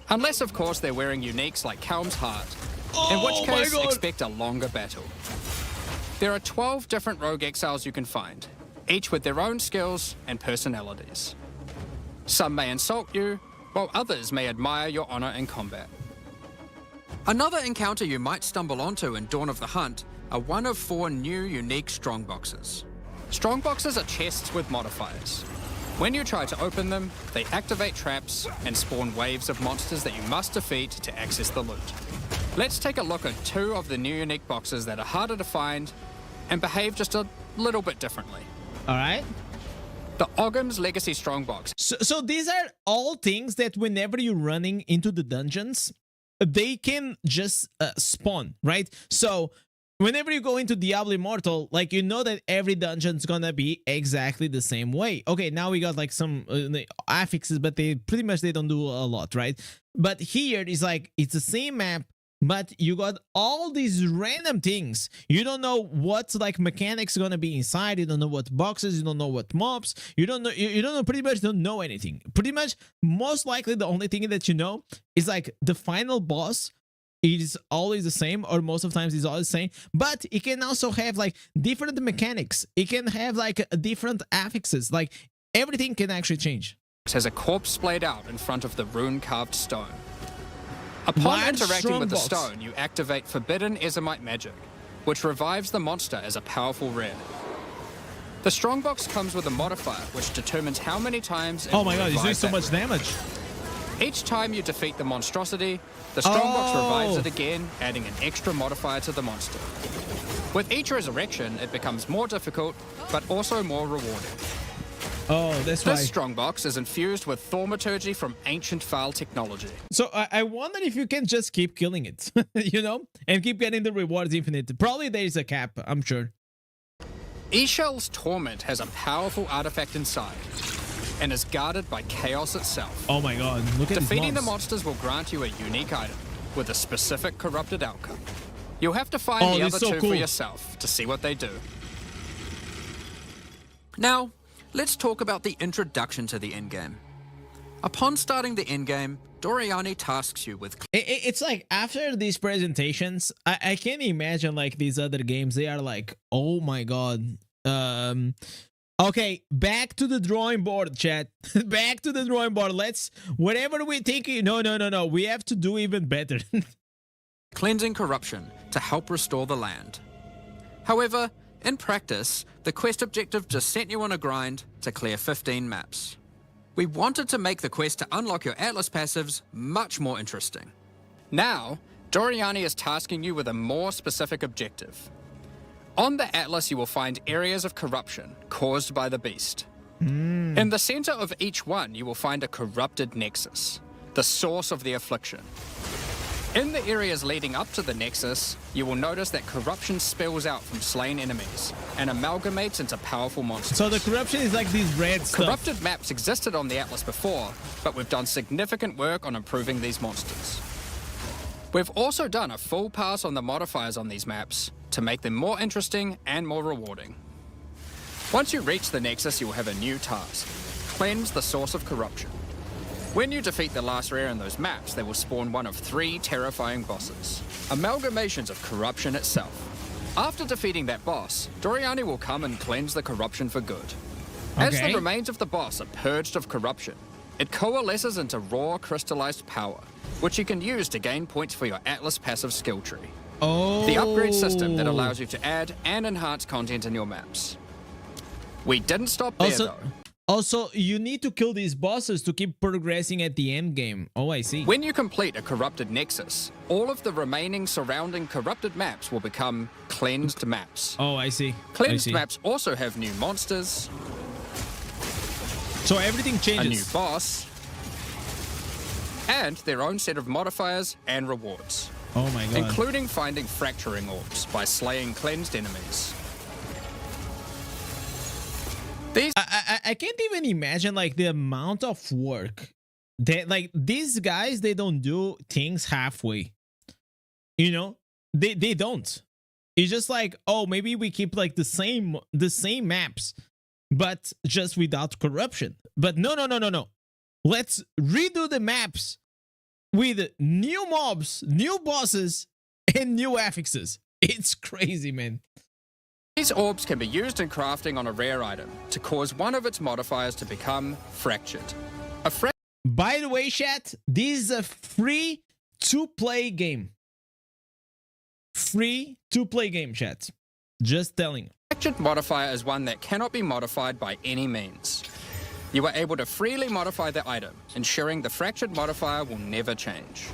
Unless, of course, they're wearing uniques like Calm's Heart, in
Oh
which
my
case
God.
expect a longer battle. There are 12 different rogue exiles you can find, each with their own skills and personalities. Some may insult you, while others may admire your honor in combat. Another encounter you might stumble onto in Dawn of the Hunt are one of 4 new unique strongboxes. Strongboxes are chests with modifiers. When you try to open them, they activate traps and spawn waves of monsters that you must defeat to access the loot. Let's take a look at 2 of the new unique boxes that are harder to find and behave just a little bit differently.
All right.
The Ogham's Legacy Strongbox.
So these are all things that whenever you're running into the dungeons, they can just spawn, right? So whenever you go into Diablo Immortal, like, you know that every dungeon's gonna be exactly the same way. Okay, now we got like some affixes, but they pretty much, they don't do a lot, right? But here is like, it's the same map, but you got all these random things. You don't know what like mechanics gonna be inside. You don't know what boxes. You don't know what mobs. You don't know. You don't know. Pretty much don't know anything. Pretty much, most likely, the only thing that you know is like the final boss. It is always the same, or most of the times it's always the same. But it can also have like different mechanics. It can have like different affixes. Like, everything can actually change.
It has a corpse splayed out in front of the rune-carved stone. Upon
Large
interacting with the
strongbox.
stone, you activate Forbidden Ezomite magic, which revives the monster as a powerful rare. The strongbox comes with a modifier, which determines how many times it
Oh my
will
god, he's doing
revive
so
that
much
rare.
damage.
Each time you defeat the monstrosity, the strongbox revives
Oh.
it again, adding an extra modifier to the monster. With each resurrection, it becomes more difficult, but also more rewarding.
Oh, that's why.
This strongbox is infused with thaumaturgy from ancient File technology.
So I wonder if you can just keep killing it, you know, and keep getting the rewards infinite. Probably there's a cap, I'm sure.
Eshel's Torment has a powerful artifact inside and is guarded by chaos itself.
Oh my god, look at these
Defeating the
mobs.
monsters will grant you a unique item with a specific corrupted outcome. You'll have to find
Oh,
the
this
other
is so
two
cool.
for yourself to see what they do. Now, let's talk about the introduction to the endgame. Upon starting the endgame, Doriani tasks you with
It's like, after these presentations, I can't imagine like these other games. They are like, oh my god. Okay, back to the drawing board, chat. Back to the drawing board. Let's, whatever we think, no. We have to do even better.
cleansing corruption to help restore the land. However, in practice, the quest objective just sent you on a grind to clear 15 maps. We wanted to make the quest to unlock your Atlas passives much more interesting. Now, Doriani is tasking you with a more specific objective. On the Atlas, you will find areas of corruption caused by the beast. In the center of each one, you will find a corrupted nexus, the source of the affliction. In the areas leading up to the nexus, you will notice that corruption spills out from slain enemies and amalgamates into powerful monsters.
So the corruption is like these red stuff.
Corrupted maps existed on the Atlas before, but we've done significant work on improving these monsters. We've also done a full pass on the modifiers on these maps to make them more interesting and more rewarding. Once you reach the Nexus, you will have a new task: cleanse the source of corruption. When you defeat the last rare in those maps, they will spawn one of 3 terrifying bosses, amalgamations of corruption itself. After defeating that boss, Doriani will come and cleanse the corruption for good. As
Okay.
the remains of the boss are purged of corruption, it coalesces into raw crystallized power, which you can use to gain points for your Atlas passive skill tree.
Oh.
The upgrade system that allows you to add and enhance content in your maps. We didn't stop there though.
Also, you need to kill these bosses to keep progressing at the end game. Oh, I see.
When you complete a corrupted nexus, all of the remaining surrounding corrupted maps will become cleansed maps.
Oh, I see.
Cleansed maps also have new monsters,
So everything
a new
changes.
boss, and their own set of modifiers and rewards,
Oh my god.
including finding fracturing orbs by slaying cleansed enemies. These
I can't even imagine like the amount of work that, like, these guys, they don't do things halfway. You know, they don't. It's just like, oh, maybe we keep like the same maps, but just without corruption. But no. Let's redo the maps with new mobs, new bosses, and new affixes. It's crazy, man.
These orbs can be used in crafting on a rare item to cause one of its modifiers to become fractured.
By the way, chat, this is a free to play game. free to play game, chat. Just telling you.
Fractured modifier is one that cannot be modified by any means. You are able to freely modify the item, ensuring the fractured modifier will never change.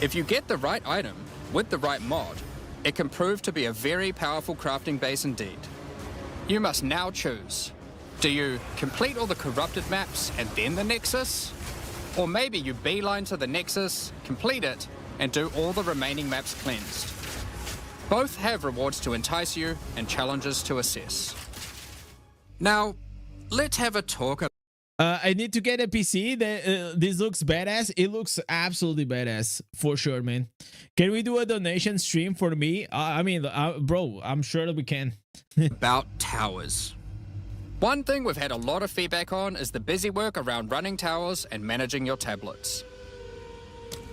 If you get the right item with the right mod, it can prove to be a very powerful crafting base indeed. You must now choose. Do you complete all the corrupted maps and then the Nexus? Or maybe you beeline to the Nexus, complete it, and do all the remaining maps cleansed. Both have rewards to entice you and challenges to assess. Now, let's have a talk about
I need to get a PC. This looks badass. It looks absolutely badass for sure, man. Can we do a donation stream for me? Bro, I'm sure that we can.
about towers. One thing we've had a lot of feedback on is the busy work around running towers and managing your tablets.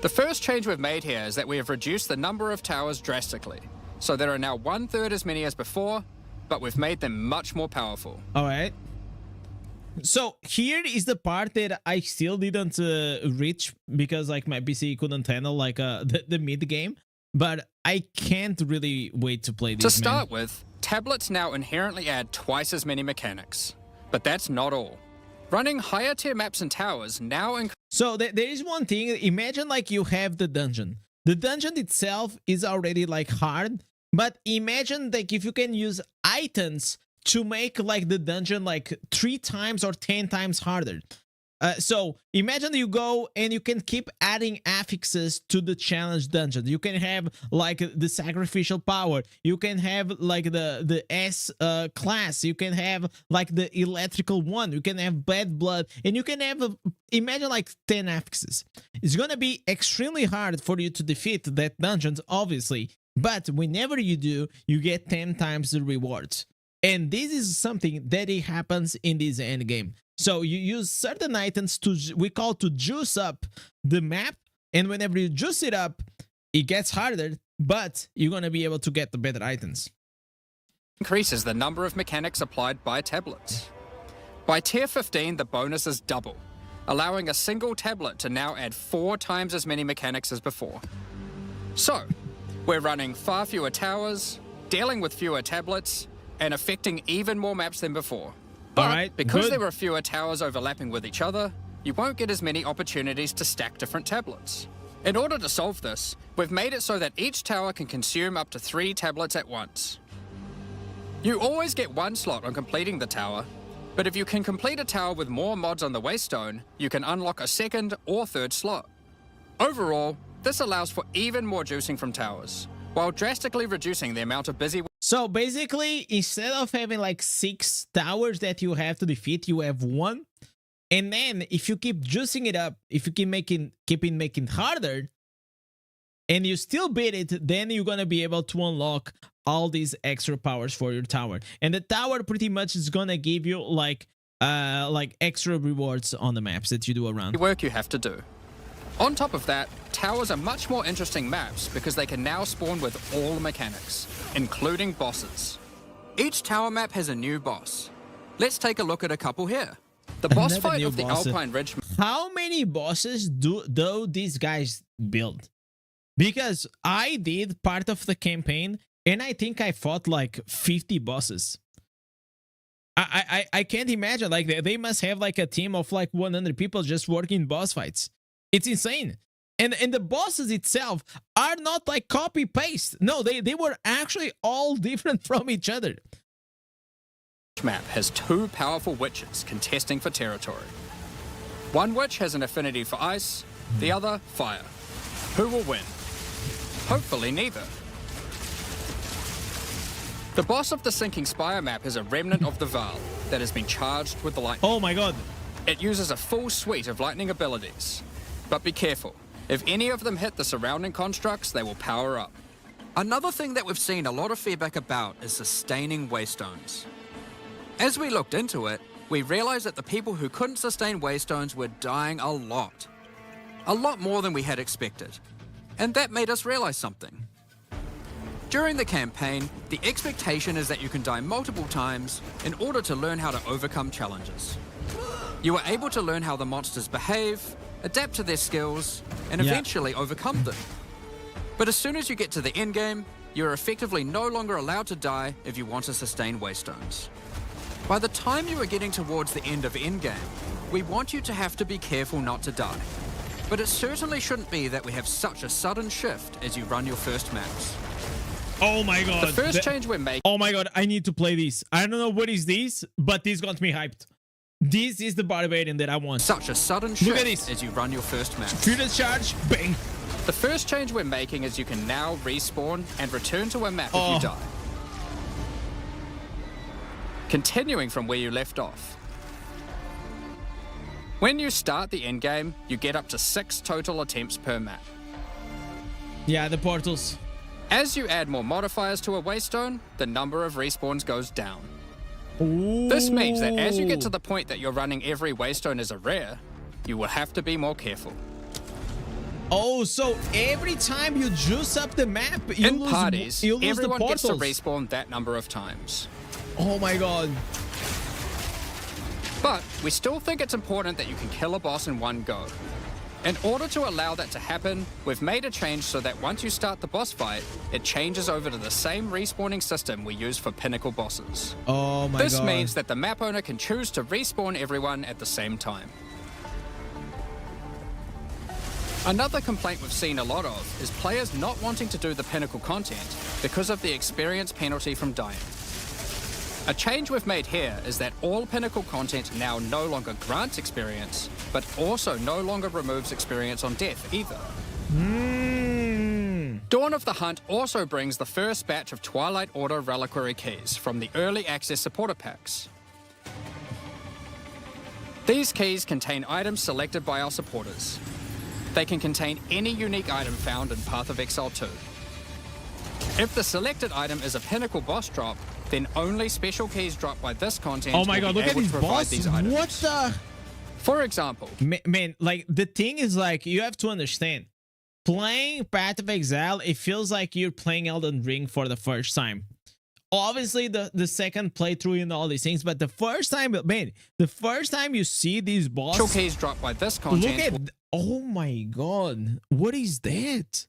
The first change we've made here is that we have reduced the number of towers drastically. So there are now 1/3 as many as before, but we've made them much more powerful.
All right. So here is the part that I still didn't reach because like my PC couldn't handle like the mid game, but I can't really wait to play this.
To start with, tablets now inherently add twice as many mechanics, but that's not all. Running higher tier maps and towers now
So there is one thing. Imagine like you have the dungeon. The dungeon itself is already like hard, but imagine like if you can use items to make like the dungeon like 3 times or 10 times harder. So imagine you go and you can keep adding affixes to the challenge dungeon. You can have like the sacrificial power. You can have like the S class. You can have like the electrical one. You can have bad blood, and you can have imagine like 10 affixes. It's gonna be extremely hard for you to defeat that dungeon, obviously. But whenever you do, you get 10 times the rewards. And this is something that it happens in this end game. So you use certain items we call to juice up the map, and whenever you juice it up, it gets harder, but you're gonna be able to get the better items.
increases the number of mechanics applied by tablets. By tier 15, the bonus is double, allowing a single tablet to now add 4 times as many mechanics as before. So, we're running far fewer towers, dealing with fewer tablets, and affecting even more maps than before. But
Alright,
because
good.
there are fewer towers overlapping with each other, you won't get as many opportunities to stack different tablets. In order to solve this, we've made it so that each tower can consume up to 3 tablets at once. You always get 1 slot on completing the tower, but if you can complete a tower with more mods on the waystone, you can unlock a 2nd or 3rd slot. Overall, this allows for even more juicing from towers, while drastically reducing the amount of busy.
So basically, instead of having like 6 towers that you have to defeat, you have 1. And then if you keep juicing it up, if you keep making harder, and you still beat it, then you're gonna be able to unlock all these extra powers for your tower. And the tower pretty much is gonna give you like extra rewards on the maps that you do around.
Work you have to do. On top of that, towers are much more interesting maps because they can now spawn with all mechanics, including bosses. Each tower map has a new boss. Let's take a look at a couple here. The boss
Another
fight
new
of the
boss.
Alpine Ridge.
How many bosses do these guys build? Because I did part of the campaign and I think I fought like 50 bosses. I can't imagine, like they must have like a team of like 100 people just working boss fights. It's insane. And the bosses itself are not like copy paste. No, they were actually all different from each other.
Map has 2 powerful witches contesting for territory. One witch has an affinity for ice, the other fire. Who will win? Hopefully neither. The boss of the Sinking Spire map is a remnant of the Val that has been charged with the lightning.
Oh my god.
It uses a full suite of lightning abilities. But be careful. If any of them hit the surrounding constructs, they will power up. Another thing that we've seen a lot of feedback about is sustaining waystones. As we looked into it, we realized that the people who couldn't sustain waystones were dying a lot. A lot more than we had expected. And that made us realize something. During the campaign, the expectation is that you can die multiple times in order to learn how to overcome challenges. You are able to learn how the monsters behave, adapt to their skills, and eventually overcome them. But as soon as you get to the end game, you are effectively no longer allowed to die if you want to sustain waystones. By the time you are getting towards the end of endgame, we want you to have to be careful not to die. But it certainly shouldn't be that we have such a sudden shift as you run your first maps.
Oh my god.
The first change we're making...
Oh my god, I need to play this. I don't know what is this, but this got me hyped. This is the Barbarian that I want.
Such a sudden
Look at
shift
this.
as you run your first map.
Furious charge, bang.
The first change we're making is you can now respawn and return to a map if you die. Continuing from where you left off. When you start the endgame, you get up to 6 total attempts per map.
Yeah, the portals.
As you add more modifiers to a waystone, the number of respawns goes down.
Ooh.
This means that as you get to the point that you're running every waystone as a rare, you will have to be more careful.
Oh, so every time you juice up the map, you
In
lose,
parties,
you lose
everyone
the
gets to
portals.
respawn that number of times.
Oh my god.
But we still think it's important that you can kill a boss in one go. In order to allow that to happen, we've made a change so that once you start the boss fight, it changes over to the same respawning system we use for pinnacle bosses.
Oh my god.
This means that the map owner can choose to respawn everyone at the same time. Another complaint we've seen a lot of is players not wanting to do the pinnacle content because of the experience penalty from dying. A change we've made here is that all pinnacle content now no longer grants experience, but also no longer removes experience on death either. Dawn of the Hunt also brings the first batch of Twilight Order reliquary keys from the early access supporter packs. These keys contain items selected by our supporters. They can contain any unique item found in Path of Exile 2. If the selected item is a pinnacle boss drop, then only special keys dropped by this content
Oh my
will
god,
be
look at
able
these
to provide
boss.
these items.
What the?
For example,
Man, like the thing is, like, you have to understand, playing Path of Exile, it feels like you're playing Elden Ring for the first time. Obviously the second playthrough and all these things, but the first time, man, the first time you see these boss,
special keys dropped by this content
look at, oh my god, what is that?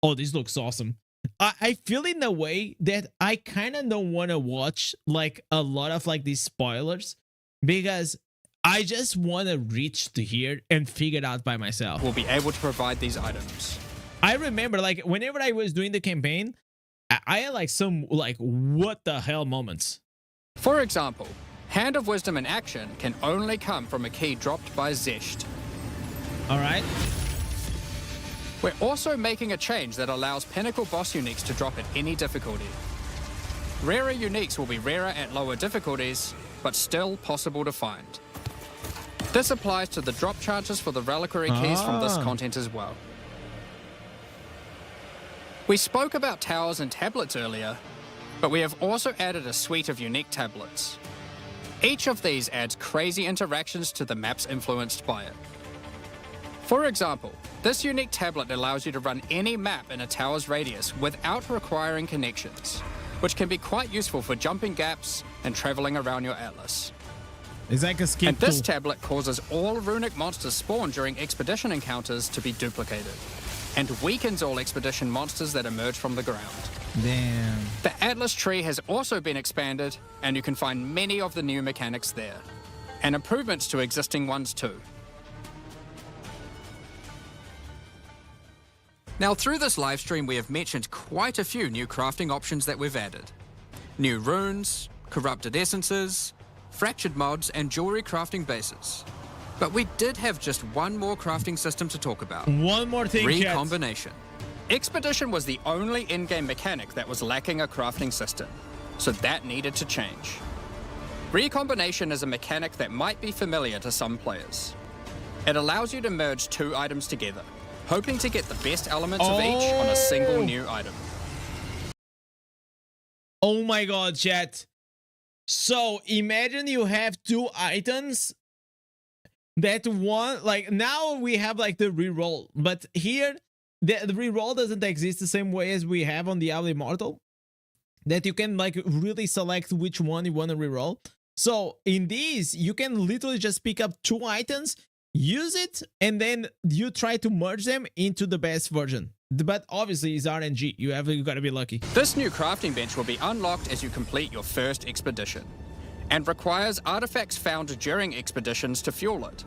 Oh, this looks awesome. I feel in a way that I kind of don't want to watch like a lot of like these spoilers, because I just want to reach to here and figure it out by myself.
will be able to provide these items.
I remember, like, whenever I was doing the campaign, I had like some like what the hell moments.
For example, Hand of Wisdom in action can only come from a key dropped by Zesht.
All right.
We're also making a change that allows pinnacle boss uniques to drop at any difficulty. Rarer uniques will be rarer at lower difficulties, but still possible to find. This applies to the drop charges for the reliquary keys from this content as well. We spoke about towers and tablets earlier, but we have also added a suite of unique tablets. Each of these adds crazy interactions to the maps influenced by it. For example, this unique tablet allows you to run any map in a tower's radius without requiring connections, which can be quite useful for jumping gaps and traveling around your atlas.
It's like a skip
And this
tool.
tablet causes all runic monsters spawned during expedition encounters to be duplicated, and weakens all expedition monsters that emerge from the ground.
Damn.
The Atlas tree has also been expanded, and you can find many of the new mechanics there, and improvements to existing ones too. Now, through this livestream, we have mentioned quite a few new crafting options that we've added. New runes, corrupted essences, fractured mods, and jewelry crafting bases. But we did have just one more crafting system to talk about.
One more thing, chat.
Recombination. Expedition was the only in-game mechanic that was lacking a crafting system, so that needed to change. Recombination is a mechanic that might be familiar to some players. It allows you to merge two items together, hoping to get the best elements of each on a single new item.
Oh my god, chat. So imagine you have two items that one, like, now we have like the reroll, but here the reroll doesn't exist the same way as we have on Diablo Immortal, that you can like really select which one you want to reroll. So in these, you can literally just pick up two items, use it, and then you try to merge them into the best version. but obviously it's RNG. You got to be lucky.
This new crafting bench will be unlocked as you complete your first expedition, and requires artifacts found during expeditions to fuel it.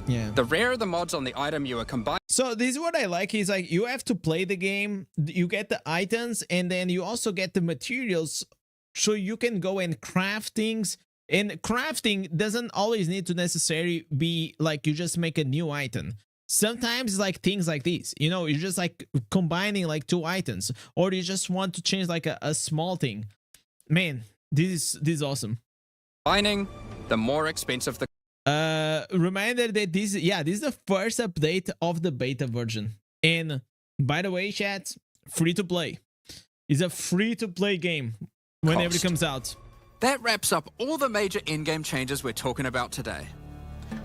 Yeah.
The rarer the mods on the item you are combining.
So this is what I like. Is like you have to play the game, you get the items, and then you also get the materials, so you can go and craft things. And crafting doesn't always need to necessarily be like you just make a new item. Sometimes it's like things like these, you know, you're just like combining like 2 items, or you just want to change like a small thing. Man, this is awesome.
Combining, the more expensive the.
Reminder that this is the first update of the beta version. And by the way, chat, free to play. It's a free to play game whenever it comes out.
That wraps up all the major in-game changes we're talking about today.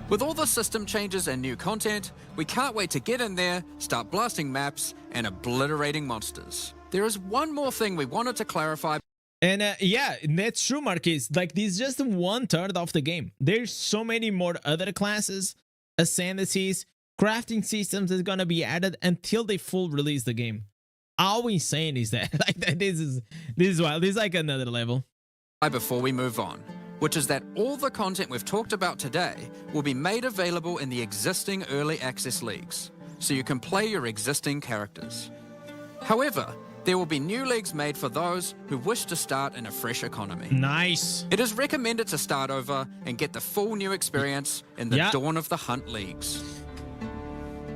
With all the system changes and new content, we can't wait to get in there, start blasting maps, and obliterating monsters. There is one more thing we wanted to clarify.
And yeah, that's true, Marquis. Like, this is just 1/3 of the game. There's so many more other classes, ascendancies, crafting systems that's gonna be added until they full release the game. How insane is that? Like, this is wild. This is like another level.
Before we move on, which is that all the content we've talked about today will be made available in the existing early access leagues, so you can play your existing characters. However, there will be new leagues made for those who wish to start in a fresh economy.
Nice.
It is recommended to start over and get the full new experience in the Dawn of the Hunt leagues.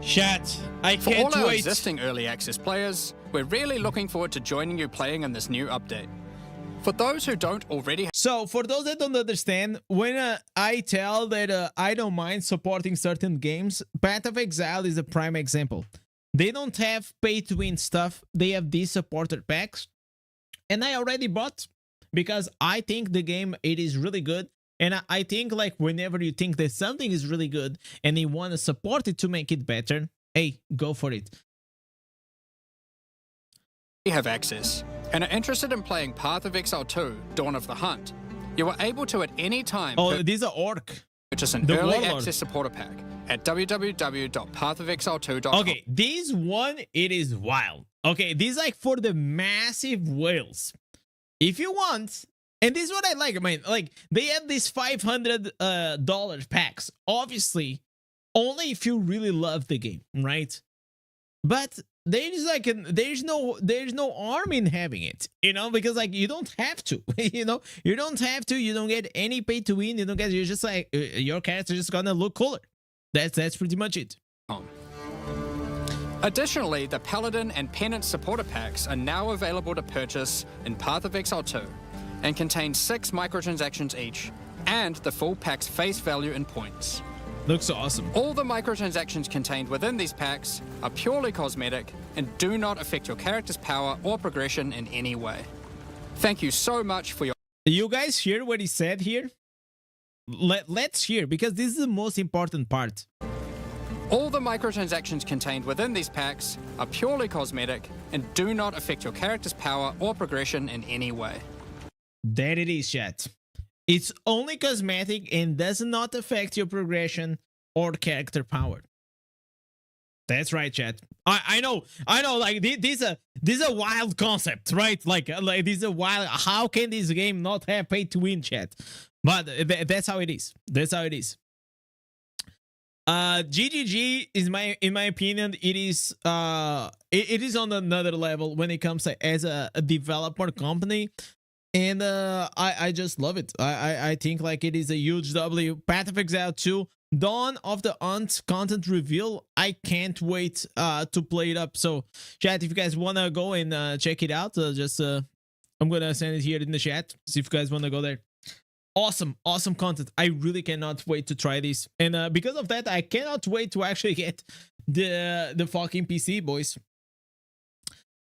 Chat, I
For
can't
all our
wait.
existing early access players, we're really looking forward to joining you playing in this new update. For those who don't already.
So for those that don't understand, when I tell that I don't mind supporting certain games, Path of Exile is a prime example. They don't have pay to win stuff. They have these supported packs, and I already bought because I think the game, it is really good. And I think like whenever you think that something is really good and you want to support it to make it better, hey, go for it.
We have access and are interested in playing Path of Exile 2, Dawn of the Hunt. You are able to at any time.
Oh, these are orc.
Purchase an
The
early
Warlord.
access supporter pack at www.pathofexile2.com.
Okay, this one, it is wild. Okay, this is like for the massive whales. If you want, and this is what I like, man, like they have these $500 packs. Obviously, only if you really love the game, right? But there is like there's no harm in having it, you know, because like you don't have to, you know, you don't have to. You don't get any pay to win. You don't get. You're just like your character just gonna look cooler. That's pretty much it.
Additionally, the Paladin and Penance supporter packs are now available to purchase in Path of Exile 2 and contain 6 microtransactions each and the full pack's face value in points.
Looks awesome.
All the microtransactions contained within these packs are purely cosmetic and do not affect your character's power or progression in any way. Thank you so much for your...
You guys hear what he said here? Let's hear, because this is the most important part.
All the microtransactions contained within these packs are purely cosmetic and do not affect your character's power or progression in any way.
There it is, chat. It's only cosmetic and does not affect your progression or character power. That's right, chat. I know. Like this is a wild concept, right? Like this is a wild. How can this game not have pay to win, chat? But that's how it is. That's how it is. GGG is in my opinion, it is on another level when it comes to as a developer company. And I just love it. I think like it is a huge W. Path of Exile 2, Dawn of the Hunt content reveal. I can't wait to play it up. So chat, if you guys want to go and check it out, I'm gonna send it here in the chat. See if you guys want to go there. Awesome content. I really cannot wait to try this. And because of that, I cannot wait to actually get the fucking PC, boys.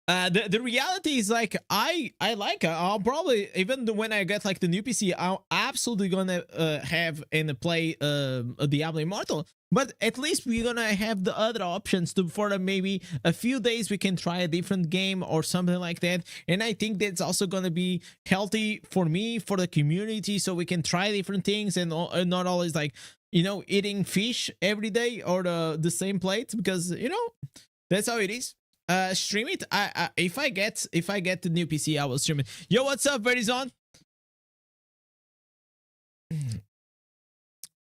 The reality is like I like it. I'll probably, even when I get like the new PC, I'm absolutely gonna have and play Diablo Immortal. But at least we're gonna have the other options to, for maybe a few days we can try a different game or something like that. And I think that's also gonna be healthy for me, for the community, so we can try different things and not always like, you know, eating fish every day or the same plate, because you know that's how it is. stream it. If I get the new PC, I will stream it. Yo, what's up, Verizon?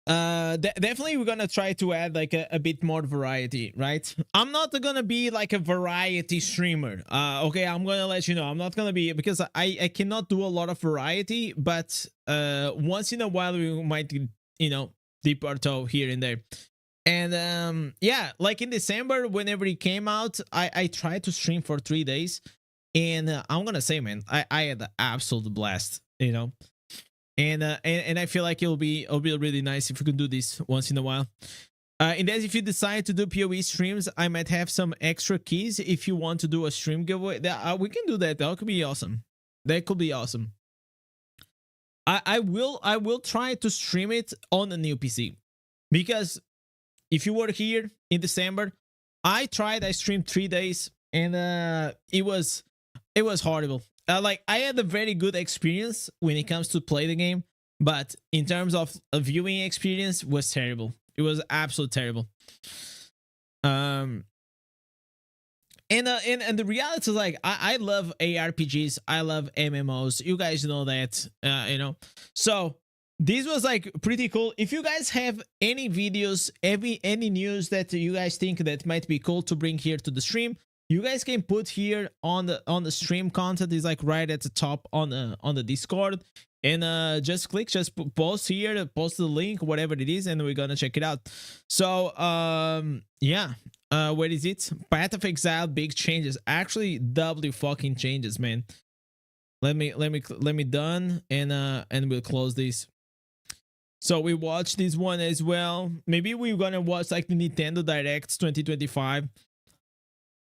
Definitely we're gonna try to add like a bit more variety, right? I'm not gonna be like a variety streamer. Okay, I'm gonna let you know, I'm not gonna be, because I cannot do a lot of variety, but once in a while we might, you know, dip our toe here and there. And yeah, like in December, whenever it came out, I tried to stream for 3 days, and I'm gonna say, man, I had an absolute blast, you know. And I feel like it'll be really nice if we can do this once in a while. Indez, if you decide to do PoE streams, I might have some extra keys if you want to do a stream giveaway. We can do that. That could be awesome. That could be awesome. I will try to stream it on the new PC, because if you were here in December, I streamed 3 days, and it was horrible. Like, I had a very good experience when it comes to play the game, but in terms of a viewing experience, was terrible. It was absolutely terrible. And the reality is, like, I love ARPGs, I love MMOs. You guys know that, you know. So this was like pretty cool. If you guys have any videos, any news that you guys think that might be cool to bring here to the stream, you guys can put here on the stream. Content is like right at the top on the Discord, and just post here, post the link, whatever it is, and we're gonna check it out. So yeah, where is it? Path of Exile, big changes. Actually, W fucking changes, man. Let me done, and we'll close this. So we watched this one as well. Maybe we're gonna watch like the Nintendo Directs 2025.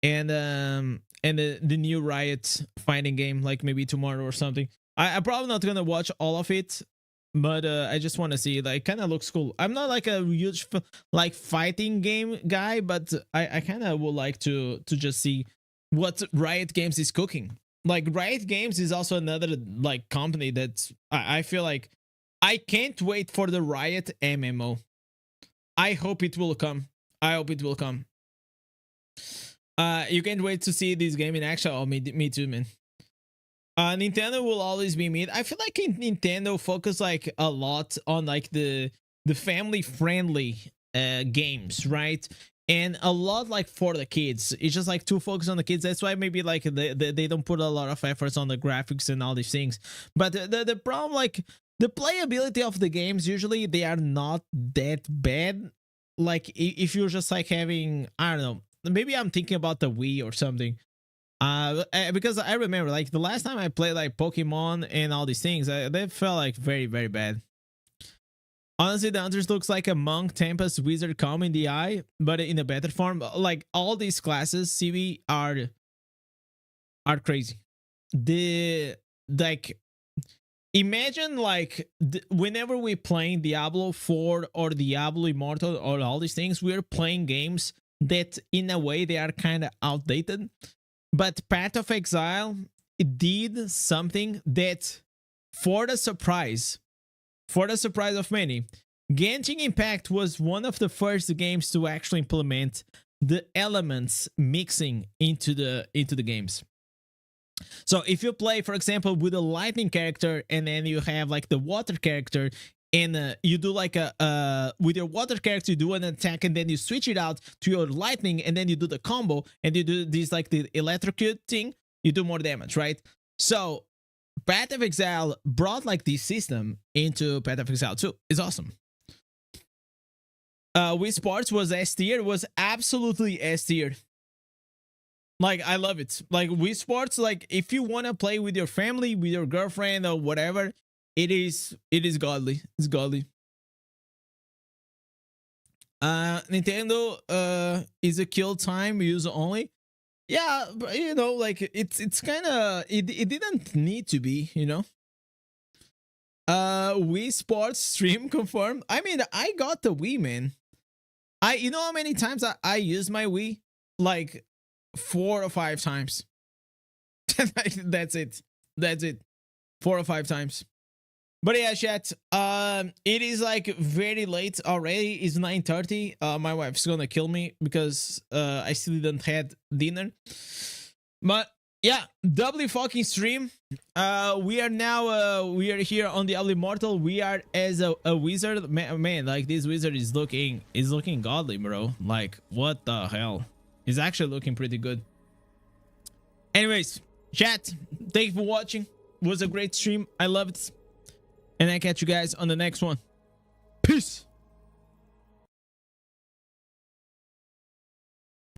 And the new Riot fighting game, like maybe tomorrow or something. I'm probably not gonna watch all of it, but I just want to see. Like, kind of looks cool. I'm not like a huge like fighting game guy, but I kind of would like to just see what Riot Games is cooking. Like, Riot Games is also another like company that I feel like I can't wait for the Riot MMO. I hope it will come. I hope it will come. You can't wait to see this game in action. Oh, me too, man. Nintendo will always be mid. I feel like Nintendo focus like a lot on like the family friendly games, right? And a lot like for the kids. It's just like too focused on the kids. That's why maybe like they don't put a lot of efforts on the graphics and all these things. But the problem, like the playability of the games, usually they are not that bad. Like if you're just like having, I don't know, maybe I'm thinking about the Wii or something. Because I remember like the last time I played like Pokemon and all these things, they felt like very, very bad. Honestly, the Hunters looks like a Monk, Tempest, Wizard, Calm in the eye, but in a better form. Like all these classes, CB are crazy. Like, imagine like whenever we're playing Diablo 4 or Diablo Immortal or all these things, we're playing games that in a way they are kind of outdated, but Path of Exile, it did something that for the surprise of many, Genshin Impact was one of the first games to actually implement the elements mixing into the games. So if you play, for example, with a lightning character, and then you have like the water character, and you do like with your water character, you do an attack, and then you switch it out to your lightning, and then you do the combo, and you do this like the electrocute thing, you do more damage, right? So Path of Exile brought like this system into Path of Exile 2. It's awesome. Wii Sports was S tier, was absolutely S tier. Like, I love it. Like, Wii Sports, like, if you want to play with your family, with your girlfriend or whatever, it is godly. It's godly. Nintendo is a kill time use only. Yeah, but you know, like it's kind of it didn't need to be, you know. Wii Sports stream confirmed. I mean, I got the Wii, man. You know how many times I used my Wii? Like 4 or 5 times. That's it. 4 or 5 times. But yeah, chat. It is like very late already. It's 9:30. My wife's gonna kill me because I still didn't had dinner. But yeah, doubly fucking stream. We are now we are here on the Ugly Mortal. We are as a wizard. Man, like this wizard is looking godly, bro. Like what the hell? He's actually looking pretty good. Anyways, chat, thank you for watching. It was a great stream. I loved it. And I catch you guys on the next one. Peace.